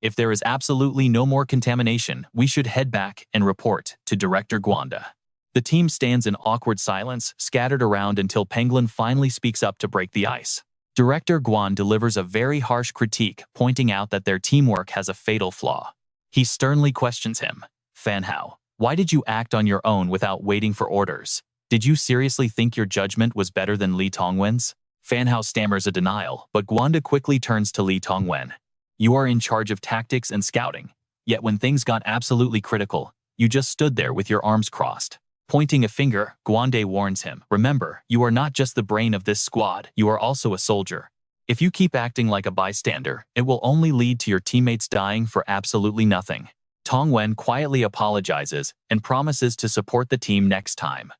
If there is absolutely no more contamination, we should head back and report to Director Guanda. The team stands in awkward silence, scattered around until Penguin finally speaks up to break the ice. Director Guan delivers a very harsh critique, pointing out that their teamwork has a fatal flaw. He sternly questions him. Fan Hao, why did you act on your own without waiting for orders? Did you seriously think your judgment was better than Li Tongwen's? Fan Hao stammers a denial, but Guanda quickly turns to Li Tongwen. You are in charge of tactics and scouting, yet when things got absolutely critical, you just stood there with your arms crossed. Pointing a finger, Guande warns him, remember, you are not just the brain of this squad, you are also a soldier. If you keep acting like a bystander, it will only lead to your teammates dying for absolutely nothing. Tongwen quietly apologizes and promises to support the team next time.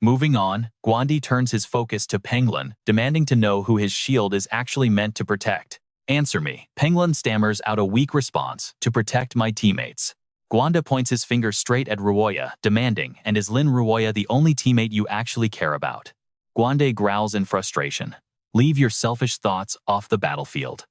Moving on, Guandi turns his focus to Penguin, demanding to know who his shield is actually meant to protect. Answer me. Penguin stammers out a weak response, to protect my teammates. Guanda points his finger straight at Ruoya, demanding, and is Lin Ruoya the only teammate you actually care about? Guande growls in frustration. Leave your selfish thoughts off the battlefield.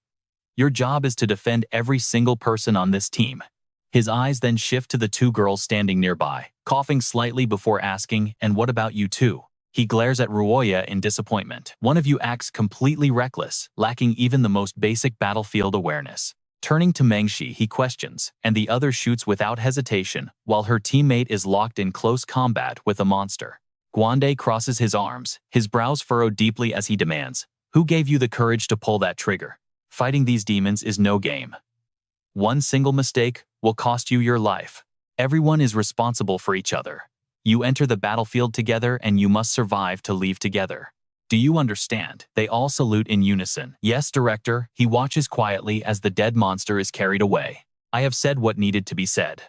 Your job is to defend every single person on this team. His eyes then shift to the 2 girls standing nearby, coughing slightly before asking, and what about you two? He glares at Ruoya in disappointment. One of you acts completely reckless, lacking even the most basic battlefield awareness. Turning to Mengshi, he questions, and the other shoots without hesitation, while her teammate is locked in close combat with a monster. Guande crosses his arms, his brows furrowed deeply as he demands, "Who gave you the courage to pull that trigger? Fighting these demons is no game. One single mistake will cost you your life. Everyone is responsible for each other. You enter the battlefield together and you must survive to leave together. Do you understand?" They all salute in unison. "Yes, Director." He watches quietly as the dead monster is carried away. "I have said what needed to be said.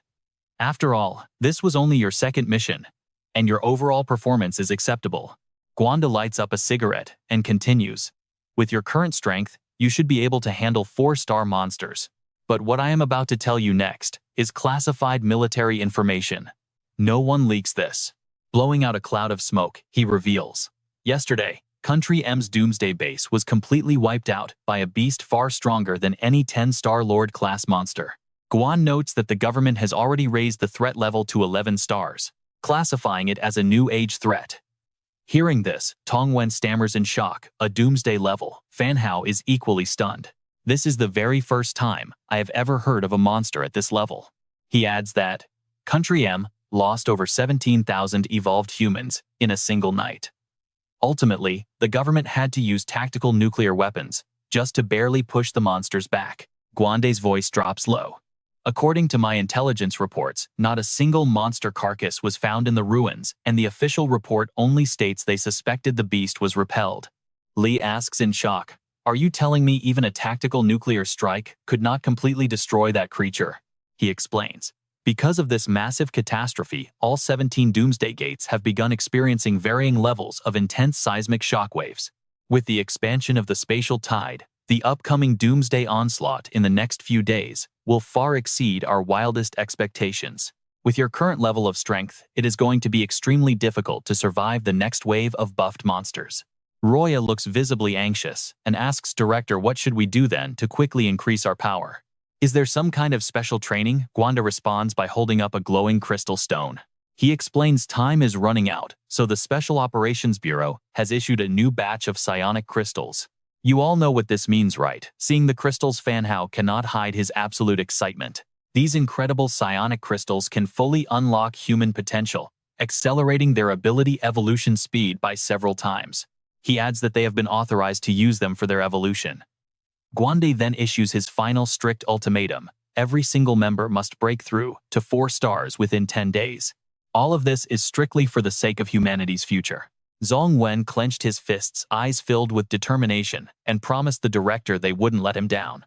After all, this was only your second mission, and your overall performance is acceptable." Guanda lights up a cigarette and continues, "With your current strength, you should be able to handle 4-star monsters. But what I am about to tell you next is classified military information. No one leaks this." Blowing out a cloud of smoke, he reveals, "Yesterday, Country M's Doomsday base was completely wiped out by a beast far stronger than any 10-star Lord-class monster. Guan notes that the government has already raised the threat level to 11 stars, classifying it as a new age threat." Hearing this, Tongwen stammers in shock. "A Doomsday level." Fan Hao is equally stunned. "This is the very first time I have ever heard of a monster at this level." He adds that Country M lost over 17,000 evolved humans in a single night. Ultimately, the government had to use tactical nuclear weapons just to barely push the monsters back. Guande's voice drops low. "According to my intelligence reports, not a single monster carcass was found in the ruins, and the official report only states they suspected the beast was repelled." Li asks in shock, "Are you telling me even a tactical nuclear strike could not completely destroy that creature?" He explains, "Because of this massive catastrophe, all 17 Doomsday Gates have begun experiencing varying levels of intense seismic shockwaves. With the expansion of the spatial tide, the upcoming Doomsday onslaught in the next few days will far exceed our wildest expectations. With your current level of strength, it is going to be extremely difficult to survive the next wave of buffed monsters." Roya looks visibly anxious and asks Director, "What should we do then to quickly increase our power?" "Is there some kind of special training?" Guanda responds by holding up a glowing crystal stone. He explains time is running out, so the Special Operations Bureau has issued a new batch of psionic crystals. You all know what this means, right? Seeing the crystals, Fan Hao cannot hide his absolute excitement. These incredible psionic crystals can fully unlock human potential, accelerating their ability evolution speed by several times. He adds that they have been authorized to use them for their evolution. Guande then issues his final strict ultimatum. Every single member must break through to 4 stars within 10 days. All of this is strictly for the sake of humanity's future. Zhong Wen clenched his fists, eyes filled with determination, and promised the Director they wouldn't let him down.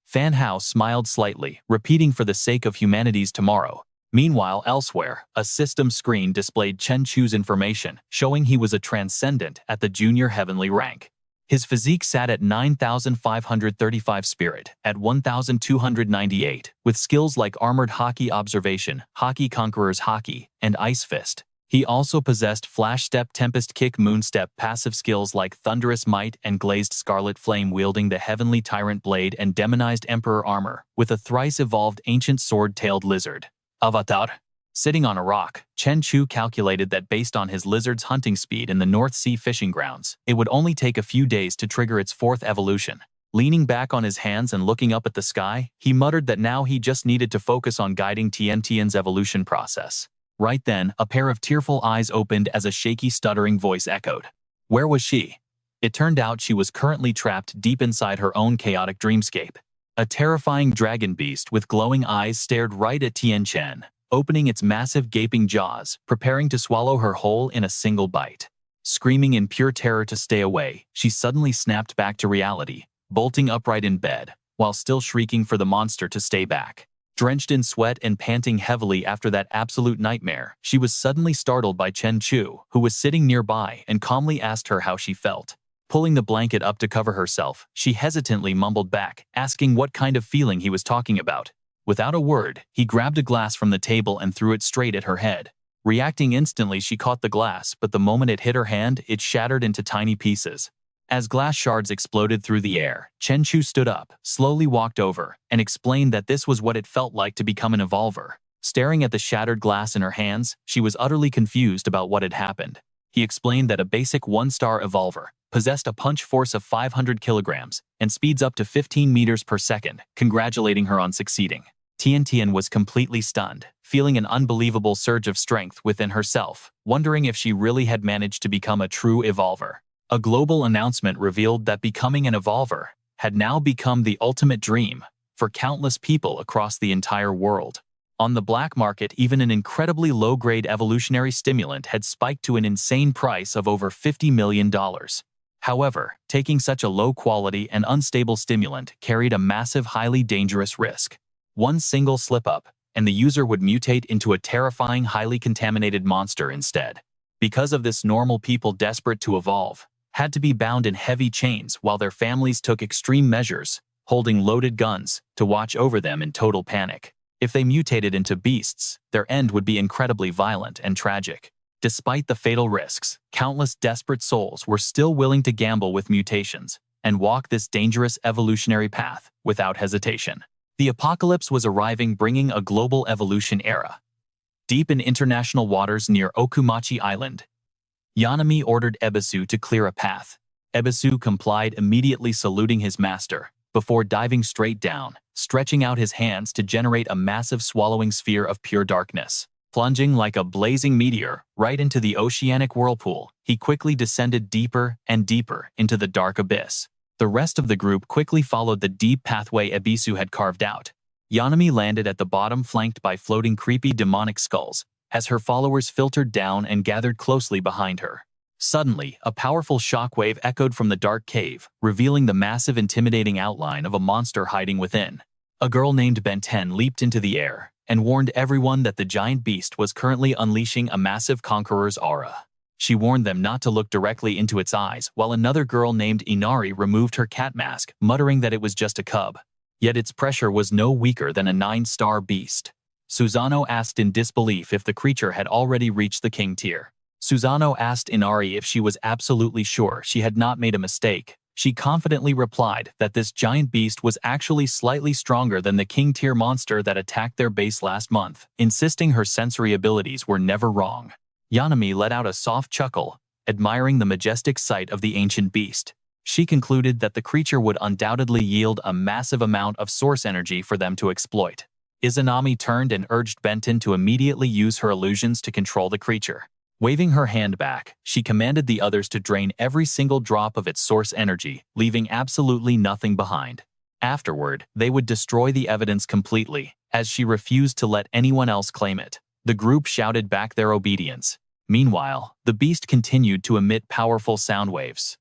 Fan Hao smiled slightly, repeating, "For the sake of humanity's tomorrow." Meanwhile, elsewhere, a system screen displayed Chen Chu's information, showing he was a transcendent at the junior heavenly rank. His physique sat at 9,535 spirit, at 1,298, with skills like Armored Hockey Observation, Hockey Conqueror's Hockey, and Ice Fist. He also possessed Flash Step, Tempest Kick, Moonstep, passive skills like Thunderous Might and Glazed Scarlet Flame, wielding the Heavenly Tyrant Blade and Demonized Emperor Armor, with a thrice-evolved Ancient Sword-Tailed Lizard. Avatar. Sitting on a rock, Chen Chu calculated that based on his lizard's hunting speed in the North Sea fishing grounds, it would only take a few days to trigger its 4th evolution. Leaning back on his hands and looking up at the sky, he muttered that now he just needed to focus on guiding Tiantian's evolution process. Right then, a pair of tearful eyes opened as a shaky, stuttering voice echoed. Where was she? It turned out she was currently trapped deep inside her own chaotic dreamscape. A terrifying dragon beast with glowing eyes stared right at Tian Chen, opening its massive gaping jaws, preparing to swallow her whole in a single bite. Screaming in pure terror to stay away, she suddenly snapped back to reality, bolting upright in bed, while still shrieking for the monster to stay back. Drenched in sweat and panting heavily after that absolute nightmare, she was suddenly startled by Chen Chu, who was sitting nearby and calmly asked her how she felt. Pulling the blanket up to cover herself, she hesitantly mumbled back, asking what kind of feeling he was talking about. Without a word, he grabbed a glass from the table and threw it straight at her head. Reacting instantly, she caught the glass, but the moment it hit her hand, it shattered into tiny pieces. As glass shards exploded through the air, Chen Chu stood up, slowly walked over, and explained that this was what it felt like to become an evolver. Staring at the shattered glass in her hands, she was utterly confused about what had happened. He explained that a basic 1-star evolver possessed a punch force of 500 kilograms and speeds up to 15 meters per second, congratulating her on succeeding. Tiantian was completely stunned, feeling an unbelievable surge of strength within herself, wondering if she really had managed to become a true evolver. A global announcement revealed that becoming an evolver had now become the ultimate dream for countless people across the entire world. On the black market, even an incredibly low-grade evolutionary stimulant had spiked to an insane price of over $50 million. However, taking such a low-quality and unstable stimulant carried a massive, highly dangerous risk. One single slip-up, and the user would mutate into a terrifying, highly contaminated monster instead. Because of this, normal people desperate to evolve had to be bound in heavy chains while their families took extreme measures, holding loaded guns, to watch over them in total panic. If they mutated into beasts, their end would be incredibly violent and tragic. Despite the fatal risks, countless desperate souls were still willing to gamble with mutations and walk this dangerous evolutionary path without hesitation. The apocalypse was arriving, bringing a global evolution era. Deep in international waters near Okumachi Island, Yanami ordered Ebisu to clear a path. Ebisu complied, immediately saluting his master, before diving straight down, stretching out his hands to generate a massive swallowing sphere of pure darkness. Plunging like a blazing meteor right into the oceanic whirlpool, he quickly descended deeper and deeper into the dark abyss. The rest of the group quickly followed the deep pathway Ebisu had carved out. Yanami landed at the bottom, flanked by floating creepy demonic skulls, as her followers filtered down and gathered closely behind her. Suddenly, a powerful shockwave echoed from the dark cave, revealing the massive, intimidating outline of a monster hiding within. A girl named Benten leaped into the air and warned everyone that the giant beast was currently unleashing a massive conqueror's aura. She warned them not to look directly into its eyes, while another girl named Inari removed her cat mask, muttering that it was just a cub. Yet its pressure was no weaker than a 9-star beast. Susano asked in disbelief if the creature had already reached the king tier. Susano asked Inari if she was absolutely sure she had not made a mistake. She confidently replied that this giant beast was actually slightly stronger than the king tier monster that attacked their base last month, insisting her sensory abilities were never wrong. Yanami let out a soft chuckle, admiring the majestic sight of the ancient beast. She concluded that the creature would undoubtedly yield a massive amount of source energy for them to exploit. Izanami turned and urged Benton to immediately use her illusions to control the creature. Waving her hand back, she commanded the others to drain every single drop of its source energy, leaving absolutely nothing behind. Afterward, they would destroy the evidence completely, as she refused to let anyone else claim it. The group shouted back their obedience. Meanwhile, the beast continued to emit powerful sound waves.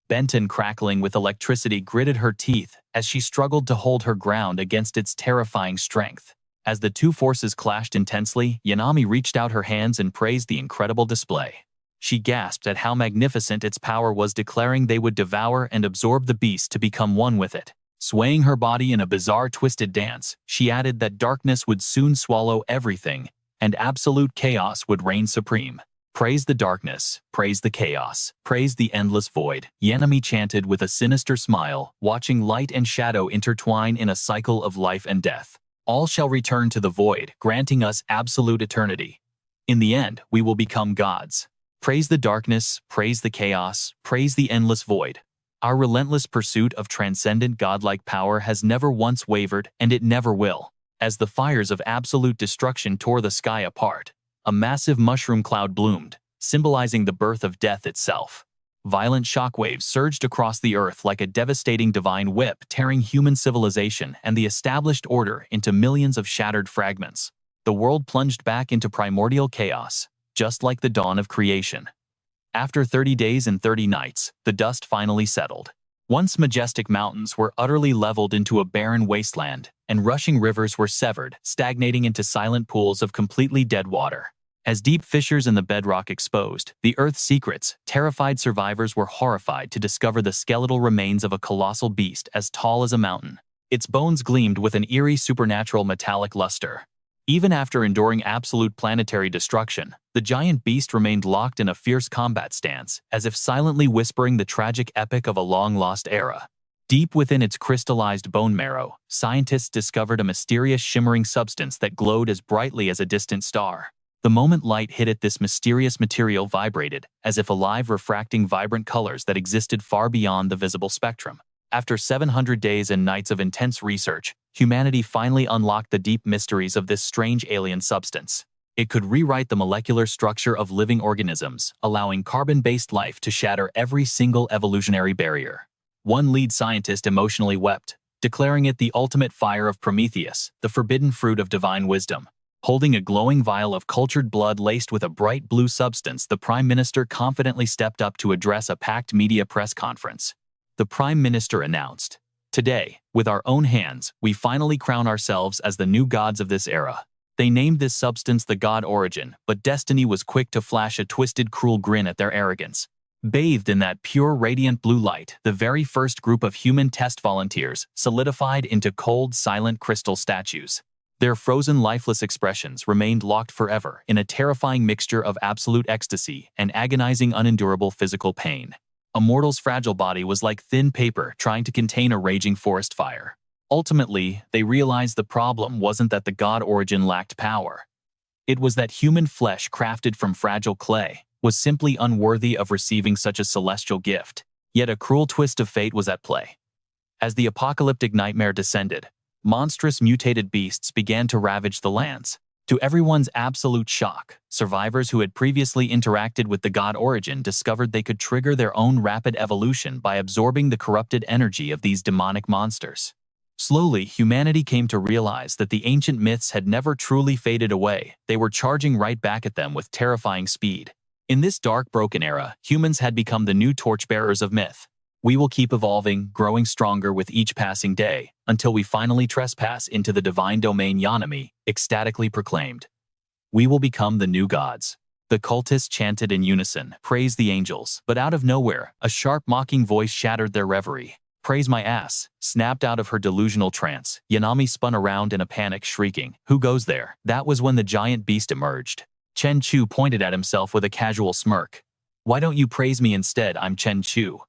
Benton, crackling with electricity, gritted her teeth as she struggled to hold her ground against its terrifying strength. As the two forces clashed intensely, Yanami reached out her hands and praised the incredible display. She gasped at how magnificent its power was, declaring they would devour and absorb the beast to become one with it. Swaying her body in a bizarre twisted dance, she added that darkness would soon swallow everything, and absolute chaos would reign supreme. Praise the darkness, praise the chaos, praise the endless void, Yanami chanted with a sinister smile, watching light and shadow intertwine in a cycle of life and death. All shall return to the void, granting us absolute eternity. In the end, we will become gods. Praise the darkness, praise the chaos, praise the endless void. Our relentless pursuit of transcendent godlike power has never once wavered, and it never will. As the fires of absolute destruction tore the sky apart, a massive mushroom cloud bloomed, symbolizing the birth of death itself. Violent shockwaves surged across the earth like a devastating divine whip, tearing human civilization and the established order into millions of shattered fragments. The world plunged back into primordial chaos, just like the dawn of creation. After 30 days and 30 nights, the dust finally settled. Once majestic mountains were utterly leveled into a barren wasteland, and rushing rivers were severed, stagnating into silent pools of completely dead water. As deep fissures in the bedrock exposed the Earth's secrets, terrified survivors were horrified to discover the skeletal remains of a colossal beast as tall as a mountain. Its bones gleamed with an eerie supernatural metallic luster. Even after enduring absolute planetary destruction, the giant beast remained locked in a fierce combat stance, as if silently whispering the tragic epic of a long-lost era. Deep within its crystallized bone marrow, scientists discovered a mysterious shimmering substance that glowed as brightly as a distant star. The moment light hit it, this mysterious material vibrated, as if alive, refracting vibrant colors that existed far beyond the visible spectrum. After 700 days and nights of intense research, humanity finally unlocked the deep mysteries of this strange alien substance. It could rewrite the molecular structure of living organisms, allowing carbon-based life to shatter every single evolutionary barrier. One lead scientist emotionally wept, declaring it the ultimate fire of Prometheus, the forbidden fruit of divine wisdom. Holding a glowing vial of cultured blood laced with a bright blue substance, the Prime Minister confidently stepped up to address a packed media press conference. The Prime Minister announced, "Today, with our own hands, we finally crown ourselves as the new gods of this era." They named this substance the god Origin, but destiny was quick to flash a twisted, cruel grin at their arrogance. Bathed in that pure, radiant blue light, the very first group of human test volunteers solidified into cold, silent crystal statues. Their frozen, lifeless expressions remained locked forever in a terrifying mixture of absolute ecstasy and agonizing, unendurable physical pain. A mortal's fragile body was like thin paper trying to contain a raging forest fire. Ultimately, they realized the problem wasn't that the god Origin lacked power. It was that human flesh crafted from fragile clay was simply unworthy of receiving such a celestial gift. Yet a cruel twist of fate was at play. As the apocalyptic nightmare descended, monstrous mutated beasts began to ravage the lands. To everyone's absolute shock, survivors who had previously interacted with the god Origin discovered they could trigger their own rapid evolution by absorbing the corrupted energy of these demonic monsters. Slowly, humanity came to realize that the ancient myths had never truly faded away. They were charging right back at them with terrifying speed. In this dark, broken era, humans had become the new torchbearers of myth. We will keep evolving, growing stronger with each passing day, until we finally trespass into the divine domain, Yanami ecstatically proclaimed. We will become the new gods. The cultists chanted in unison, praise the angels, but out of nowhere, a sharp, mocking voice shattered their reverie. Praise my ass. Snapped out of her delusional trance, Yanami spun around in a panic, shrieking, "Who goes there?" That was when the giant beast emerged. Chen Chu pointed at himself with a casual smirk. "Why don't you praise me instead? I'm Chen Chu."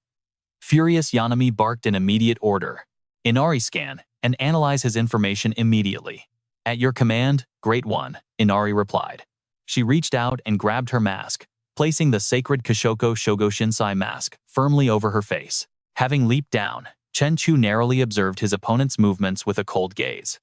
Furious, Yanami barked in immediate order. "Inari, scan and analyze his information immediately." "At your command, Great One," Inari replied. She reached out and grabbed her mask, placing the sacred Kashoko Shogo Shinsai mask firmly over her face. Having leaped down, Chen Chu narrowly observed his opponent's movements with a cold gaze.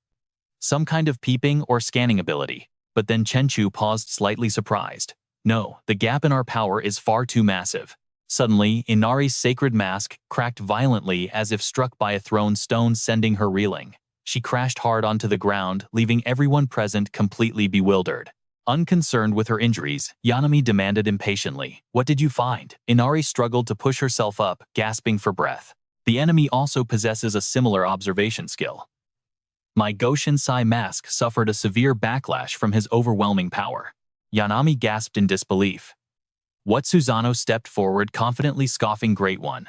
Some kind of peeping or scanning ability, but then Chen Chu paused, slightly surprised. "No, the gap in our power is far too massive." Suddenly, Inari's sacred mask cracked violently as if struck by a thrown stone, sending her reeling. She crashed hard onto the ground, leaving everyone present completely bewildered. Unconcerned with her injuries, Yanami demanded impatiently, "What did you find?" Inari struggled to push herself up, gasping for breath. "The enemy also possesses a similar observation skill. My Goshinsai mask suffered a severe backlash from his overwhelming power." Yanami gasped in disbelief. What? Susano stepped forward, confidently scoffing, "Great One.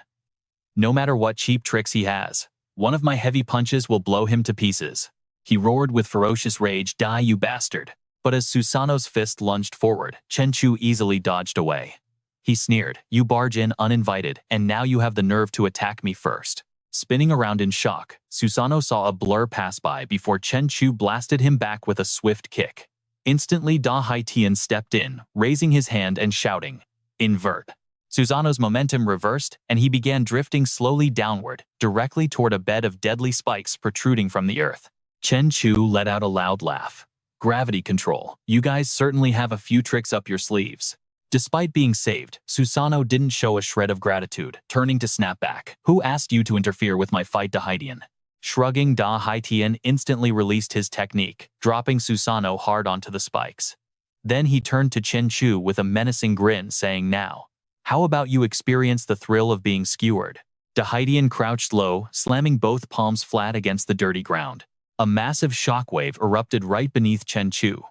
No matter what cheap tricks he has, one of my heavy punches will blow him to pieces." He roared with ferocious rage, "Die, you bastard." But as Susano's fist lunged forward, Chen Chu easily dodged away. He sneered, "You barge in uninvited, and now you have the nerve to attack me first." Spinning around in shock, Susano saw a blur pass by before Chen Chu blasted him back with a swift kick. Instantly, Da Haitian stepped in, raising his hand and shouting, "Invert." Susano's momentum reversed, and he began drifting slowly downward, directly toward a bed of deadly spikes protruding from the earth. Chen Chu let out a loud laugh. "Gravity control. You guys certainly have a few tricks up your sleeves." Despite being saved, Susano didn't show a shred of gratitude, turning to snap back. "Who asked you to interfere with my fight, Da Haitian?" Shrugging, Da Haitian instantly released his technique, dropping Susano hard onto the spikes. Then he turned to Chen Chu with a menacing grin, saying, "Now, how about you experience the thrill of being skewered?" Da Haitian crouched low, slamming both palms flat against the dirty ground. A massive shockwave erupted right beneath Chen Chu.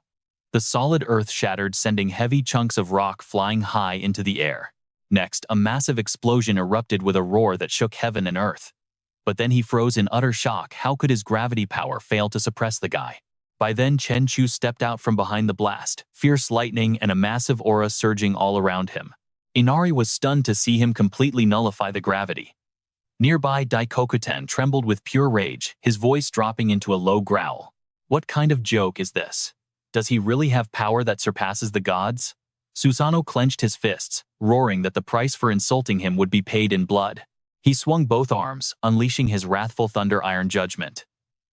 The solid earth shattered, sending heavy chunks of rock flying high into the air. Next, a massive explosion erupted with a roar that shook heaven and earth. But then he froze in utter shock. How could his gravity power fail to suppress the guy? By then, Chen Chu stepped out from behind the blast, fierce lightning and a massive aura surging all around him. Inari was stunned to see him completely nullify the gravity. Nearby, Daikokuten trembled with pure rage, his voice dropping into a low growl. What kind of joke is this? Does he really have power that surpasses the gods? Susano clenched his fists, roaring that the price for insulting him would be paid in blood. He swung both arms, unleashing his wrathful thunder iron judgment.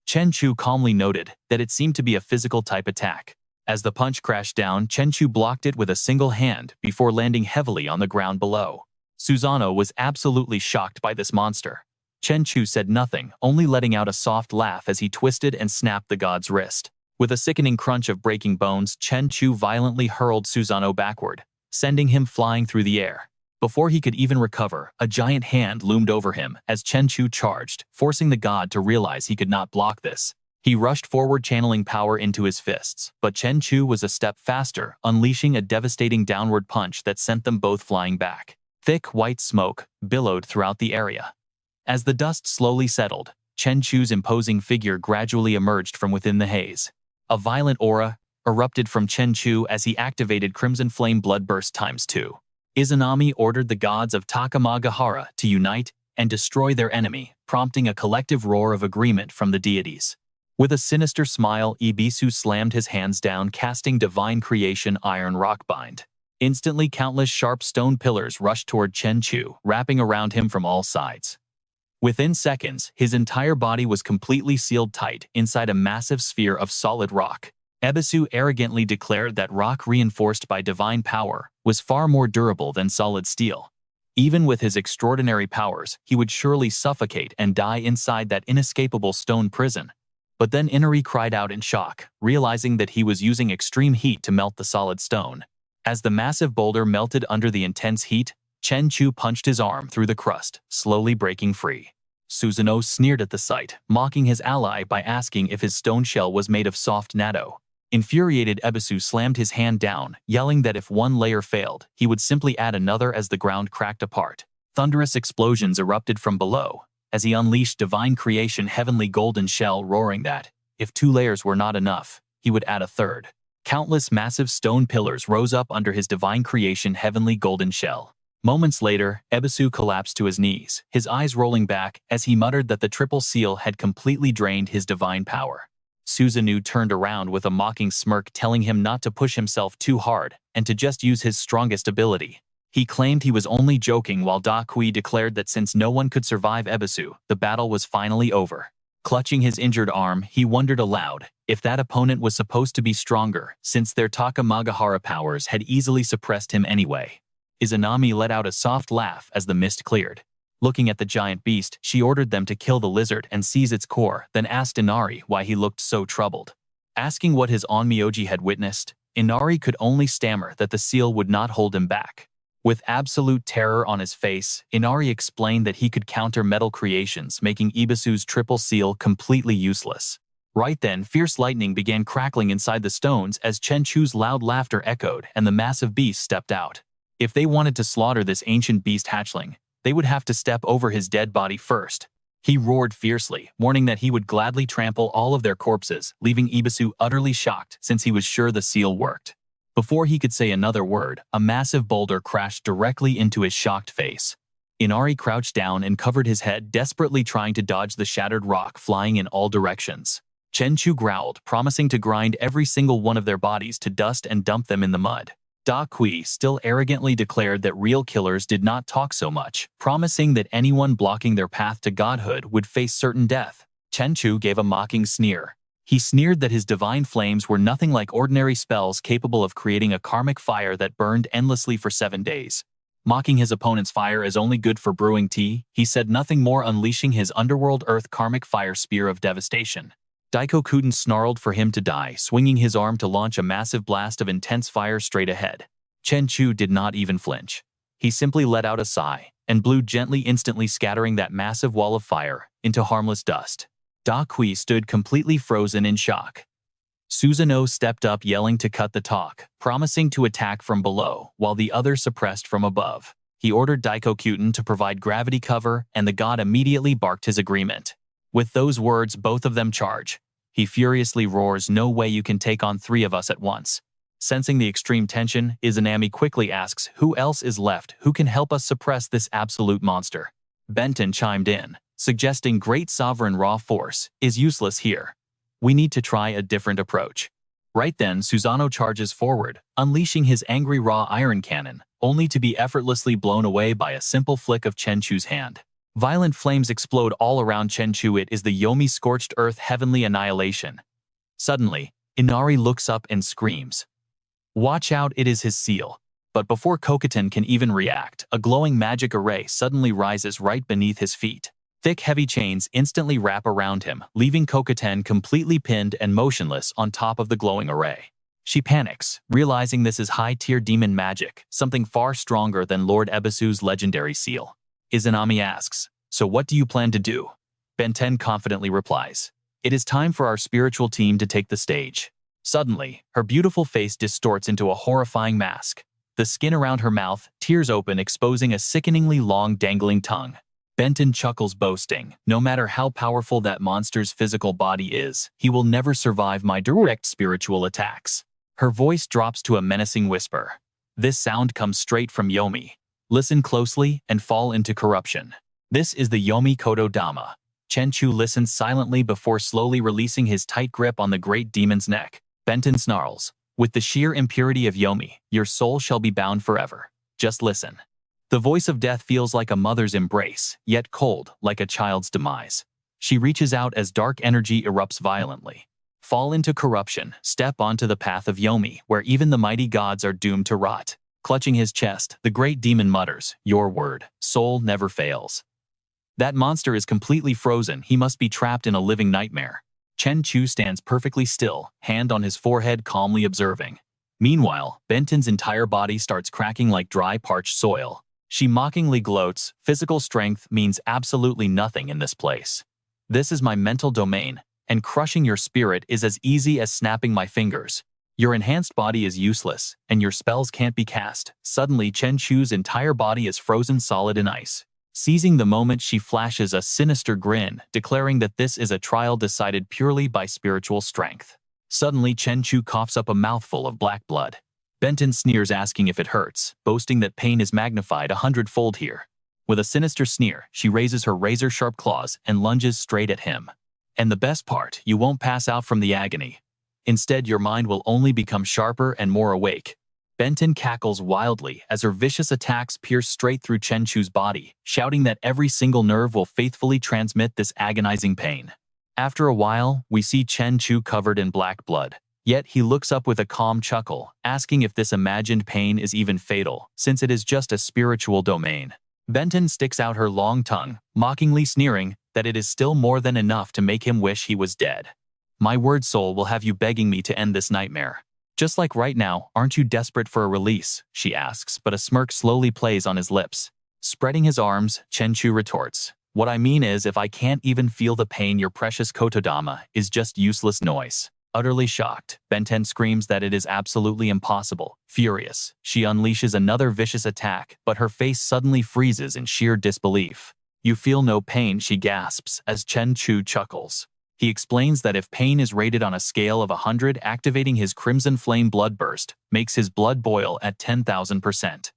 Chen Chu calmly noted that it seemed to be a physical-type attack. As the punch crashed down, Chen Chu blocked it with a single hand before landing heavily on the ground below. Susanoo was absolutely shocked by this monster. Chen Chu said nothing, only letting out a soft laugh as he twisted and snapped the god's wrist. With a sickening crunch of breaking bones, Chen Chu violently hurled Susanoo backward, sending him flying through the air. Before he could even recover, a giant hand loomed over him as Chen Chu charged, forcing the god to realize he could not block this. He rushed forward, channeling power into his fists, but Chen Chu was a step faster, unleashing a devastating downward punch that sent them both flying back. Thick white smoke billowed throughout the area. As the dust slowly settled, Chen Chu's imposing figure gradually emerged from within the haze. A violent aura erupted from Chen Chu as he activated Crimson Flame Bloodburst ×2. Izanami ordered the gods of Takamagahara to unite and destroy their enemy, prompting a collective roar of agreement from the deities. With a sinister smile, Ibisu slammed his hands down, casting Divine Creation Iron Rockbind. Instantly, countless sharp stone pillars rushed toward Chen Chu, wrapping around him from all sides. Within seconds, his entire body was completely sealed tight inside a massive sphere of solid rock. Ebisu arrogantly declared that rock reinforced by divine power was far more durable than solid steel. Even with his extraordinary powers, he would surely suffocate and die inside that inescapable stone prison. But then Inari cried out in shock, realizing that he was using extreme heat to melt the solid stone. As the massive boulder melted under the intense heat, Chen Chu punched his arm through the crust, slowly breaking free. Susanoo sneered at the sight, mocking his ally by asking if his stone shell was made of soft natto. Infuriated, Ebisu slammed his hand down, yelling that if one layer failed, he would simply add another as the ground cracked apart. Thunderous explosions erupted from below, as he unleashed Divine Creation Heavenly Golden Shell, roaring that, if 2 layers were not enough, he would add a third. Countless massive stone pillars rose up under his Divine Creation Heavenly Golden Shell. Moments later, Ebisu collapsed to his knees, his eyes rolling back as he muttered that the triple seal had completely drained his divine power. Susanoo turned around with a mocking smirk, telling him not to push himself too hard and to just use his strongest ability. He claimed he was only joking, while Da Kui declared that since no one could survive Ebisu, the battle was finally over. Clutching his injured arm, he wondered aloud if that opponent was supposed to be stronger, since their Takamagahara powers had easily suppressed him anyway. Izanami let out a soft laugh as the mist cleared. Looking at the giant beast, she ordered them to kill the lizard and seize its core, then asked Inari why he looked so troubled. Asking what his Onmyoji had witnessed, Inari could only stammer that the seal would not hold him back. With absolute terror on his face, Inari explained that he could counter metal creations, making Ibisu's triple seal completely useless. Right then, fierce lightning began crackling inside the stones as Chen Chu's loud laughter echoed and the massive beast stepped out. If they wanted to slaughter this ancient beast hatchling, they would have to step over his dead body first. He roared fiercely, warning that he would gladly trample all of their corpses, leaving Ibisu utterly shocked since he was sure the seal worked. Before he could say another word, a massive boulder crashed directly into his shocked face. Inari crouched down and covered his head, desperately trying to dodge the shattered rock flying in all directions. Chen Chu growled, promising to grind every single one of their bodies to dust and dump them in the mud. Da Kui still arrogantly declared that real killers did not talk so much, promising that anyone blocking their path to godhood would face certain death. Chen Chu gave a mocking sneer. He sneered that his divine flames were nothing like ordinary spells capable of creating a karmic fire that burned endlessly for 7 days. Mocking his opponent's fire as only good for brewing tea, he said nothing more, unleashing his underworld earth karmic fire spear of devastation. Daikokuten snarled for him to die, swinging his arm to launch a massive blast of intense fire straight ahead. Chen Chu did not even flinch. He simply let out a sigh and blew gently, instantly scattering that massive wall of fire into harmless dust. Da Kui stood completely frozen in shock. Susanoo stepped up, yelling to cut the talk, promising to attack from below, while the other suppressed from above. He ordered Daikokuten to provide gravity cover, and the god immediately barked his agreement. With those words, both of them charge. He furiously roars, "No way you can take on 3 of us at once." Sensing the extreme tension, Izanami quickly asks who else is left who can help us suppress this absolute monster. Benton chimed in, suggesting great sovereign raw force is useless here. We need to try a different approach. Right then, Susanoo charges forward, unleashing his angry raw iron cannon, only to be effortlessly blown away by a simple flick of Chen Chu's hand. Violent flames explode all around Chen Chu. It is the Yomi scorched earth heavenly annihilation. Suddenly, Inari looks up and screams. Watch out, it is his seal. But before Kokoten can even react, a glowing magic array suddenly rises right beneath his feet. Thick heavy chains instantly wrap around him, leaving Kokoten completely pinned and motionless on top of the glowing array. She panics, realizing this is high-tier demon magic, something far stronger than Lord Ebisu's legendary seal. Izanami asks, "So what do you plan to do?" Benten confidently replies, "It is time for our spiritual team to take the stage." Suddenly, her beautiful face distorts into a horrifying mask. The skin around her mouth tears open, exposing a sickeningly long dangling tongue. Benton chuckles, boasting, "No matter how powerful that monster's physical body is, he will never survive my direct spiritual attacks." Her voice drops to a menacing whisper. This sound comes straight from Yomi. Listen closely and fall into corruption. This is the Yomi Kodo Dama. Chen Chu listens silently before slowly releasing his tight grip on the great demon's neck. Benton snarls, "With the sheer impurity of Yomi, your soul shall be bound forever. Just listen." The voice of death feels like a mother's embrace, yet cold, like a child's demise. She reaches out as dark energy erupts violently. Fall into corruption, step onto the path of Yomi, where even the mighty gods are doomed to rot. Clutching his chest, the great demon mutters, "Your word, soul never fails." That monster is completely frozen. He must be trapped in a living nightmare. Chen Chu stands perfectly still, hand on his forehead, calmly observing. Meanwhile, Benton's entire body starts cracking like dry, parched soil. She mockingly gloats, "Physical strength means absolutely nothing in this place. This is my mental domain, and crushing your spirit is as easy as snapping my fingers. Your enhanced body is useless, and your spells can't be cast." Suddenly, Chen Chu's entire body is frozen solid in ice. Seizing the moment, she flashes a sinister grin, declaring that this is a trial decided purely by spiritual strength. Suddenly, Chen Chu coughs up a mouthful of black blood. Benton sneers, asking if it hurts, boasting that pain is magnified 100-fold here. With a sinister sneer, she raises her razor-sharp claws and lunges straight at him. "And the best part, you won't pass out from the agony. Instead, your mind will only become sharper and more awake." Benton cackles wildly as her vicious attacks pierce straight through Chen Chu's body, shouting that every single nerve will faithfully transmit this agonizing pain. After a while, we see Chen Chu covered in black blood. Yet he looks up with a calm chuckle, asking if this imagined pain is even fatal, since it is just a spiritual domain. Benton sticks out her long tongue, mockingly sneering that it is still more than enough to make him wish he was dead. "My word, soul will have you begging me to end this nightmare. Just like right now, aren't you desperate for a release?" she asks, but a smirk slowly plays on his lips. Spreading his arms, Chen Chu retorts, "What I mean is, if I can't even feel the pain, your precious Kotodama is just useless noise." Utterly shocked, Benten screams that it is absolutely impossible. Furious, she unleashes another vicious attack, but her face suddenly freezes in sheer disbelief. "You feel no pain," she gasps as Chen Chu chuckles. He explains that if pain is rated on a scale of 100, activating his crimson flame bloodburst makes his blood boil at 10,000%.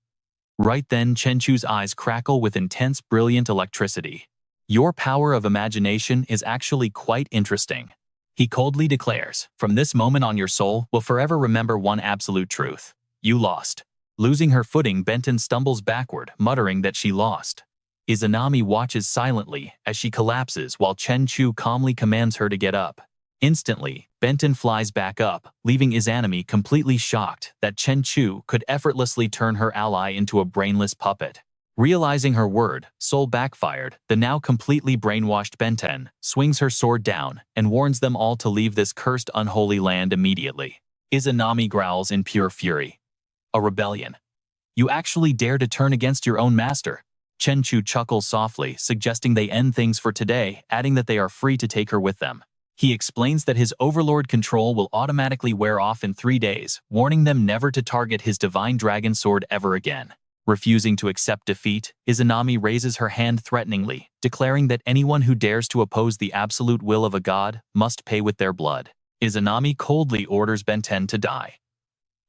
Right then, Chen Chu's eyes crackle with intense, brilliant electricity. "Your power of imagination is actually quite interesting," he coldly declares. "From this moment on, your soul will forever remember one absolute truth. You lost." Losing her footing, Benton stumbles backward, muttering that she lost. Izanami watches silently as she collapses while Chen Chu calmly commands her to get up. Instantly, Benton flies back up, leaving Izanami completely shocked that Chen Chu could effortlessly turn her ally into a brainless puppet. Realizing her word, soul backfired, the now completely brainwashed Benton swings her sword down and warns them all to leave this cursed unholy land immediately. Izanami growls in pure fury. "A rebellion? You actually dare to turn against your own master?" Chen Chu chuckles softly, suggesting they end things for today, adding that they are free to take her with them. He explains that his overlord control will automatically wear off in 3 days, warning them never to target his divine dragon sword ever again. Refusing to accept defeat, Izanami raises her hand threateningly, declaring that anyone who dares to oppose the absolute will of a god must pay with their blood. Izanami coldly orders Benten to die.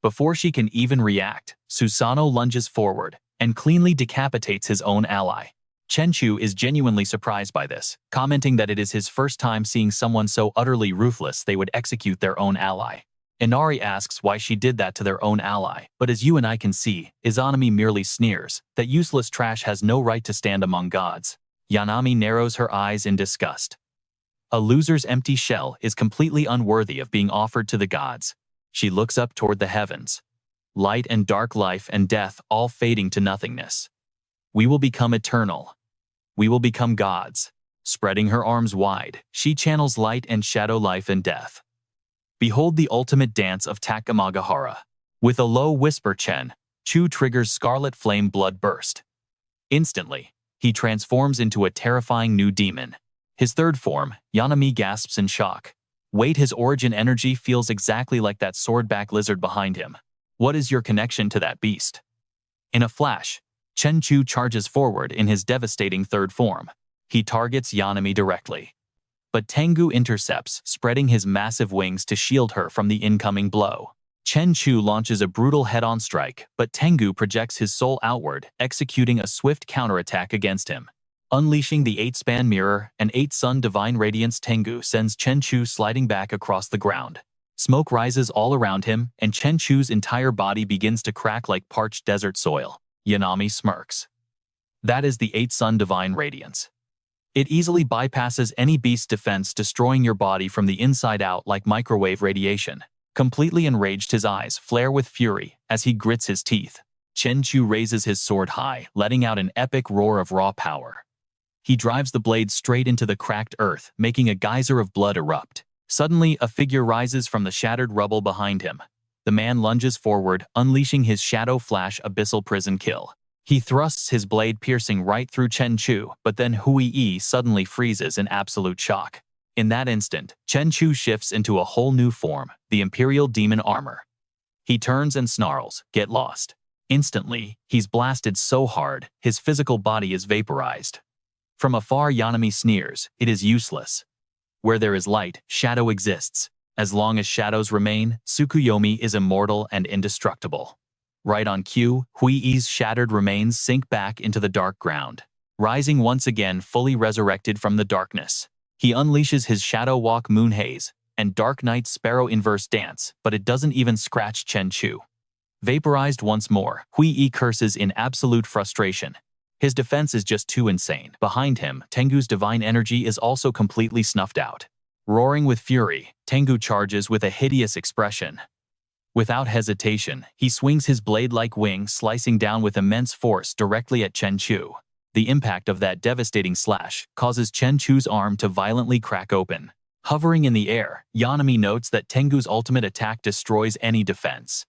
Before she can even react, Susanoo lunges forward and cleanly decapitates his own ally. Chen Chu is genuinely surprised by this, commenting that it is his first time seeing someone so utterly ruthless they would execute their own ally. Inari asks why she did that to their own ally, but as you and I can see, Izanami merely sneers that useless trash has no right to stand among gods. Yanami narrows her eyes in disgust. A loser's empty shell is completely unworthy of being offered to the gods. She looks up toward the heavens. Light and dark, life and death, all fading to nothingness. We will become eternal. We will become gods. Spreading her arms wide, she channels light and shadow, life and death. Behold the ultimate dance of Takamagahara. With a low whisper, Chen Chu triggers scarlet flame blood burst. Instantly, he transforms into a terrifying new demon. His third form, Yanami, gasps in shock. Wait, his origin energy feels exactly like that swordback lizard behind him. What is your connection to that beast? In a flash, Chen Chu charges forward in his devastating third form. He targets Yanami directly. But Tengu intercepts, spreading his massive wings to shield her from the incoming blow. Chen Chu launches a brutal head-on strike, but Tengu projects his soul outward, executing a swift counterattack against him. Unleashing the 8-span mirror and 8-sun divine radiance, Tengu sends Chen Chu sliding back across the ground. Smoke rises all around him, and Chen Chu's entire body begins to crack like parched desert soil. Yanami smirks. That is the 8-sun divine radiance. It easily bypasses any beast's defense, destroying your body from the inside out like microwave radiation. Completely enraged, his eyes flare with fury as he grits his teeth. Chen Chu raises his sword high, letting out an epic roar of raw power. He drives the blade straight into the cracked earth, making a geyser of blood erupt. Suddenly, a figure rises from the shattered rubble behind him. The man lunges forward, unleashing his shadow flash abyssal prison kill. He thrusts his blade, piercing right through Chen Chu, but then Hui suddenly freezes in absolute shock. In that instant, Chen Chu shifts into a whole new form, the Imperial Demon Armor. He turns and snarls, "Get lost." Instantly, he's blasted so hard, his physical body is vaporized. From afar, Yanami sneers, "It is useless. Where there is light, shadow exists. As long as shadows remain, Tsukuyomi is immortal and indestructible." Right on cue, Hui's shattered remains sink back into the dark ground. Rising once again, fully resurrected from the darkness, he unleashes his Shadow Walk, Moon Haze, and Dark Night Sparrow Inverse Dance, but it doesn't even scratch Chen Chu. Vaporized once more, Hui curses in absolute frustration. His defense is just too insane. Behind him, Tengu's divine energy is also completely snuffed out. Roaring with fury, Tengu charges with a hideous expression. Without hesitation, he swings his blade-like wing, slicing down with immense force directly at Chen Chu. The impact of that devastating slash causes Chen Chu's arm to violently crack open. Hovering in the air, Yanami notes that Tengu's ultimate attack destroys any defense.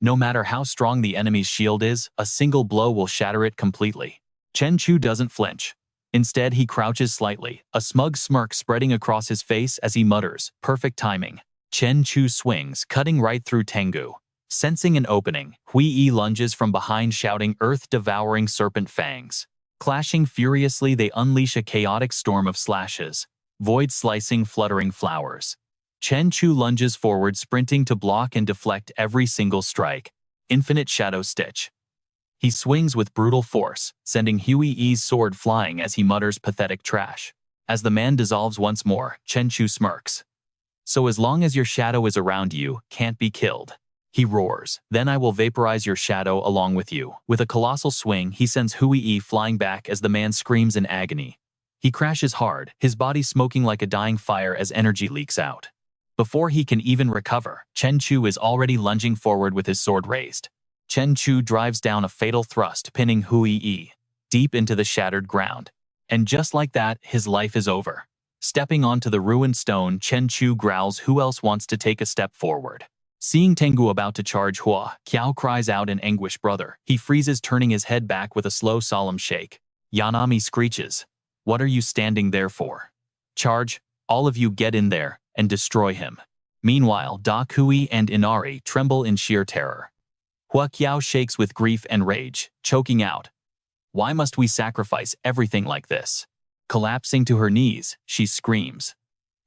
No matter how strong the enemy's shield is, a single blow will shatter it completely. Chen Chu doesn't flinch. Instead, he crouches slightly, a smug smirk spreading across his face as he mutters, "Perfect timing." Chen Chu swings, cutting right through Tengu. Sensing an opening, Hui lunges from behind, shouting, "Earth-devouring serpent fangs." Clashing furiously, they unleash a chaotic storm of slashes. Void-slicing, fluttering flowers. Chen Chu lunges forward, sprinting to block and deflect every single strike. Infinite Shadow Stitch. He swings with brutal force, sending Hui's sword flying as he mutters pathetic trash. As the man dissolves once more, Chen Chu smirks. "So as long as your shadow is around, you can't be killed." He roars, "Then I will vaporize your shadow along with you." With a colossal swing, he sends Hui flying back as the man screams in agony. He crashes hard, his body smoking like a dying fire as energy leaks out. Before he can even recover, Chen Chu is already lunging forward with his sword raised. Chen Chu drives down a fatal thrust, pinning Hui deep into the shattered ground. And just like that, his life is over. Stepping onto the ruined stone, Chen Chu growls, "Who else wants to take a step forward?" Seeing Tengu about to charge, Hua Qiao cries out in anguish, "Brother." He freezes, turning his head back with a slow, solemn shake. Yanami screeches, "What are you standing there for? Charge, all of you, get in there, and destroy him." Meanwhile, Da Kui and Inari tremble in sheer terror. Hua Qiao shakes with grief and rage, choking out, "Why must we sacrifice everything like this?" Collapsing to her knees, she screams,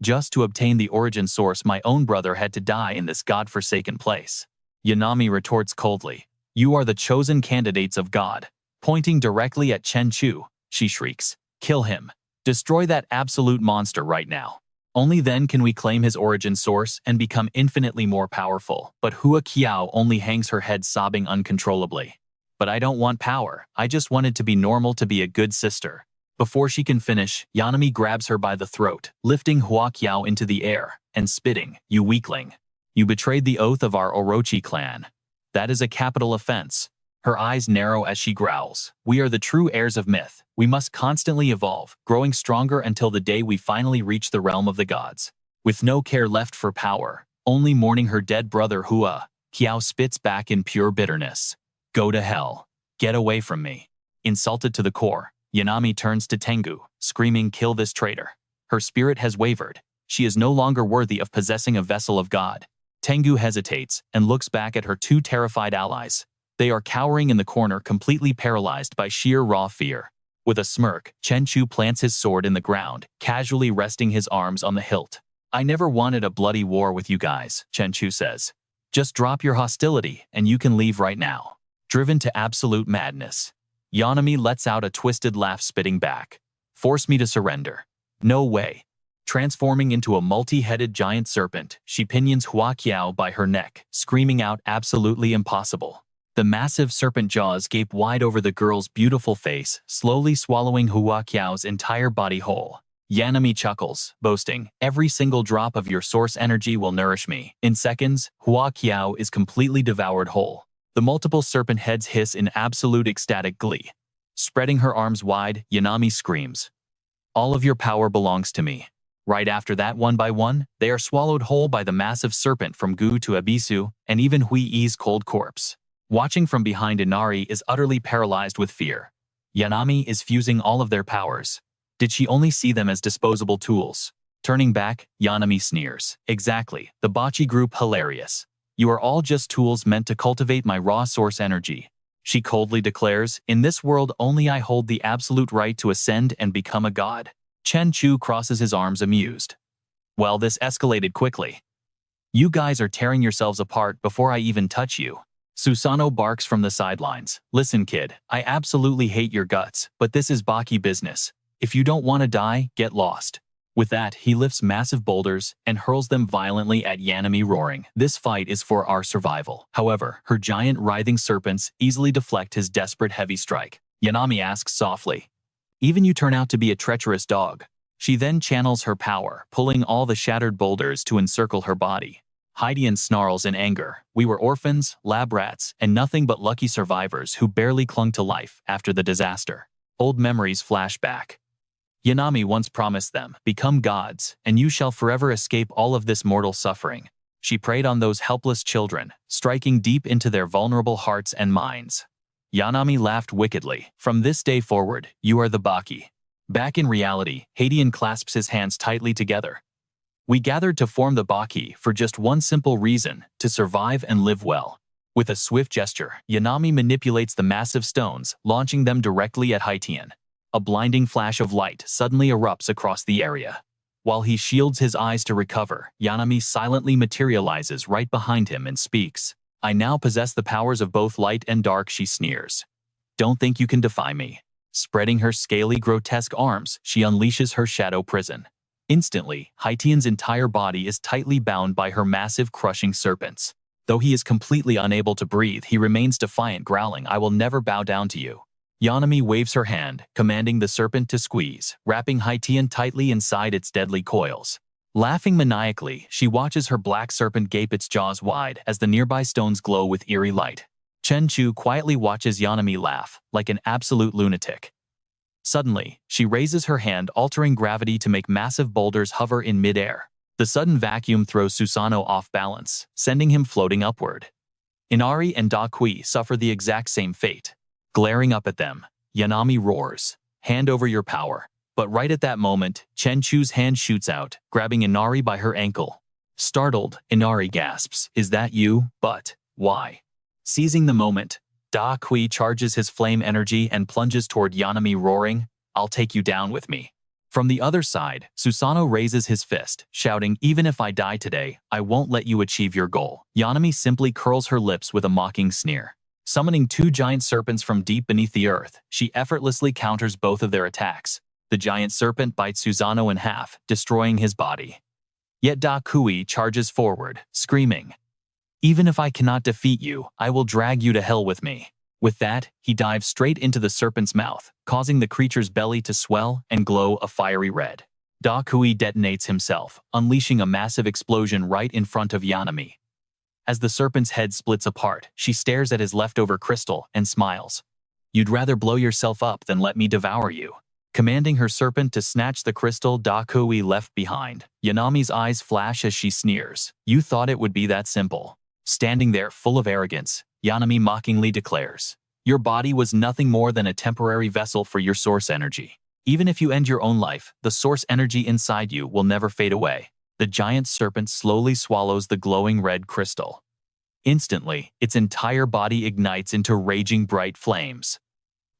"Just to obtain the origin source, my own brother had to die in this god-forsaken place." Yanami retorts coldly, "You are the chosen candidates of God." Pointing directly at Chen Chu, she shrieks, "Kill him. Destroy that absolute monster right now. Only then can we claim his origin source and become infinitely more powerful." But Hua Qiao only hangs her head, sobbing uncontrollably. "But I don't want power. I just wanted to be normal, to be a good sister." Before she can finish, Yanami grabs her by the throat, lifting Hua Qiao into the air, and spitting, "You weakling. You betrayed the oath of our Orochi clan. That is a capital offense." Her eyes narrow as she growls, "We are the true heirs of myth. We must constantly evolve, growing stronger until the day we finally reach the realm of the gods." With no care left for power, only mourning her dead brother Hua, Qiao spits back in pure bitterness. "Go to hell. Get away from me." Insulted to the core, Yanami turns to Tengu, screaming, "Kill this traitor." Her spirit has wavered. She is no longer worthy of possessing a vessel of God. Tengu hesitates and looks back at her two terrified allies. They are cowering in the corner, completely paralyzed by sheer raw fear. With a smirk, Chen Chu plants his sword in the ground, casually resting his arms on the hilt. "I never wanted a bloody war with you guys," Chen Chu says. "Just drop your hostility and you can leave right now." Driven to absolute madness, Yanami lets out a twisted laugh, spitting back. "Force me to surrender? No way." Transforming into a multi-headed giant serpent, she pinions Hua Qiao by her neck, screaming out, "Absolutely impossible." The massive serpent jaws gape wide over the girl's beautiful face, slowly swallowing Hua Qiao's entire body whole. Yanami chuckles, boasting, "Every single drop of your source energy will nourish me." In seconds, Hua Qiao is completely devoured whole. The multiple serpent heads hiss in absolute ecstatic glee. Spreading her arms wide, Yanami screams, "All of your power belongs to me." Right after that, one by one, they are swallowed whole by the massive serpent, from Gu to Abisu, and even Hui-Yi's cold corpse. Watching from behind, Inari is utterly paralyzed with fear. Yanami is fusing all of their powers. Did she only see them as disposable tools? Turning back, Yanami sneers. "Exactly, the Bocce group, hilarious. You are all just tools meant to cultivate my raw source energy." She coldly declares, "In this world, only I hold the absolute right to ascend and become a god." Chen Chu crosses his arms, amused. "Well, this escalated quickly. You guys are tearing yourselves apart before I even touch you." Susanoo barks from the sidelines, "Listen, kid, I absolutely hate your guts, but this is Baki business. If you don't want to die, get lost." With that, he lifts massive boulders and hurls them violently at Yanami, roaring, "This fight is for our survival." However, her giant writhing serpents easily deflect his desperate heavy strike. Yanami asks softly, "Even you turn out to be a treacherous dog." She then channels her power, pulling all the shattered boulders to encircle her body. Haidian snarls in anger, "We were orphans, lab rats, and nothing but lucky survivors who barely clung to life after the disaster." Old memories flash back. Yanami once promised them, "Become gods, and you shall forever escape all of this mortal suffering." She preyed on those helpless children, striking deep into their vulnerable hearts and minds. Yanami laughed wickedly. "From this day forward, you are the Baki." Back in reality, Haidian clasps his hands tightly together. "We gathered to form the Baki for just one simple reason, to survive and live well." With a swift gesture, Yanami manipulates the massive stones, launching them directly at Haitian. A blinding flash of light suddenly erupts across the area. While he shields his eyes to recover, Yanami silently materializes right behind him and speaks. "I now possess the powers of both light and dark," she sneers. "Don't think you can defy me." Spreading her scaly, grotesque arms, she unleashes her shadow prison. Instantly, Haitian's entire body is tightly bound by her massive, crushing serpents. Though he is completely unable to breathe, he remains defiant, growling, "I will never bow down to you." Yanami waves her hand, commanding the serpent to squeeze, wrapping Haitian tightly inside its deadly coils. Laughing maniacally, she watches her black serpent gape its jaws wide as the nearby stones glow with eerie light. Chen Chu quietly watches Yanami laugh, like an absolute lunatic. Suddenly, she raises her hand, altering gravity to make massive boulders hover in midair. The sudden vacuum throws Susanoo off balance, sending him floating upward. Inari and Da Kui suffer the exact same fate. Glaring up at them, Yanami roars, "Hand over your power." But right at that moment, Chen Chu's hand shoots out, grabbing Inari by her ankle. Startled, Inari gasps, "Is that you? But why?" Seizing the moment, Da Kui charges his flame energy and plunges toward Yanami, roaring, "I'll take you down with me." From the other side, Susanoo raises his fist, shouting, "Even if I die today, I won't let you achieve your goal." Yanami simply curls her lips with a mocking sneer. Summoning two giant serpents from deep beneath the earth, she effortlessly counters both of their attacks. The giant serpent bites Susanoo in half, destroying his body. Yet Da Kui charges forward, screaming, "Even if I cannot defeat you, I will drag you to hell with me." With that, he dives straight into the serpent's mouth, causing the creature's belly to swell and glow a fiery red. Dakui detonates himself, unleashing a massive explosion right in front of Yanami. As the serpent's head splits apart, she stares at his leftover crystal and smiles. "You'd rather blow yourself up than let me devour you." Commanding her serpent to snatch the crystal Dakui left behind, Yanami's eyes flash as she sneers. "You thought it would be that simple." Standing there full of arrogance, Yanami mockingly declares, "Your body was nothing more than a temporary vessel for your source energy. Even if you end your own life, the source energy inside you will never fade away." The giant serpent slowly swallows the glowing red crystal. Instantly, its entire body ignites into raging bright flames.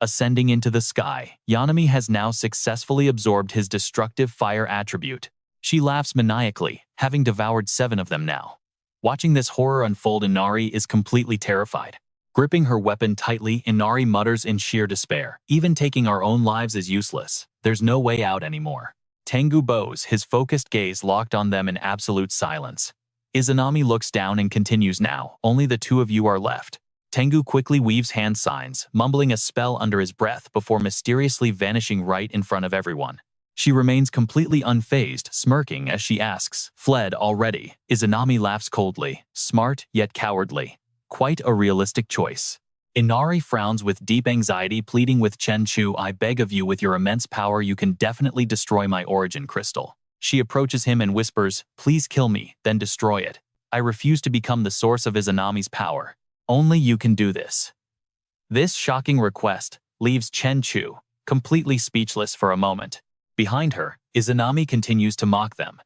Ascending into the sky, Yanami has now successfully absorbed his destructive fire attribute. She laughs maniacally, having devoured 7 of them now. Watching this horror unfold, Inari is completely terrified. Gripping her weapon tightly, Inari mutters in sheer despair, "Even taking our own lives is useless. There's no way out anymore." Tengu bows, his focused gaze locked on them in absolute silence. Izanami looks down and continues, "Now, only the 2 of you are left." Tengu quickly weaves hand signs, mumbling a spell under his breath before mysteriously vanishing right in front of everyone. She remains completely unfazed, smirking as she asks, "Fled already?" Izanami laughs coldly, smart yet cowardly. Quite a realistic choice. Inari frowns with deep anxiety, pleading with Chen Chu, "I beg of you, with your immense power you can definitely destroy my origin crystal." She approaches him and whispers, "Please kill me, then destroy it. I refuse to become the source of Izanami's power. Only you can do this." This shocking request leaves Chen Chu completely speechless for a moment. Behind her, Izanami continues to mock them.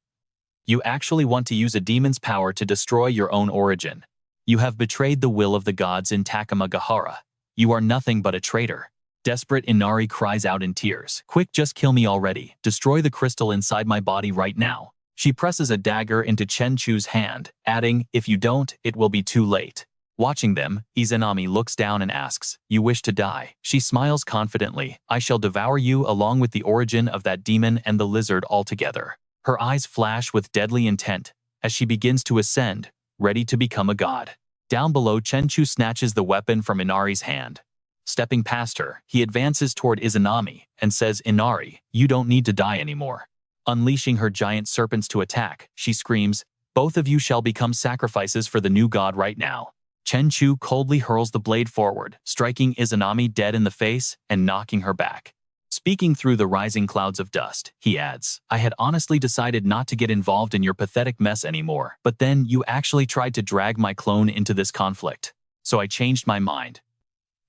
"You actually want to use a demon's power to destroy your own origin. You have betrayed the will of the gods in Takamagahara. You are nothing but a traitor." Desperate, Inari cries out in tears, "Quick, just kill me already. Destroy the crystal inside my body right now." She presses a dagger into Chen Chu's hand, adding, "If you don't, it will be too late." Watching them, Izanami looks down and asks, "You wish to die?" She smiles confidently, "I shall devour you along with the origin of that demon and the lizard altogether." Her eyes flash with deadly intent as she begins to ascend, ready to become a god. Down below, Chen Chu snatches the weapon from Inari's hand. Stepping past her, he advances toward Izanami and says, "Inari, you don't need to die anymore." Unleashing her giant serpents to attack, she screams, "Both of you shall become sacrifices for the new god right now." Chen Chu coldly hurls the blade forward, striking Izanami dead in the face and knocking her back. Speaking through the rising clouds of dust, he adds, "I had honestly decided not to get involved in your pathetic mess anymore, but then you actually tried to drag my clone into this conflict. So I changed my mind."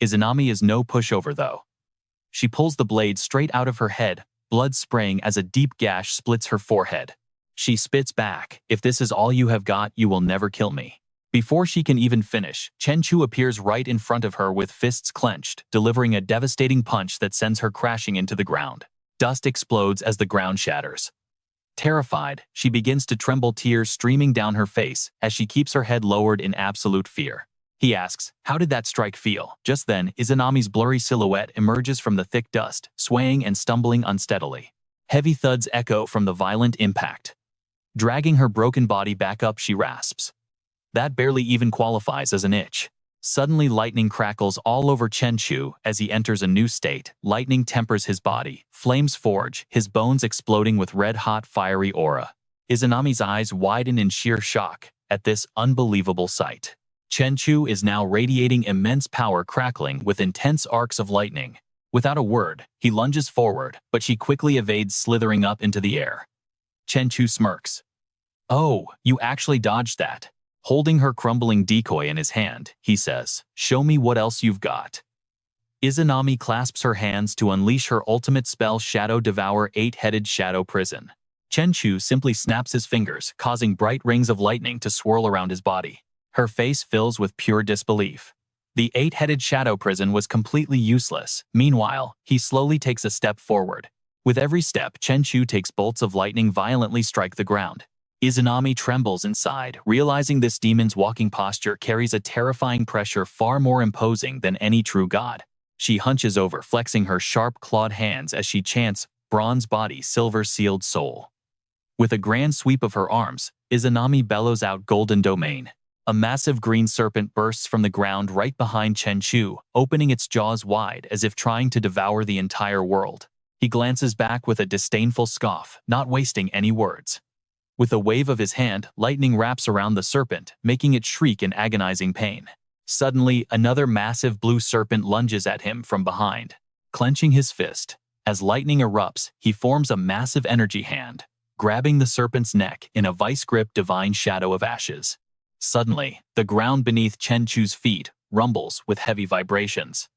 Izanami is no pushover though. She pulls the blade straight out of her head, blood spraying as a deep gash splits her forehead. She spits back, "If this is all you have got, you will never kill me." Before she can even finish, Chen Chu appears right in front of her with fists clenched, delivering a devastating punch that sends her crashing into the ground. Dust explodes as the ground shatters. Terrified, she begins to tremble, tears streaming down her face as she keeps her head lowered in absolute fear. He asks, "How did that strike feel?" Just then, Izanami's blurry silhouette emerges from the thick dust, swaying and stumbling unsteadily. Heavy thuds echo from the violent impact. Dragging her broken body back up, she rasps, "That barely even qualifies as an itch." Suddenly, lightning crackles all over Chen Chu as he enters a new state. Lightning tempers his body, flames forge, his bones exploding with red-hot fiery aura. Izanami's eyes widen in sheer shock at this unbelievable sight. Chen Chu is now radiating immense power, crackling with intense arcs of lightning. Without a word, he lunges forward, but she quickly evades, slithering up into the air. Chen Chu smirks. "Oh, you actually dodged that." Holding her crumbling decoy in his hand, he says, "Show me what else you've got." Izanami clasps her hands to unleash her ultimate spell, Shadow Devour, 8-headed Shadow Prison. Chen Chu simply snaps his fingers, causing bright rings of lightning to swirl around his body. Her face fills with pure disbelief. The 8-headed Shadow Prison was completely useless. Meanwhile, he slowly takes a step forward. With every step, Chen Chu takes bolts of lightning violently strike the ground. Izanami trembles inside, realizing this demon's walking posture carries a terrifying pressure far more imposing than any true god. She hunches over, flexing her sharp clawed hands as she chants, "Bronze body, silver sealed soul." With a grand sweep of her arms, Izanami bellows out, "Golden domain." A massive green serpent bursts from the ground right behind Chen Chu, opening its jaws wide as if trying to devour the entire world. He glances back with a disdainful scoff, not wasting any words. With a wave of his hand, lightning wraps around the serpent, making it shriek in agonizing pain. Suddenly, another massive blue serpent lunges at him from behind. Clenching his fist, as lightning erupts, he forms a massive energy hand, grabbing the serpent's neck in a vice-grip divine shadow of ashes. Suddenly, the ground beneath Chen Chu's feet rumbles with heavy vibrations.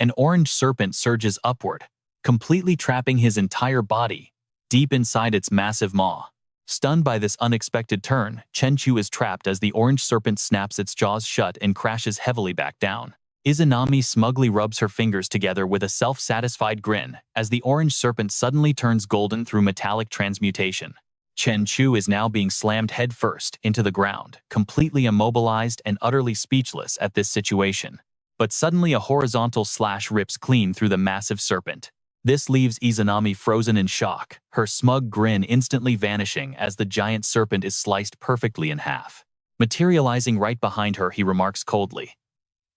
An orange serpent surges upward, completely trapping his entire body deep inside its massive maw. Stunned by this unexpected turn, Chen Chu is trapped as the orange serpent snaps its jaws shut and crashes heavily back down. Izanami smugly rubs her fingers together with a self-satisfied grin as the orange serpent suddenly turns golden through metallic transmutation. Chen Chu is now being slammed headfirst into the ground, completely immobilized and utterly speechless at this situation. But suddenly a horizontal slash rips clean through the massive serpent. This leaves Izanami frozen in shock, her smug grin instantly vanishing as the giant serpent is sliced perfectly in half. Materializing right behind her, he remarks coldly,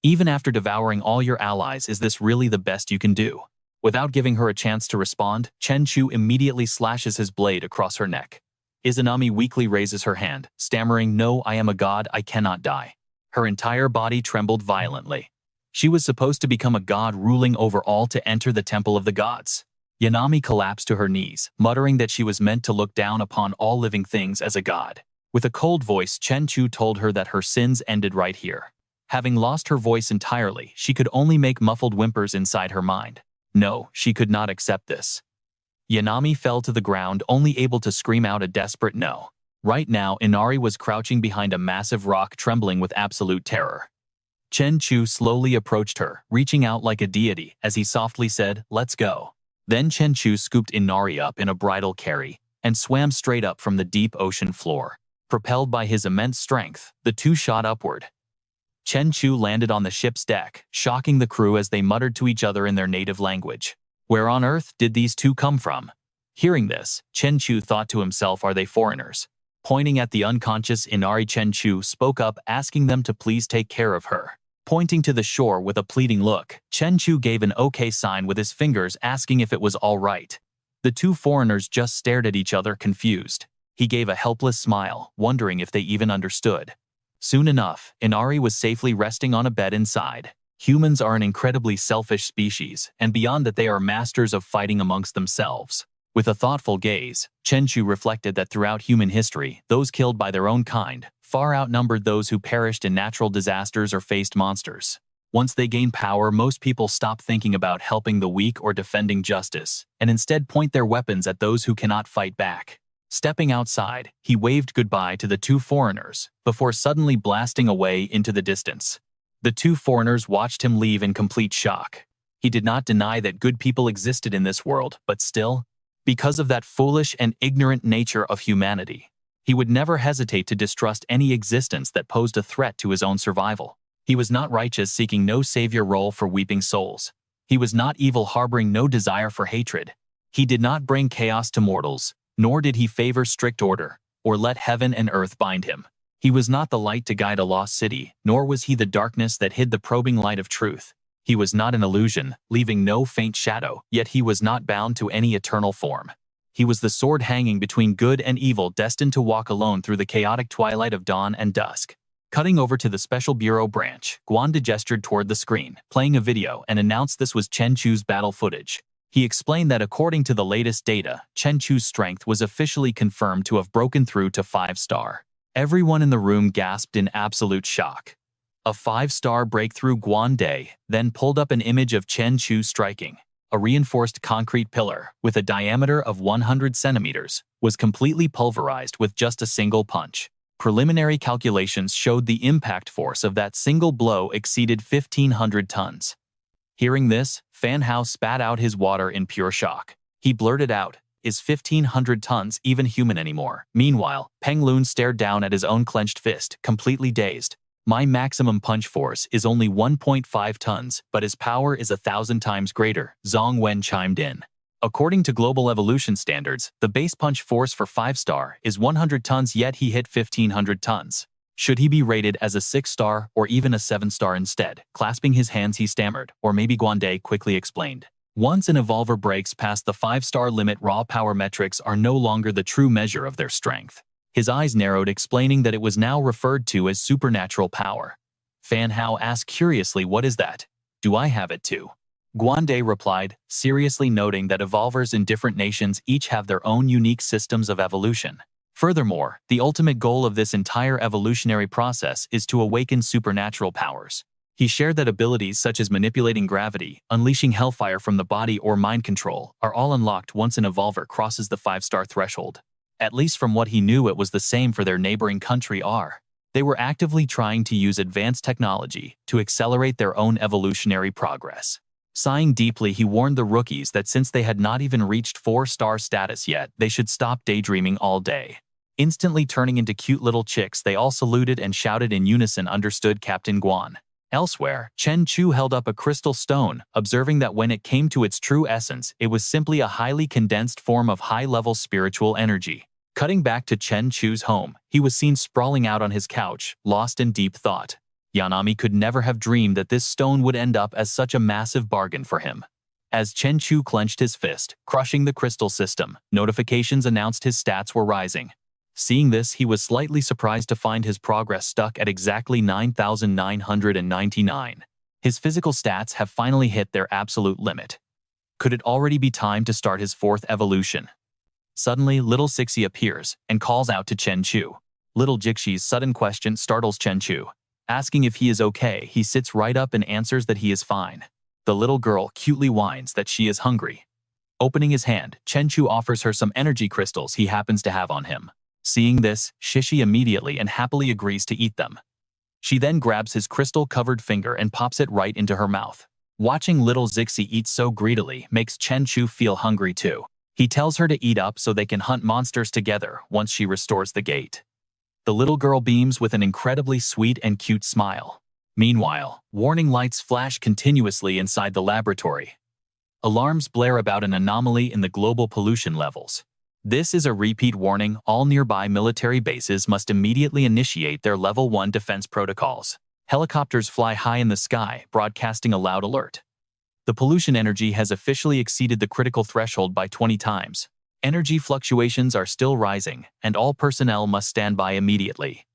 "Even after devouring all your allies, is this really the best you can do?" Without giving her a chance to respond, Chen Chu immediately slashes his blade across her neck. Izanami weakly raises her hand, stammering, "No, I am a god, I cannot die." Her entire body trembled violently. She was supposed to become a god ruling over all to enter the temple of the gods. Yanami collapsed to her knees, muttering that she was meant to look down upon all living things as a god. With a cold voice, Chen Chu told her that her sins ended right here. Having lost her voice entirely, she could only make muffled whimpers inside her mind. No, she could not accept this. Yanami fell to the ground, only able to scream out a desperate no. Right now, Inari was crouching behind a massive rock, trembling with absolute terror. Chen Chu slowly approached her, reaching out like a deity as he softly said, "Let's go." Then Chen Chu scooped Inari up in a bridal carry and swam straight up from the deep ocean floor. Propelled by his immense strength, the two shot upward. Chen Chu landed on the ship's deck, shocking the crew as they muttered to each other in their native language. Where on earth did these two come from? Hearing this, Chen Chu thought to himself, are they foreigners? Pointing at the unconscious Inari, Chen Chu spoke up, asking them to please take care of her. Pointing to the shore with a pleading look, Chen Chu gave an okay sign with his fingers, asking if it was all right. The two foreigners just stared at each other, confused. He gave a helpless smile, wondering if they even understood. Soon enough, Inari was safely resting on a bed inside. Humans are an incredibly selfish species, and beyond that they are masters of fighting amongst themselves. With a thoughtful gaze, Chen Chu reflected that throughout human history, those killed by their own kind far outnumbered those who perished in natural disasters or faced monsters. Once they gain power, most people stop thinking about helping the weak or defending justice, and instead point their weapons at those who cannot fight back. Stepping outside, he waved goodbye to the two foreigners, before suddenly blasting away into the distance. The two foreigners watched him leave in complete shock. He did not deny that good people existed in this world, but still, because of that foolish and ignorant nature of humanity, he would never hesitate to distrust any existence that posed a threat to his own survival. He was not righteous, seeking no savior role for weeping souls. He was not evil, harboring no desire for hatred. He did not bring chaos to mortals, nor did he favor strict order, or let heaven and earth bind him. He was not the light to guide a lost city, nor was he the darkness that hid the probing light of truth. He was not an illusion, leaving no faint shadow, yet he was not bound to any eternal form. He was the sword hanging between good and evil, destined to walk alone through the chaotic twilight of dawn and dusk. Cutting over to the Special Bureau branch, Guanda gestured toward the screen, playing a video, and announced this was Chen Chu's battle footage. He explained that according to the latest data, Chen Chu's strength was officially confirmed to have broken through to 5-star. Everyone in the room gasped in absolute shock. A 5-star breakthrough. Guanda then pulled up an image of Chen Chu striking. A reinforced concrete pillar, with a diameter of 100 centimeters, was completely pulverized with just a single punch. Preliminary calculations showed the impact force of that single blow exceeded 1,500 tons. Hearing this, Fan Hao spat out his water in pure shock. He blurted out, "Is 1,500 tons even human anymore?" Meanwhile, Peng Lun stared down at his own clenched fist, completely dazed. "My maximum punch force is only 1.5 tons, but his power is 1,000 times greater," Zhong Wen chimed in. According to global evolution standards, the base punch force for 5-star is 100 tons, yet he hit 1,500 tons. Should he be rated as a 6-star or even a 7-star instead? Clasping his hands, he stammered, or maybe Guande quickly explained. Once an evolver breaks past the 5-star limit, raw power metrics are no longer the true measure of their strength. His eyes narrowed, explaining that it was now referred to as supernatural power. Fan Hao asked curiously, what is that? Do I have it too? Guande replied, seriously noting that evolvers in different nations each have their own unique systems of evolution. Furthermore, the ultimate goal of this entire evolutionary process is to awaken supernatural powers. He shared that abilities such as manipulating gravity, unleashing hellfire from the body, or mind control are all unlocked once an evolver crosses the 5-star threshold. At least from what he knew, it was the same for their neighboring country R. They were actively trying to use advanced technology to accelerate their own evolutionary progress. Sighing deeply, he warned the rookies that since they had not even reached 4-star status yet, they should stop daydreaming all day. Instantly turning into cute little chicks, they all saluted and shouted in unison, understood, Captain Guan. Elsewhere, Chen Chu held up a crystal stone, observing that when it came to its true essence, it was simply a highly condensed form of high-level spiritual energy. Cutting back to Chen Chu's home, he was seen sprawling out on his couch, lost in deep thought. Yanami could never have dreamed that this stone would end up as such a massive bargain for him. As Chen Chu clenched his fist, crushing the crystal system, notifications announced his stats were rising. Seeing this, he was slightly surprised to find his progress stuck at exactly 9,999. His physical stats have finally hit their absolute limit. Could it already be time to start his 4th evolution? Suddenly, little Sixie appears and calls out to Chen Chu. Little Jixi's sudden question startles Chen Chu. Asking if he is okay, he sits right up and answers that he is fine. The little girl cutely whines that she is hungry. Opening his hand, Chen Chu offers her some energy crystals he happens to have on him. Seeing this, Shishi immediately and happily agrees to eat them. She then grabs his crystal-covered finger and pops it right into her mouth. Watching little Zixi eat so greedily makes Chen Chu feel hungry too. He tells her to eat up so they can hunt monsters together once she restores the gate. The little girl beams with an incredibly sweet and cute smile. Meanwhile, warning lights flash continuously inside the laboratory. Alarms blare about an anomaly in the global pollution levels. This is a repeat warning. All nearby military bases must immediately initiate their Level 1 defense protocols. Helicopters fly high in the sky, broadcasting a loud alert. The pollution energy has officially exceeded the critical threshold by 20 times. Energy fluctuations are still rising, and all personnel must stand by immediately.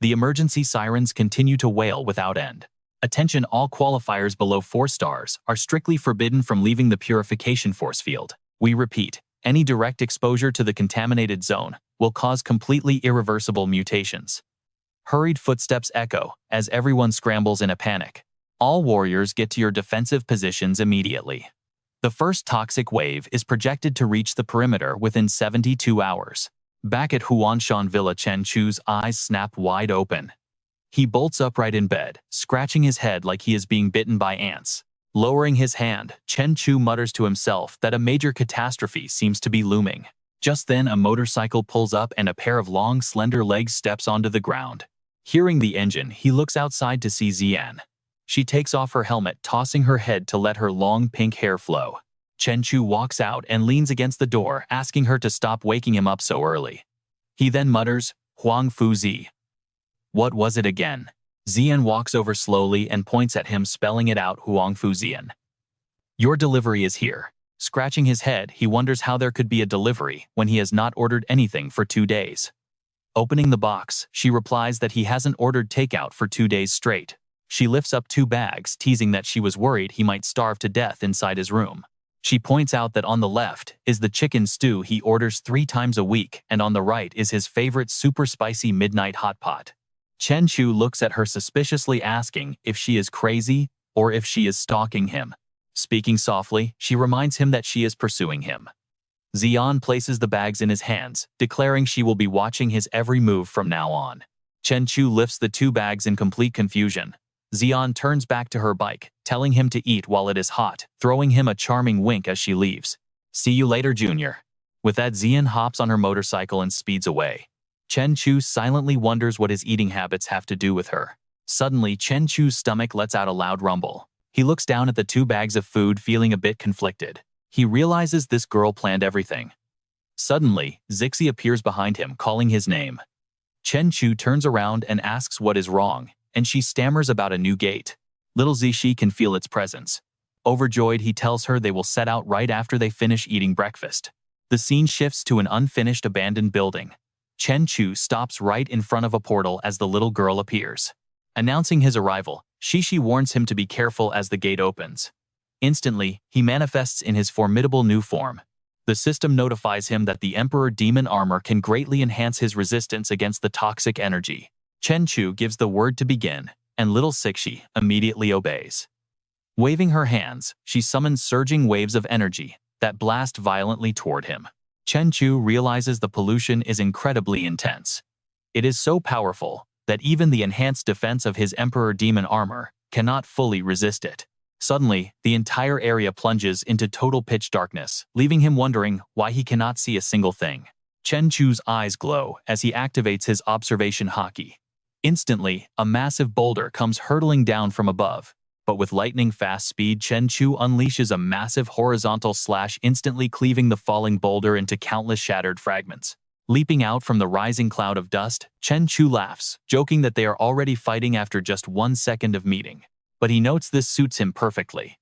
The emergency sirens continue to wail without end. Attention, all qualifiers below 4 stars are strictly forbidden from leaving the purification force field. We repeat, any direct exposure to the contaminated zone will cause completely irreversible mutations. Hurried footsteps echo as everyone scrambles in a panic. All warriors get to your defensive positions immediately. The first toxic wave is projected to reach the perimeter within 72 hours. Back at Huanshan Villa, Chen Chu's eyes snap wide open. He bolts upright in bed, scratching his head like he is being bitten by ants. Lowering his hand, Chen Chu mutters to himself that a major catastrophe seems to be looming. Just then, a motorcycle pulls up and a pair of long, slender legs steps onto the ground. Hearing the engine, he looks outside to see Xian. She takes off her helmet, tossing her head to let her long pink hair flow. Chen Chu walks out and leans against the door, asking her to stop waking him up so early. He then mutters, "Huang Fu Zi." What was it again? Xian walks over slowly and points at him, spelling it out, Huang Fu Xian. Your delivery is here. Scratching his head, he wonders how there could be a delivery when he has not ordered anything for 2 days. Opening the box, she replies that he hasn't ordered takeout for 2 days straight. She lifts up 2 bags, teasing that she was worried he might starve to death inside his room. She points out that on the left is the chicken stew he orders 3 times a week, and on the right is his favorite super spicy midnight hot pot. Chen Chu looks at her suspiciously, asking if she is crazy or if she is stalking him. Speaking softly, she reminds him that she is pursuing him. Xian places the bags in his hands, declaring she will be watching his every move from now on. Chen Chu lifts the 2 bags in complete confusion. Xian turns back to her bike, telling him to eat while it is hot, throwing him a charming wink as she leaves. See you later, Junior. With that, Xian hops on her motorcycle and speeds away. Chen Chu silently wonders what his eating habits have to do with her. Suddenly, Chen Chu's stomach lets out a loud rumble. He looks down at the 2 bags of food, feeling a bit conflicted. He realizes this girl planned everything. Suddenly, Zixi appears behind him, calling his name. Chen Chu turns around and asks what is wrong, and she stammers about a new gate. Little Zishi can feel its presence. Overjoyed, he tells her they will set out right after they finish eating breakfast. The scene shifts to an unfinished abandoned building. Chen Chu stops right in front of a portal as the little girl appears. Announcing his arrival, Shishi warns him to be careful as the gate opens. Instantly, he manifests in his formidable new form. The system notifies him that the Emperor Demon armor can greatly enhance his resistance against the toxic energy. Chen Chu gives the word to begin, and little Sixi immediately obeys. Waving her hands, she summons surging waves of energy that blast violently toward him. Chen Chu realizes the pollution is incredibly intense. It is so powerful that even the enhanced defense of his Emperor Demon armor cannot fully resist it. Suddenly, the entire area plunges into total pitch darkness, leaving him wondering why he cannot see a single thing. Chen Chu's eyes glow as he activates his observation haki. Instantly, a massive boulder comes hurtling down from above, but with lightning-fast speed, Chen Chu unleashes a massive horizontal slash, instantly cleaving the falling boulder into countless shattered fragments. Leaping out from the rising cloud of dust, Chen Chu laughs, joking that they are already fighting after just 1 second of meeting. But he notes this suits him perfectly.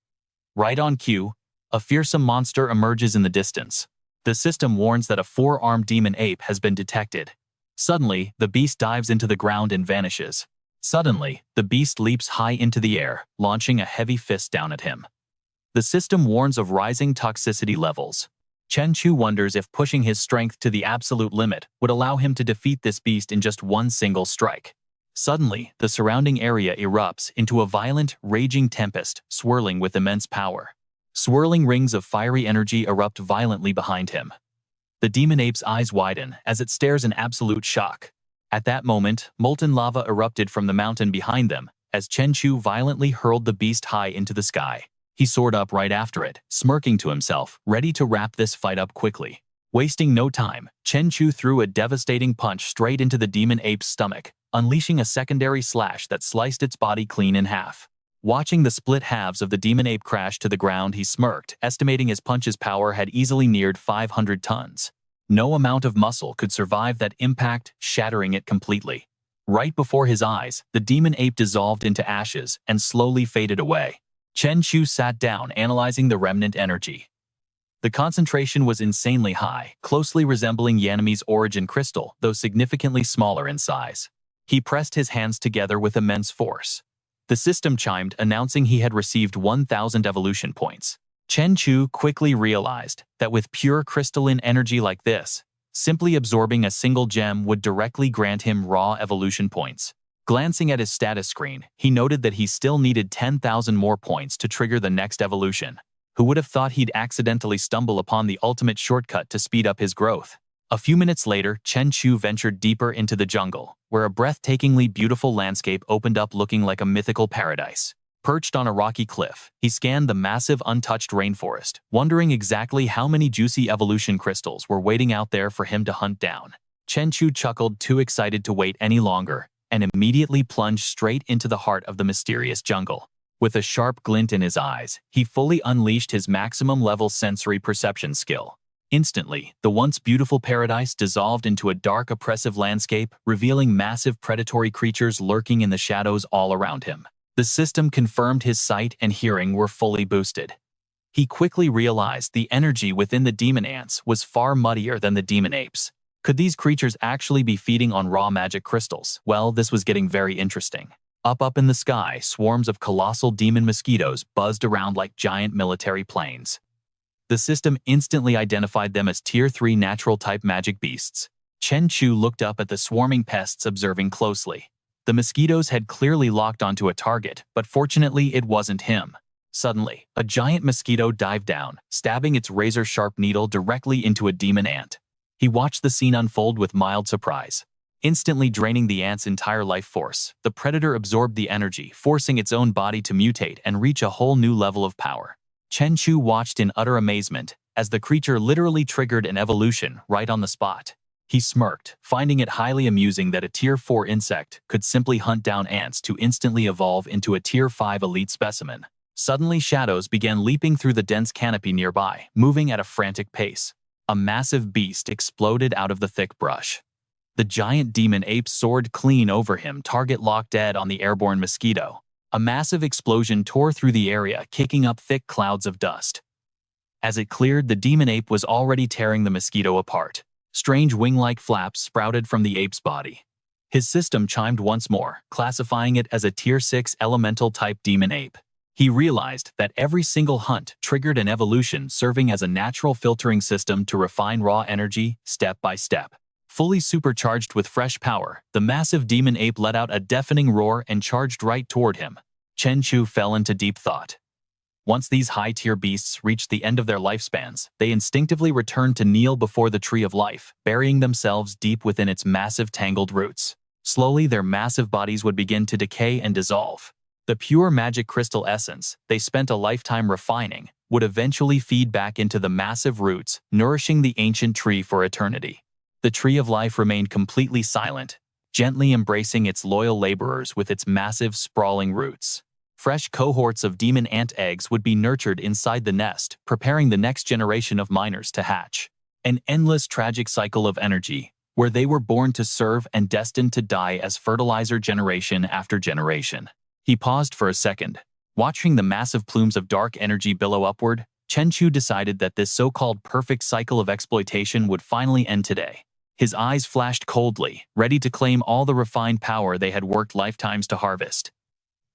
Right on cue, a fearsome monster emerges in the distance. The system warns that a 4-armed demon ape has been detected. Suddenly, the beast dives into the ground and vanishes. Suddenly, the beast leaps high into the air, launching a heavy fist down at him. The system warns of rising toxicity levels. Chen Chu wonders if pushing his strength to the absolute limit would allow him to defeat this beast in just one single strike. Suddenly, the surrounding area erupts into a violent, raging tempest, swirling with immense power. Swirling rings of fiery energy erupt violently behind him. The demon ape's eyes widen as it stares in absolute shock. At that moment, molten lava erupted from the mountain behind them as Chen Chu violently hurled the beast high into the sky. He soared up right after it, smirking to himself, ready to wrap this fight up quickly. Wasting no time, Chen Chu threw a devastating punch straight into the demon ape's stomach, unleashing a secondary slash that sliced its body clean in half. Watching the split halves of the demon ape crash to the ground, he smirked, estimating his punch's power had easily neared 500 tons. No amount of muscle could survive that impact, shattering it completely. Right before his eyes, the demon ape dissolved into ashes and slowly faded away. Chen Chu sat down, analyzing the remnant energy. The concentration was insanely high, closely resembling Yanami's origin crystal, though significantly smaller in size. He pressed his hands together with immense force. The system chimed, announcing he had received 1,000 evolution points. Chen Chu quickly realized that with pure crystalline energy like this, simply absorbing a single gem would directly grant him raw evolution points. Glancing at his status screen, he noted that he still needed 10,000 more points to trigger the next evolution. Who would have thought he'd accidentally stumble upon the ultimate shortcut to speed up his growth? A few minutes later, Chen Chu ventured deeper into the jungle, where a breathtakingly beautiful landscape opened up looking like a mythical paradise. Perched on a rocky cliff, he scanned the massive untouched rainforest, wondering exactly how many juicy evolution crystals were waiting out there for him to hunt down. Chen Chu chuckled, too excited to wait any longer, and immediately plunged straight into the heart of the mysterious jungle. With a sharp glint in his eyes, he fully unleashed his maximum-level sensory perception skill. Instantly, the once beautiful paradise dissolved into a dark, oppressive landscape, revealing massive predatory creatures lurking in the shadows all around him. The system confirmed his sight and hearing were fully boosted. He quickly realized the energy within the demon ants was far muddier than the demon apes. Could these creatures actually be feeding on raw magic crystals? Well, this was getting very interesting. Up in the sky, swarms of colossal demon mosquitoes buzzed around like giant military planes. The system instantly identified them as Tier 3 natural-type magic beasts. Chen Chu looked up at the swarming pests, observing closely. The mosquitoes had clearly locked onto a target, but fortunately it wasn't him. Suddenly, a giant mosquito dived down, stabbing its razor-sharp needle directly into a demon ant. He watched the scene unfold with mild surprise. Instantly draining the ant's entire life force, the predator absorbed the energy, forcing its own body to mutate and reach a whole new level of power. Chen Chu watched in utter amazement as the creature literally triggered an evolution right on the spot. He smirked, finding it highly amusing that a Tier 4 insect could simply hunt down ants to instantly evolve into a Tier 5 elite specimen. Suddenly, shadows began leaping through the dense canopy nearby, moving at a frantic pace. A massive beast exploded out of the thick brush. The giant demon ape soared clean over him, target locked dead on the airborne mosquito. A massive explosion tore through the area, kicking up thick clouds of dust. As it cleared, the demon ape was already tearing the mosquito apart. Strange wing-like flaps sprouted from the ape's body. His system chimed once more, classifying it as a Tier 6 elemental-type demon ape. He realized that every single hunt triggered an evolution, serving as a natural filtering system to refine raw energy step by step. Fully supercharged with fresh power, the massive demon ape let out a deafening roar and charged right toward him. Chen Chu fell into deep thought. Once these high-tier beasts reached the end of their lifespans, they instinctively returned to kneel before the Tree of Life, burying themselves deep within its massive tangled roots. Slowly, their massive bodies would begin to decay and dissolve. The pure magic crystal essence they spent a lifetime refining would eventually feed back into the massive roots, nourishing the ancient tree for eternity. The Tree of Life remained completely silent, gently embracing its loyal laborers with its massive, sprawling roots. Fresh cohorts of demon ant eggs would be nurtured inside the nest, preparing the next generation of miners to hatch. An endless tragic cycle of energy, where they were born to serve and destined to die as fertilizer generation after generation. He paused for a second. Watching the massive plumes of dark energy billow upward, Chen Chu decided that this so-called perfect cycle of exploitation would finally end today. His eyes flashed coldly, ready to claim all the refined power they had worked lifetimes to harvest.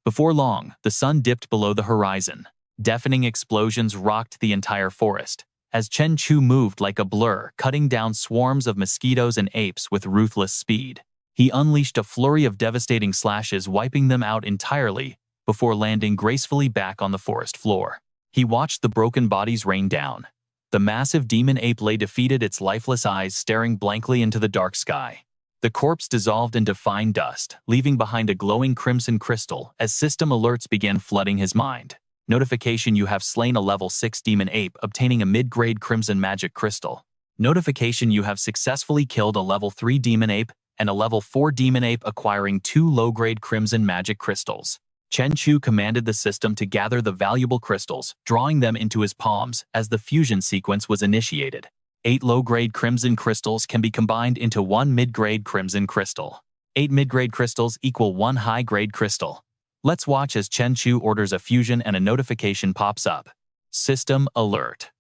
Before long, the sun dipped below the horizon. Deafening explosions rocked the entire forest, as Chen Chu moved like a blur, cutting down swarms of mosquitoes and apes with ruthless speed. He unleashed a flurry of devastating slashes, wiping them out entirely before landing gracefully back on the forest floor. He watched the broken bodies rain down. The massive demon ape lay defeated, its lifeless eyes staring blankly into the dark sky. The corpse dissolved into fine dust, leaving behind a glowing crimson crystal as system alerts began flooding his mind. Notification: you have slain a level 6 demon ape, obtaining a mid-grade crimson magic crystal. Notification: you have successfully killed a level 3 demon ape and a level 4 demon ape, acquiring 2 low-grade crimson magic crystals. Chen Chu commanded the system to gather the valuable crystals, drawing them into his palms as the fusion sequence was initiated. 8 low-grade crimson crystals can be combined into 1 mid-grade crimson crystal. 8 mid-grade crystals equal 1 high-grade crystal. Let's watch as Chen Chu orders a fusion and a notification pops up. System alert.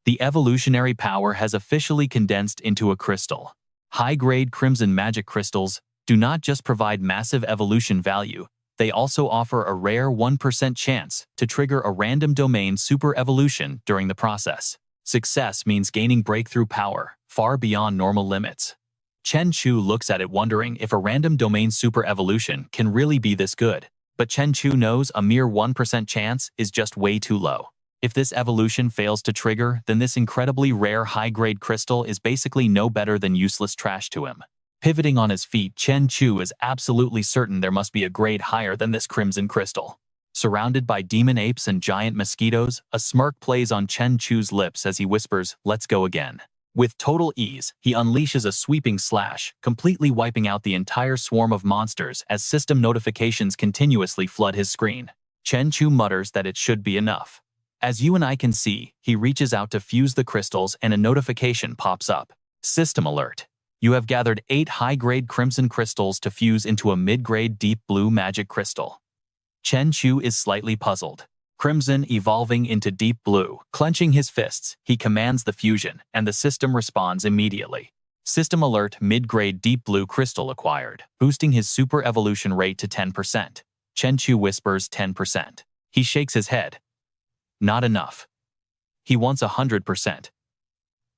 The evolutionary power has officially condensed into a crystal. High-grade crimson magic crystals do not just provide massive evolution value, they also offer a rare 1% chance to trigger a random domain super evolution during the process. Success means gaining breakthrough power far beyond normal limits. Chen Chu looks at it, wondering if a random domain super evolution can really be this good. But Chen Chu knows a mere 1% chance is just way too low. If this evolution fails to trigger, then this incredibly rare high-grade crystal is basically no better than useless trash to him. Pivoting on his feet, Chen Chu is absolutely certain there must be a grade higher than this crimson crystal. Surrounded by demon apes and giant mosquitoes, a smirk plays on Chen Chu's lips as he whispers, "Let's go again." With total ease, he unleashes a sweeping slash, completely wiping out the entire swarm of monsters as system notifications continuously flood his screen. Chen Chu mutters that it should be enough. As you and I can see, he reaches out to fuse the crystals and a notification pops up. System alert. You have gathered 8 high-grade crimson crystals to fuse into a mid-grade deep blue magic crystal. Chen Chu is slightly puzzled. Crimson evolving into deep blue. Clenching his fists, he commands the fusion, and the system responds immediately. System alert: mid-grade deep blue crystal acquired, boosting his super evolution rate to 10%. Chen Chu whispers 10%. He shakes his head. Not enough. He wants 100%.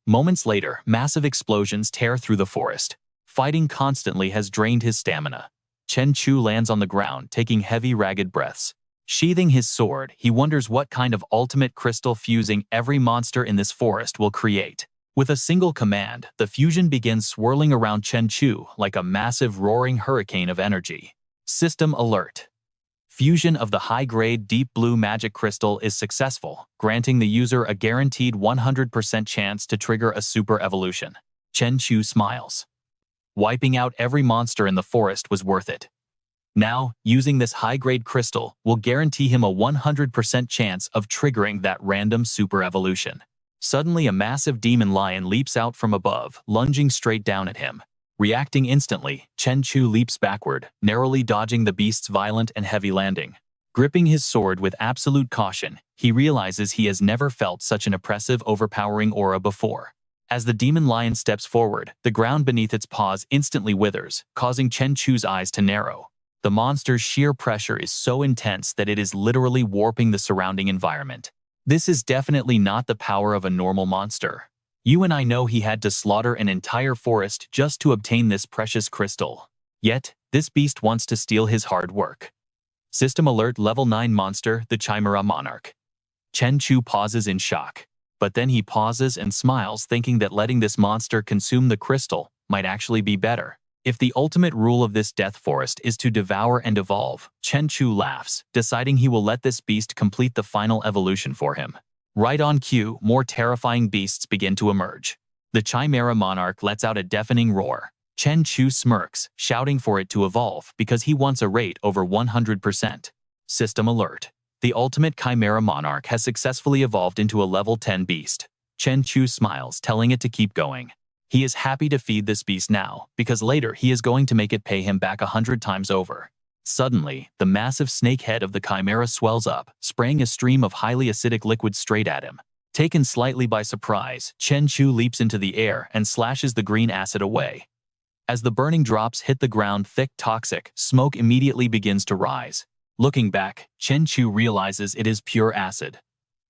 Moments later, massive explosions tear through the forest. Fighting constantly has drained his stamina. Chen Chu lands on the ground, taking heavy, ragged breaths. Sheathing his sword, he wonders what kind of ultimate crystal fusing every monster in this forest will create. With a single command, the fusion begins swirling around Chen Chu like a massive roaring hurricane of energy. System alert. Fusion of the high-grade deep blue magic crystal is successful, granting the user a guaranteed 100% chance to trigger a super evolution. Chen Chu smiles. Wiping out every monster in the forest was worth it. Now, using this high-grade crystal will guarantee him a 100% chance of triggering that random super evolution. Suddenly, a massive demon lion leaps out from above, lunging straight down at him. Reacting instantly, Chen Chu leaps backward, narrowly dodging the beast's violent and heavy landing. Gripping his sword with absolute caution, he realizes he has never felt such an oppressive, overpowering aura before. As the demon lion steps forward, the ground beneath its paws instantly withers, causing Chen Chu's eyes to narrow. The monster's sheer pressure is so intense that it is literally warping the surrounding environment. This is definitely not the power of a normal monster. You and I know he had to slaughter an entire forest just to obtain this precious crystal. Yet, this beast wants to steal his hard work. System Alert Level 9 Monster, the Chimera Monarch. Chen Chu pauses in shock. But then he pauses and smiles, thinking that letting this monster consume the crystal might actually be better. If the ultimate rule of this death forest is to devour and evolve, Chen Chu laughs, deciding he will let this beast complete the final evolution for him. Right on cue, more terrifying beasts begin to emerge. The Chimera Monarch lets out a deafening roar. Chen Chu smirks, shouting for it to evolve because he wants a rate over 100%. System Alert. The ultimate Chimera Monarch has successfully evolved into a level 10 beast. Chen Chu smiles, telling it to keep going. He is happy to feed this beast now, because later he is going to make it pay him back 100 times over. Suddenly, the massive snake head of the Chimera swells up, spraying a stream of highly acidic liquid straight at him. Taken slightly by surprise, Chen Chu leaps into the air and slashes the green acid away. As the burning drops hit the ground, thick, toxic smoke immediately begins to rise. Looking back, Chen Chu realizes it is pure acid.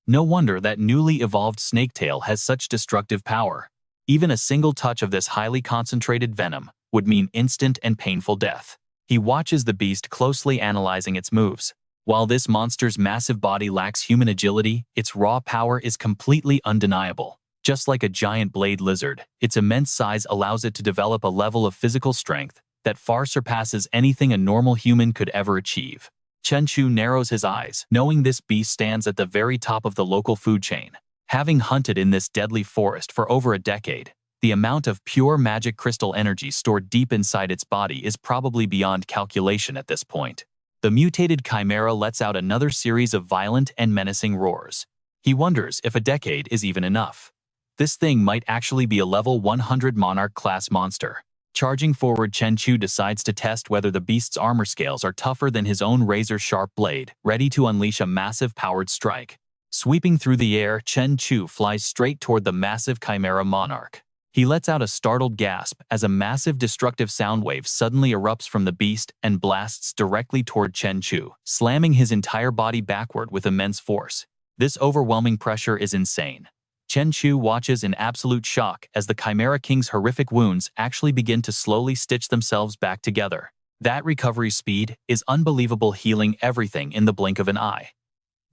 No wonder that newly evolved snaketail has such destructive power. Even a single touch of this highly concentrated venom would mean instant and painful death. He watches the beast closely, analyzing its moves. While this monster's massive body lacks human agility, its raw power is completely undeniable. Just like a giant blade lizard, its immense size allows it to develop a level of physical strength that far surpasses anything a normal human could ever achieve. Chen Chu narrows his eyes, knowing this beast stands at the very top of the local food chain. Having hunted in this deadly forest for over a decade, the amount of pure magic crystal energy stored deep inside its body is probably beyond calculation at this point. The mutated chimera lets out another series of violent and menacing roars. He wonders if a decade is even enough. This thing might actually be a level 100 monarch-class monster. Charging forward, Chen Chu decides to test whether the beast's armor scales are tougher than his own razor-sharp blade, ready to unleash a massive powered strike. Sweeping through the air, Chen Chu flies straight toward the massive chimera monarch. He lets out a startled gasp as a massive destructive sound wave suddenly erupts from the beast and blasts directly toward Chen Chu, slamming his entire body backward with immense force. This overwhelming pressure is insane. Chen Chu watches in absolute shock as the Chimera King's horrific wounds actually begin to slowly stitch themselves back together. That recovery speed is unbelievable, healing everything in the blink of an eye.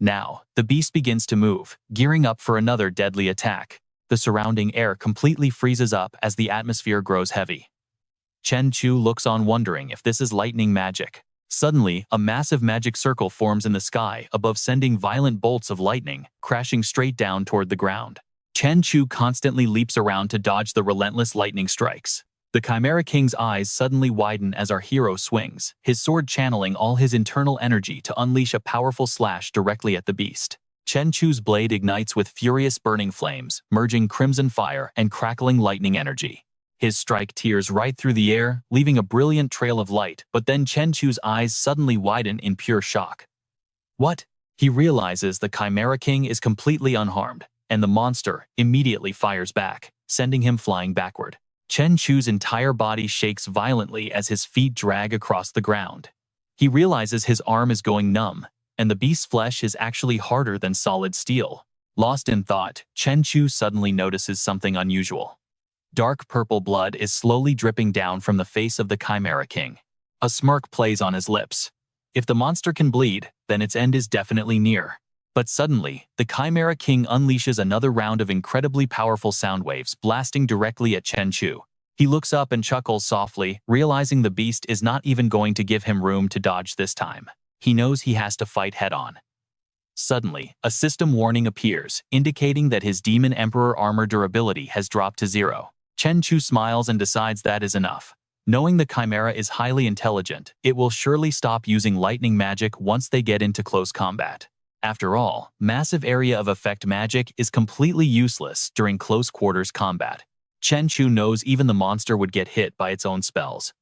Now, the beast begins to move, gearing up for another deadly attack. The surrounding air completely freezes up as the atmosphere grows heavy. Chen Chu looks on, wondering if this is lightning magic. Suddenly, a massive magic circle forms in the sky above, sending violent bolts of lightning crashing straight down toward the ground. Chen Chu constantly leaps around to dodge the relentless lightning strikes. The Chimera King's eyes suddenly widen as our hero swings, his sword channeling all his internal energy to unleash a powerful slash directly at the beast. Chen Chu's blade ignites with furious burning flames, merging crimson fire and crackling lightning energy. His strike tears right through the air, leaving a brilliant trail of light, but then Chen Chu's eyes suddenly widen in pure shock. What? He realizes the Chimera King is completely unharmed, and the monster immediately fires back, sending him flying backward. Chen Chu's entire body shakes violently as his feet drag across the ground. He realizes his arm is going numb, and the beast's flesh is actually harder than solid steel. Lost in thought, Chen Chu suddenly notices something unusual. Dark purple blood is slowly dripping down from the face of the Chimera King. A smirk plays on his lips. If the monster can bleed, then its end is definitely near. But suddenly, the Chimera King unleashes another round of incredibly powerful sound waves, blasting directly at Chen Chu. He looks up and chuckles softly, realizing the beast is not even going to give him room to dodge this time. He knows he has to fight head-on. Suddenly, a system warning appears, indicating that his Demon Emperor armor durability has dropped to 0. Chen Chu smiles and decides that is enough. Knowing the Chimera is highly intelligent, it will surely stop using lightning magic once they get into close combat. After all, massive area of effect magic is completely useless during close quarters combat. Chen Chu knows even the monster would get hit by its own spells.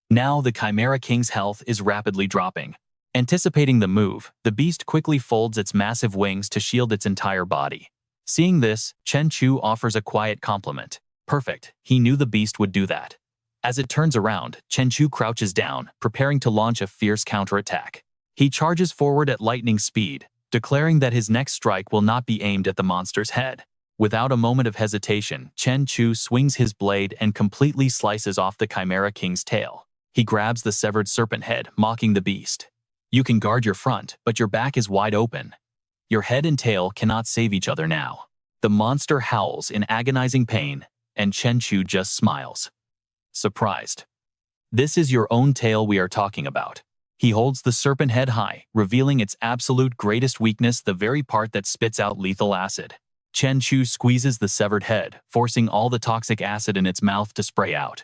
Now the Chimera King's health is rapidly dropping. Anticipating the move, the beast quickly folds its massive wings to shield its entire body. Seeing this, Chen Chu offers a quiet compliment. Perfect, he knew the beast would do that. As it turns around, Chen Chu crouches down, preparing to launch a fierce counterattack. He charges forward at lightning speed, declaring that his next strike will not be aimed at the monster's head. Without a moment of hesitation, Chen Chu swings his blade and completely slices off the Chimera King's tail. He grabs the severed serpent head, mocking the beast. You can guard your front, but your back is wide open. Your head and tail cannot save each other now. The monster howls in agonizing pain, and Chen Chu just smiles. Surprised. This is your own tail we are talking about. He holds the serpent head high, revealing its absolute greatest weakness, the very part that spits out lethal acid. Chen Chu squeezes the severed head, forcing all the toxic acid in its mouth to spray out.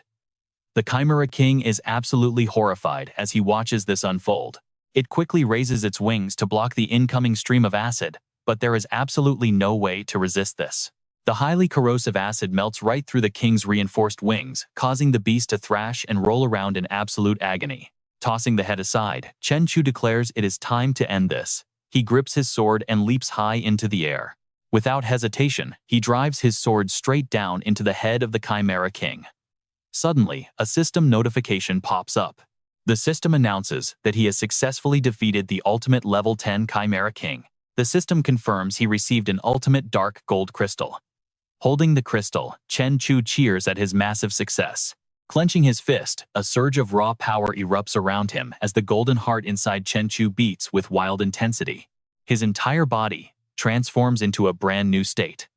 The Chimera King is absolutely horrified as he watches this unfold. It quickly raises its wings to block the incoming stream of acid, but there is absolutely no way to resist this. The highly corrosive acid melts right through the king's reinforced wings, causing the beast to thrash and roll around in absolute agony. Tossing the head aside, Chen Chu declares it is time to end this. He grips his sword and leaps high into the air. Without hesitation, he drives his sword straight down into the head of the Chimera King. Suddenly, a system notification pops up. The system announces that he has successfully defeated the ultimate level 10 Chimera King. The system confirms he received an ultimate dark gold crystal. Holding the crystal, Chen Chu cheers at his massive success. Clenching his fist, a surge of raw power erupts around him as the golden heart inside Chen Chu beats with wild intensity. His entire body transforms into a brand new state.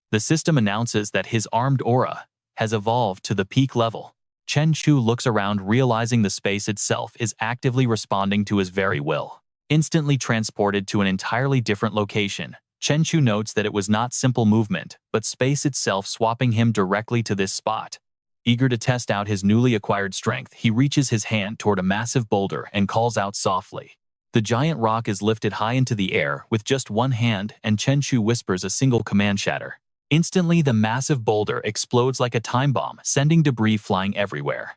The system announces that his armed aura has evolved to the peak level. Chen Chu looks around, realizing the space itself is actively responding to his very will. Instantly transported to an entirely different location, Chen Chu notes that it was not simple movement, but space itself swapping him directly to this spot. Eager to test out his newly acquired strength, he reaches his hand toward a massive boulder and calls out softly. The giant rock is lifted high into the air with just one hand, and Chen Chu whispers a single command: shatter. Instantly, the massive boulder explodes like a time bomb, sending debris flying everywhere.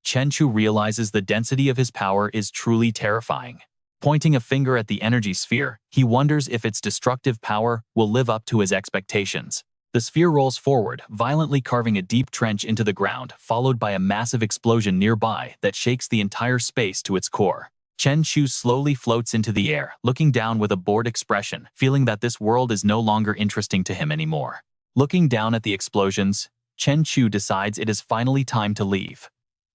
Chen Chu realizes the density of his power is truly terrifying. Pointing a finger at the energy sphere, he wonders if its destructive power will live up to his expectations. The sphere rolls forward, violently carving a deep trench into the ground, followed by a massive explosion nearby that shakes the entire space to its core. Chen Chu slowly floats into the air, looking down with a bored expression, feeling that this world is no longer interesting to him anymore. Looking down at the explosions, Chen Chu decides it is finally time to leave.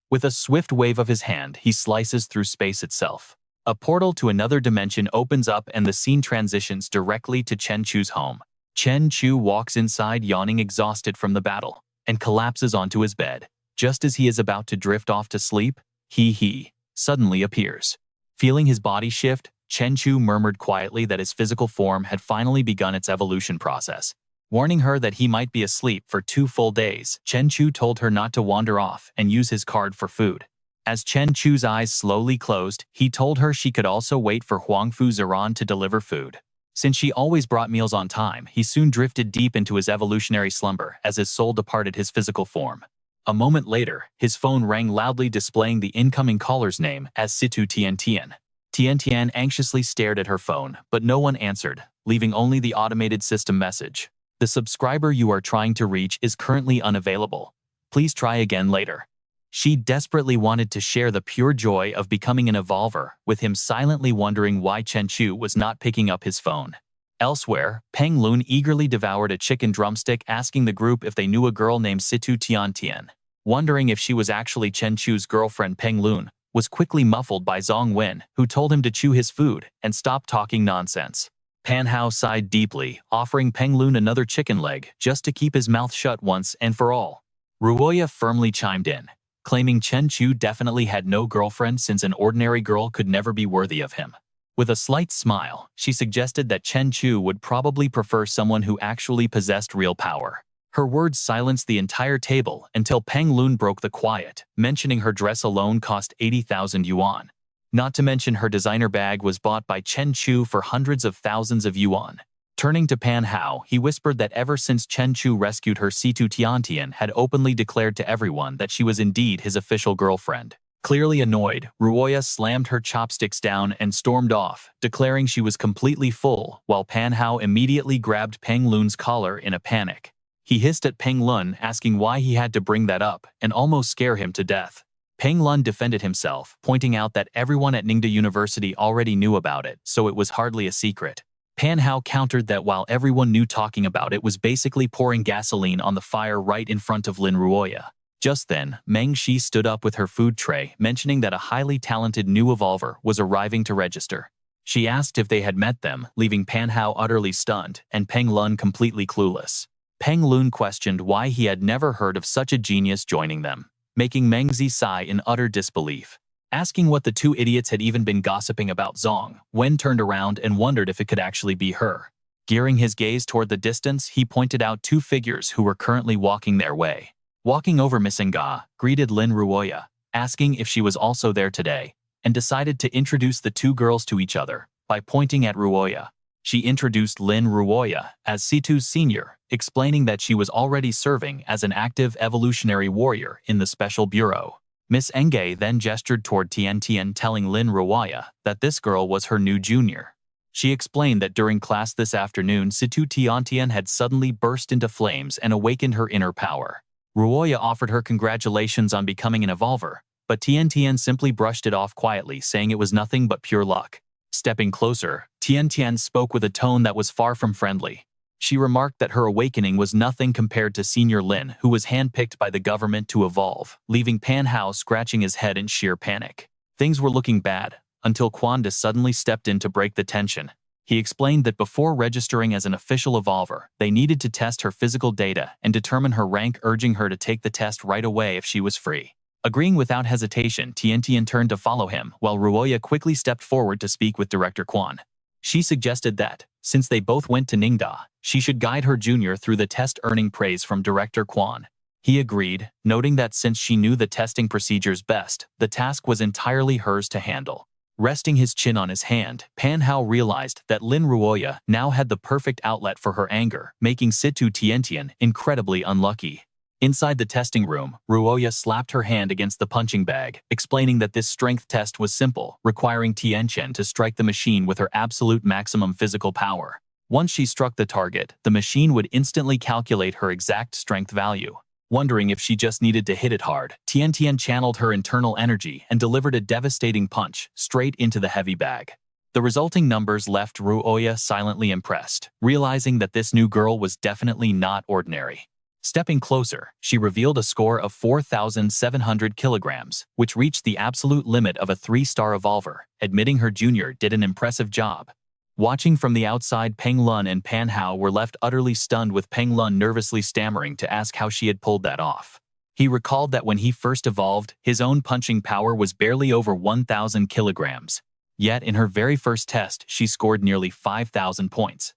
With a swift wave of his hand, he slices through space itself. A portal to another dimension opens up and the scene transitions directly to Chen Chu's home. Chen Chu walks inside, yawning, exhausted from the battle, and collapses onto his bed. Just as he is about to drift off to sleep, he suddenly appears. Feeling his body shift, Chen Chu murmured quietly that his physical form had finally begun its evolution process. Warning her that he might be asleep for 2 full days, Chen Chu told her not to wander off and use his card for food. As Chen Chu's eyes slowly closed, he told her she could also wait for Huangfu Ziran to deliver food. Since she always brought meals on time, he soon drifted deep into his evolutionary slumber as his soul departed his physical form. A moment later, his phone rang loudly, displaying the incoming caller's name as Situ Tian Tian. Tian Tian anxiously stared at her phone, but no one answered, leaving only the automated system message. The subscriber you are trying to reach is currently unavailable. Please try again later. She desperately wanted to share the pure joy of becoming an evolver, with him silently wondering why Chen Chu was not picking up his phone. Elsewhere, Peng Lun eagerly devoured a chicken drumstick, asking the group if they knew a girl named Situ Tian Tian. Wondering if she was actually Chen Chu's girlfriend, Peng Lun was quickly muffled by Zhong Wen, who told him to chew his food and stop talking nonsense. Pan Hao sighed deeply, offering Peng Lun another chicken leg just to keep his mouth shut once and for all. Ruoya firmly chimed in, claiming Chen Chu definitely had no girlfriend since an ordinary girl could never be worthy of him. With a slight smile, she suggested that Chen Chu would probably prefer someone who actually possessed real power. Her words silenced the entire table until Peng Lun broke the quiet, mentioning her dress alone cost 80,000 yuan. Not to mention her designer bag was bought by Chen Chu for hundreds of thousands of yuan. Turning to Pan Hao, he whispered that ever since Chen Chu rescued her, Situ Tiantian had openly declared to everyone that she was indeed his official girlfriend. Clearly annoyed, Ruoya slammed her chopsticks down and stormed off, declaring she was completely full, while Pan Hao immediately grabbed Peng Lun's collar in a panic. He hissed at Peng Lun, asking why he had to bring that up, and almost scare him to death. Peng Lun defended himself, pointing out that everyone at Ningde University already knew about it, so it was hardly a secret. Pan Hao countered that while everyone knew, talking about it was basically pouring gasoline on the fire right in front of Lin Ruoya. Just then, Meng Shi stood up with her food tray, mentioning that a highly talented new evolver was arriving to register. She asked if they had met them, leaving Pan Hao utterly stunned and Peng Lun completely clueless. Peng Lun questioned why he had never heard of such a genius joining them, making Meng Zi sigh in utter disbelief. Asking what the two idiots had even been gossiping about, Zhong Wen turned around and wondered if it could actually be her. Gearing his gaze toward the distance, he pointed out two figures who were currently walking their way. Walking over, Missinga greeted Lin Ruoya, asking if she was also there today, and decided to introduce the two girls to each other by pointing at Ruoya. She introduced Lin Ruoya as Situ's senior, explaining that she was already serving as an active evolutionary warrior in the Special Bureau. Miss Enge then gestured toward Tian Tian, telling Lin Ruoya that this girl was her new junior. She explained that during class this afternoon, Situ Tiantian had suddenly burst into flames and awakened her inner power. Ruoya offered her congratulations on becoming an evolver, but Tian Tian simply brushed it off quietly, saying it was nothing but pure luck. Stepping closer, Tian Tian spoke with a tone that was far from friendly. She remarked that her awakening was nothing compared to Senior Lin, who was handpicked by the government to evolve, leaving Pan Hao scratching his head in sheer panic. Things were looking bad, until Kwanda suddenly stepped in to break the tension. He explained that before registering as an official evolver, they needed to test her physical data and determine her rank, urging her to take the test right away if she was free. Agreeing without hesitation, Tian Tian turned to follow him, while Ruoya quickly stepped forward to speak with Director Quan. She suggested that, since they both went to Ningda, she should guide her junior through the test, earning praise from Director Quan. He agreed, noting that since she knew the testing procedures best, the task was entirely hers to handle. Resting his chin on his hand, Pan Hao realized that Lin Ruoya now had the perfect outlet for her anger, making Situ Tiantian incredibly unlucky. Inside the testing room, Ruoya slapped her hand against the punching bag, explaining that this strength test was simple, requiring Tiantian to strike the machine with her absolute maximum physical power. Once she struck the target, the machine would instantly calculate her exact strength value. Wondering if she just needed to hit it hard, Tiantian channeled her internal energy and delivered a devastating punch straight into the heavy bag. The resulting numbers left Ruoya silently impressed, realizing that this new girl was definitely not ordinary. Stepping closer, she revealed a score of 4,700 kilograms, which reached the absolute limit of a 3-star evolver, admitting her junior did an impressive job. Watching from the outside, Peng Lun and Pan Hao were left utterly stunned, with Peng Lun nervously stammering to ask how she had pulled that off. He recalled that when he first evolved, his own punching power was barely over 1,000 kilograms. Yet in her very first test, she scored nearly 5,000 points.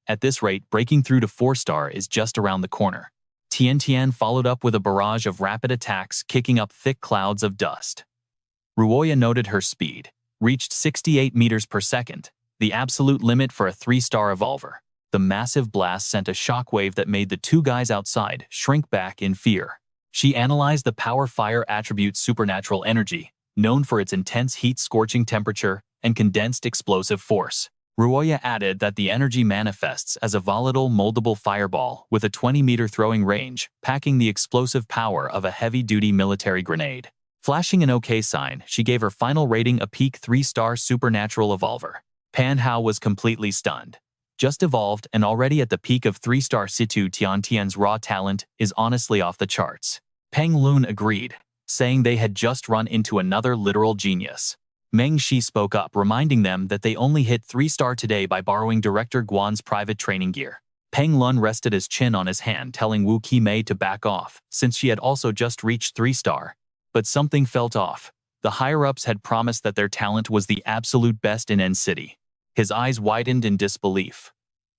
At this rate, breaking through to 4-star is just around the corner. Tian Tian followed up with a barrage of rapid attacks, kicking up thick clouds of dust. Ruoya noted her speed, reached 68 meters per second, the absolute limit for a 3-star evolver. The massive blast sent a shockwave that made the two guys outside shrink back in fear. She analyzed the power fire attribute supernatural energy, known for its intense heat, scorching temperature, and condensed explosive force. Ruoya added that the energy manifests as a volatile, moldable fireball with a 20-meter throwing range, packing the explosive power of a heavy-duty military grenade. Flashing an OK sign, she gave her final rating a peak 3-star supernatural evolver. Pan Hao was completely stunned. Just evolved and already at the peak of 3-star. Situ Tiantian's raw talent is honestly off the charts. Peng Lun agreed, saying they had just run into another literal genius. Meng Shi spoke up, reminding them that they only hit 3-star today by borrowing Director Guan's private training gear. Peng Lun rested his chin on his hand, telling Wu Qimei to back off, since she had also just reached 3-star. But something felt off. The higher-ups had promised that their talent was the absolute best in N City. His eyes widened in disbelief.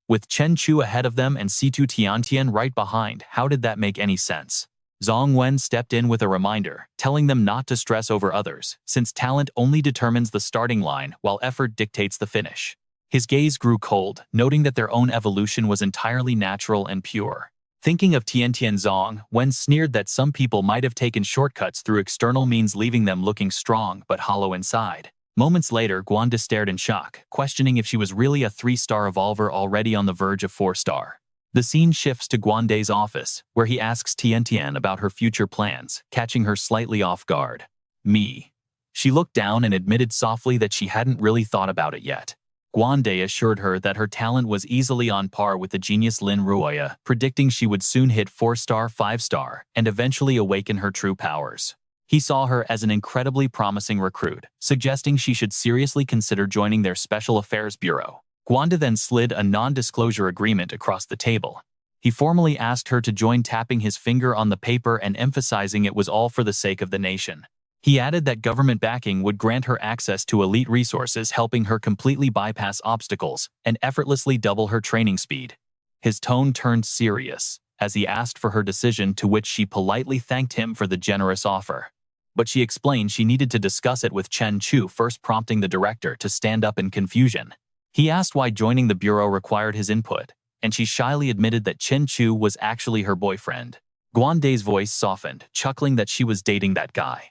With Chen Chu ahead of them and Situ Tiantian right behind, how did that make any sense? Zhong Wen stepped in with a reminder, telling them not to stress over others, since talent only determines the starting line while effort dictates the finish. His gaze grew cold, noting that their own evolution was entirely natural and pure. Thinking of Tiantianzong, Wen sneered that some people might have taken shortcuts through external means, leaving them looking strong but hollow inside. Moments later, Guanda stared in shock, questioning if she was really a 3-star evolver already on the verge of 4-star. The scene shifts to Guande's office, where he asks Tiantian about her future plans, catching her slightly off guard. Me. She looked down and admitted softly that she hadn't really thought about it yet. Guande assured her that her talent was easily on par with the genius Lin Ruoya, predicting she would soon hit 4-star, 5-star, and eventually awaken her true powers. He saw her as an incredibly promising recruit, suggesting she should seriously consider joining their Special Affairs Bureau. Guanda then slid a non-disclosure agreement across the table. He formally asked her to join, tapping his finger on the paper and emphasizing it was all for the sake of the nation. He added that government backing would grant her access to elite resources, helping her completely bypass obstacles and effortlessly double her training speed. His tone turned serious as he asked for her decision, to which she politely thanked him for the generous offer. But she explained she needed to discuss it with Chen Chu first, prompting the director to stand up in confusion. He asked why joining the bureau required his input, and she shyly admitted that Chen Chu was actually her boyfriend. Guande's voice softened, chuckling that she was dating that guy.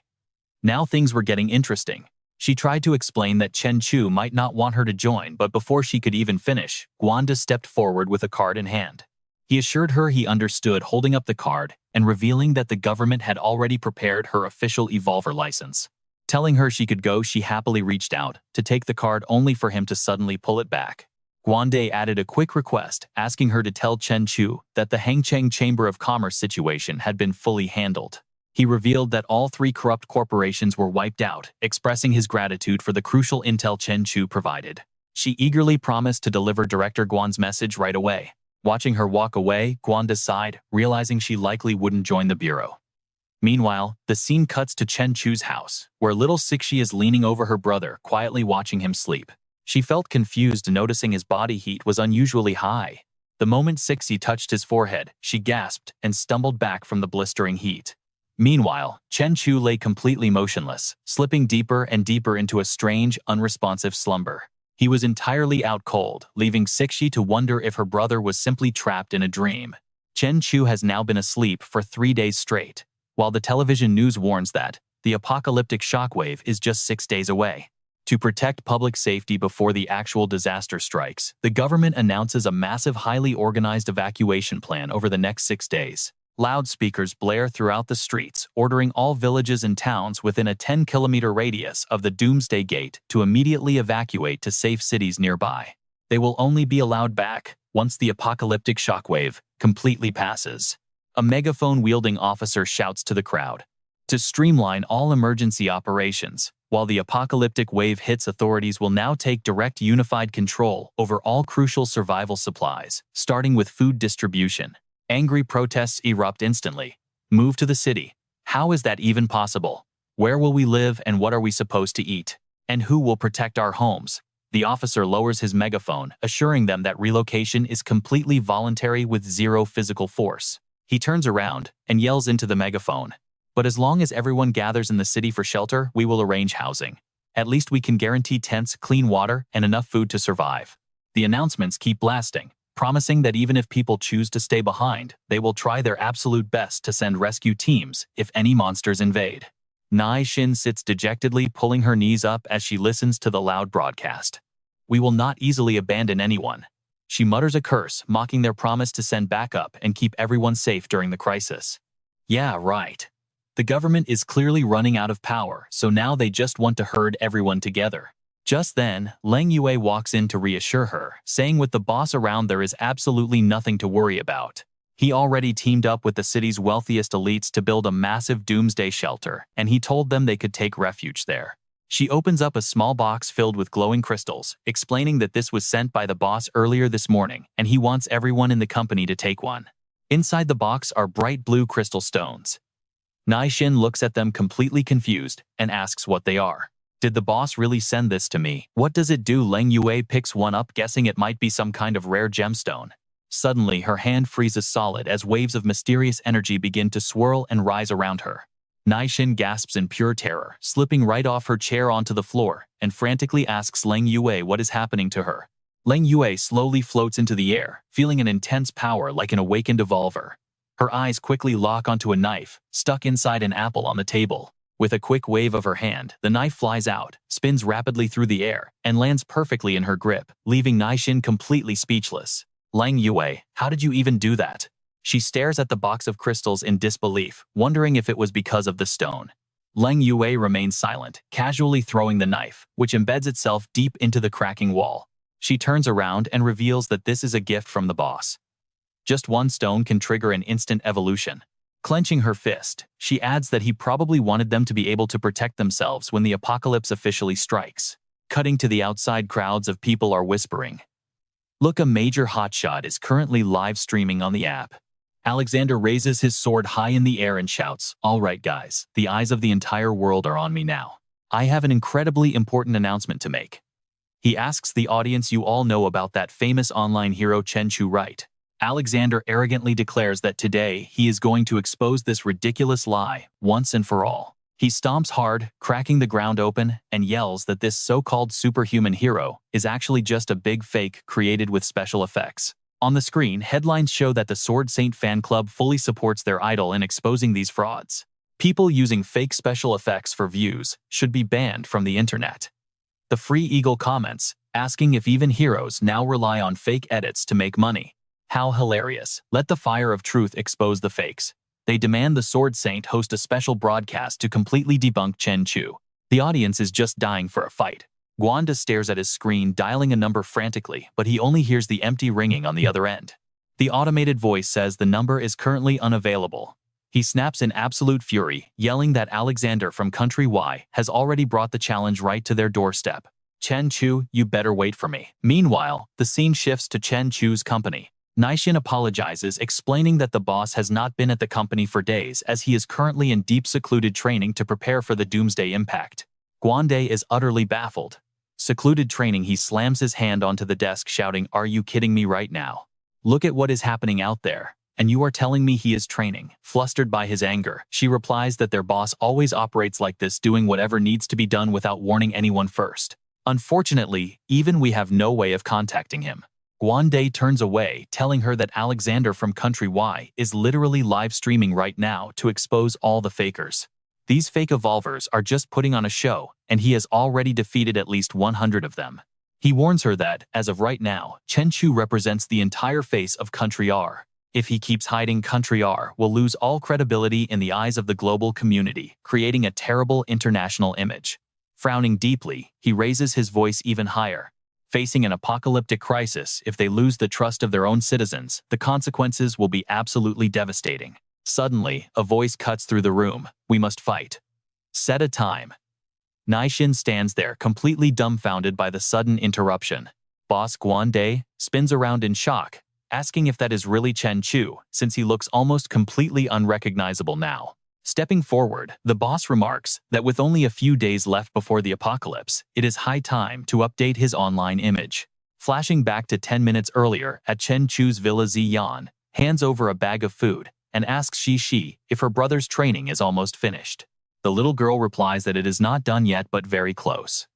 Now things were getting interesting. She tried to explain that Chen Chu might not want her to join, but before she could even finish, Guanda stepped forward with a card in hand. He assured her he understood, holding up the card and revealing that the government had already prepared her official evolver license. Telling her she could go, she happily reached out to take the card, only for him to suddenly pull it back. Guande added a quick request, asking her to tell Chen Chu that the Hangcheng Chamber of Commerce situation had been fully handled. He revealed that all 3 corrupt corporations were wiped out, expressing his gratitude for the crucial intel Chen Chu provided. She eagerly promised to deliver Director Guan's message right away. Watching her walk away, Guanda sighed, realizing she likely wouldn't join the bureau. Meanwhile, the scene cuts to Chen Chu's house, where little Sixi is leaning over her brother, quietly watching him sleep. She felt confused, noticing his body heat was unusually high. The moment Sixi touched his forehead, she gasped and stumbled back from the blistering heat. Meanwhile, Chen Chu lay completely motionless, slipping deeper and deeper into a strange, unresponsive slumber. He was entirely out cold, leaving Sixi to wonder if her brother was simply trapped in a dream. Chen Chu has now been asleep for 3 days straight, while the television news warns that the apocalyptic shockwave is just 6 days away. To protect public safety before the actual disaster strikes, the government announces a massive, highly organized evacuation plan over the next 6 days. Loudspeakers blare throughout the streets, ordering all villages and towns within a 10-kilometer radius of the Doomsday Gate to immediately evacuate to safe cities nearby. They will only be allowed back once the apocalyptic shockwave completely passes. A megaphone-wielding officer shouts to the crowd to streamline all emergency operations. While the apocalyptic wave hits, authorities will now take direct unified control over all crucial survival supplies, starting with food distribution. Angry protests erupt instantly. Move to the city. How is that even possible? Where will we live and what are we supposed to eat? And who will protect our homes? The officer lowers his megaphone, assuring them that relocation is completely voluntary with zero physical force. He turns around and yells into the megaphone. But as long as everyone gathers in the city for shelter, we will arrange housing. At least we can guarantee tents, clean water, and enough food to survive. The announcements keep blasting, promising that even if people choose to stay behind, they will try their absolute best to send rescue teams if any monsters invade. Nai Xin sits dejectedly, pulling her knees up as she listens to the loud broadcast. We will not easily abandon anyone. She mutters a curse, mocking their promise to send backup and keep everyone safe during the crisis. Yeah, right. The government is clearly running out of power, so now they just want to herd everyone together. Just then, Leng Yue walks in to reassure her, saying with the boss around there is absolutely nothing to worry about. He already teamed up with the city's wealthiest elites to build a massive doomsday shelter, and he told them they could take refuge there. She opens up a small box filled with glowing crystals, explaining that this was sent by the boss earlier this morning, and he wants everyone in the company to take one. Inside the box are bright blue crystal stones. Nai Xin looks at them completely confused and asks what they are. Did the boss really send this to me? What does it do? Leng Yue picks one up, guessing it might be some kind of rare gemstone. Suddenly, her hand freezes solid as waves of mysterious energy begin to swirl and rise around her. Nai Xin gasps in pure terror, slipping right off her chair onto the floor, and frantically asks Leng Yue what is happening to her. Leng Yue slowly floats into the air, feeling an intense power like an awakened evolver. Her eyes quickly lock onto a knife, stuck inside an apple on the table. With a quick wave of her hand, the knife flies out, spins rapidly through the air, and lands perfectly in her grip, leaving Naixin completely speechless. Leng Yue, how did you even do that? She stares at the box of crystals in disbelief, wondering if it was because of the stone. Leng Yue remains silent, casually throwing the knife, which embeds itself deep into the cracking wall. She turns around and reveals that this is a gift from the boss. Just one stone can trigger an instant evolution. Clenching her fist, she adds that he probably wanted them to be able to protect themselves when the apocalypse officially strikes. Cutting to the outside, crowds of people are whispering. Look, a major hotshot is currently live streaming on the app. Alexander raises his sword high in the air and shouts, "All right, guys, the eyes of the entire world are on me now. I have an incredibly important announcement to make." He asks the audience, "You all know about that famous online hero Chen Chu, right?" Alexander arrogantly declares that today he is going to expose this ridiculous lie once and for all. He stomps hard, cracking the ground open, and yells that this so-called superhuman hero is actually just a big fake created with special effects. On the screen, headlines show that the Sword Saint fan club fully supports their idol in exposing these frauds. People using fake special effects for views should be banned from the internet. The Free Eagle comments, asking if even heroes now rely on fake edits to make money. How hilarious. Let the fire of truth expose the fakes. They demand the Sword Saint host a special broadcast to completely debunk Chen Chu. The audience is just dying for a fight. Guanda stares at his screen, dialing a number frantically, but he only hears the empty ringing on the other end. The automated voice says the number is currently unavailable. He snaps in absolute fury, yelling that Alexander from Country Y has already brought the challenge right to their doorstep. "Chen Chu, you better wait for me." Meanwhile, the scene shifts to Chen Chu's company. Naixin apologizes, explaining that the boss has not been at the company for days as he is currently in deep secluded training to prepare for the Doomsday Impact. Guande is utterly baffled. Secluded training, he slams his hand onto the desk, shouting, "Are you kidding me right now? Look at what is happening out there. And you are telling me he is training?" Flustered by his anger, she replies that their boss always operates like this, doing whatever needs to be done without warning anyone first. "Unfortunately, even we have no way of contacting him." Guande turns away, telling her that Alexander from Country Y is literally live streaming right now to expose all the fakers. These fake evolvers are just putting on a show, and he has already defeated at least 100 of them. He warns her that, as of right now, Chen Chu represents the entire face of Country R. If he keeps hiding, Country R will lose all credibility in the eyes of the global community, creating a terrible international image. Frowning deeply, he raises his voice even higher. Facing an apocalyptic crisis, if they lose the trust of their own citizens, the consequences will be absolutely devastating. Suddenly, a voice cuts through the room. "We must fight. Set a time." Naixin stands there, completely dumbfounded by the sudden interruption. Boss Guande spins around in shock, asking if that is really Chen Chu, since he looks almost completely unrecognizable now. Stepping forward, the boss remarks that with only a few days left before the apocalypse, it is high time to update his online image. Flashing back to 10 minutes earlier at Chen Chu's villa, Ziyan hands over a bag of food and asks Shi if her brother's training is almost finished. The little girl replies that it is not done yet but very close.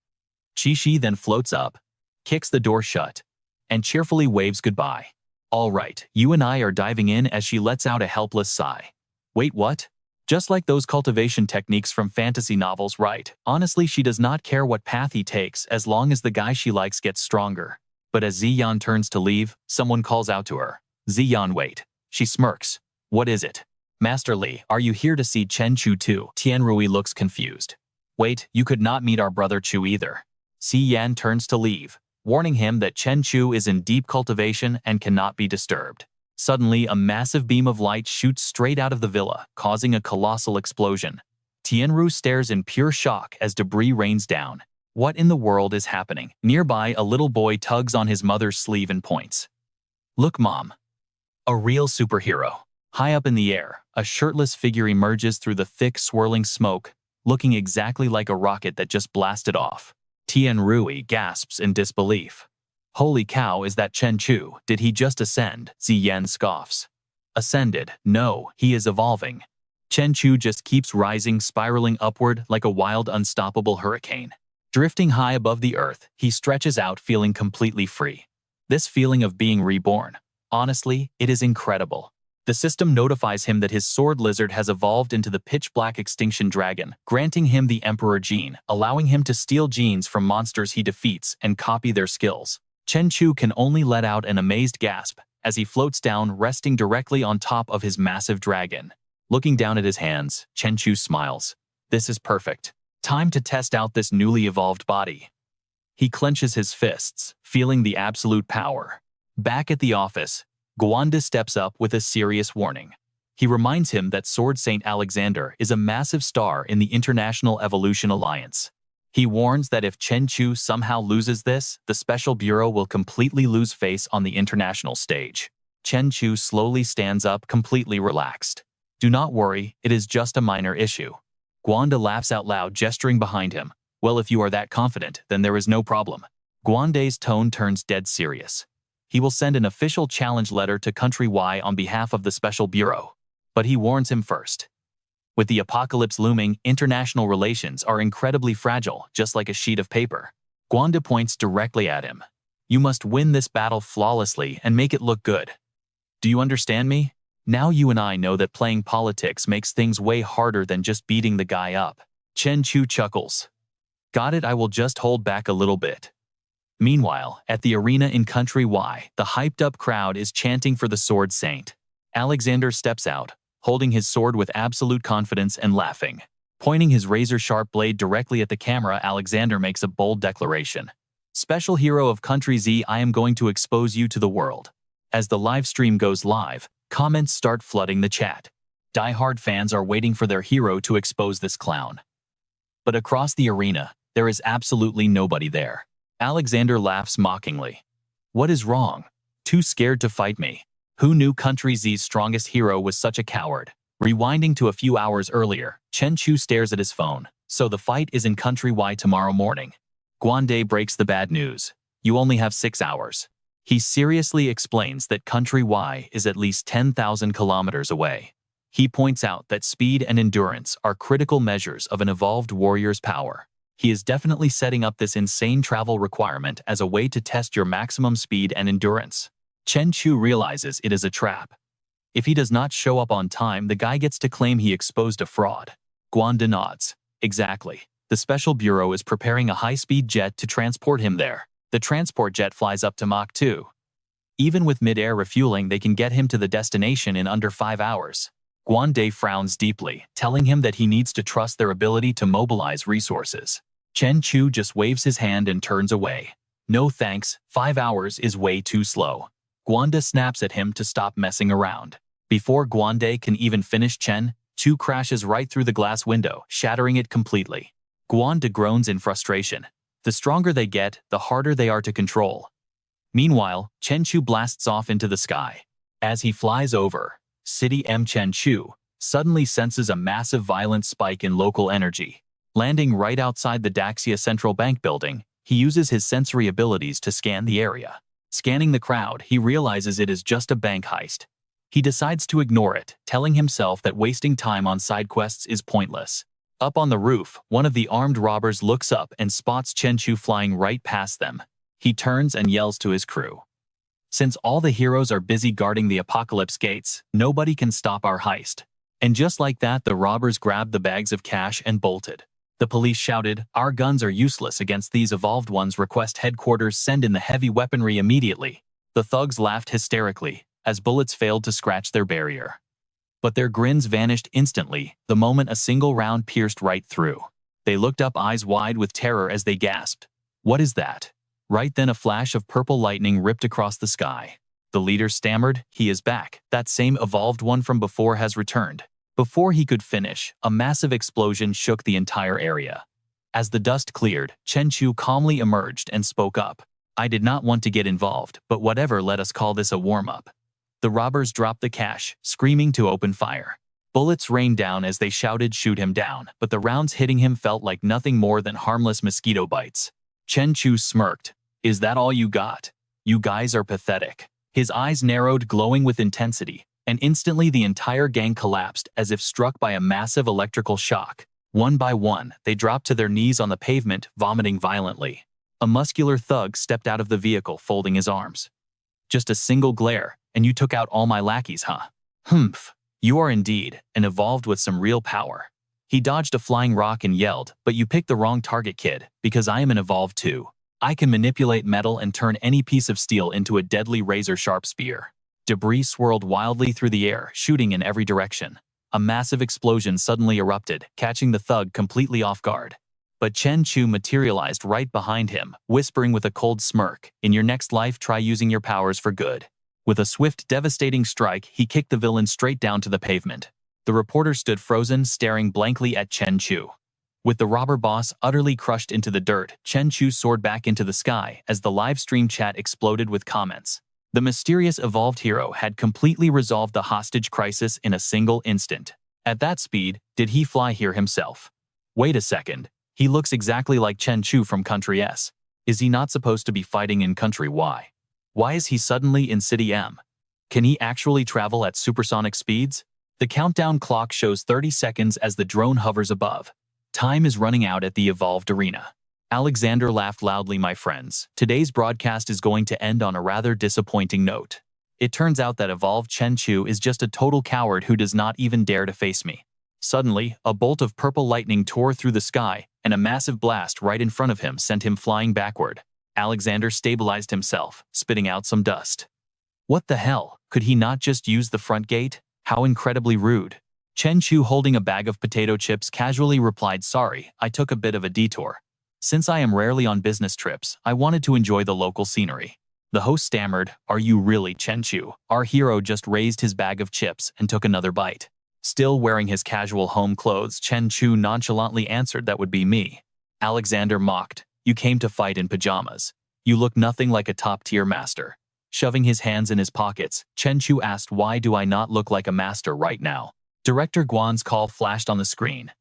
Shi then floats up, kicks the door shut, and cheerfully waves goodbye. "All right, you and I are diving in," as she lets out a helpless sigh. "Wait, what?" Just like those cultivation techniques from fantasy novels, right? Honestly, she does not care what path he takes as long as the guy she likes gets stronger. But as Ziyan turns to leave, someone calls out to her. "Ziyan, wait." She smirks. "What is it?" "Master Li, are you here to see Chen Chu too?" Tianrui looks confused. "Wait, you could not meet our brother Chu either." Ziyan turns to leave, warning him that Chen Chu is in deep cultivation and cannot be disturbed. Suddenly, a massive beam of light shoots straight out of the villa, causing a colossal explosion. Tianru stares in pure shock as debris rains down. What in the world is happening? Nearby, a little boy tugs on his mother's sleeve and points. "Look, Mom. A real superhero." High up in the air, a shirtless figure emerges through the thick, swirling smoke, looking exactly like a rocket that just blasted off. Tianrui gasps in disbelief. "Holy cow, is that Chen Chu? Did he just ascend?" Ziyan scoffs. "Ascended? No, he is evolving." Chen Chu just keeps rising, spiraling upward like a wild, unstoppable hurricane. Drifting high above the earth, he stretches out, feeling completely free. This feeling of being reborn. Honestly, it is incredible. The system notifies him that his sword lizard has evolved into the pitch-black extinction dragon, granting him the Emperor gene, allowing him to steal genes from monsters he defeats and copy their skills. Chen Chu can only let out an amazed gasp as he floats down, resting directly on top of his massive dragon. Looking down at his hands, Chen Chu smiles. This is perfect. Time to test out this newly evolved body. He clenches his fists, feeling the absolute power. Back at the office, Gwanda steps up with a serious warning. He reminds him that Sword Saint Alexander is a massive star in the International Evolution Alliance. He warns that if Chen Chu somehow loses this, the Special Bureau will completely lose face on the international stage. Chen Chu slowly stands up, completely relaxed. Do not worry, it is just a minor issue. Gwanda laughs out loud, gesturing behind him. Well, if you are that confident, then there is no problem. Gwanda's tone turns dead serious. He will send an official challenge letter to Country Y on behalf of the Special Bureau. But he warns him first. With the apocalypse looming, international relations are incredibly fragile, just like a sheet of paper. Gwanda points directly at him. You must win this battle flawlessly and make it look good. Do you understand me? Now you and I know that playing politics makes things way harder than just beating the guy up. Chen Chu chuckles. Got it, I will just hold back a little bit. Meanwhile, at the arena in Country Y, the hyped-up crowd is chanting for the Sword Saint. Alexander steps out, holding his sword with absolute confidence and laughing. Pointing his razor-sharp blade directly at the camera, Alexander makes a bold declaration. Special hero of Country Z, I am going to expose you to the world. As the live stream goes live, comments start flooding the chat. Die-hard fans are waiting for their hero to expose this clown. But across the arena, there is absolutely nobody there. Alexander laughs mockingly. What is wrong? Too scared to fight me? Who knew Country Z's strongest hero was such a coward? Rewinding to a few hours earlier, Chen Chu stares at his phone. So the fight is in Country Y tomorrow morning. Gwanda breaks the bad news. You only have 6 hours. He seriously explains that Country Y is at least 10,000 kilometers away. He points out that speed and endurance are critical measures of an evolved warrior's power. He is definitely setting up this insane travel requirement as a way to test your maximum speed and endurance. Chen Chu realizes it is a trap. If he does not show up on time, the guy gets to claim he exposed a fraud. Gwanda nods. Exactly. The Special Bureau is preparing a high-speed jet to transport him there. The transport jet flies up to Mach 2. Even with mid-air refueling, they can get him to the destination in under 5 hours. Gwanda frowns deeply, telling him that he needs to trust their ability to mobilize resources. Chen Chu just waves his hand and turns away. No thanks, 5 hours is way too slow. Gwanda snaps at him to stop messing around. Before Gwanda can even finish, Chen Chu crashes right through the glass window, shattering it completely. Gwanda groans in frustration. The stronger they get, the harder they are to control. Meanwhile, Chen Chu blasts off into the sky. As he flies over, City M. Chen Chu suddenly senses a massive violent spike in local energy. Landing right outside the Daxia Central Bank building, he uses his sensory abilities to scan the area. Scanning the crowd, he realizes it is just a bank heist. He decides to ignore it, telling himself that wasting time on side quests is pointless. Up on the roof, one of the armed robbers looks up and spots Chen Chu flying right past them. He turns and yells to his crew. Since all the heroes are busy guarding the apocalypse gates, nobody can stop our heist. And just like that, the robbers grabbed the bags of cash and bolted. The police shouted, "Our guns are useless against these evolved ones. Request headquarters send in the heavy weaponry immediately." The thugs laughed hysterically, as bullets failed to scratch their barrier. But their grins vanished instantly, the moment a single round pierced right through. They looked up, eyes wide with terror as they gasped. What is that? Right then a flash of purple lightning ripped across the sky. The leader stammered, "He is back. That same evolved one from before has returned." Before he could finish, a massive explosion shook the entire area. As the dust cleared, Chen Chu calmly emerged and spoke up. "I did not want to get involved, but whatever, let us call this a warm-up." The robbers dropped the cash, screaming to open fire. Bullets rained down as they shouted, "Shoot him down," but the rounds hitting him felt like nothing more than harmless mosquito bites. Chen Chu smirked. "Is that all you got? You guys are pathetic." His eyes narrowed, glowing with intensity, and instantly the entire gang collapsed as if struck by a massive electrical shock. One by one, they dropped to their knees on the pavement, vomiting violently. A muscular thug stepped out of the vehicle, folding his arms. Just a single glare, and you took out all my lackeys, huh? Humph. You are indeed an evolved with some real power. He dodged a flying rock and yelled, but you picked the wrong target, kid, because I am an evolved too. I can manipulate metal and turn any piece of steel into a deadly razor-sharp spear. Debris swirled wildly through the air, shooting in every direction. A massive explosion suddenly erupted, catching the thug completely off guard. But Chen Chu materialized right behind him, whispering with a cold smirk, "In your next life, try using your powers for good." With a swift, devastating strike, he kicked the villain straight down to the pavement. The reporter stood frozen, staring blankly at Chen Chu. With the robber boss utterly crushed into the dirt, Chen Chu soared back into the sky as the live stream chat exploded with comments. The mysterious evolved hero had completely resolved the hostage crisis in a single instant. At that speed, did he fly here himself? Wait a second. He looks exactly like Chen Chu from Country S. Is he not supposed to be fighting in Country Y? Why is he suddenly in City M? Can he actually travel at supersonic speeds? The countdown clock shows 30 seconds as the drone hovers above. Time is running out at the evolved arena. Alexander laughed loudly, "My friends. Today's broadcast is going to end on a rather disappointing note. It turns out that evolved Chen Chu is just a total coward who does not even dare to face me." Suddenly, a bolt of purple lightning tore through the sky, and a massive blast right in front of him sent him flying backward. Alexander stabilized himself, spitting out some dust. What the hell? Could he not just use the front gate? How incredibly rude. Chen Chu, holding a bag of potato chips, casually replied, "Sorry, I took a bit of a detour. Since I am rarely on business trips, I wanted to enjoy the local scenery." The host stammered, "Are you really Chen Chu?" Our hero just raised his bag of chips and took another bite. Still wearing his casual home clothes, Chen Chu nonchalantly answered, "That would be me." Alexander mocked, "You came to fight in pajamas. You look nothing like a top-tier master." Shoving his hands in his pockets, Chen Chu asked, "Why do I not look like a master right now?" Director Guan's call flashed on the screen.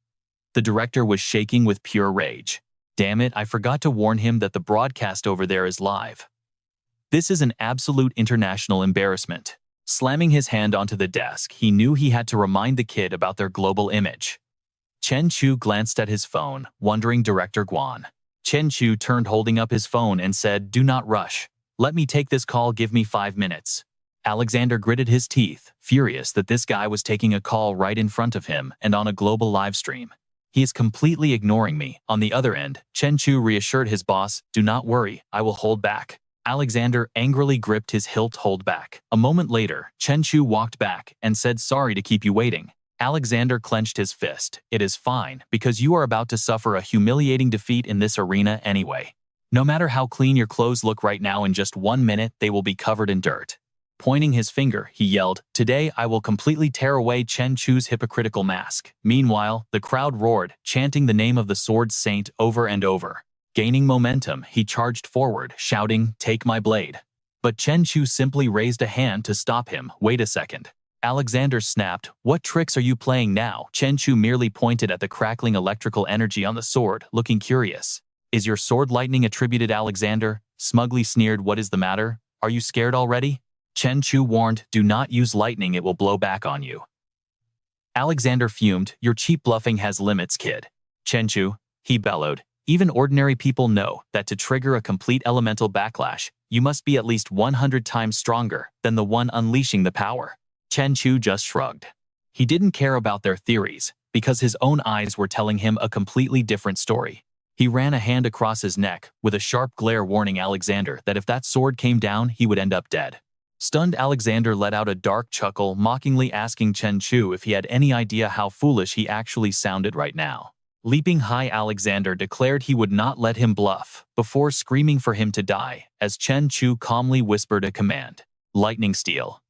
The director was shaking with pure rage. "Damn it, I forgot to warn him that the broadcast over there is live. This is an absolute international embarrassment." Slamming his hand onto the desk, he knew he had to remind the kid about their global image. Chen Chu glanced at his phone, wondering Director Guan. Chen Chu turned, holding up his phone, and said, "Do not rush. Let me take this call, give me 5 minutes." Alexander gritted his teeth, furious that this guy was taking a call right in front of him and on a global live stream. "He is completely ignoring me." On the other end, Chen Chu reassured his boss, "Do not worry, I will hold back." Alexander angrily gripped his hilt hold back. A moment later, Chen Chu walked back and said, "Sorry to keep you waiting." Alexander clenched his fist. "It is fine, because you are about to suffer a humiliating defeat in this arena anyway. No matter how clean your clothes look right now, in just 1 minute, they will be covered in dirt." Pointing his finger, he yelled, "Today I will completely tear away Chen Chu's hypocritical mask." Meanwhile, the crowd roared, chanting the name of the Sword Saint over and over. Gaining momentum, he charged forward, shouting, "Take my blade." But Chen Chu simply raised a hand to stop him. "Wait a second." Alexander snapped, "What tricks are you playing now?" Chen Chu merely pointed at the crackling electrical energy on the sword, looking curious. "Is your sword lightning attributed?" Alexander smugly sneered. "What is the matter? Are you scared already?" Chen Chu warned, "Do not use lightning, it will blow back on you." Alexander fumed, "Your cheap bluffing has limits, kid." "Chen Chu," he bellowed, "even ordinary people know that to trigger a complete elemental backlash, you must be at least 100 times stronger than the one unleashing the power." Chen Chu just shrugged. He didn't care about their theories, because his own eyes were telling him a completely different story. He ran a hand across his neck, with a sharp glare, warning Alexander that if that sword came down, he would end up dead. Stunned, Alexander let out a dark chuckle, mockingly asking Chen Chu if he had any idea how foolish he actually sounded right now. Leaping high, Alexander declared he would not let him bluff, before screaming for him to die, as Chen Chu calmly whispered a command. Lightning steel.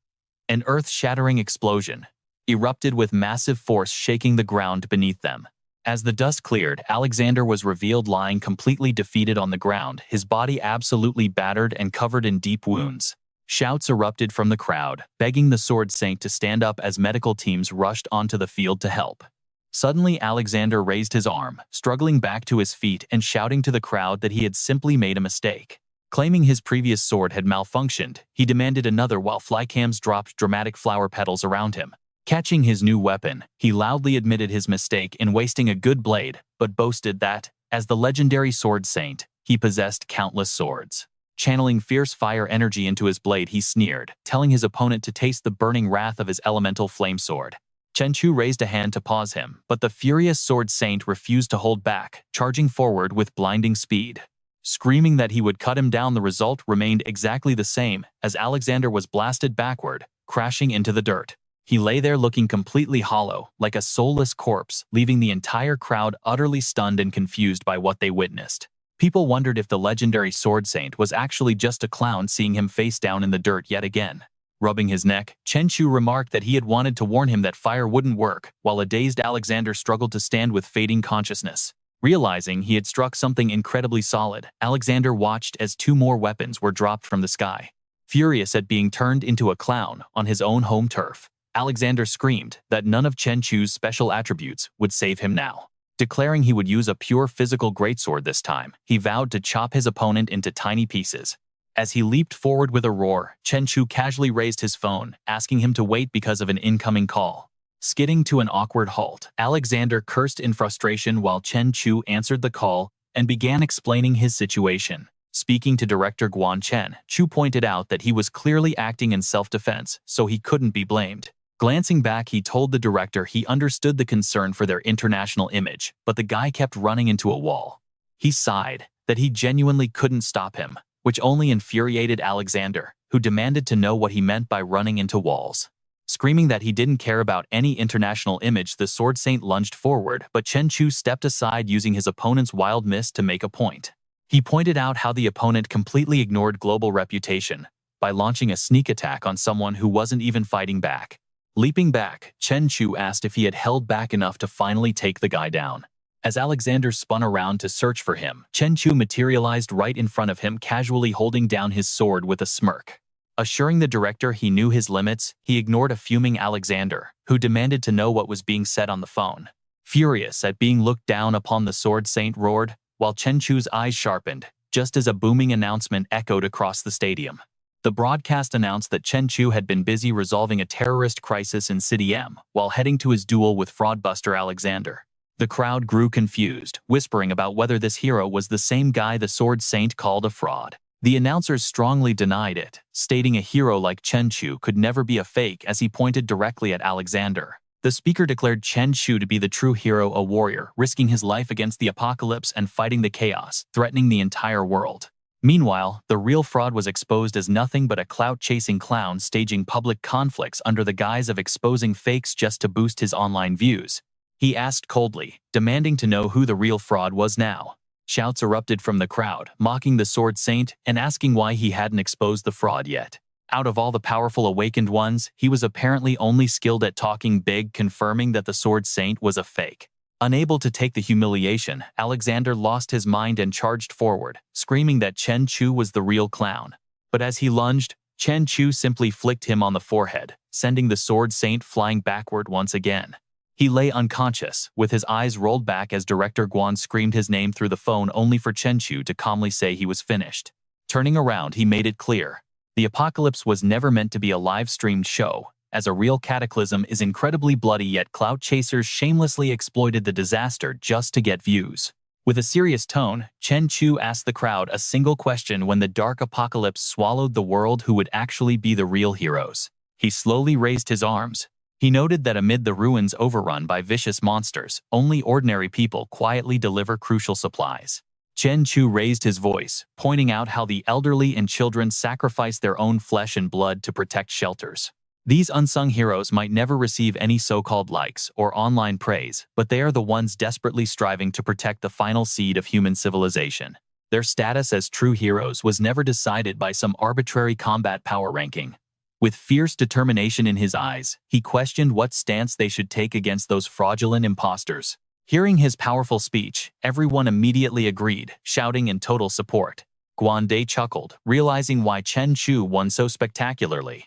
An earth-shattering explosion erupted with massive force, shaking the ground beneath them. As the dust cleared, Alexander was revealed lying completely defeated on the ground, his body absolutely battered and covered in deep wounds. Shouts erupted from the crowd, begging the Sword Saint to stand up as medical teams rushed onto the field to help. Suddenly, Alexander raised his arm, struggling back to his feet and shouting to the crowd that he had simply made a mistake. Claiming his previous sword had malfunctioned, he demanded another while flycams dropped dramatic flower petals around him. Catching his new weapon, he loudly admitted his mistake in wasting a good blade, but boasted that, as the legendary Sword Saint, he possessed countless swords. Channeling fierce fire energy into his blade, he sneered, telling his opponent to taste the burning wrath of his elemental flame sword. Chen Chu raised a hand to pause him, but the furious sword saint refused to hold back, charging forward with blinding speed. Screaming that he would cut him down, the result remained exactly the same, as Alexander was blasted backward, crashing into the dirt. He lay there looking completely hollow, like a soulless corpse, leaving the entire crowd utterly stunned and confused by what they witnessed. People wondered if the legendary sword saint was actually just a clown, seeing him face down in the dirt yet again. Rubbing his neck, Chen Chu remarked that he had wanted to warn him that fire wouldn't work, while a dazed Alexander struggled to stand with fading consciousness. Realizing he had struck something incredibly solid, Alexander watched as 2 more weapons were dropped from the sky. Furious at being turned into a clown on his own home turf, Alexander screamed that none of Chen Chu's special attributes would save him now. Declaring he would use a pure physical greatsword this time, he vowed to chop his opponent into tiny pieces. As he leaped forward with a roar, Chen Chu casually raised his phone, asking him to wait because of an incoming call. Skidding to an awkward halt, Alexander cursed in frustration while Chen Chu answered the call and began explaining his situation. Speaking to director Guan Chen, Chu pointed out that he was clearly acting in self-defense, so he couldn't be blamed. Glancing back, he told the director he understood the concern for their international image, but the guy kept running into a wall. He sighed that he genuinely couldn't stop him, which only infuriated Alexander, who demanded to know what he meant by running into walls. Screaming that he didn't care about any international image, the sword saint lunged forward, but Chen Chu stepped aside, using his opponent's wild miss to make a point. He pointed out how the opponent completely ignored global reputation by launching a sneak attack on someone who wasn't even fighting back. Leaping back, Chen Chu asked if he had held back enough to finally take the guy down. As Alexander spun around to search for him, Chen Chu materialized right in front of him, casually holding down his sword with a smirk. Assuring the director he knew his limits, he ignored a fuming Alexander, who demanded to know what was being said on the phone. Furious at being looked down upon, the sword saint roared, while Chen Chu's eyes sharpened, just as a booming announcement echoed across the stadium. The broadcast announced that Chen Chu had been busy resolving a terrorist crisis in City M while heading to his duel with fraudbuster Alexander. The crowd grew confused, whispering about whether this hero was the same guy the sword saint called a fraud. The announcers strongly denied it, stating a hero like Chen Chu could never be a fake, as he pointed directly at Alexander. The speaker declared Chen Chu to be the true hero, a warrior, risking his life against the apocalypse and fighting the chaos, threatening the entire world. Meanwhile, the real fraud was exposed as nothing but a clout-chasing clown staging public conflicts under the guise of exposing fakes just to boost his online views. He asked coldly, demanding to know who the real fraud was now. Shouts erupted from the crowd, mocking the sword saint and asking why he hadn't exposed the fraud yet. Out of all the powerful awakened ones, he was apparently only skilled at talking big, confirming that the sword saint was a fake. Unable to take the humiliation, Alexander lost his mind and charged forward, screaming that Chen Chu was the real clown. But as he lunged, Chen Chu simply flicked him on the forehead, sending the sword saint flying backward once again. He lay unconscious, with his eyes rolled back as director Guan screamed his name through the phone, only for Chen Chu to calmly say he was finished. Turning around, he made it clear. The apocalypse was never meant to be a live-streamed show, as a real cataclysm is incredibly bloody, yet clout chasers shamelessly exploited the disaster just to get views. With a serious tone, Chen Chu asked the crowd a single question: when the dark apocalypse swallowed the world, who would actually be the real heroes? He slowly raised his arms. He noted that amid the ruins overrun by vicious monsters, only ordinary people quietly deliver crucial supplies. Chen Chu raised his voice, pointing out how the elderly and children sacrifice their own flesh and blood to protect shelters. These unsung heroes might never receive any so-called likes or online praise, but they are the ones desperately striving to protect the final seed of human civilization. Their status as true heroes was never decided by some arbitrary combat power ranking. With fierce determination in his eyes, he questioned what stance they should take against those fraudulent imposters. Hearing his powerful speech, everyone immediately agreed, shouting in total support. Guan Dai chuckled, realizing why Chen Chu won so spectacularly.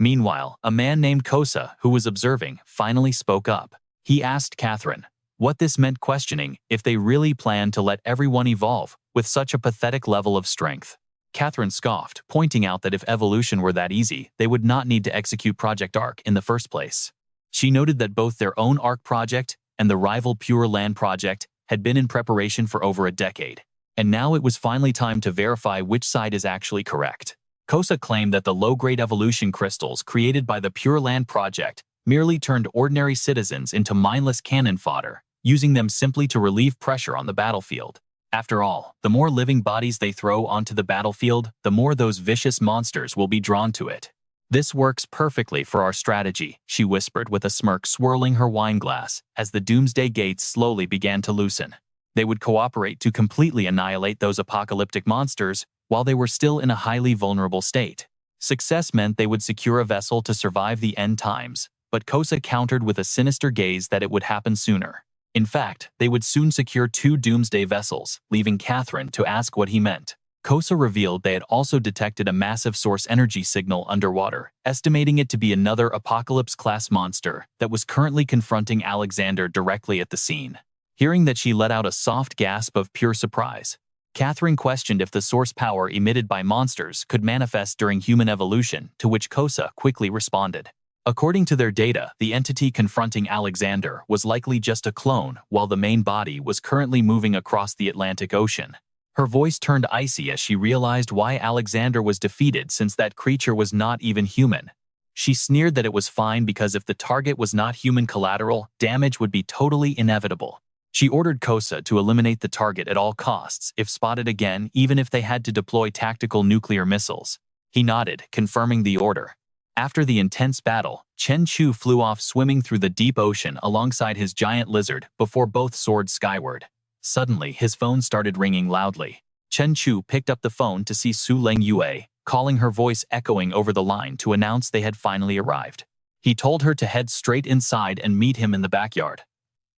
Meanwhile, a man named Kosa, who was observing, finally spoke up. He asked Catherine what this meant, questioning if they really planned to let everyone evolve with such a pathetic level of strength. Catherine scoffed, pointing out that if evolution were that easy, they would not need to execute Project Ark in the first place. She noted that both their own Ark project and the rival Pure Land project had been in preparation for over a decade. And now it was finally time to verify which side is actually correct. Kosa claimed that the low-grade evolution crystals created by the Pure Land Project merely turned ordinary citizens into mindless cannon fodder, using them simply to relieve pressure on the battlefield. After all, the more living bodies they throw onto the battlefield, the more those vicious monsters will be drawn to it. This works perfectly for our strategy, she whispered with a smirk, swirling her wine glass as the doomsday gates slowly began to loosen. They would cooperate to completely annihilate those apocalyptic monsters while they were still in a highly vulnerable state. Success meant they would secure a vessel to survive the end times, but Kosa countered with a sinister gaze that it would happen sooner. In fact, they would soon secure 2 doomsday vessels, leaving Catherine to ask what he meant. Kosa revealed they had also detected a massive source energy signal underwater, estimating it to be another apocalypse-class monster that was currently confronting Alexander directly at the scene. Hearing that, she let out a soft gasp of pure surprise. Catherine questioned if the source power emitted by monsters could manifest during human evolution, to which Kosa quickly responded. According to their data, the entity confronting Alexander was likely just a clone, while the main body was currently moving across the Atlantic Ocean. Her voice turned icy as she realized why Alexander was defeated, since that creature was not even human. She sneered that it was fine because if the target was not human collateral, damage would be totally inevitable. She ordered Kosa to eliminate the target at all costs if spotted again, even if they had to deploy tactical nuclear missiles. He nodded, confirming the order. After the intense battle, Chen Chu flew off swimming through the deep ocean alongside his giant lizard before both soared skyward. Suddenly, his phone started ringing loudly. Chen Chu picked up the phone to see Su Leng Yue, calling, her voice echoing over the line to announce they had finally arrived. He told her to head straight inside and meet him in the backyard.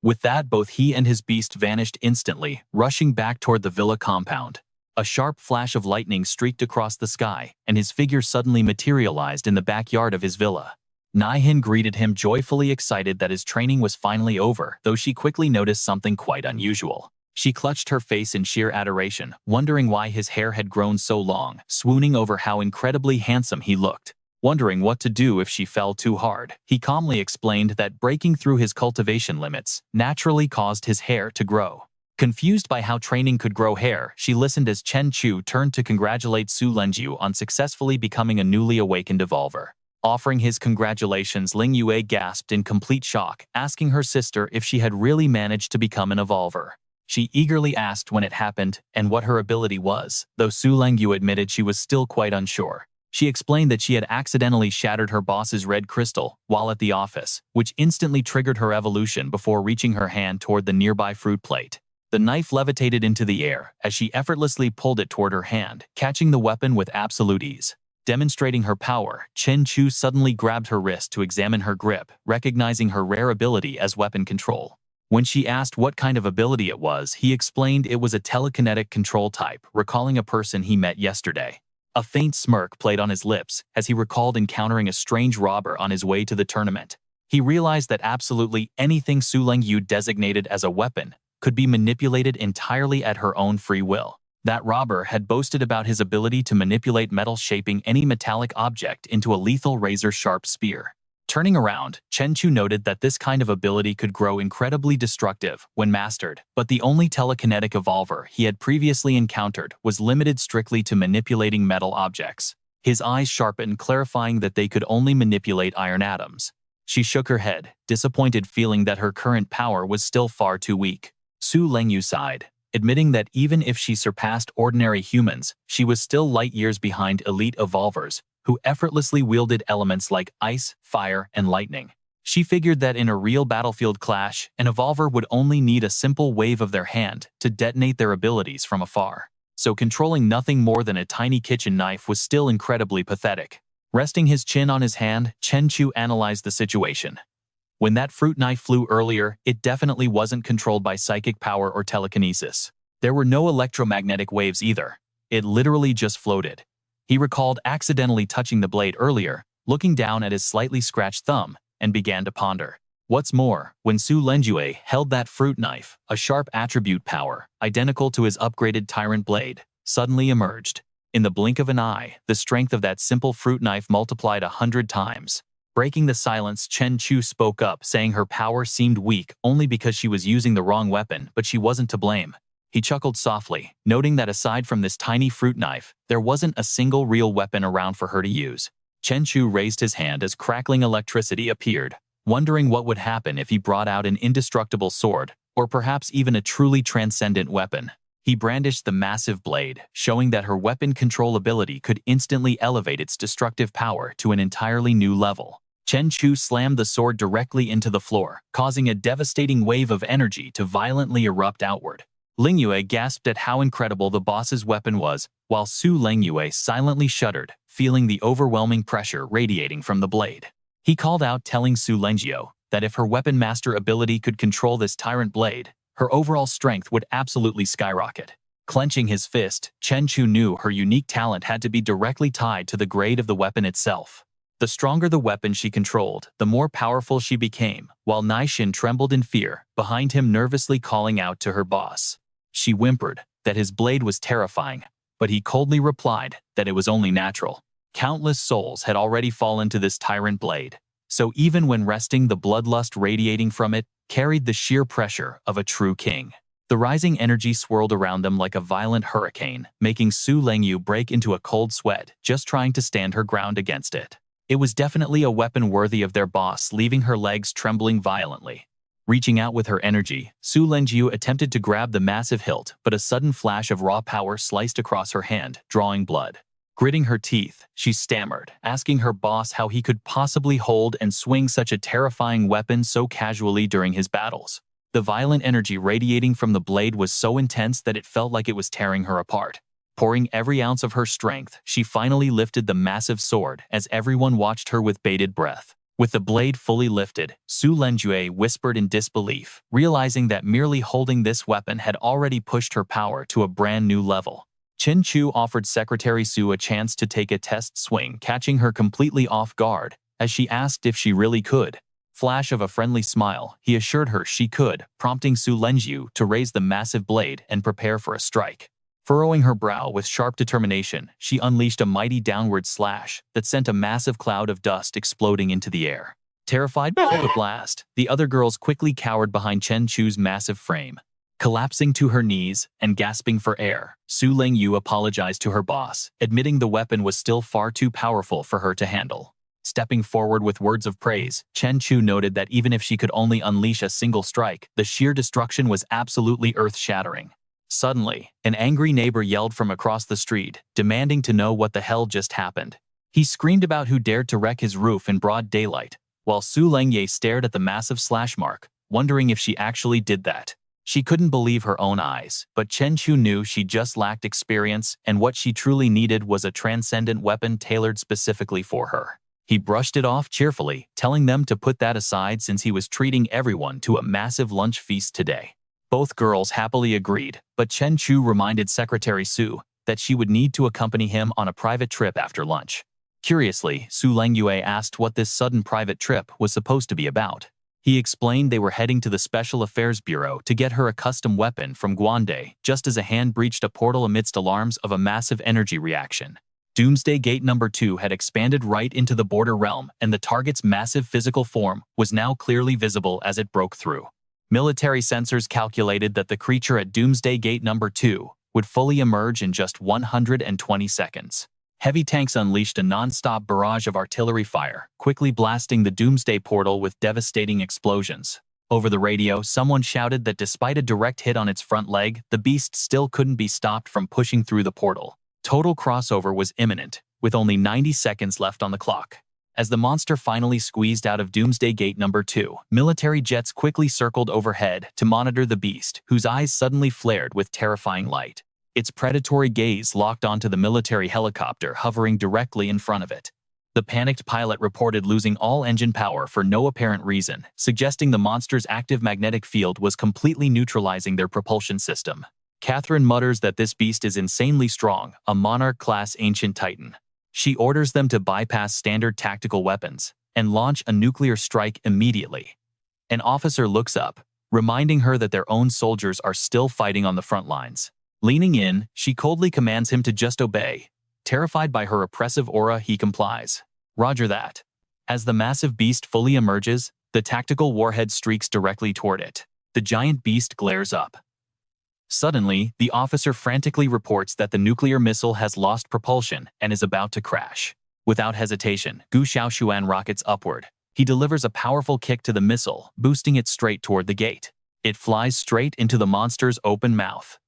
With that, both he and his beast vanished instantly, rushing back toward the villa compound. A sharp flash of lightning streaked across the sky, and his figure suddenly materialized in the backyard of his villa. Naihin greeted him, joyfully excited that his training was finally over, though she quickly noticed something quite unusual. She clutched her face in sheer adoration, wondering why his hair had grown so long, swooning over how incredibly handsome he looked. Wondering what to do if she fell too hard, he calmly explained that breaking through his cultivation limits naturally caused his hair to grow. Confused by how training could grow hair, she listened as Chen Chu turned to congratulate Su Lengju on successfully becoming a newly awakened evolver. Offering his congratulations, Ling Yue gasped in complete shock, asking her sister if she had really managed to become an evolver. She eagerly asked when it happened and what her ability was, though Su Lengyu admitted she was still quite unsure. She explained that she had accidentally shattered her boss's red crystal while at the office, which instantly triggered her evolution before reaching her hand toward the nearby fruit plate. The knife levitated into the air as she effortlessly pulled it toward her hand, catching the weapon with absolute ease. Demonstrating her power, Chen Chu suddenly grabbed her wrist to examine her grip, recognizing her rare ability as weapon control. When she asked what kind of ability it was, he explained it was a telekinetic control type, recalling a person he met yesterday. A faint smirk played on his lips as he recalled encountering a strange robber on his way to the tournament. He realized that absolutely anything Su Lengyu designated as a weapon could be manipulated entirely at her own free will. That robber had boasted about his ability to manipulate metal, shaping any metallic object into a lethal razor-sharp spear. Turning around, Chen Chu noted that this kind of ability could grow incredibly destructive when mastered, but the only telekinetic evolver he had previously encountered was limited strictly to manipulating metal objects. His eyes sharpened, clarifying that they could only manipulate iron atoms. She shook her head, disappointed, feeling that her current power was still far too weak. Su Lengyu sighed, admitting that even if she surpassed ordinary humans, she was still light years behind elite evolvers who effortlessly wielded elements like ice, fire, and lightning. She figured that in a real battlefield clash, an evolver would only need a simple wave of their hand to detonate their abilities from afar. So controlling nothing more than a tiny kitchen knife was still incredibly pathetic. Resting his chin on his hand, Chen Chu analyzed the situation. When that fruit knife flew earlier, it definitely wasn't controlled by psychic power or telekinesis. There were no electromagnetic waves either. It literally just floated. He recalled accidentally touching the blade earlier, looking down at his slightly scratched thumb, and began to ponder. What's more, when Su Lengju held that fruit knife, a sharp attribute power, identical to his upgraded tyrant blade, suddenly emerged. In the blink of an eye, the strength of that simple fruit knife multiplied 100 times. Breaking the silence, Chen Chu spoke up, saying her power seemed weak only because she was using the wrong weapon, but she wasn't to blame. He chuckled softly, noting that aside from this tiny fruit knife, there wasn't a single real weapon around for her to use. Chen Chu raised his hand as crackling electricity appeared, wondering what would happen if he brought out an indestructible sword, or perhaps even a truly transcendent weapon. He brandished the massive blade, showing that her weapon control ability could instantly elevate its destructive power to an entirely new level. Chen Chu slammed the sword directly into the floor, causing a devastating wave of energy to violently erupt outward. Ling Yue gasped at how incredible the boss's weapon was, while Su Lengyue silently shuddered, feeling the overwhelming pressure radiating from the blade. He called out, telling Su Lengyue that if her weapon master ability could control this tyrant blade, her overall strength would absolutely skyrocket. Clenching his fist, Chen Chu knew her unique talent had to be directly tied to the grade of the weapon itself. The stronger the weapon she controlled, the more powerful she became, while Naixin trembled in fear, behind him nervously calling out to her boss. She whimpered that his blade was terrifying, but he coldly replied that it was only natural. Countless souls had already fallen to this tyrant blade, so even when resting, the bloodlust radiating from it carried the sheer pressure of a true king. The rising energy swirled around them like a violent hurricane, making Su Lengyu break into a cold sweat just trying to stand her ground against it. It was definitely a weapon worthy of their boss, leaving her legs trembling violently. Reaching out with her energy, Su Lengyu attempted to grab the massive hilt, but a sudden flash of raw power sliced across her hand, drawing blood. Gritting her teeth, she stammered, asking her boss how he could possibly hold and swing such a terrifying weapon so casually during his battles. The violent energy radiating from the blade was so intense that it felt like it was tearing her apart. Pouring every ounce of her strength, she finally lifted the massive sword as everyone watched her with bated breath. With the blade fully lifted, Su Lenjue whispered in disbelief, realizing that merely holding this weapon had already pushed her power to a brand new level. Chen Chu offered Secretary Su a chance to take a test swing, catching her completely off guard, as she asked if she really could. Flash of a friendly smile, he assured her she could, prompting Su Lengyu to raise the massive blade and prepare for a strike. Furrowing her brow with sharp determination, she unleashed a mighty downward slash that sent a massive cloud of dust exploding into the air. Terrified by the blast, the other girls quickly cowered behind Chen Chu's massive frame. Collapsing to her knees and gasping for air, Su Lengyu apologized to her boss, admitting the weapon was still far too powerful for her to handle. Stepping forward with words of praise, Chen Chu noted that even if she could only unleash a single strike, the sheer destruction was absolutely earth-shattering. Suddenly, an angry neighbor yelled from across the street, demanding to know what the hell just happened. He screamed about who dared to wreck his roof in broad daylight, while Su Lengye stared at the massive slash mark, wondering if she actually did that. She couldn't believe her own eyes, but Chen Chu knew she just lacked experience, and what she truly needed was a transcendent weapon tailored specifically for her. He brushed it off cheerfully, telling them to put that aside since he was treating everyone to a massive lunch feast today. Both girls happily agreed, but Chen Chu reminded Secretary Su that she would need to accompany him on a private trip after lunch. Curiously, Su Lengyue asked what this sudden private trip was supposed to be about. He explained they were heading to the Special Affairs Bureau to get her a custom weapon from Guande, just as a hand breached a portal amidst alarms of a massive energy reaction. Doomsday Gate No. 2 had expanded right into the border realm, and the target's massive physical form was now clearly visible as it broke through. Military sensors calculated that the creature at Doomsday Gate No. 2 would fully emerge in just 120 seconds. Heavy tanks unleashed a non-stop barrage of artillery fire, quickly blasting the Doomsday portal with devastating explosions. Over the radio, someone shouted that despite a direct hit on its front leg, the beast still couldn't be stopped from pushing through the portal. Total crossover was imminent, with only 90 seconds left on the clock. As the monster finally squeezed out of Doomsday Gate No. 2, military jets quickly circled overhead to monitor the beast, whose eyes suddenly flared with terrifying light. Its predatory gaze locked onto the military helicopter hovering directly in front of it. The panicked pilot reported losing all engine power for no apparent reason, suggesting the monster's active magnetic field was completely neutralizing their propulsion system. Catherine mutters that this beast is insanely strong, a Monarch-class ancient titan. She orders them to bypass standard tactical weapons and launch a nuclear strike immediately. An officer looks up, reminding her that their own soldiers are still fighting on the front lines. Leaning in, she coldly commands him to just obey. Terrified by her oppressive aura, he complies. Roger that. As the massive beast fully emerges, the tactical warhead streaks directly toward it. The giant beast glares up, Suddenly, the officer frantically reports that the nuclear missile has lost propulsion and is about to crash. Without hesitation, Gu Xiaoshuan rockets upward. He delivers a powerful kick to the missile, boosting it straight toward the gate. It flies straight into the monster's open mouth.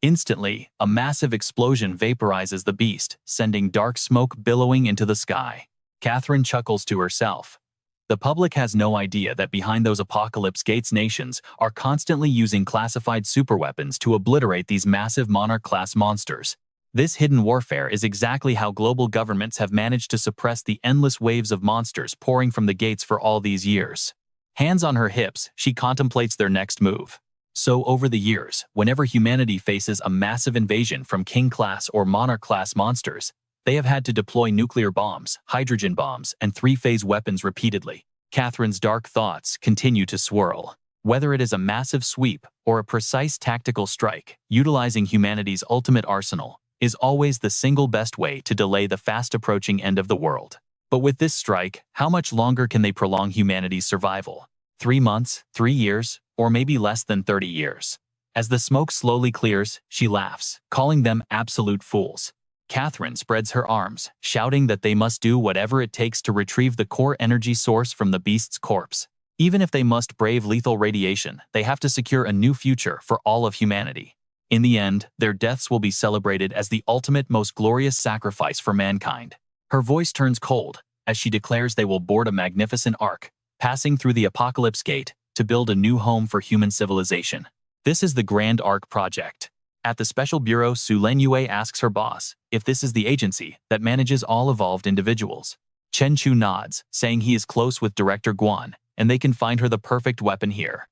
Instantly, a massive explosion vaporizes the beast, sending dark smoke billowing into the sky. Catherine chuckles to herself. The public has no idea that behind those Apocalypse Gates nations are constantly using classified superweapons to obliterate these massive monarch-class monsters. This hidden warfare is exactly how global governments have managed to suppress the endless waves of monsters pouring from the gates for all these years. Hands on her hips, she contemplates their next move. So over the years, whenever humanity faces a massive invasion from king-class or monarch-class monsters, they have had to deploy nuclear bombs, hydrogen bombs, and three-phase weapons repeatedly. Catherine's dark thoughts continue to swirl. Whether it is a massive sweep or a precise tactical strike, utilizing humanity's ultimate arsenal is always the single best way to delay the fast-approaching end of the world. But with this strike, how much longer can they prolong humanity's survival? 3 months, 3 years, or maybe less than 30 years? As the smoke slowly clears, she laughs, calling them absolute fools. Catherine spreads her arms, shouting that they must do whatever it takes to retrieve the core energy source from the beast's corpse. Even if they must brave lethal radiation, they have to secure a new future for all of humanity. In the end, their deaths will be celebrated as the ultimate, most glorious sacrifice for mankind. Her voice turns cold as she declares they will board a magnificent ark, passing through the Apocalypse Gate to build a new home for human civilization. This is the Grand Ark Project. At the Special Bureau, Su Lenyue asks her boss if this is the agency that manages all evolved individuals. Chen Chu nods, saying he is close with Director Guan, and they can find her the perfect weapon here.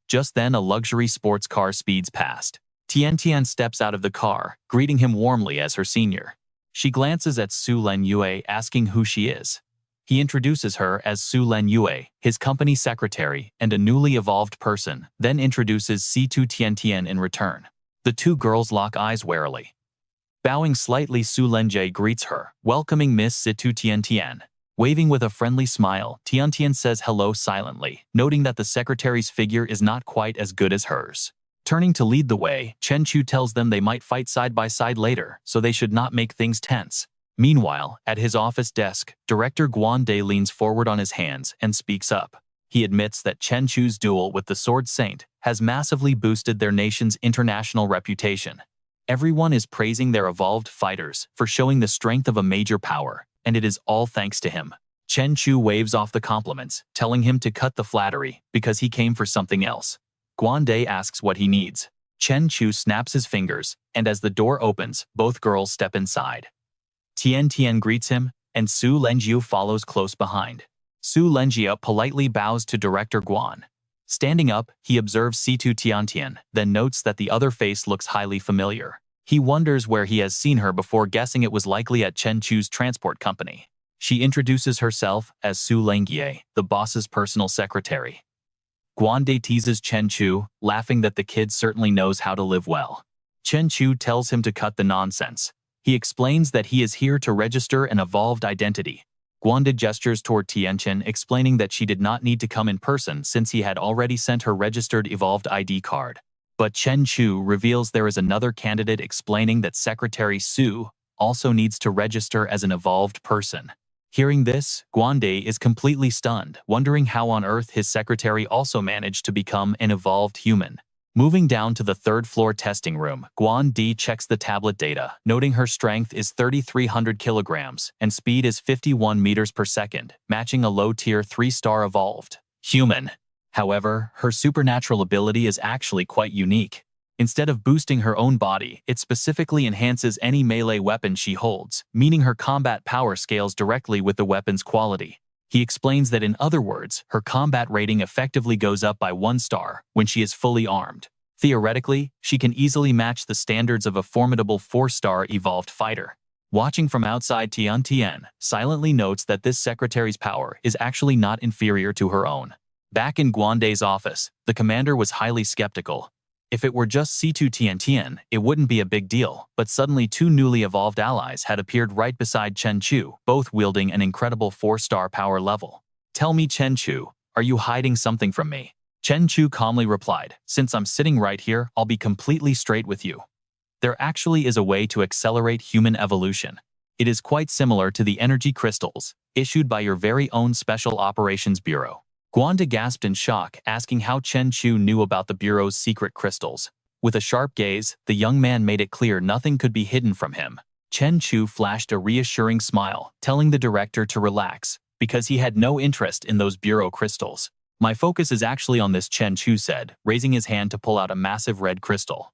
Just then, a luxury sports car speeds past. Tian steps out of the car, greeting him warmly as her senior. She glances at Su Lenyue, asking who she is. He introduces her as Su Lenyue, his company secretary and a newly evolved person, then introduces Situ Tian in return. The two girls lock eyes warily. Bowing slightly, Su Lenyue greets her, welcoming Miss Situ Tian. Waving with a friendly smile, Tian says hello silently, noting that the secretary's figure is not quite as good as hers. Turning to lead the way, Chen Chu tells them they might fight side by side later, so they should not make things tense. Meanwhile, at his office desk, Director Guan De leans forward on his hands and speaks up. He admits that Chen Chu's duel with the Sword Saint has massively boosted their nation's international reputation. Everyone is praising their evolved fighters for showing the strength of a major power, and it is all thanks to him. Chen Chu waves off the compliments, telling him to cut the flattery because he came for something else. Guan De asks what he needs. Chen Chu snaps his fingers, and as the door opens, both girls step inside. Tian greets him, and Su Lenyue follows close behind. Su Lenyue politely bows to Director Guan. Standing up, he observes Situ Tian, then notes that the other face looks highly familiar. He wonders where he has seen her before, guessing it was likely at Chen Chu's transport company. She introduces herself as Su Lenyue, the boss's personal secretary. Guan De teases Chen Chu, laughing that the kid certainly knows how to live well. Chen Chu tells him to cut the nonsense. He explains that he is here to register an evolved identity. Guan De gestures toward Tian, explaining that she did not need to come in person since he had already sent her registered evolved ID card. But Chen Chu reveals there is another candidate, explaining that Secretary Su also needs to register as an evolved person. Hearing this, Guan De is completely stunned, wondering how on earth his secretary also managed to become an evolved human. Moving down to the third-floor testing room, Guan De checks the tablet data, noting her strength is 3,300 kilograms and speed is 51 meters per second, matching a low-tier 3-star evolved human. However, her supernatural ability is actually quite unique. Instead of boosting her own body, it specifically enhances any melee weapon she holds, meaning her combat power scales directly with the weapon's quality. He explains that in other words, her combat rating effectively goes up by 1 star when she is fully armed. Theoretically, she can easily match the standards of a formidable 4-star evolved fighter. Watching from outside, Tian silently notes that this secretary's power is actually not inferior to her own. Back in Guan De's office, the commander was highly skeptical. If it were just Situ Tian, it wouldn't be a big deal, but suddenly 2 newly evolved allies had appeared right beside Chen Chu, both wielding an incredible 4-star power level. Tell me, Chen Chu, are you hiding something from me? Chen Chu calmly replied, "Since I'm sitting right here, I'll be completely straight with you. There actually is a way to accelerate human evolution. It is quite similar to the energy crystals issued by your very own Special Operations Bureau." Guanda gasped in shock, asking how Chen Chu knew about the Bureau's secret crystals. With a sharp gaze, the young man made it clear nothing could be hidden from him. Chen Chu flashed a reassuring smile, telling the director to relax, because he had no interest in those Bureau crystals. "My focus is actually on this," Chen Chu said, raising his hand to pull out a massive red crystal.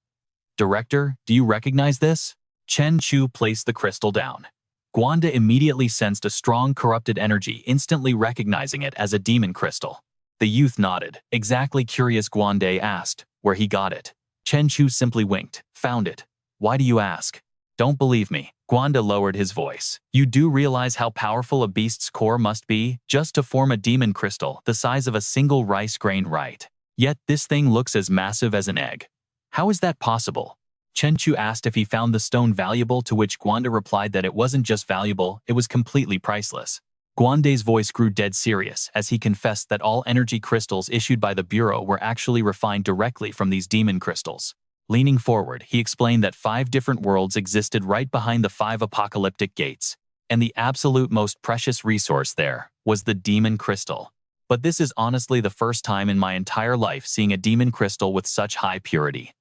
"Director, do you recognize this?" Chen Chu placed the crystal down. Guanda immediately sensed a strong corrupted energy, instantly recognizing it as a demon crystal. The youth nodded. Exactly curious, Guanda asked where he got it. Chen Chu simply winked. "Found it." "Why do you ask?" "Don't believe me." Guanda lowered his voice. "You do realize how powerful a beast's core must be just to form a demon crystal the size of a single rice grain, right? Yet this thing looks as massive as an egg. How is that possible?" Chen Chu asked if he found the stone valuable, to which Guanda replied that it wasn't just valuable, it was completely priceless. Guanda's voice grew dead serious as he confessed that all energy crystals issued by the Bureau were actually refined directly from these demon crystals. Leaning forward, he explained that 5 different worlds existed right behind the 5 apocalyptic gates, and the absolute most precious resource there was the demon crystal. "But this is honestly the first time in my entire life seeing a demon crystal with such high purity.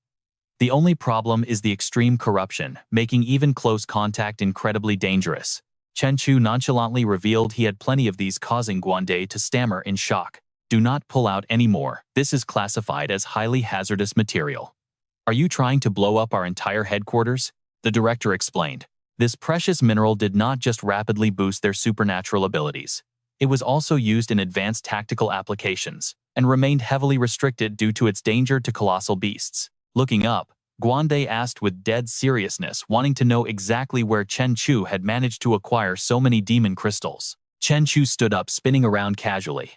The only problem is the extreme corruption, making even close contact incredibly dangerous." Chen Chu nonchalantly revealed he had plenty of these, causing Guanda to stammer in shock. "Do not pull out any more. This is classified as highly hazardous material." "Are you trying to blow up our entire headquarters?" the director explained. This precious mineral did not just rapidly boost their supernatural abilities. It was also used in advanced tactical applications, and remained heavily restricted due to its danger to colossal beasts. Looking up, Guanda asked with dead seriousness, wanting to know exactly where Chen Chu had managed to acquire so many demon crystals. Chen Chu stood up, spinning around casually.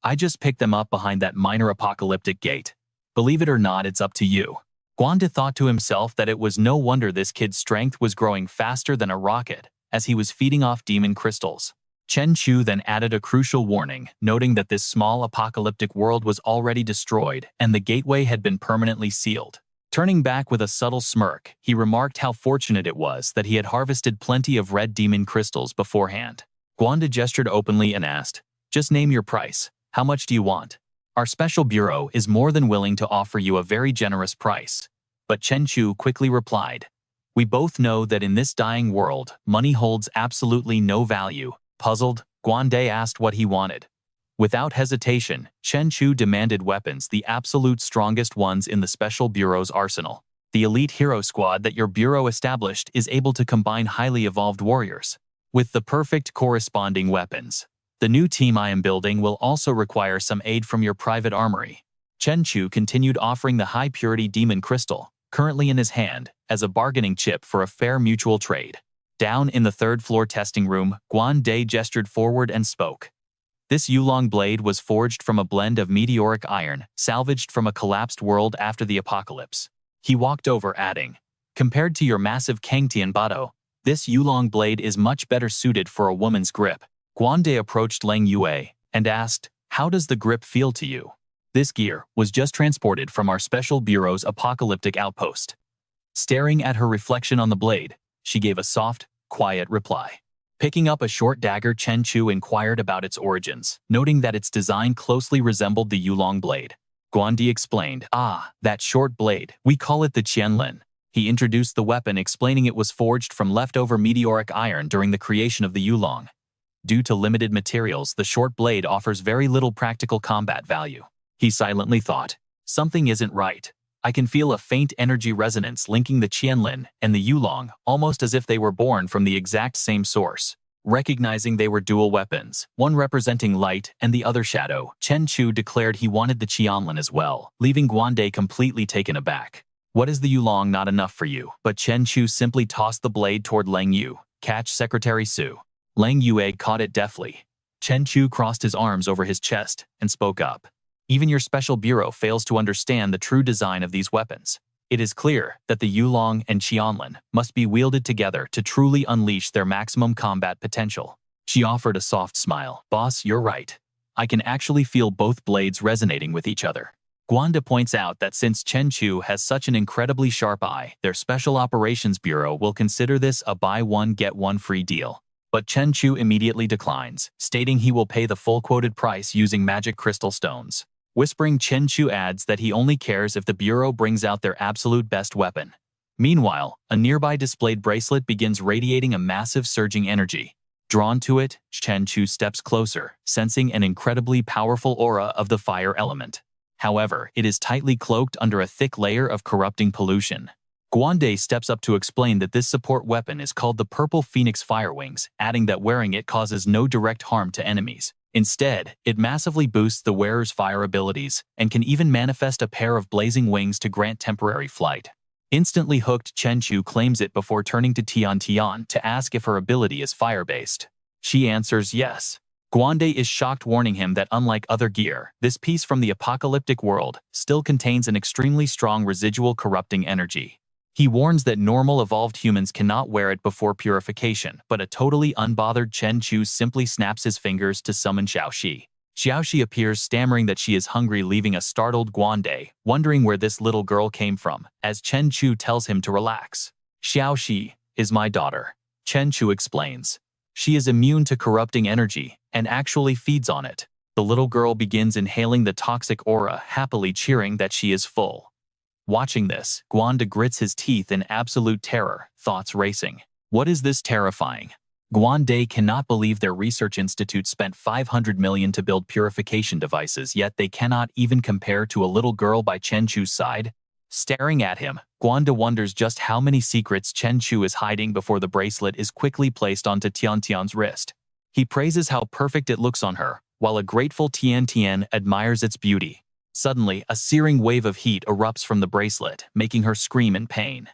"I just picked them up behind that minor apocalyptic gate. Believe it or not, it's up to you." Guanda thought to himself that it was no wonder this kid's strength was growing faster than a rocket, as he was feeding off demon crystals. Chen Chu then added a crucial warning, noting that this small apocalyptic world was already destroyed and the gateway had been permanently sealed. Turning back with a subtle smirk, he remarked how fortunate it was that he had harvested plenty of red demon crystals beforehand. Guanda gestured openly and asked, "Just name your price. How much do you want? Our special bureau is more than willing to offer you a very generous price." But Chen Chu quickly replied, "We both know that in this dying world, money holds absolutely no value." Puzzled, Guanda asked what he wanted. Without hesitation, Chen Chu demanded weapons, the absolute strongest ones in the Special Bureau's arsenal. "The elite hero squad that your bureau established is able to combine highly evolved warriors with the perfect corresponding weapons. The new team I am building will also require some aid from your private armory." Chen Chu continued offering the high-purity demon crystal, currently in his hand, as a bargaining chip for a fair mutual trade. Down in the 3rd floor testing room, Guanda gestured forward and spoke. "This Yulong blade was forged from a blend of meteoric iron, salvaged from a collapsed world after the apocalypse." He walked over, adding, "Compared to your massive Kangtian Bado, this Yulong blade is much better suited for a woman's grip." Guanda approached Leng Yue and asked, "How does the grip feel to you?" "This gear was just transported from our Special Bureau's apocalyptic outpost." Staring at her reflection on the blade, she gave a soft, quiet reply. Picking up a short dagger, Chen Chu inquired about its origins, noting that its design closely resembled the Yulong blade. Guandi explained, "Ah, that short blade, we call it the Qianlin." He introduced the weapon, explaining it was forged from leftover meteoric iron during the creation of the Yulong. Due to limited materials, the short blade offers very little practical combat value. He silently thought, "Something isn't right. I can feel a faint energy resonance linking the Qianlin and the Yulong, almost as if they were born from the exact same source." Recognizing they were dual weapons, one representing light and the other shadow, Chen Chu declared he wanted the Qianlin as well, leaving Guanda completely taken aback. "What is the Yulong not enough for you?" But Chen Chu simply tossed the blade toward Leng Yu. "Catch Secretary Su." Leng Yue caught it deftly. Chen Chu crossed his arms over his chest and spoke up. "Even your special bureau fails to understand the true design of these weapons. It is clear that the Yulong and Qianlin must be wielded together to truly unleash their maximum combat potential." She offered a soft smile. "Boss, you're right. I can actually feel both blades resonating with each other. Guanda points out that since Chen Chu has such an incredibly sharp eye, their Special Operations Bureau will consider this a buy one get one free deal. But Chen Chu immediately declines, stating he will pay the full quoted price using magic crystal stones. Whispering, Chen Chu adds that he only cares if the Bureau brings out their absolute best weapon. Meanwhile, a nearby displayed bracelet begins radiating a massive surging energy. Drawn to it, Chen Chu steps closer, sensing an incredibly powerful aura of the fire element. However, it is tightly cloaked under a thick layer of corrupting pollution. Guande steps up to explain that this support weapon is called the Purple Phoenix Firewings, adding that wearing it causes no direct harm to enemies. Instead, it massively boosts the wearer's fire abilities and can even manifest a pair of blazing wings to grant temporary flight. Instantly hooked, Chen Chu claims it before turning to Tian Tian to ask if her ability is fire-based. She answers yes. Guande is shocked, warning him that unlike other gear, this piece from the apocalyptic world still contains an extremely strong residual corrupting energy. He warns that normal evolved humans cannot wear it before purification, but a totally unbothered Chen Chu simply snaps his fingers to summon Xiaoxi. Xiaoxi appears, stammering that she is hungry, leaving a startled Guande wondering where this little girl came from, as Chen Chu tells him to relax. Xiaoxi is my daughter, Chen Chu explains. She is immune to corrupting energy and actually feeds on it. The little girl begins inhaling the toxic aura, happily cheering that she is full. Watching this, Guande grits his teeth in absolute terror, thoughts racing. What is this terrifying? Guande cannot believe their research institute spent 500 million to build purification devices, yet they cannot even compare to a little girl by Chen Chu's side. Staring at him, Guande wonders just how many secrets Chen Chu is hiding before the bracelet is quickly placed onto Tian Tian's wrist. He praises how perfect it looks on her, while a grateful Tian Tian admires its beauty. Suddenly, a searing wave of heat erupts from the bracelet, making her scream in pain.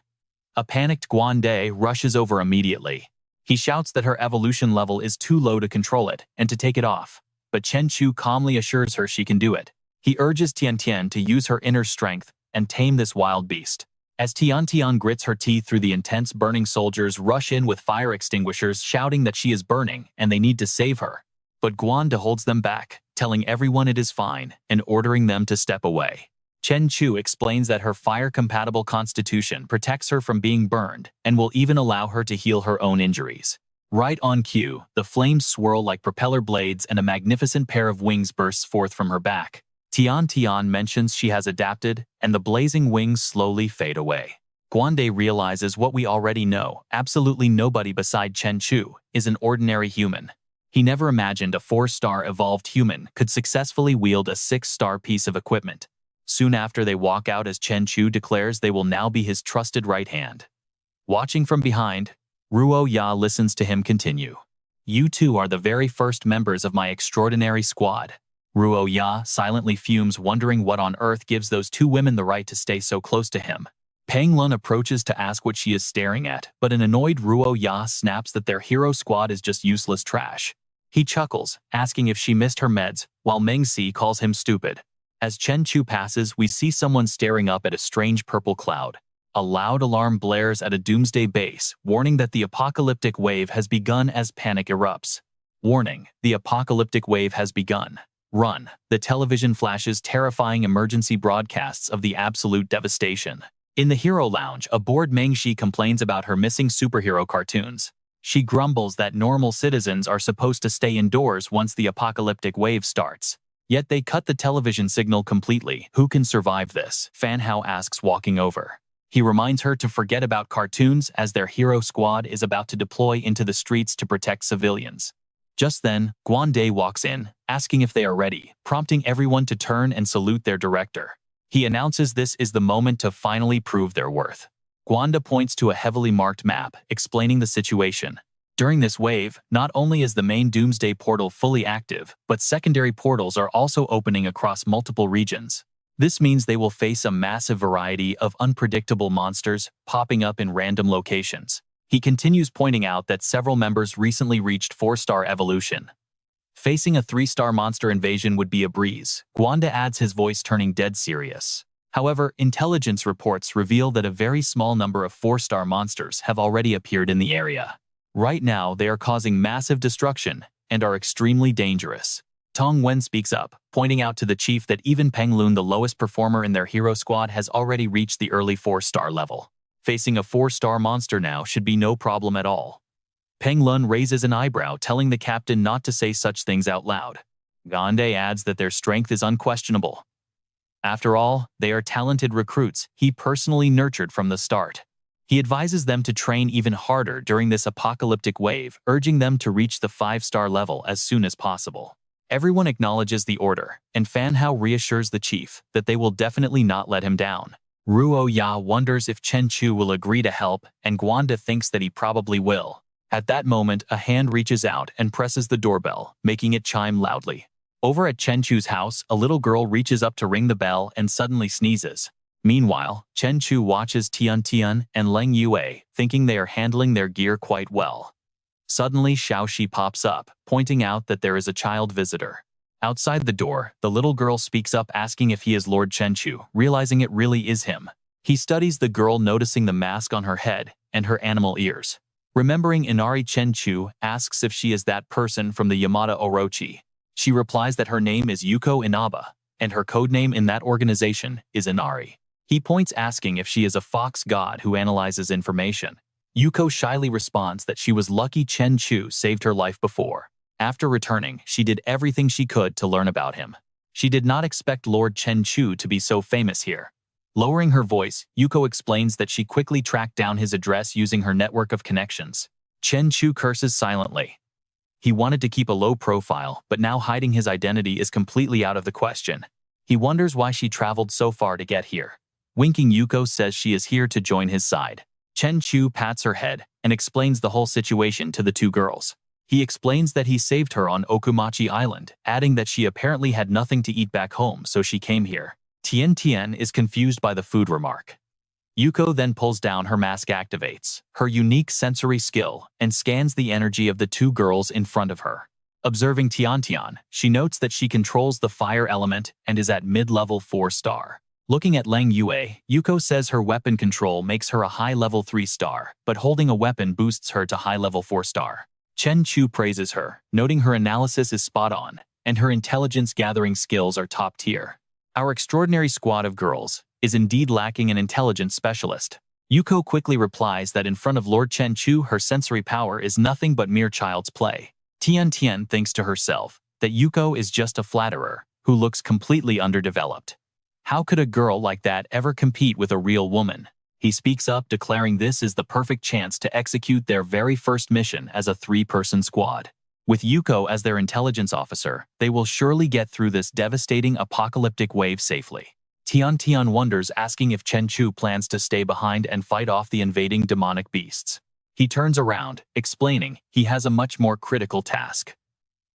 A panicked Guande rushes over immediately. He shouts that her evolution level is too low to control it and to take it off, but Chen Chu calmly assures her she can do it. He urges Tian Tian to use her inner strength and tame this wild beast. As Tian Tian grits her teeth through the intense burning, soldiers rush in with fire extinguishers, shouting that she is burning and they need to save her. But Guande holds them back, telling everyone it is fine and ordering them to step away. Chen Chu explains that her fire-compatible constitution protects her from being burned and will even allow her to heal her own injuries. Right on cue, the flames swirl like propeller blades and a magnificent pair of wings bursts forth from her back. Tian Tian mentions she has adapted, and the blazing wings slowly fade away. Guande realizes what we already know: absolutely nobody beside Chen Chu is an ordinary human. He never imagined a 4-star evolved human could successfully wield a 6-star piece of equipment. Soon after, they walk out as Chen Chu declares they will now be his trusted right hand. Watching from behind, Ruo Ya listens to him continue. You two are the very first members of my extraordinary squad. Ruo Ya silently fumes, wondering what on earth gives those two women the right to stay so close to him. Peng Lun approaches to ask what she is staring at, but an annoyed Ruo Ya snaps that their hero squad is just useless trash. He chuckles, asking if she missed her meds, while Meng Si calls him stupid. As Chen Chu passes, we see someone staring up at a strange purple cloud. A loud alarm blares at a doomsday base, warning that the apocalyptic wave has begun as panic erupts. Warning: the apocalyptic wave has begun. Run. The television flashes terrifying emergency broadcasts of the absolute devastation. In the Hero Lounge, a bored Meng Si complains about her missing superhero cartoons. She grumbles that normal citizens are supposed to stay indoors once the apocalyptic wave starts. Yet they cut the television signal completely. Who can survive this? Fan Hao asks, walking over. He reminds her to forget about cartoons as their hero squad is about to deploy into the streets to protect civilians. Just then, Guande walks in, asking if they are ready, prompting everyone to turn and salute their director. He announces this is the moment to finally prove their worth. Guande points to a heavily marked map, explaining the situation. During this wave, not only is the main Doomsday portal fully active, but secondary portals are also opening across multiple regions. This means they will face a massive variety of unpredictable monsters popping up in random locations. He continues, pointing out that several members recently reached 4-star evolution. Facing a 3-star monster invasion would be a breeze. Guande adds, his voice turning dead serious. However, intelligence reports reveal that a very small number of 4-star monsters have already appeared in the area. Right now, they are causing massive destruction and are extremely dangerous. Tong Wen speaks up, pointing out to the chief that even Peng Lun, the lowest performer in their hero squad, has already reached the early 4-star level. Facing a 4-star monster now should be no problem at all. Peng Lun raises an eyebrow, telling the captain not to say such things out loud. Gande adds that their strength is unquestionable. After all, they are talented recruits he personally nurtured from the start. He advises them to train even harder during this apocalyptic wave, urging them to reach the 5-star level as soon as possible. Everyone acknowledges the order, and Fan Hao reassures the chief that they will definitely not let him down. Ruo Ya wonders if Chen Chu will agree to help, and Guanda thinks that he probably will. At that moment, a hand reaches out and presses the doorbell, making it chime loudly. Over at Chen Chu's house, a little girl reaches up to ring the bell and suddenly sneezes. Meanwhile, Chen Chu watches Tian Tian and Leng Yue, thinking they are handling their gear quite well. Suddenly, Xiaoxi pops up, pointing out that there is a child visitor. Outside the door, the little girl speaks up asking if he is Lord Chen Chu, realizing it really is him. He studies the girl, noticing the mask on her head and her animal ears. Remembering Inari, Chen Chu asks if she is that person from the Yamada Orochi. She replies that her name is Yuko Inaba, and her codename in that organization is Inari. He points, asking if she is a fox god who analyzes information. Yuko shyly responds that she was lucky Chen Chu saved her life before. After returning, she did everything she could to learn about him. She did not expect Lord Chen Chu to be so famous here. Lowering her voice, Yuko explains that she quickly tracked down his address using her network of connections. Chen Chu curses silently. He wanted to keep a low profile, but now hiding his identity is completely out of the question. He wonders why she traveled so far to get here. Winking, Yuko says she is here to join his side. Chen Chu pats her head and explains the whole situation to the two girls. He explains that he saved her on Okumachi Island, adding that she apparently had nothing to eat back home, so she came here. Tian Tian is confused by the food remark. Yuko then pulls down her mask, activates her unique sensory skill, and scans the energy of the two girls in front of her. Observing Tian Tian, she notes that she controls the fire element and is at mid-level 4-star. Looking at Leng Yue, Yuko says her weapon control makes her a high-level 3-star, but holding a weapon boosts her to high-level 4-star. Chen Chu praises her, noting her analysis is spot on, and her intelligence-gathering skills are top tier. Our extraordinary squad of girls is indeed lacking an intelligence specialist. Yuko quickly replies that in front of Lord Chen Chu, her sensory power is nothing but mere child's play. Tian Tian thinks to herself that Yuko is just a flatterer who looks completely underdeveloped. How could a girl like that ever compete with a real woman? He speaks up, declaring this is the perfect chance to execute their very first mission as a 3-person squad. With Yuko as their intelligence officer, they will surely get through this devastating apocalyptic wave safely. Tian Tian wonders, asking if Chen Chu plans to stay behind and fight off the invading demonic beasts. He turns around, explaining he has a much more critical task.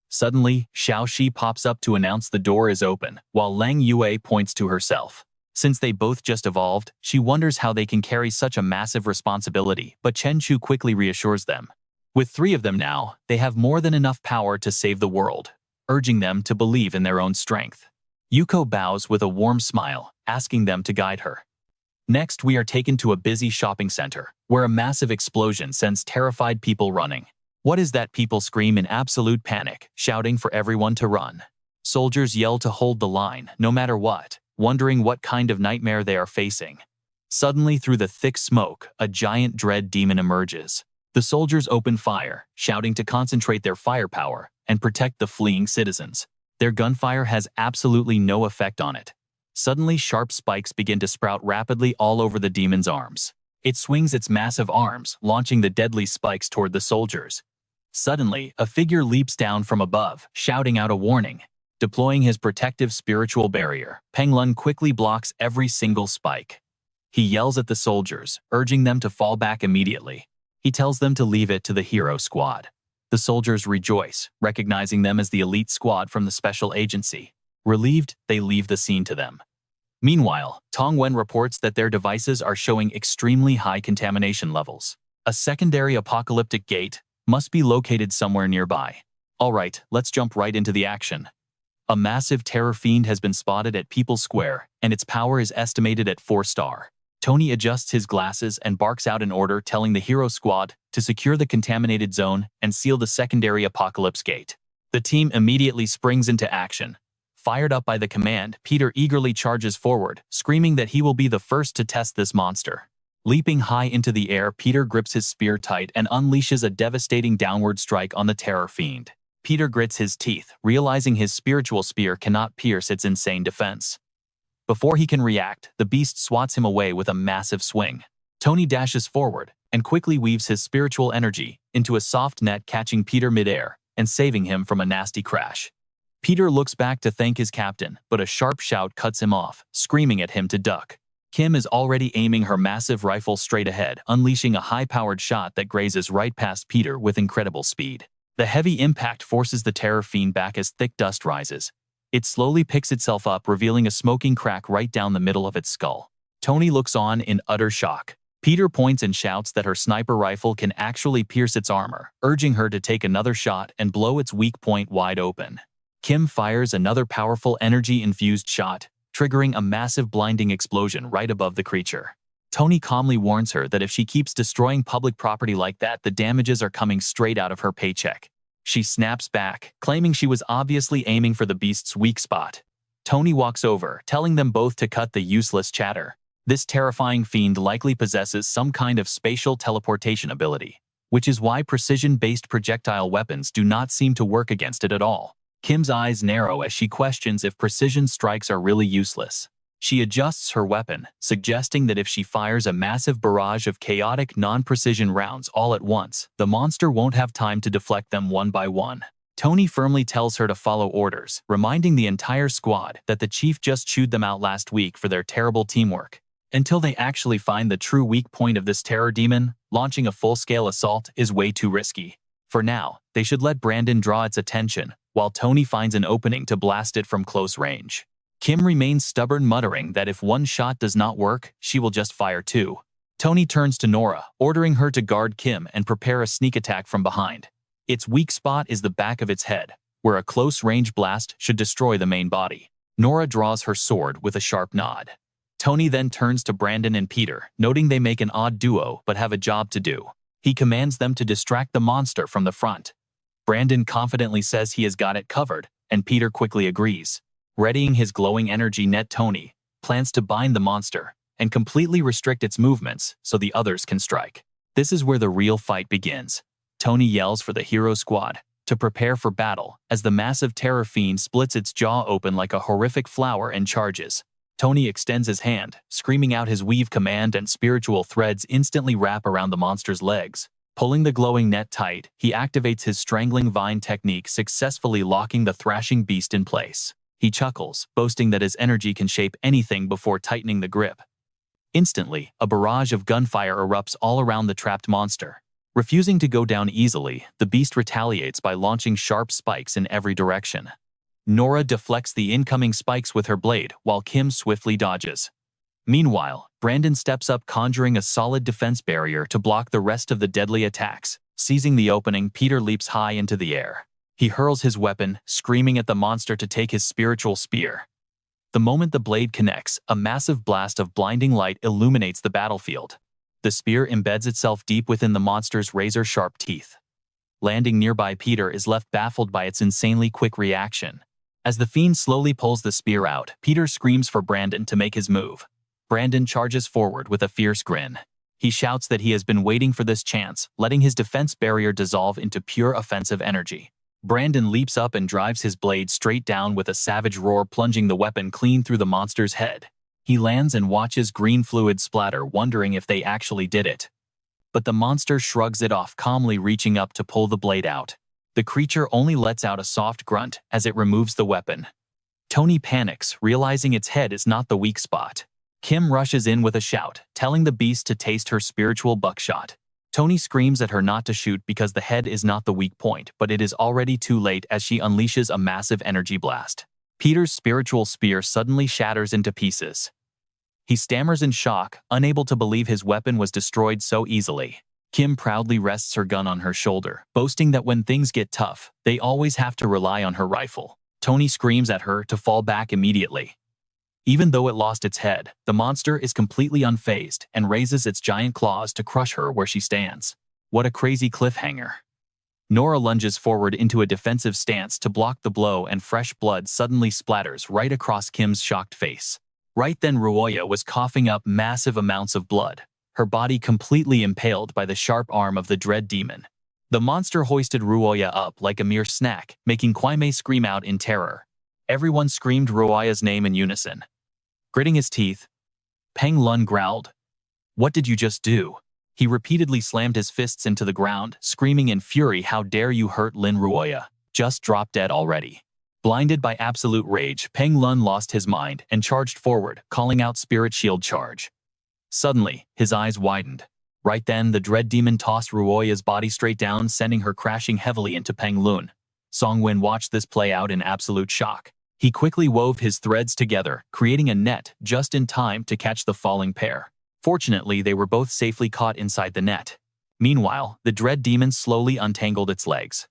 Suddenly, Xiaoxi pops up to announce the door is open, while Leng Yue points to herself. Since they both just evolved, she wonders how they can carry such a massive responsibility, but Chen Chu quickly reassures them. With 3 of them now, they have more than enough power to save the world, urging them to believe in their own strength. Yuko bows with a warm smile, asking them to guide her. Next, we are taken to a busy shopping center, where a massive explosion sends terrified people running. What is that? People scream in absolute panic, shouting for everyone to run. Soldiers yell to hold the line, no matter what, wondering what kind of nightmare they are facing. Suddenly, through the thick smoke, a giant dread demon emerges. The soldiers open fire, shouting to concentrate their firepower and protect the fleeing citizens. Their gunfire has absolutely no effect on it. Suddenly, sharp spikes begin to sprout rapidly all over the demon's arms. It swings its massive arms, launching the deadly spikes toward the soldiers. Suddenly, a figure leaps down from above, shouting out a warning. Deploying his protective spiritual barrier, Peng Lun quickly blocks every single spike. He yells at the soldiers, urging them to fall back immediately. He tells them to leave it to the hero squad. The soldiers rejoice, recognizing them as the elite squad from the special agency. Relieved, they leave the scene to them. Meanwhile, Tong Wen reports that their devices are showing extremely high contamination levels. A secondary apocalyptic gate must be located somewhere nearby. Alright, let's jump right into the action. A massive terror fiend has been spotted at People's Square, and its power is estimated at 4-star. Tony adjusts his glasses and barks out an order, telling the hero squad to secure the contaminated zone and seal the secondary apocalypse gate. The team immediately springs into action. Fired up by the command, Peter eagerly charges forward, screaming that he will be the first to test this monster. Leaping high into the air, Peter grips his spear tight and unleashes a devastating downward strike on the terror fiend. Peter grits his teeth, realizing his spiritual spear cannot pierce its insane defense. Before he can react, the beast swats him away with a massive swing. Tony dashes forward and quickly weaves his spiritual energy into a soft net, catching Peter midair and saving him from a nasty crash. Peter looks back to thank his captain, but a sharp shout cuts him off, screaming at him to duck. Kim is already aiming her massive rifle straight ahead, unleashing a high-powered shot that grazes right past Peter with incredible speed. The heavy impact forces the terror fiend back as thick dust rises. It slowly picks itself up, revealing a smoking crack right down the middle of its skull. Tony looks on in utter shock. Peter points and shouts that her sniper rifle can actually pierce its armor, urging her to take another shot and blow its weak point wide open. Kim fires another powerful energy-infused shot, triggering a massive blinding explosion right above the creature. Tony calmly warns her that if she keeps destroying public property like that, the damages are coming straight out of her paycheck. She snaps back, claiming she was obviously aiming for the beast's weak spot. Tony walks over, telling them both to cut the useless chatter. This terrifying fiend likely possesses some kind of spatial teleportation ability, which is why precision-based projectile weapons do not seem to work against it at all. Kim's eyes narrow as she questions if precision strikes are really useless. She adjusts her weapon, suggesting that if she fires a massive barrage of chaotic non-precision rounds all at once, the monster won't have time to deflect them one by one. Tony firmly tells her to follow orders, reminding the entire squad that the chief just chewed them out last week for their terrible teamwork. Until they actually find the true weak point of this terror demon, launching a full-scale assault is way too risky. For now, they should let Brandon draw its attention, while Tony finds an opening to blast it from close range. Kim remains stubborn, muttering that if one shot does not work, she will just fire two. Tony turns to Nora, ordering her to guard Kim and prepare a sneak attack from behind. Its weak spot is the back of its head, where a close-range blast should destroy the main body. Nora draws her sword with a sharp nod. Tony then turns to Brandon and Peter, noting they make an odd duo but have a job to do. He commands them to distract the monster from the front. Brandon confidently says he has got it covered, and Peter quickly agrees. Readying his glowing energy net, Tony plans to bind the monster and completely restrict its movements so the others can strike. This is where the real fight begins. Tony yells for the hero squad to prepare for battle as the massive terror fiend splits its jaw open like a horrific flower and charges. Tony extends his hand, screaming out his weave command, and spiritual threads instantly wrap around the monster's legs. Pulling the glowing net tight, he activates his strangling vine technique, successfully locking the thrashing beast in place. He chuckles, boasting that his energy can shape anything before tightening the grip. Instantly, a barrage of gunfire erupts all around the trapped monster. Refusing to go down easily, the beast retaliates by launching sharp spikes in every direction. Nora deflects the incoming spikes with her blade, while Kim swiftly dodges. Meanwhile, Brandon steps up, conjuring a solid defense barrier to block the rest of the deadly attacks. Seizing the opening, Peter leaps high into the air. He hurls his weapon, screaming at the monster to take his spiritual spear. The moment the blade connects, a massive blast of blinding light illuminates the battlefield. The spear embeds itself deep within the monster's razor-sharp teeth. Landing nearby, Peter is left baffled by its insanely quick reaction. As the fiend slowly pulls the spear out, Peter screams for Brandon to make his move. Brandon charges forward with a fierce grin. He shouts that he has been waiting for this chance, letting his defense barrier dissolve into pure offensive energy. Brandon leaps up and drives his blade straight down with a savage roar, plunging the weapon clean through the monster's head. He lands and watches green fluid splatter, wondering if they actually did it. But the monster shrugs it off, calmly reaching up to pull the blade out. The creature only lets out a soft grunt as it removes the weapon. Tony panics, realizing its head is not the weak spot. Kim rushes in with a shout, telling the beast to taste her spiritual buckshot. Tony screams at her not to shoot because the head is not the weak point, but it is already too late as she unleashes a massive energy blast. Peter's spiritual spear suddenly shatters into pieces. He stammers in shock, unable to believe his weapon was destroyed so easily. Kim proudly rests her gun on her shoulder, boasting that when things get tough, they always have to rely on her rifle. Tony screams at her to fall back immediately. Even though it lost its head, the monster is completely unfazed and raises its giant claws to crush her where she stands. What a crazy cliffhanger. Nora lunges forward into a defensive stance to block the blow, and fresh blood suddenly splatters right across Kim's shocked face. Right then Ruoya was coughing up massive amounts of blood, her body completely impaled by the sharp arm of the dread demon. The monster hoisted Ruoya up like a mere snack, making Kwaimei scream out in terror. Everyone screamed Ruoya's name in unison. Gritting his teeth, Peng Lun growled, "What did you just do?" He repeatedly slammed his fists into the ground, screaming in fury, "How dare you hurt Lin Ruoya? Just drop dead already." Blinded by absolute rage, Peng Lun lost his mind and charged forward, calling out Spirit Shield Charge. Suddenly, his eyes widened. Right then, the dread demon tossed Ruoya's body straight down, sending her crashing heavily into Peng Lun. Songwen watched this play out in absolute shock. He quickly wove his threads together, creating a net just in time to catch the falling pair. Fortunately, they were both safely caught inside the net. Meanwhile, the dread demon slowly untangled its legs.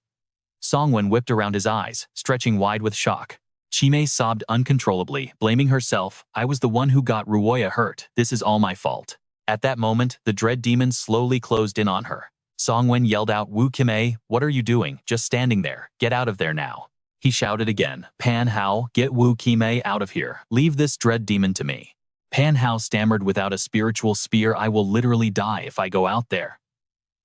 Songwen whipped around his eyes, stretching wide with shock. Chimei sobbed uncontrollably, blaming herself. "I was the one who got Ruoya hurt. This is all my fault." At that moment, the dread demon slowly closed in on her. Songwen yelled out, "Wu Kimei, what are you doing? Just standing there. Get out of there now." He shouted again, "Pan Hao, get Wu Kimei out of here. Leave this dread demon to me." Pan Hao stammered, "Without a spiritual spear, I will literally die if I go out there.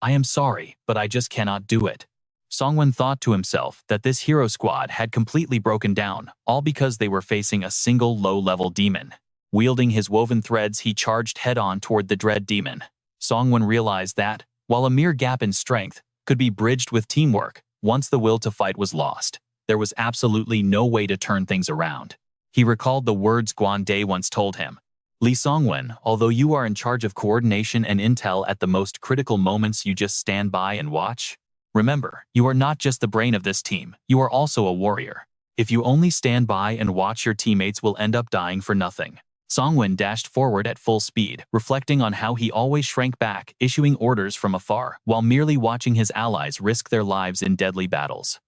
I am sorry, but I just cannot do it." Songwen thought to himself that this hero squad had completely broken down, all because they were facing a single low-level demon. Wielding his woven threads, he charged head-on toward the dread demon. Songwen realized that, while a mere gap in strength could be bridged with teamwork, once the will to fight was lost, there was absolutely no way to turn things around. He recalled the words Guan Dai once told him. "Li Songwen, although you are in charge of coordination and intel at the most critical moments, you just stand by and watch. Remember, you are not just the brain of this team, you are also a warrior. If you only stand by and watch, your teammates will end up dying for nothing." Songwen dashed forward at full speed, reflecting on how he always shrank back, issuing orders from afar, while merely watching his allies risk their lives in deadly battles.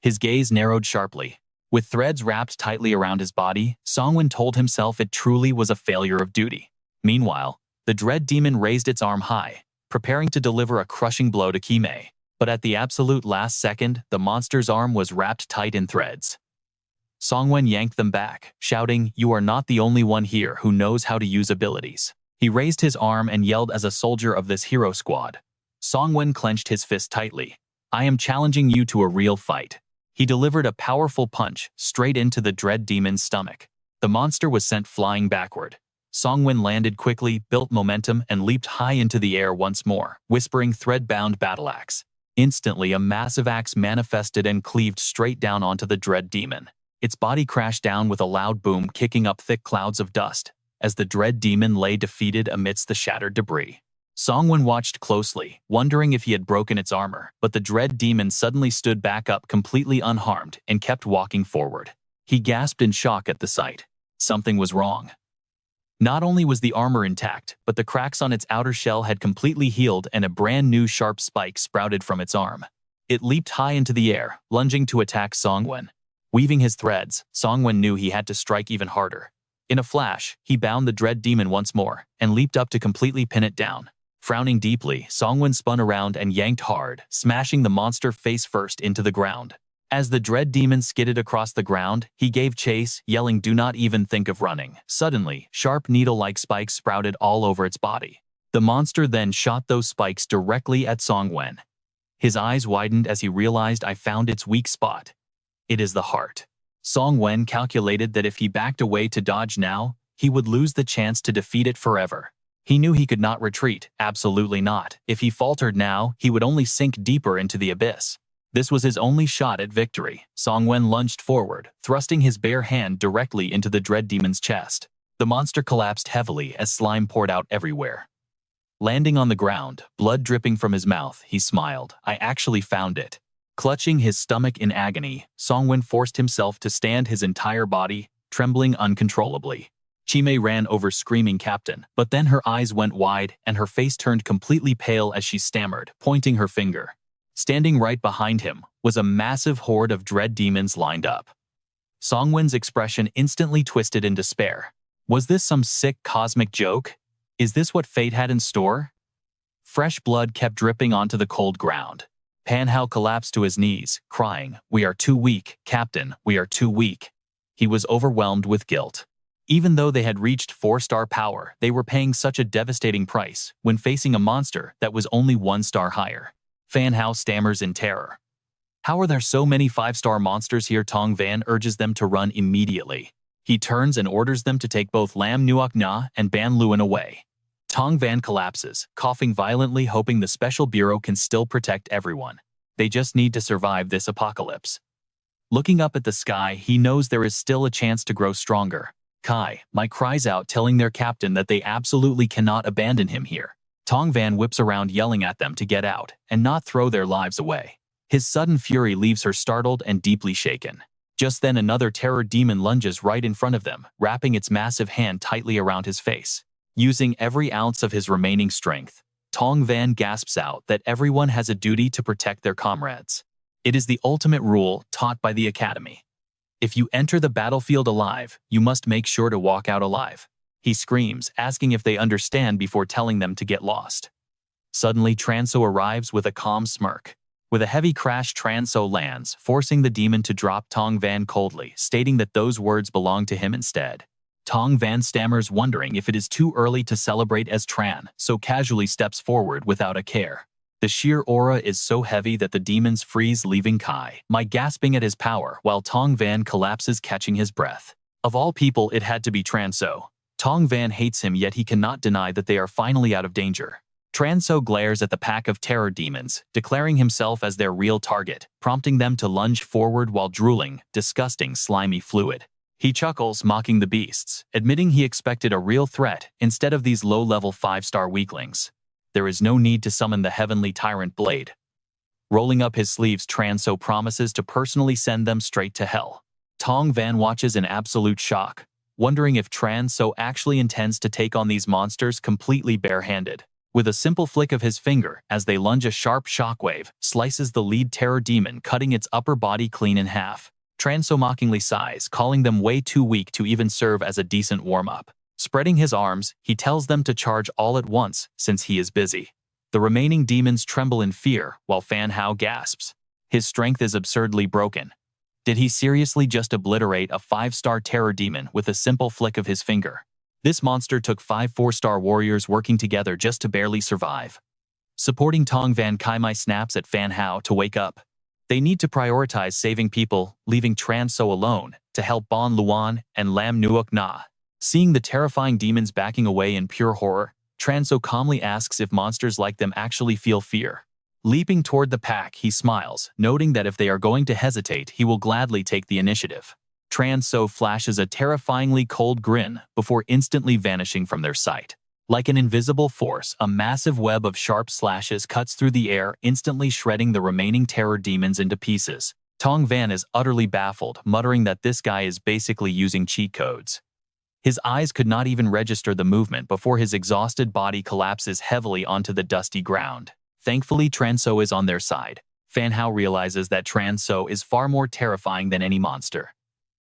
His gaze narrowed sharply. With threads wrapped tightly around his body, Songwen told himself it truly was a failure of duty. Meanwhile, the dread demon raised its arm high, preparing to deliver a crushing blow to Kimei. But at the absolute last second, the monster's arm was wrapped tight in threads. Songwen yanked them back, shouting, "You are not the only one here who knows how to use abilities." He raised his arm and yelled as a soldier of this hero squad. Songwen clenched his fist tightly. "I am challenging you to a real fight." He delivered a powerful punch straight into the dread demon's stomach. The monster was sent flying backward. Songwen landed quickly, built momentum, and leaped high into the air once more, whispering thread-bound battle axe. Instantly, a massive axe manifested and cleaved straight down onto the dread demon. Its body crashed down with a loud boom, kicking up thick clouds of dust, as the dread demon lay defeated amidst the shattered debris. Songwen watched closely, wondering if he had broken its armor, but the dread demon suddenly stood back up completely unharmed and kept walking forward. He gasped in shock at the sight. Something was wrong. Not only was the armor intact, but the cracks on its outer shell had completely healed and a brand new sharp spike sprouted from its arm. It leaped high into the air, lunging to attack Songwen. Weaving his threads, Songwen knew he had to strike even harder. In a flash, he bound the dread demon once more and leaped up to completely pin it down. Frowning deeply, Songwen spun around and yanked hard, smashing the monster face first into the ground. As the dread demon skidded across the ground, he gave chase, yelling, "Do not even think of running." Suddenly, sharp needle-like spikes sprouted all over its body. The monster then shot those spikes directly at Songwen. His eyes widened as he realized, "I found its weak spot. It is the heart." Songwen calculated that if he backed away to dodge now, he would lose the chance to defeat it forever. He knew he could not retreat, absolutely not. If he faltered now, he would only sink deeper into the abyss. This was his only shot at victory. Songwen lunged forward, thrusting his bare hand directly into the dread demon's chest. The monster collapsed heavily as slime poured out everywhere. Landing on the ground, blood dripping from his mouth, he smiled. "I actually found it." Clutching his stomach in agony, Songwen forced himself to stand, his entire body trembling uncontrollably. Chimei ran over screaming, "Captain," but then her eyes went wide and her face turned completely pale as she stammered, pointing her finger. Standing right behind him was a massive horde of dread demons lined up. Songwen's expression instantly twisted in despair. Was this some sick cosmic joke? Is this what fate had in store? Fresh blood kept dripping onto the cold ground. Pan Hao collapsed to his knees, crying, "We are too weak, Captain, we are too weak." He was overwhelmed with guilt. Even though they had reached 4-star power, they were paying such a devastating price when facing a monster that was only 1 star higher. Fan Hao stammers in terror. "How are there so many 5-star monsters here?" Tong Van urges them to run immediately. He turns and orders them to take both Lam Nuok Na and Ban Luan away. Tong Van collapses, coughing violently, hoping the Special Bureau can still protect everyone. They just need to survive this apocalypse. Looking up at the sky, he knows there is still a chance to grow stronger. Kai, Mike cries out, telling their captain that they absolutely cannot abandon him here. Tong Van whips around, yelling at them to get out and not throw their lives away. His sudden fury leaves her startled and deeply shaken. Just then another terror demon lunges right in front of them, wrapping its massive hand tightly around his face. Using every ounce of his remaining strength, Tong Van gasps out that everyone has a duty to protect their comrades. It is the ultimate rule taught by the Academy. If you enter the battlefield alive, you must make sure to walk out alive. He screams, asking if they understand before telling them to get lost. Suddenly, Transo arrives with a calm smirk. With a heavy crash, Transo lands, forcing the demon to drop Tong Van coldly, stating that those words belong to him instead. Tong Van stammers, wondering if it is too early to celebrate as Tran, so casually steps forward without a care. The sheer aura is so heavy that the demons freeze, leaving Kai, Mike gasping at his power, while Tong Van collapses, catching his breath. Of all people, it had to be Transo. Tong Van hates him, yet he cannot deny that they are finally out of danger. Transo glares at the pack of terror demons, declaring himself as their real target, prompting them to lunge forward while drooling disgusting, slimy fluid. He chuckles, mocking the beasts, admitting he expected a real threat instead of these low-level 5-star weaklings. There is no need to summon the heavenly tyrant blade. Rolling up his sleeves, Transo promises to personally send them straight to hell. Tong Van watches in absolute shock, wondering if Transo actually intends to take on these monsters completely barehanded. With a simple flick of his finger, as they lunge, a sharp shockwave slices the lead terror demon, cutting its upper body clean in half. Transo mockingly sighs, calling them way too weak to even serve as a decent warm-up. Spreading his arms, he tells them to charge all at once, since he is busy. The remaining demons tremble in fear, while Fan Hao gasps. His strength is absurdly broken. Did he seriously just obliterate a 5-star terror demon with a simple flick of his finger? This monster took 5 4-star warriors working together just to barely survive. Supporting Tong Van, Kai snaps at Fan Hao to wake up. They need to prioritize saving people, leaving Transo alone to help Ban Luan and Lam Nuok Na. Seeing the terrifying demons backing away in pure horror, Transo calmly asks if monsters like them actually feel fear. Leaping toward the pack, he smiles, noting that if they are going to hesitate, he will gladly take the initiative. Transo flashes a terrifyingly cold grin before instantly vanishing from their sight. Like an invisible force, a massive web of sharp slashes cuts through the air, instantly shredding the remaining terror demons into pieces. Tong Van is utterly baffled, muttering that this guy is basically using cheat codes. His eyes could not even register the movement before his exhausted body collapses heavily onto the dusty ground. Thankfully, Transo is on their side. Fan Hao realizes that Transo is far more terrifying than any monster.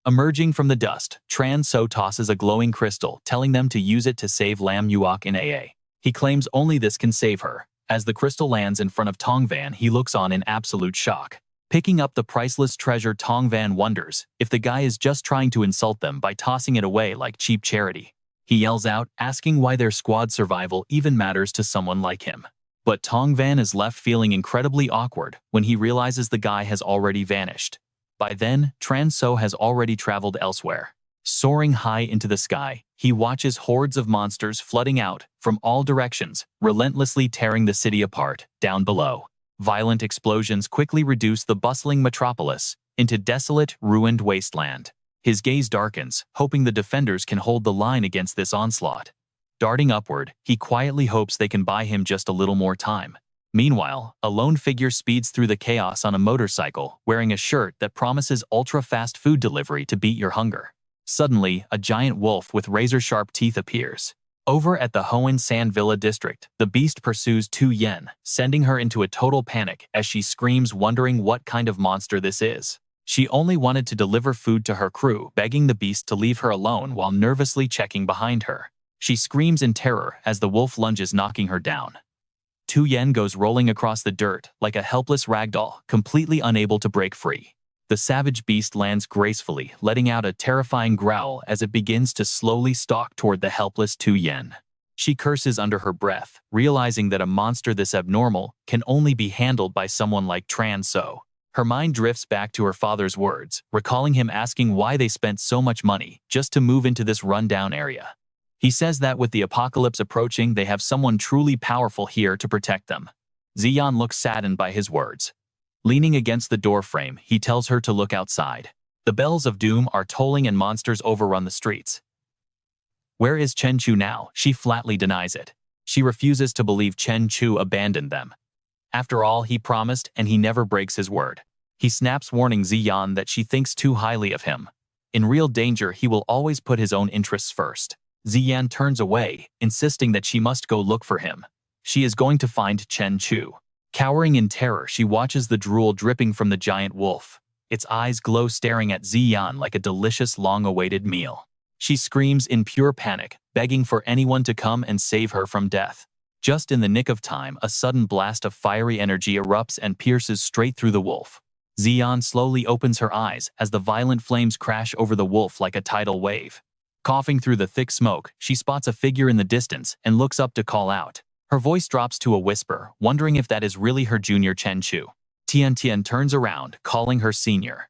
Emerging from the dust, Transo tosses a glowing crystal, telling them to use it to save Lam Nuok in AA. He claims only this can save her. As the crystal lands in front of Tong Van, he looks on in absolute shock. Picking up the priceless treasure, Tong Van wonders if the guy is just trying to insult them by tossing it away like cheap charity. He yells out, asking why their squad survival even matters to someone like him. But Tong Van is left feeling incredibly awkward when he realizes the guy has already vanished. By then, Transo has already traveled elsewhere. Soaring high into the sky, he watches hordes of monsters flooding out from all directions, relentlessly tearing the city apart. Down below, violent explosions quickly reduce the bustling metropolis into desolate, ruined wasteland. His gaze darkens, hoping the defenders can hold the line against this onslaught. Darting upward, he quietly hopes they can buy him just a little more time. Meanwhile, a lone figure speeds through the chaos on a motorcycle, wearing a shirt that promises ultra-fast food delivery to beat your hunger. Suddenly, a giant wolf with razor-sharp teeth appears. Over at the Hoenn San Villa district, the beast pursues Tu Yen, sending her into a total panic as she screams, wondering what kind of monster this is. She only wanted to deliver food to her crew, begging the beast to leave her alone while nervously checking behind her. She screams in terror as the wolf lunges, knocking her down. Tu Yen goes rolling across the dirt like a helpless ragdoll, completely unable to break free. The savage beast lands gracefully, letting out a terrifying growl as it begins to slowly stalk toward the helpless Tu Yen. She curses under her breath, realizing that a monster this abnormal can only be handled by someone like Tran So. Her mind drifts back to her father's words, recalling him asking why they spent so much money just to move into this rundown area. He says that with the apocalypse approaching, they have someone truly powerful here to protect them. Ziyan looks saddened by his words. Leaning against the doorframe, he tells her to look outside. The bells of doom are tolling and monsters overrun the streets. Where is Chen Chu now? She flatly denies it. She refuses to believe Chen Chu abandoned them. After all, he promised, and he never breaks his word. He snaps, warning Ziyan that she thinks too highly of him. In real danger, he will always put his own interests first. Ziyan turns away, insisting that she must go look for him. She is going to find Chen Chu. Cowering in terror, she watches the drool dripping from the giant wolf. Its eyes glow, staring at Ziyan like a delicious, long-awaited meal. She screams in pure panic, begging for anyone to come and save her from death. Just in the nick of time, a sudden blast of fiery energy erupts and pierces straight through the wolf. Ziyan slowly opens her eyes as the violent flames crash over the wolf like a tidal wave. Coughing through the thick smoke, she spots a figure in the distance and looks up to call out. Her voice drops to a whisper, wondering if that is really her junior Chen Chu. Tian Tian turns around, calling her senior.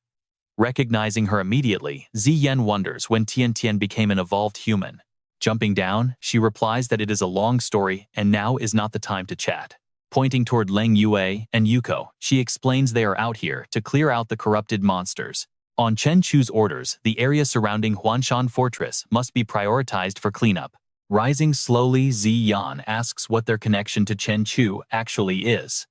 Recognizing her immediately, Ziyan wonders when Tian Tian became an evolved human. Jumping down, she replies that it is a long story and now is not the time to chat. Pointing toward Leng Yue and Yuko, she explains they are out here to clear out the corrupted monsters. On Chen Chu's orders, the area surrounding Huanshan Fortress must be prioritized for cleanup. Rising slowly, Ziyan asks what their connection to Chen Chu actually is.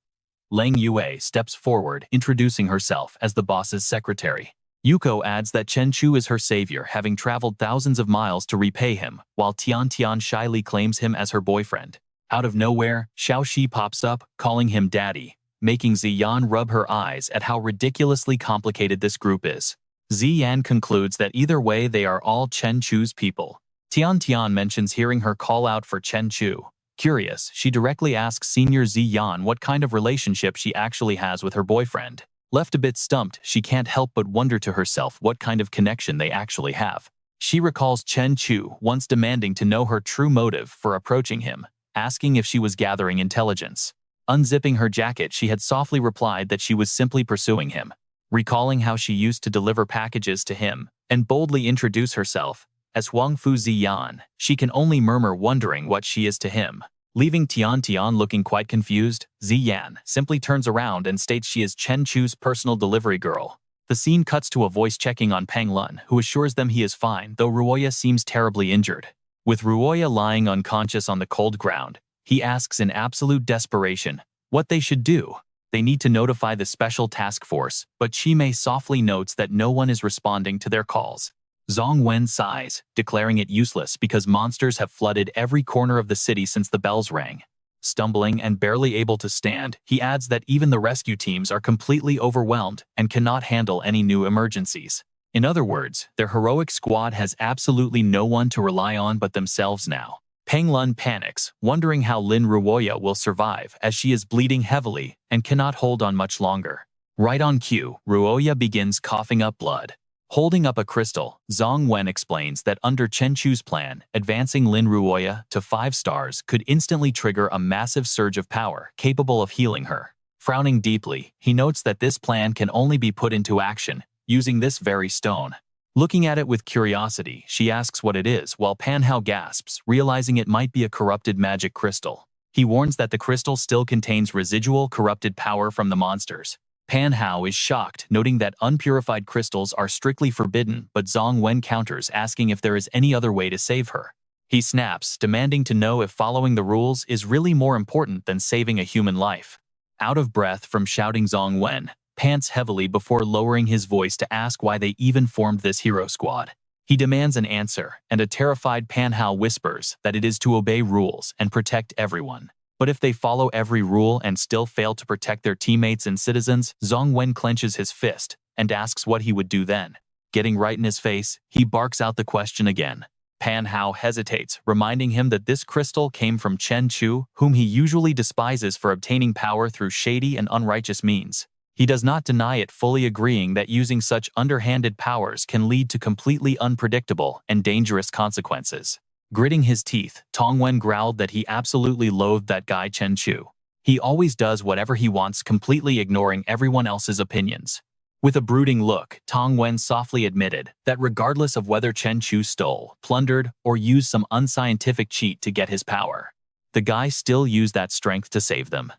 Leng Yue steps forward, introducing herself as the boss's secretary. Yuko adds that Chen Chu is her savior, having traveled thousands of miles to repay him, while Tian Tian shyly claims him as her boyfriend. Out of nowhere, Xiaoxi pops up, calling him daddy, making Ziyan rub her eyes at how ridiculously complicated this group is. Ziyan concludes that either way they are all Chen Chu's people. Tian Tian mentions hearing her call out for Chen Chu. Curious, she directly asks Senior Ziyan what kind of relationship she actually has with her boyfriend. Left a bit stumped, she can't help but wonder to herself what kind of connection they actually have. She recalls Chen Chu once demanding to know her true motive for approaching him, asking if she was gathering intelligence. Unzipping her jacket, she had softly replied that she was simply pursuing him. Recalling how she used to deliver packages to him and boldly introduce herself as Huang Fu Ziyan, she can only murmur, wondering what she is to him. Leaving Tian Tian looking quite confused, Ziyan simply turns around and states she is Chen Chu's personal delivery girl. The scene cuts to a voice checking on Peng Lun, who assures them he is fine, though Ruoya seems terribly injured. With Ruoya lying unconscious on the cold ground, he asks in absolute desperation what they should do. They need to notify the special task force, but Chimei softly notes that no one is responding to their calls. Zhong Wen sighs, declaring it useless because monsters have flooded every corner of the city since the bells rang. Stumbling and barely able to stand, he adds that even the rescue teams are completely overwhelmed and cannot handle any new emergencies. In other words, their heroic squad has absolutely no one to rely on but themselves now. Peng Lun panics, wondering how Lin Ruoya will survive as she is bleeding heavily and cannot hold on much longer. Right on cue, Ruoya begins coughing up blood. Holding up a crystal, Zhong Wen explains that under Chen Chu's plan, advancing Lin Ruoya to 5 stars could instantly trigger a massive surge of power capable of healing her. Frowning deeply, he notes that this plan can only be put into action using this very stone. Looking at it with curiosity, she asks what it is, while Pan Hao gasps, realizing it might be a corrupted magic crystal. He warns that the crystal still contains residual corrupted power from the monsters. Pan Hao is shocked, noting that unpurified crystals are strictly forbidden, but Zhong Wen counters, asking if there is any other way to save her. He snaps, demanding to know if following the rules is really more important than saving a human life. Out of breath from shouting, Zhong Wen pants heavily before lowering his voice to ask why they even formed this hero squad. He demands an answer, and a terrified Pan Hao whispers that it is to obey rules and protect everyone. But if they follow every rule and still fail to protect their teammates and citizens, Zhong Wen clenches his fist and asks what he would do then. Getting right in his face, he barks out the question again. Pan Hao hesitates, reminding him that this crystal came from Chen Chu, whom he usually despises for obtaining power through shady and unrighteous means. He does not deny it, fully agreeing that using such underhanded powers can lead to completely unpredictable and dangerous consequences. Gritting his teeth, Tong Wen growled that he absolutely loathed that guy Chen Chu. He always does whatever he wants, completely ignoring everyone else's opinions. With a brooding look, Tong Wen softly admitted that regardless of whether Chen Chu stole, plundered, or used some unscientific cheat to get his power, the guy still used that strength to save them.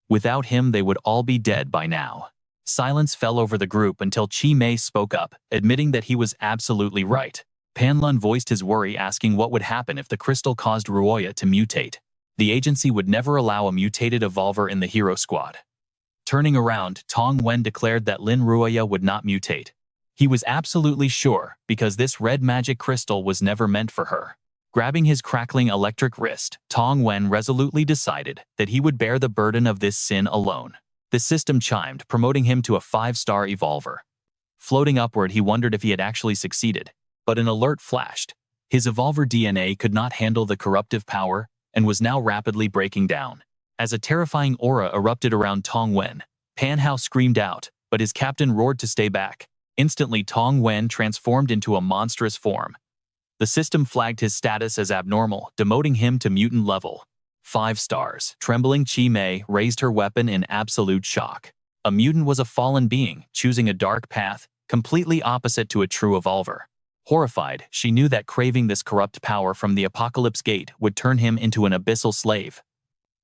Without him, they would all be dead by now. Silence fell over the group until Chi Mei spoke up, admitting that he was absolutely right. Pan Lun voiced his worry, asking what would happen if the crystal caused Ruoya to mutate. The agency would never allow a mutated evolver in the hero squad. Turning around, Tong Wen declared that Lin Ruoya would not mutate. He was absolutely sure, because this red magic crystal was never meant for her. Grabbing his crackling electric wrist, Tong Wen resolutely decided that he would bear the burden of this sin alone. The system chimed, promoting him to a 5-star evolver. Floating upward, he wondered if he had actually succeeded, but an alert flashed. His evolver DNA could not handle the corruptive power and was now rapidly breaking down. As a terrifying aura erupted around Tong Wen, Pan Hao screamed out, but his captain roared to stay back. Instantly, Tong Wen transformed into a monstrous form. The system flagged his status as abnormal, demoting him to mutant level 5 stars. Trembling Chi Mei raised her weapon in absolute shock. A mutant was a fallen being, choosing a dark path, completely opposite to a true evolver. Horrified, she knew that craving this corrupt power from the Apocalypse Gate would turn him into an abyssal slave.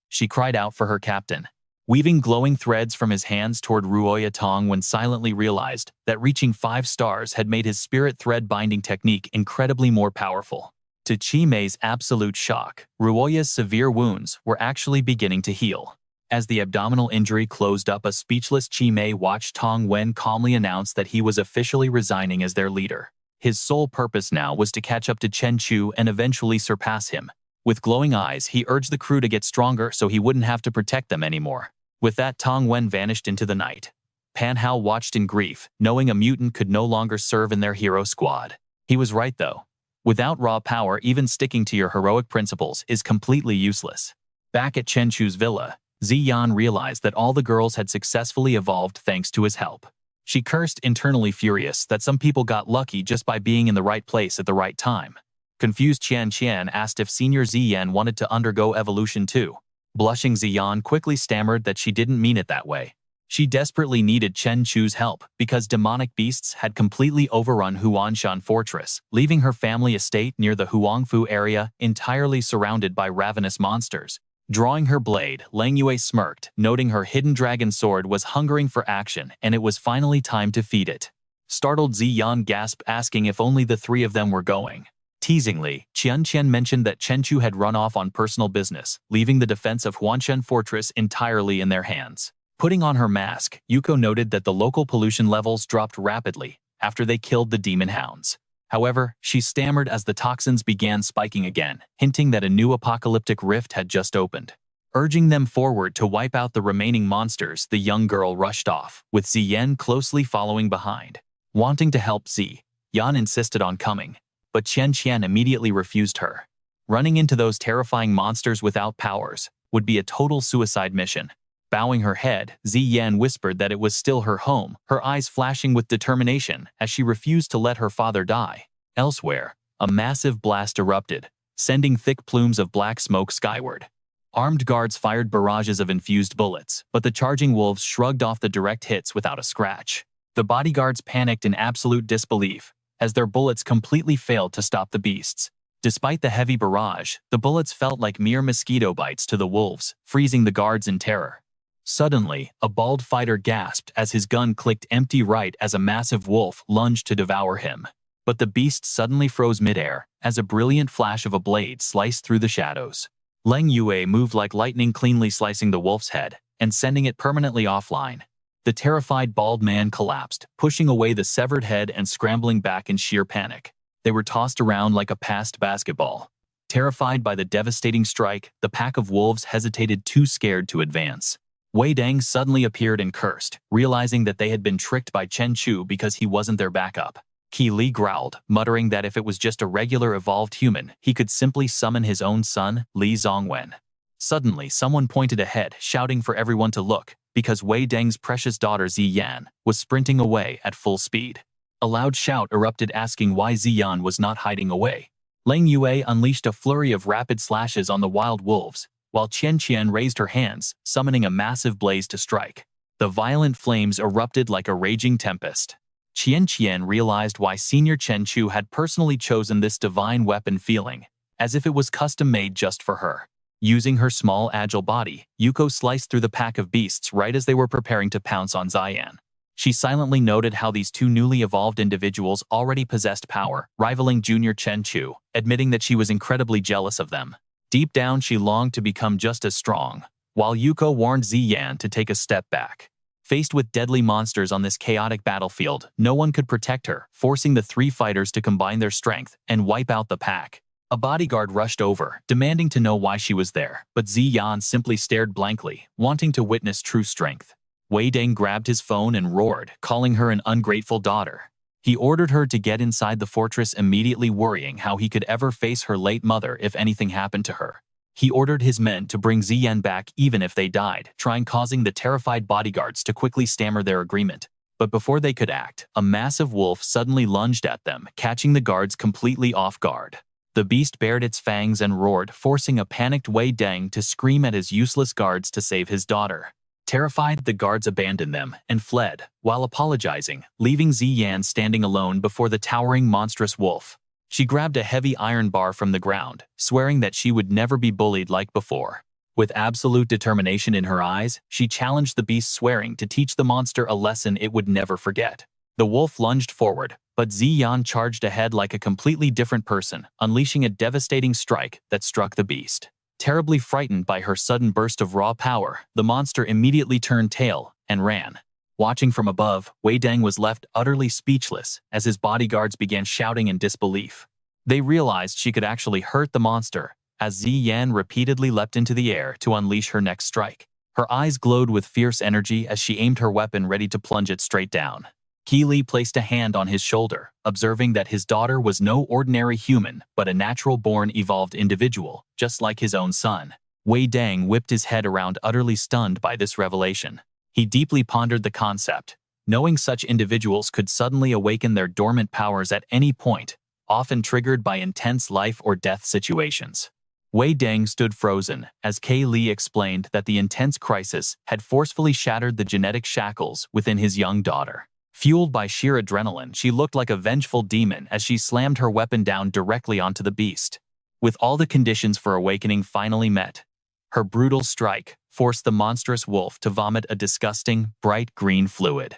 She cried out for her captain. Weaving glowing threads from his hands toward Ruoya, Tong Wen silently realized that reaching 5 stars had made his spirit thread binding technique incredibly more powerful. To Chi Mei's absolute shock, Ruoya's severe wounds were actually beginning to heal. As the abdominal injury closed up, a speechless Chi Mei watched Tong Wen calmly announce that he was officially resigning as their leader. His sole purpose now was to catch up to Chen Chu and eventually surpass him. With glowing eyes, he urged the crew to get stronger so he wouldn't have to protect them anymore. With that, Tong Wen vanished into the night. Pan Hao watched in grief, knowing a mutant could no longer serve in their hero squad. He was right, though. Without raw power, even sticking to your heroic principles is completely useless. Back at Chen Chu's villa, Ziyan realized that all the girls had successfully evolved thanks to his help. She cursed, internally furious that some people got lucky just by being in the right place at the right time. Confused, Qian Qian asked if Senior Ziyan wanted to undergo evolution too. Blushing, Ziyan quickly stammered that she didn't mean it that way. She desperately needed Chen Chu's help because demonic beasts had completely overrun Huanshan Fortress, leaving her family estate near the Huangfu area entirely surrounded by ravenous monsters. Drawing her blade, Lang Yue smirked, noting her hidden dragon sword was hungering for action and it was finally time to feed it. Startled, Ziyan gasped, asking if only the 3 of them were going. Teasingly, Qian Qian mentioned that Chen Chu had run off on personal business, leaving the defense of Huanshan Fortress entirely in their hands. Putting on her mask, Yuko noted that the local pollution levels dropped rapidly after they killed the demon hounds. However, she stammered as the toxins began spiking again, hinting that a new apocalyptic rift had just opened. Urging them forward to wipe out the remaining monsters, the young girl rushed off, with Ziyan closely following behind. Wanting to help, Yan insisted on coming, but Qian Qian immediately refused her. Running into those terrifying monsters without powers would be a total suicide mission. Bowing her head, Ziyan whispered that it was still her home, her eyes flashing with determination as she refused to let her father die. Elsewhere, a massive blast erupted, sending thick plumes of black smoke skyward. Armed guards fired barrages of infused bullets, but the charging wolves shrugged off the direct hits without a scratch. The bodyguards panicked in absolute disbelief, as their bullets completely failed to stop the beasts. Despite the heavy barrage, the bullets felt like mere mosquito bites to the wolves, freezing the guards in terror. Suddenly, a bald fighter gasped as his gun clicked empty right as a massive wolf lunged to devour him. But the beast suddenly froze midair as a brilliant flash of a blade sliced through the shadows. Lang Yue moved like lightning, cleanly slicing the wolf's head and sending it permanently offline. The terrified bald man collapsed, pushing away the severed head and scrambling back in sheer panic. They were tossed around like a passed basketball. Terrified by the devastating strike, the pack of wolves hesitated, too scared to advance. Wei Dang suddenly appeared and cursed, realizing that they had been tricked by Chen Chu because he wasn't their backup. Qi Li growled, muttering that if it was just a regular evolved human, he could simply summon his own son, Li Zongwen. Suddenly, someone pointed ahead, shouting for everyone to look, because Wei Deng's precious daughter Ziyan was sprinting away at full speed. A loud shout erupted asking why Ziyan was not hiding away. Lang Yue unleashed a flurry of rapid slashes on the wild wolves, while Qian Qian raised her hands, summoning a massive blaze to strike. The violent flames erupted like a raging tempest. Qian Qian realized why Senior Chen Chu had personally chosen this divine weapon, feeling as if it was custom-made just for her. Using her small, agile body, Yuko sliced through the pack of beasts right as they were preparing to pounce on Ziyan. She silently noted how these two newly evolved individuals already possessed power, rivaling Junior Chen Chu, admitting that she was incredibly jealous of them. Deep down, she longed to become just as strong, while Yuko warned Ziyan to take a step back. Faced with deadly monsters on this chaotic battlefield, no one could protect her, forcing the three fighters to combine their strength and wipe out the pack. A bodyguard rushed over, demanding to know why she was there, but Ziyan simply stared blankly, wanting to witness true strength. Wei Deng grabbed his phone and roared, calling her an ungrateful daughter. He ordered her to get inside the fortress immediately, worrying how he could ever face her late mother if anything happened to her. He ordered his men to bring Ziyan back even if they died, causing the terrified bodyguards to quickly stammer their agreement. But before they could act, a massive wolf suddenly lunged at them, catching the guards completely off guard. The beast bared its fangs and roared, forcing a panicked Wei Deng to scream at his useless guards to save his daughter. Terrified, the guards abandoned them and fled, while apologizing, leaving Ziyan standing alone before the towering monstrous wolf. She grabbed a heavy iron bar from the ground, swearing that she would never be bullied like before. With absolute determination in her eyes, she challenged the beast, swearing to teach the monster a lesson it would never forget. The wolf lunged forward, but Ziyan charged ahead like a completely different person, unleashing a devastating strike that struck the beast. Terribly frightened by her sudden burst of raw power, the monster immediately turned tail and ran. Watching from above, Wei Deng was left utterly speechless as his bodyguards began shouting in disbelief. They realized she could actually hurt the monster, as Ziyan repeatedly leapt into the air to unleash her next strike. Her eyes glowed with fierce energy as she aimed her weapon, ready to plunge it straight down. Qi Li placed a hand on his shoulder, observing that his daughter was no ordinary human, but a natural-born evolved individual, just like his own son. Wei Deng whipped his head around, utterly stunned by this revelation. He deeply pondered the concept, knowing such individuals could suddenly awaken their dormant powers at any point, often triggered by intense life or death situations. Wei Deng stood frozen as Qi Li explained that the intense crisis had forcefully shattered the genetic shackles within his young daughter. Fueled by sheer adrenaline, she looked like a vengeful demon as she slammed her weapon down directly onto the beast. With all the conditions for awakening finally met, her brutal strike forced the monstrous wolf to vomit a disgusting, bright green fluid.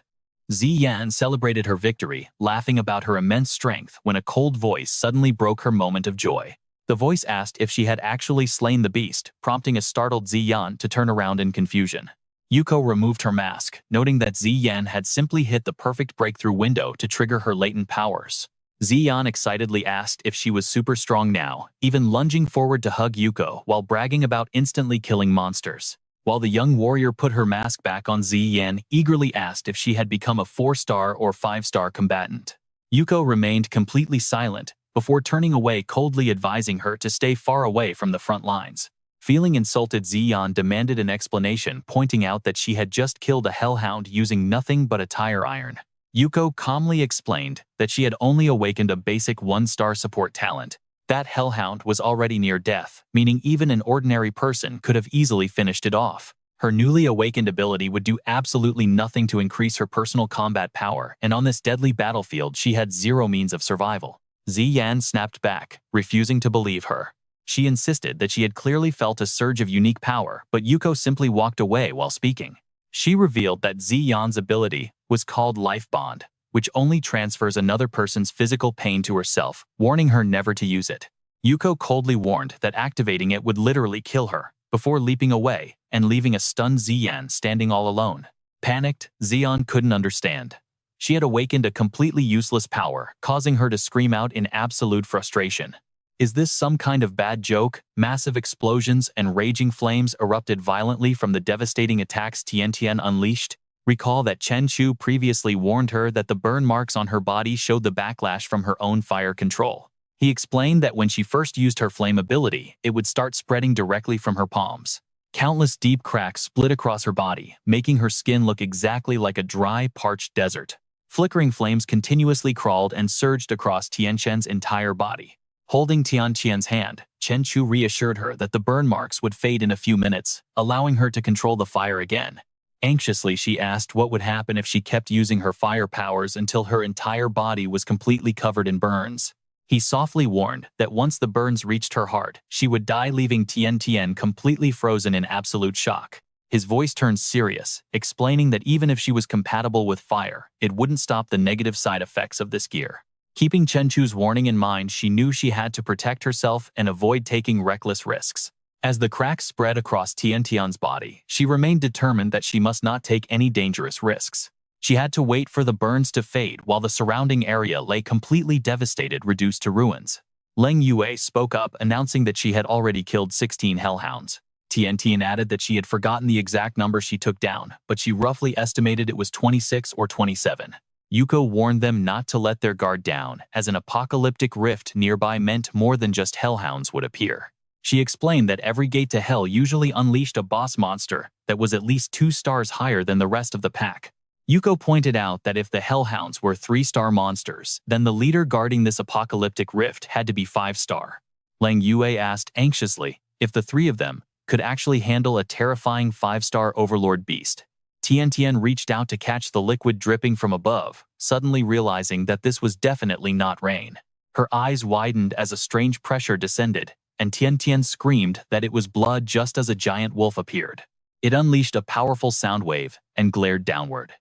Ziyan celebrated her victory, laughing about her immense strength when a cold voice suddenly broke her moment of joy. The voice asked if she had actually slain the beast, prompting a startled Ziyan to turn around in confusion. Yuko removed her mask, noting that Ziyan had simply hit the perfect breakthrough window to trigger her latent powers. Ziyan excitedly asked if she was super strong now, even lunging forward to hug Yuko while bragging about instantly killing monsters. While the young warrior put her mask back on, Ziyan eagerly asked if she had become a 4-star or 5-star combatant. Yuko remained completely silent, before turning away, coldly advising her to stay far away from the front lines. Feeling insulted, Ziyan demanded an explanation, pointing out that she had just killed a hellhound using nothing but a tire iron. Yuko calmly explained that she had only awakened a basic 1-star support talent. That hellhound was already near death, meaning even an ordinary person could have easily finished it off. Her newly awakened ability would do absolutely nothing to increase her personal combat power, and on this deadly battlefield she had zero means of survival. Ziyan snapped back, refusing to believe her. She insisted that she had clearly felt a surge of unique power, but Yuko simply walked away while speaking. She revealed that Ziyan's ability was called Life Bond, which only transfers another person's physical pain to herself, warning her never to use it. Yuko coldly warned that activating it would literally kill her, before leaping away and leaving a stunned Ziyan standing all alone. Panicked, Ziyan couldn't understand. She had awakened a completely useless power, causing her to scream out in absolute frustration. Is this some kind of bad joke? Massive explosions and raging flames erupted violently from the devastating attacks Tian Tian unleashed. Recall that Chen Chu previously warned her that the burn marks on her body showed the backlash from her own fire control. He explained that when she first used her flame ability, it would start spreading directly from her palms. Countless deep cracks split across her body, making her skin look exactly like a dry, parched desert. Flickering flames continuously crawled and surged across Tianqian's entire body. Holding Tianqian's hand, Chen Chu reassured her that the burn marks would fade in a few minutes, allowing her to control the fire again. Anxiously, she asked what would happen if she kept using her fire powers until her entire body was completely covered in burns. He softly warned that once the burns reached her heart, she would die, leaving Tian completely frozen in absolute shock. His voice turned serious, explaining that even if she was compatible with fire, it wouldn't stop the negative side effects of this gear. Keeping Chen Chu's warning in mind, she knew she had to protect herself and avoid taking reckless risks. As the cracks spread across Tian's body, she remained determined that she must not take any dangerous risks. She had to wait for the burns to fade while the surrounding area lay completely devastated, reduced to ruins. Leng Yue spoke up, announcing that she had already killed 16 hellhounds. Tian added that she had forgotten the exact number she took down, but she roughly estimated it was 26 or 27. Yuko warned them not to let their guard down, as an apocalyptic rift nearby meant more than just hellhounds would appear. She explained that every gate to hell usually unleashed a boss monster that was at least 2 stars higher than the rest of the pack. Yuko pointed out that if the hellhounds were 3-star monsters, then the leader guarding this apocalyptic rift had to be 5-star. Leng Yue asked anxiously if the 3 of them could actually handle a terrifying 5-star overlord beast. Tian reached out to catch the liquid dripping from above, suddenly realizing that this was definitely not rain. Her eyes widened as a strange pressure descended, and Tian screamed that it was blood just as a giant wolf appeared. It unleashed a powerful sound wave and glared downward.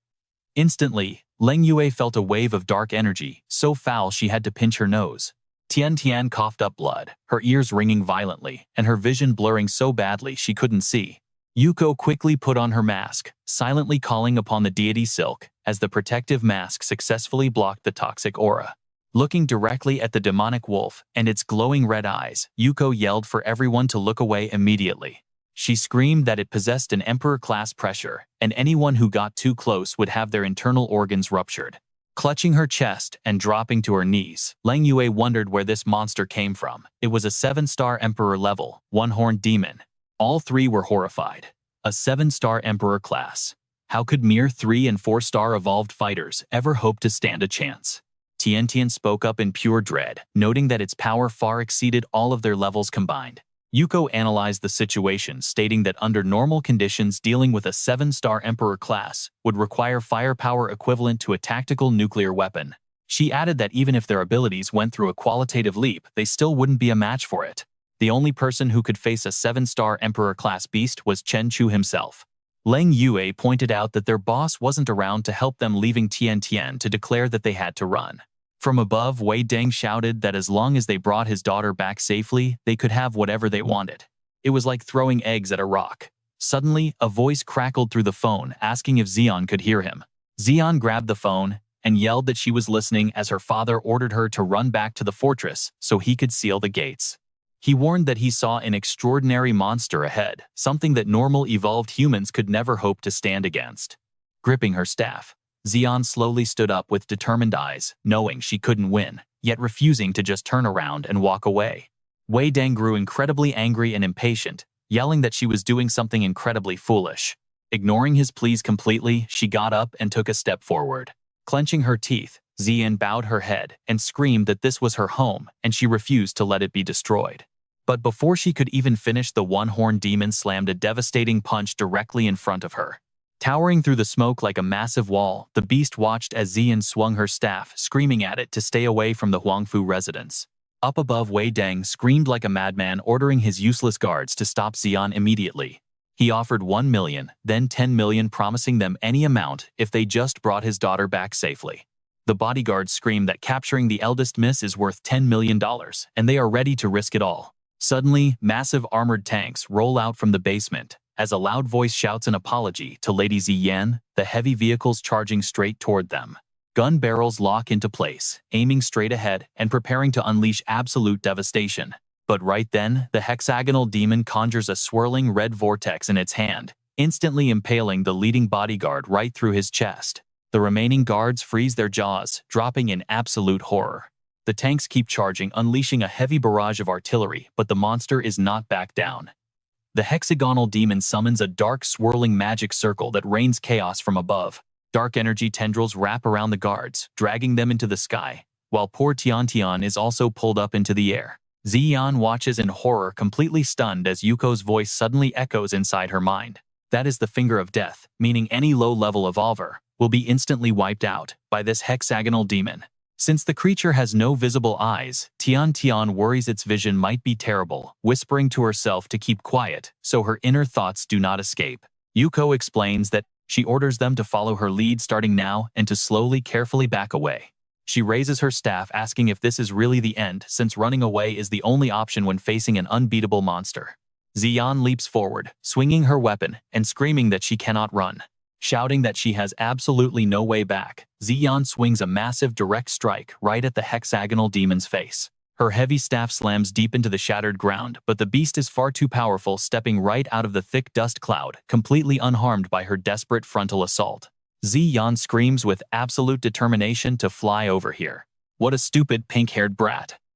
Instantly, Leng Yue felt a wave of dark energy, so foul she had to pinch her nose. Tian coughed up blood, her ears ringing violently, and her vision blurring so badly she couldn't see. Yuko quickly put on her mask, silently calling upon the deity Silk, as the protective mask successfully blocked the toxic aura. Looking directly at the demonic wolf and its glowing red eyes, Yuko yelled for everyone to look away immediately. She screamed that it possessed an emperor-class pressure, and anyone who got too close would have their internal organs ruptured. Clutching her chest and dropping to her knees, Leng Yue wondered where this monster came from. It was a 7-star emperor level, one-horned demon. All 3 were horrified. A 7-star emperor class. How could mere 3- and 4-star evolved fighters ever hope to stand a chance? Tian spoke up in pure dread, noting that its power far exceeded all of their levels combined. Yuko analyzed the situation, stating that under normal conditions, dealing with a 7-star emperor class would require firepower equivalent to a tactical nuclear weapon. She added that even if their abilities went through a qualitative leap, they still wouldn't be a match for it. The only person who could face a 7-star emperor-class beast was Chen Chu himself. Leng Yue pointed out that their boss wasn't around to help them, leaving Tian to declare that they had to run. From above, Wei Deng shouted that as long as they brought his daughter back safely, they could have whatever they wanted. It was like throwing eggs at a rock. Suddenly, a voice crackled through the phone, asking if Xian could hear him. Xian grabbed the phone and yelled that she was listening as her father ordered her to run back to the fortress so he could seal the gates. He warned that he saw an extraordinary monster ahead, something that normal evolved humans could never hope to stand against. Gripping her staff, Xian slowly stood up with determined eyes, knowing she couldn't win, yet refusing to just turn around and walk away. Wei Deng grew incredibly angry and impatient, yelling that she was doing something incredibly foolish. Ignoring his pleas completely, she got up and took a step forward. Clenching her teeth, Xian bowed her head and screamed that this was her home and she refused to let it be destroyed. But before she could even finish, the one-horned demon slammed a devastating punch directly in front of her. Towering through the smoke like a massive wall, the beast watched as Xian swung her staff, screaming at it to stay away from the Huangfu residence. Up above, Wei Deng screamed like a madman, ordering his useless guards to stop Xian immediately. He offered 1 million, then 10 million, promising them any amount if they just brought his daughter back safely. The bodyguards screamed that capturing the eldest miss is worth $10 million, and they are ready to risk it all. Suddenly, massive armored tanks roll out from the basement, as a loud voice shouts an apology to Lady Ziyan, the heavy vehicles charging straight toward them. Gun barrels lock into place, aiming straight ahead and preparing to unleash absolute devastation. But right then, the hexagonal demon conjures a swirling red vortex in its hand, instantly impaling the leading bodyguard right through his chest. The remaining guards freeze their jaws, dropping in absolute horror. The tanks keep charging, unleashing a heavy barrage of artillery, but the monster is not back down. The hexagonal demon summons a dark, swirling magic circle that rains chaos from above. Dark energy tendrils wrap around the guards, dragging them into the sky, while poor Tiantian is also pulled up into the air. Ziyan watches in horror, completely stunned as Yuko's voice suddenly echoes inside her mind. That is the finger of death, meaning any low-level evolver will be instantly wiped out by this hexagonal demon. Since the creature has no visible eyes, Tiantian worries its vision might be terrible, whispering to herself to keep quiet so her inner thoughts do not escape. Yuko explains that she orders them to follow her lead starting now and to slowly, carefully back away. She raises her staff, asking if this is really the end, since running away is the only option when facing an unbeatable monster. Ziyan leaps forward, swinging her weapon and screaming that she cannot run. Shouting that she has absolutely no way back, Ziyan swings a massive direct strike right at the hexagonal demon's face. Her heavy staff slams deep into the shattered ground, but the beast is far too powerful, stepping right out of the thick dust cloud, completely unharmed by her desperate frontal assault. Ziyan screams with absolute determination to fly over here. What a stupid pink-haired brat.